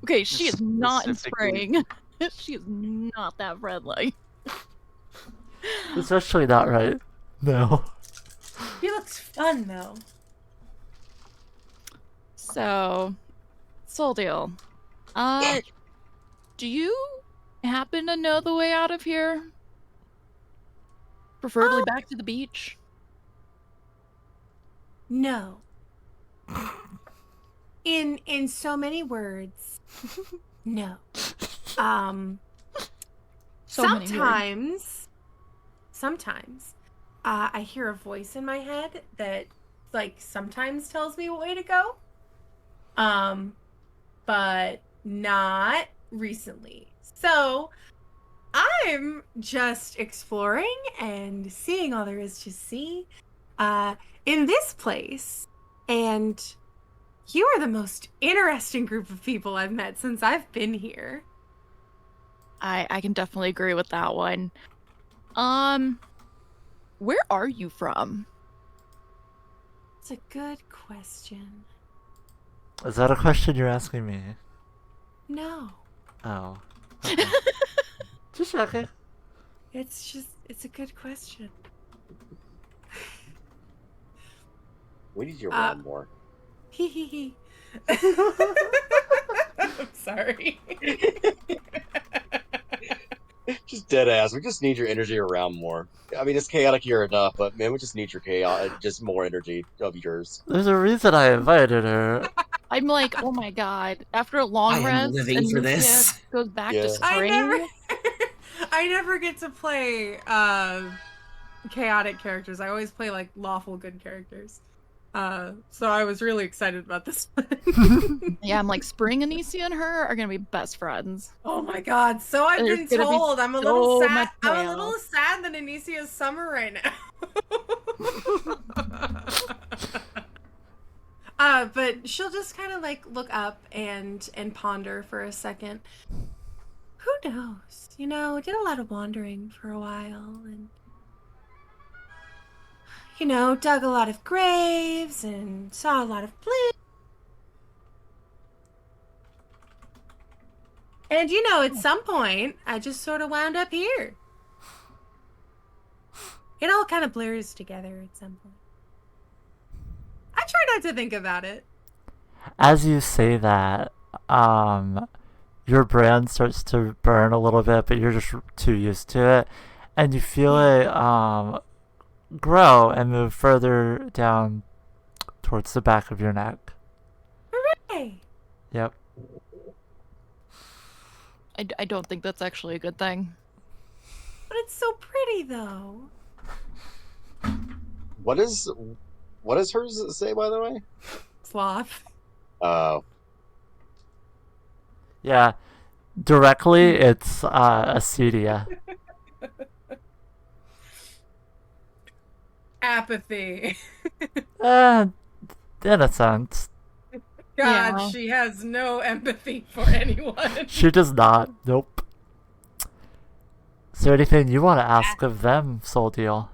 Okay, she is not in spring. She is not that friendly. It's actually not right. No. He looks fun, though. So, Soldil, do you happen to know the way out of here? Preferably back to the beach? No. In so many words, no. Sometimes, I hear a voice in my head that, like, sometimes tells me what way to go. But not recently. So, I'm just exploring and seeing all there is to see in this place. And you are the most interesting group of people I've met since I've been here. I can definitely agree with that one. Where are you from? That's a good question. Is that a question you're asking me? No. Oh. Okay. Just checking. It's a good question. We need you around more. Hee hee hee. I'm sorry. Just dead ass. We just need your energy around more. I mean, it's chaotic here enough, but man, we just need your chaos, just more energy of yours. There's a reason I invited her. I'm like, oh my god. After a I long am rest, living for Anicia this. goes back Yeah. to spring. I never get to play chaotic characters. I always play like lawful good characters. So I was really excited about this one. Yeah, I'm like, Spring, Anicia, and her are gonna be best friends. Oh my god, so I've There's been gonna be told. I'm a so little sad. much I'm a chaos. little sad that Anicia's summer right now. But she'll just kind of like look up and ponder for a second. Who knows? You know, I did a lot of wandering for a while and you know, dug a lot of graves and saw a lot of plants. And you know, at some point, I just sort of wound up here. It all kind of blurs together at some point. I try not to think about it. As you say that, your brand starts to burn a little bit, but you're just too used to it, and you feel it grow and move further down towards the back of your neck. Hooray! Yep. I don't think that's actually a good thing. But it's so pretty, though. What does hers say, by the way? Sloth. Oh. Yeah. Directly, it's acedia. Apathy. In a sense. God, Yeah. she has no empathy for anyone. She does not. Nope. Is there anything you want to ask of them, Soul Deal,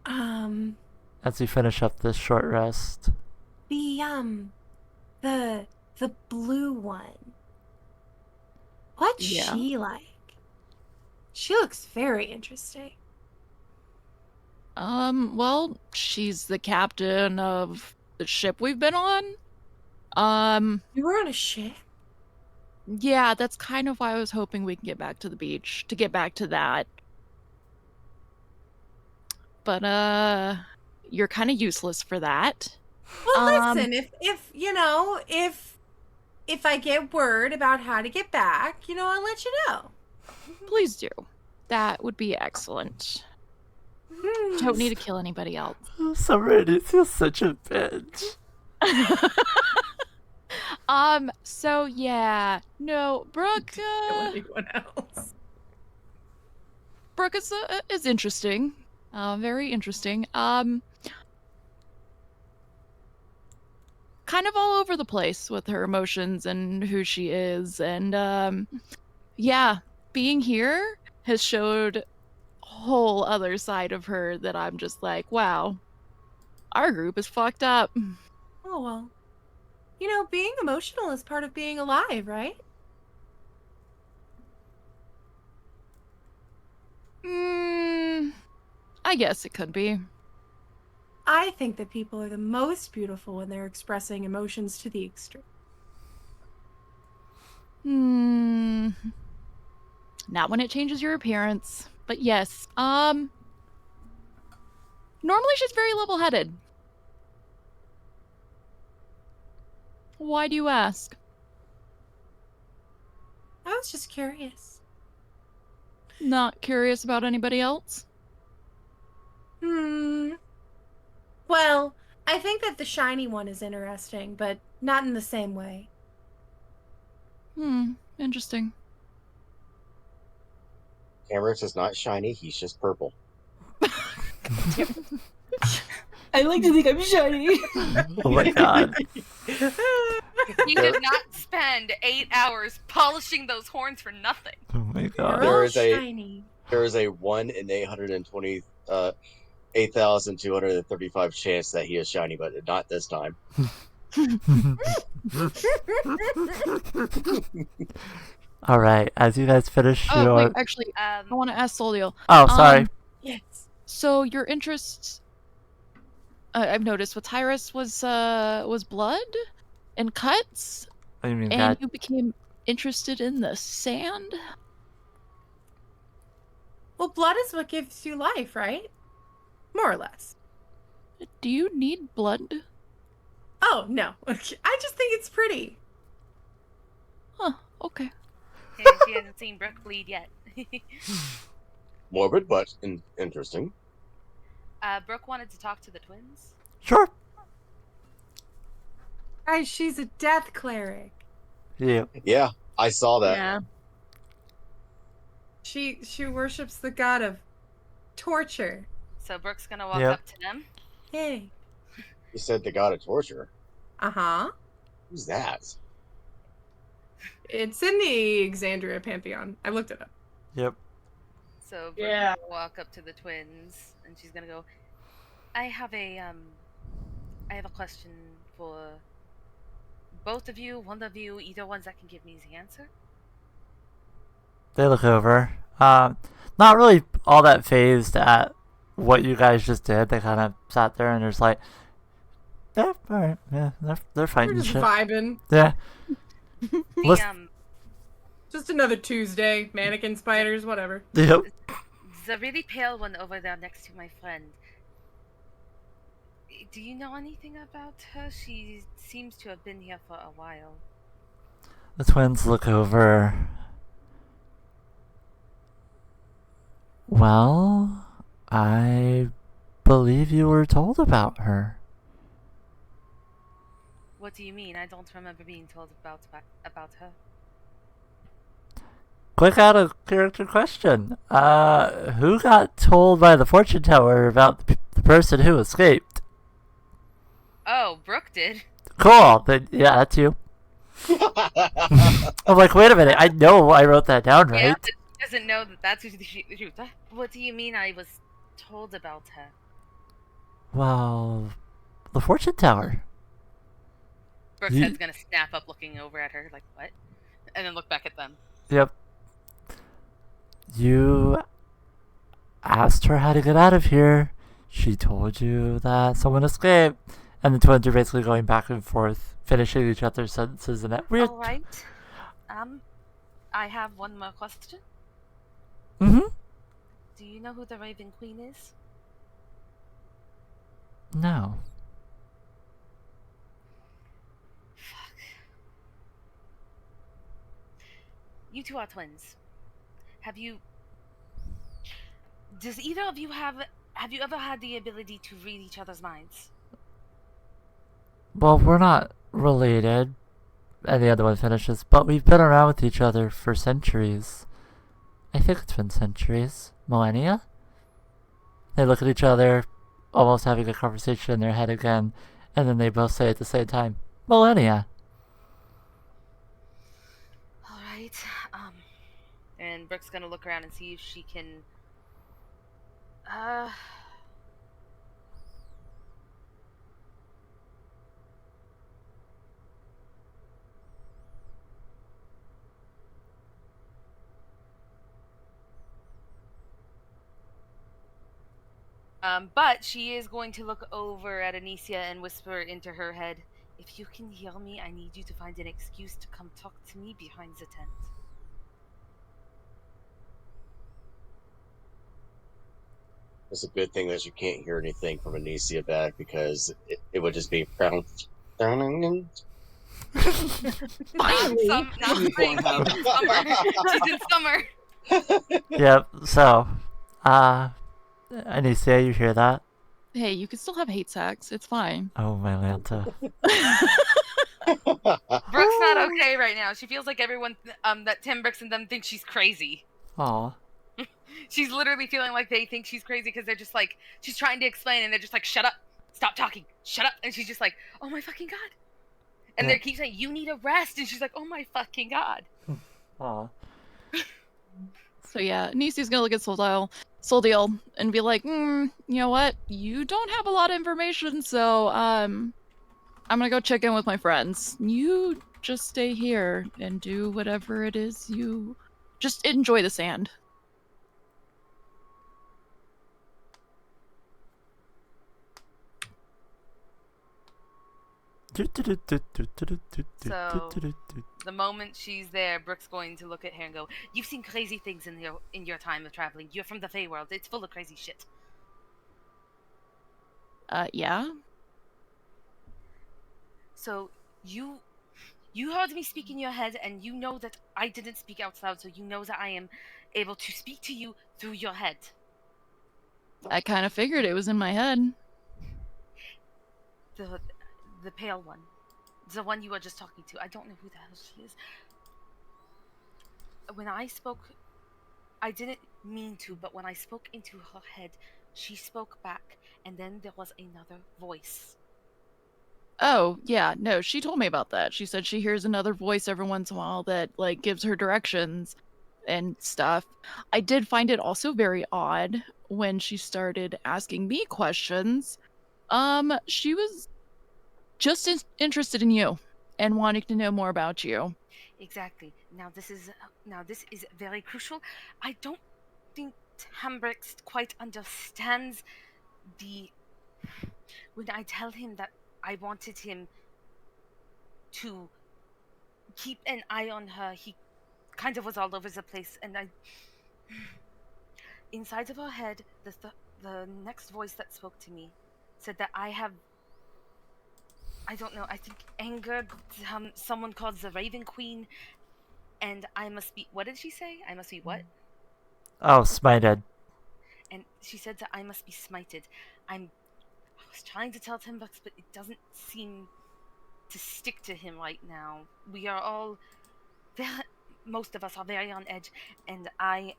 as we finish up this short rest? The blue one. What's Yeah. she like? She looks very interesting. Well, she's the captain of the ship we've been on. You were on a ship? Yeah, that's kind of why I was hoping we can get back to the beach, to get back to that. But, you're kind of useless for that. Well, listen, if you know, if I get word about how to get back, you know, I'll let you know. Please do. That would be excellent. Don't need to kill anybody else. Somebody feels such a bitch. So yeah. No, Brooke, Kill anyone else. Brooke is interesting. Very interesting. Kind of all over the place with her emotions and who she is. And, yeah, being here has showed a whole other side of her that I'm just like, wow, our group is fucked up. Oh, well. You know, being emotional is part of being alive, right? I guess it could be. I think that people are the most beautiful when they're expressing emotions to the extreme. Not when it changes your appearance. But yes, normally she's very level-headed. Why do you ask? I was just curious. Not curious about anybody else? Well, I think that the shiny one is interesting, but not in the same way. Interesting. Cameron's is not shiny, he's just purple. I like to think I'm shiny. Oh my god. He did not spend 8 hours polishing those horns for nothing. Oh my god. They're all shiny. There is a 1 in 820 8,235 chance that he is shiny, but not this time. All right, as you guys finish Oh your... wait, actually, I want to ask Solio. Oh, sorry. Yes. So your interests, I've noticed with Tyrus was blood and cuts, What do you mean, and God? you became interested in the sand. Well, blood is what gives you life, right? More or less. Do you need blood? Oh, no. I just think it's pretty. Huh. Okay. Yeah, she hasn't seen Brooke bleed yet. Morbid, but interesting. Brooke wanted to talk to the twins. Sure. Guys, she's a death cleric. Yeah. Yeah, I saw that. Yeah. She worships the god of torture. So Brooke's gonna walk Yep. up to them. Hey. You said the god of torture. Uh-huh. Who's that? It's in the Exandria Pantheon. I looked it up. Yep. So Brooke's Yeah. gonna walk up to the twins, and she's gonna go, I have a question for both of you, one of you, either ones that can give me the answer. They look over. Not really all that phased at what you guys just did. They kind of sat there and just like, yeah, all right, yeah, they're We're fighting just shit. vibing. Yeah. The, Listen- Just another Tuesday. Mannequin spiders, whatever. Yep. the really pale one over there next to my friend. Do you know anything about her? She seems to have been here for a while. The twins look over. Well, I believe you were told about her. What do you mean? I don't remember being told about her. Quick out of character question. Who got told by the fortune teller about the person who escaped? Oh, Brooke did. Cool. Then, yeah, that's you. I'm like, wait a minute. I know I wrote that down, right? Yeah, but she doesn't know that that's who she. What do you mean? I was told about her. Well, the fortune teller. Brooke's You- head's gonna snap up, looking over at her like, "What?" And then look back at them. Yep. You asked her how to get out of here. She told you that someone escaped. And the twins are basically going back and forth, finishing each other's sentences in that weird... All right. I have one more question. Mm-hmm. Do you know who the Raven Queen is? No. You two are twins. Does either of you have you ever had the ability to read each other's minds? Well, we're not related. And the other one finishes, but we've been around with each other for centuries. I think it's been centuries. Millennia? They look at each other, almost having a conversation in their head again, and then they both say at the same time, millennia. Alright, and Brooke's gonna look around and see if she can, but she is going to look over at Anicia and whisper into her head, if you can hear me, I need you to find an excuse to come talk to me behind the tent. It's a good thing that you can't hear anything from Anicia back because it would just be brown. Finally. Not spring. Summer. She's in summer. Yep, so, Anicia, you hear that? Hey, you can still have hate sex. It's fine. Oh, my Lanta. Brooke's not okay right now. She feels like everyone that Tim Brooks and them think she's crazy. Aw. She's literally feeling like they think she's crazy because they're just like, she's trying to explain and they're just like, shut up, stop talking, shut up. And she's just like, oh my fucking god. And Yeah. they keep saying, you need a rest. And she's like, oh my fucking god. Aw. So yeah, Nisi's gonna look at Soldile. soul deal and be like, you know what? You don't have a lot of information, so I'm gonna go check in with my friends. You just stay here and do whatever it is you just enjoy the sand. So the moment she's there, Brooke's going to look at her and go, "You've seen crazy things in your time of traveling. You're from the Feywild. It's full of crazy shit." Yeah. So you heard me speak in your head, and you know that I didn't speak out loud, so you know that I am able to speak to you through your head. I kind of figured it was in my head. The pale one. The one you were just talking to. I don't know who the hell she is. When I spoke, I didn't mean to, but when I spoke into her head, she spoke back, and then there was another voice. Oh, yeah, no, she told me about that. She said she hears another voice every once in a while that, like, gives her directions and stuff. I did find it also very odd when she started asking me questions. She was just interested in you and wanting to know more about you. Exactly. Now this is very crucial. I don't think Hambrex quite understands the. When I tell him that I wanted him to keep an eye on her, he kind of was all over the place, and I. Inside of her head, the next voice that spoke to me said that I have. I don't know. I think angered someone called the Raven Queen, and I must be. What did she say? I must be what? Oh, smited. And she said that I must be smited. I was trying to tell Timbux, but it doesn't seem to stick to him right now. We are all most of us are very on edge, and I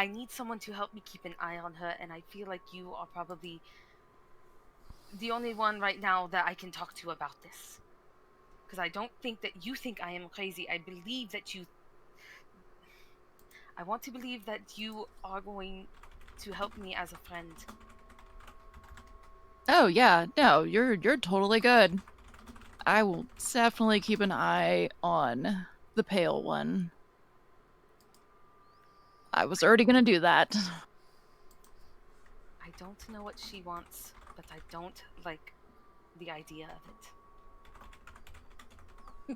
need someone to help me keep an eye on her, and I feel like you are probably the only one right now that I can talk to about this. Because I don't think that you think I am crazy. I believe that you. I want to believe that you are going to help me as a friend. Oh, yeah, no, you're totally good. I will definitely keep an eye on the pale one. I was already gonna do that. I don't know what she wants, but I don't like the idea of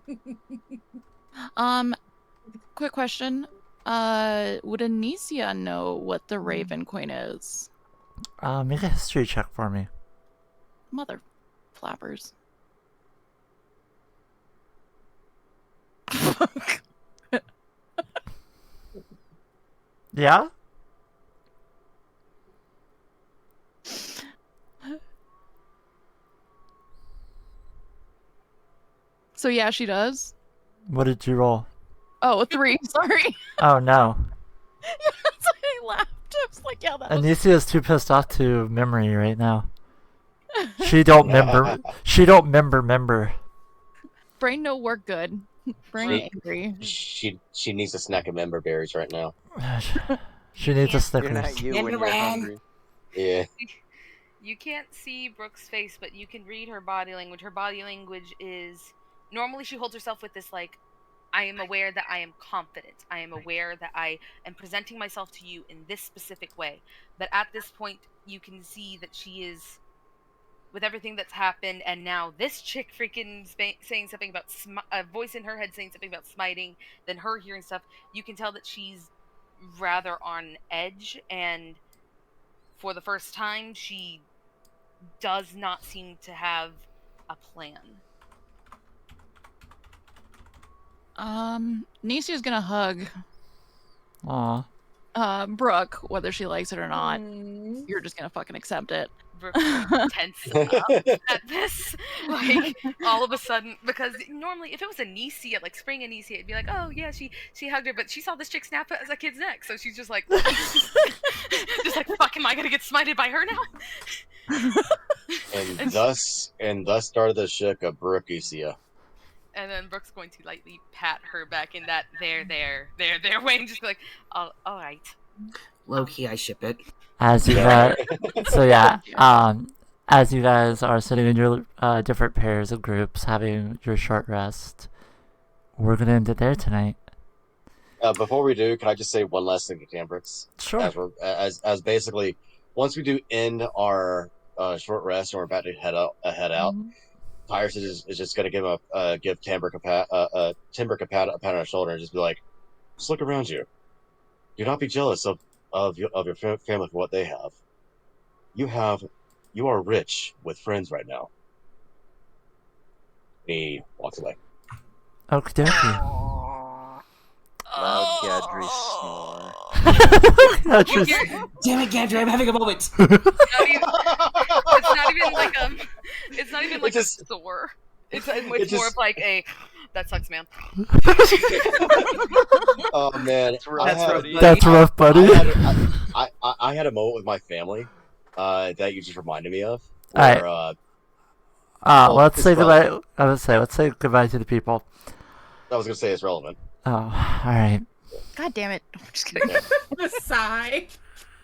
it. Quick question. Would Anicia know what the Raven Queen is? Make a history check for me. Mother flappers. Yeah? So yeah, she does. What did you roll? Oh, a 3. Sorry. Oh, no. I laughed. I was like, yeah, that was... Anicia's too pissed off to memory right now. She don't member. She don't member. Brain no work good. Brain angry. She needs a snack of member berries right now. She needs a You're Snickers. not you when you're hungry. Yeah. You can't see Brooke's face, but you can read her body language. Her body language is normally she holds herself with this like, I am aware that I am confident. I am aware that I am presenting myself to you in this specific way. But at this point, you can see that she is, with everything that's happened, and now this chick freaking saying something about a voice in her head saying something about smiting, then her hearing stuff. You can tell that she's rather on edge, and for the first time, she does not seem to have a plan. Nisia's gonna hug Aw. Brooke, whether she likes it or not. You're just gonna fucking accept it. Brooke's like tense up at this, like all of a sudden, because normally if it was Anicia, like spring Anicia, it'd be like, oh yeah, she hugged her, but she saw this chick snap as a kid's neck, so she's just like, just like, fuck, am I gonna get smited by her now? and thus started the shook of Brookecia. And then Brooke's going to lightly pat her back in that there way, and just be like, all right, Low key, I ship it. As you guys, so yeah, as you guys are sitting in your different pairs of groups, having your short rest, we're gonna end it there tonight. Before we do, can I just say one last thing to Cambrix? Sure. As basically, once we do end our short rest and we're about to head out, Tyrus is just gonna give Timbrick a pat on the shoulder and just be like, just look around you. Do not be jealous of your family for what they have. You are rich with friends right now. He walks away. Okie dokie. Loud Gadry snore. Damn it, Gadry, I'm having a moment. It's not even like a sore. It's more of like a that sucks, man. Oh man, That's rough, buddy. I had a moment with my family that you just reminded me of. Alright. Let's say relevant. goodbye. Let's say goodbye to the people. I was gonna say it's relevant. Oh, all right. God damn it! I'm just kidding. A sigh.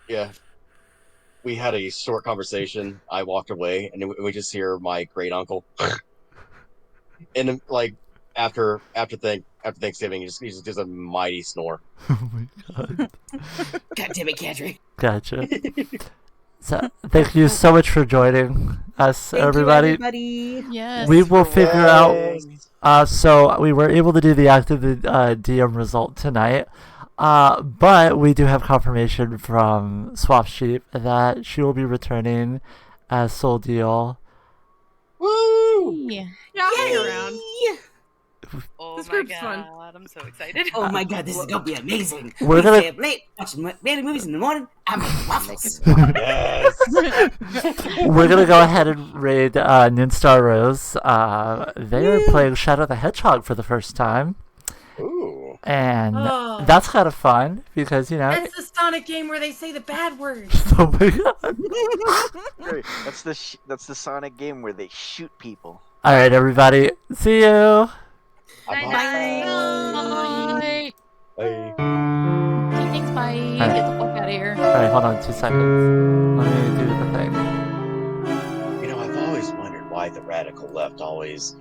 Yeah. We had a short conversation. I walked away, and we just hear my great uncle. And like after Thanksgiving, he just does a mighty snore. Oh my god. God damn it, Gadry. Gotcha. So, thank you so much for joining us, Thank everybody. you, everybody. Yes. We will figure out. So we were able to do the active DM result tonight, but we do have confirmation from Swap Sheep that she will be returning as Soul Deal. Woo! Yeah. Yeah, I'll hang around. Oh This my group's god, fun. I'm so excited. Oh my god, this is gonna be amazing. We're We gonna- stay up late watching random movies in the morning. I'm making waffles. Yes. We're gonna go ahead and raid Ninstar Rose. They are playing Shadow the Hedgehog for the first time. Ooh. And Oh. that's kind of fun because, you know. That's the Sonic game where they say the bad words. Oh my god. Right, that's the Sonic game where they shoot people. Alright, everybody. See you. Night, Bye. Bye. Bye. Thanks. Bye. Alright. Get the fuck out of here. Alright, hold on 2 seconds. Let me do the thing. You know, I've always wondered why the radical left always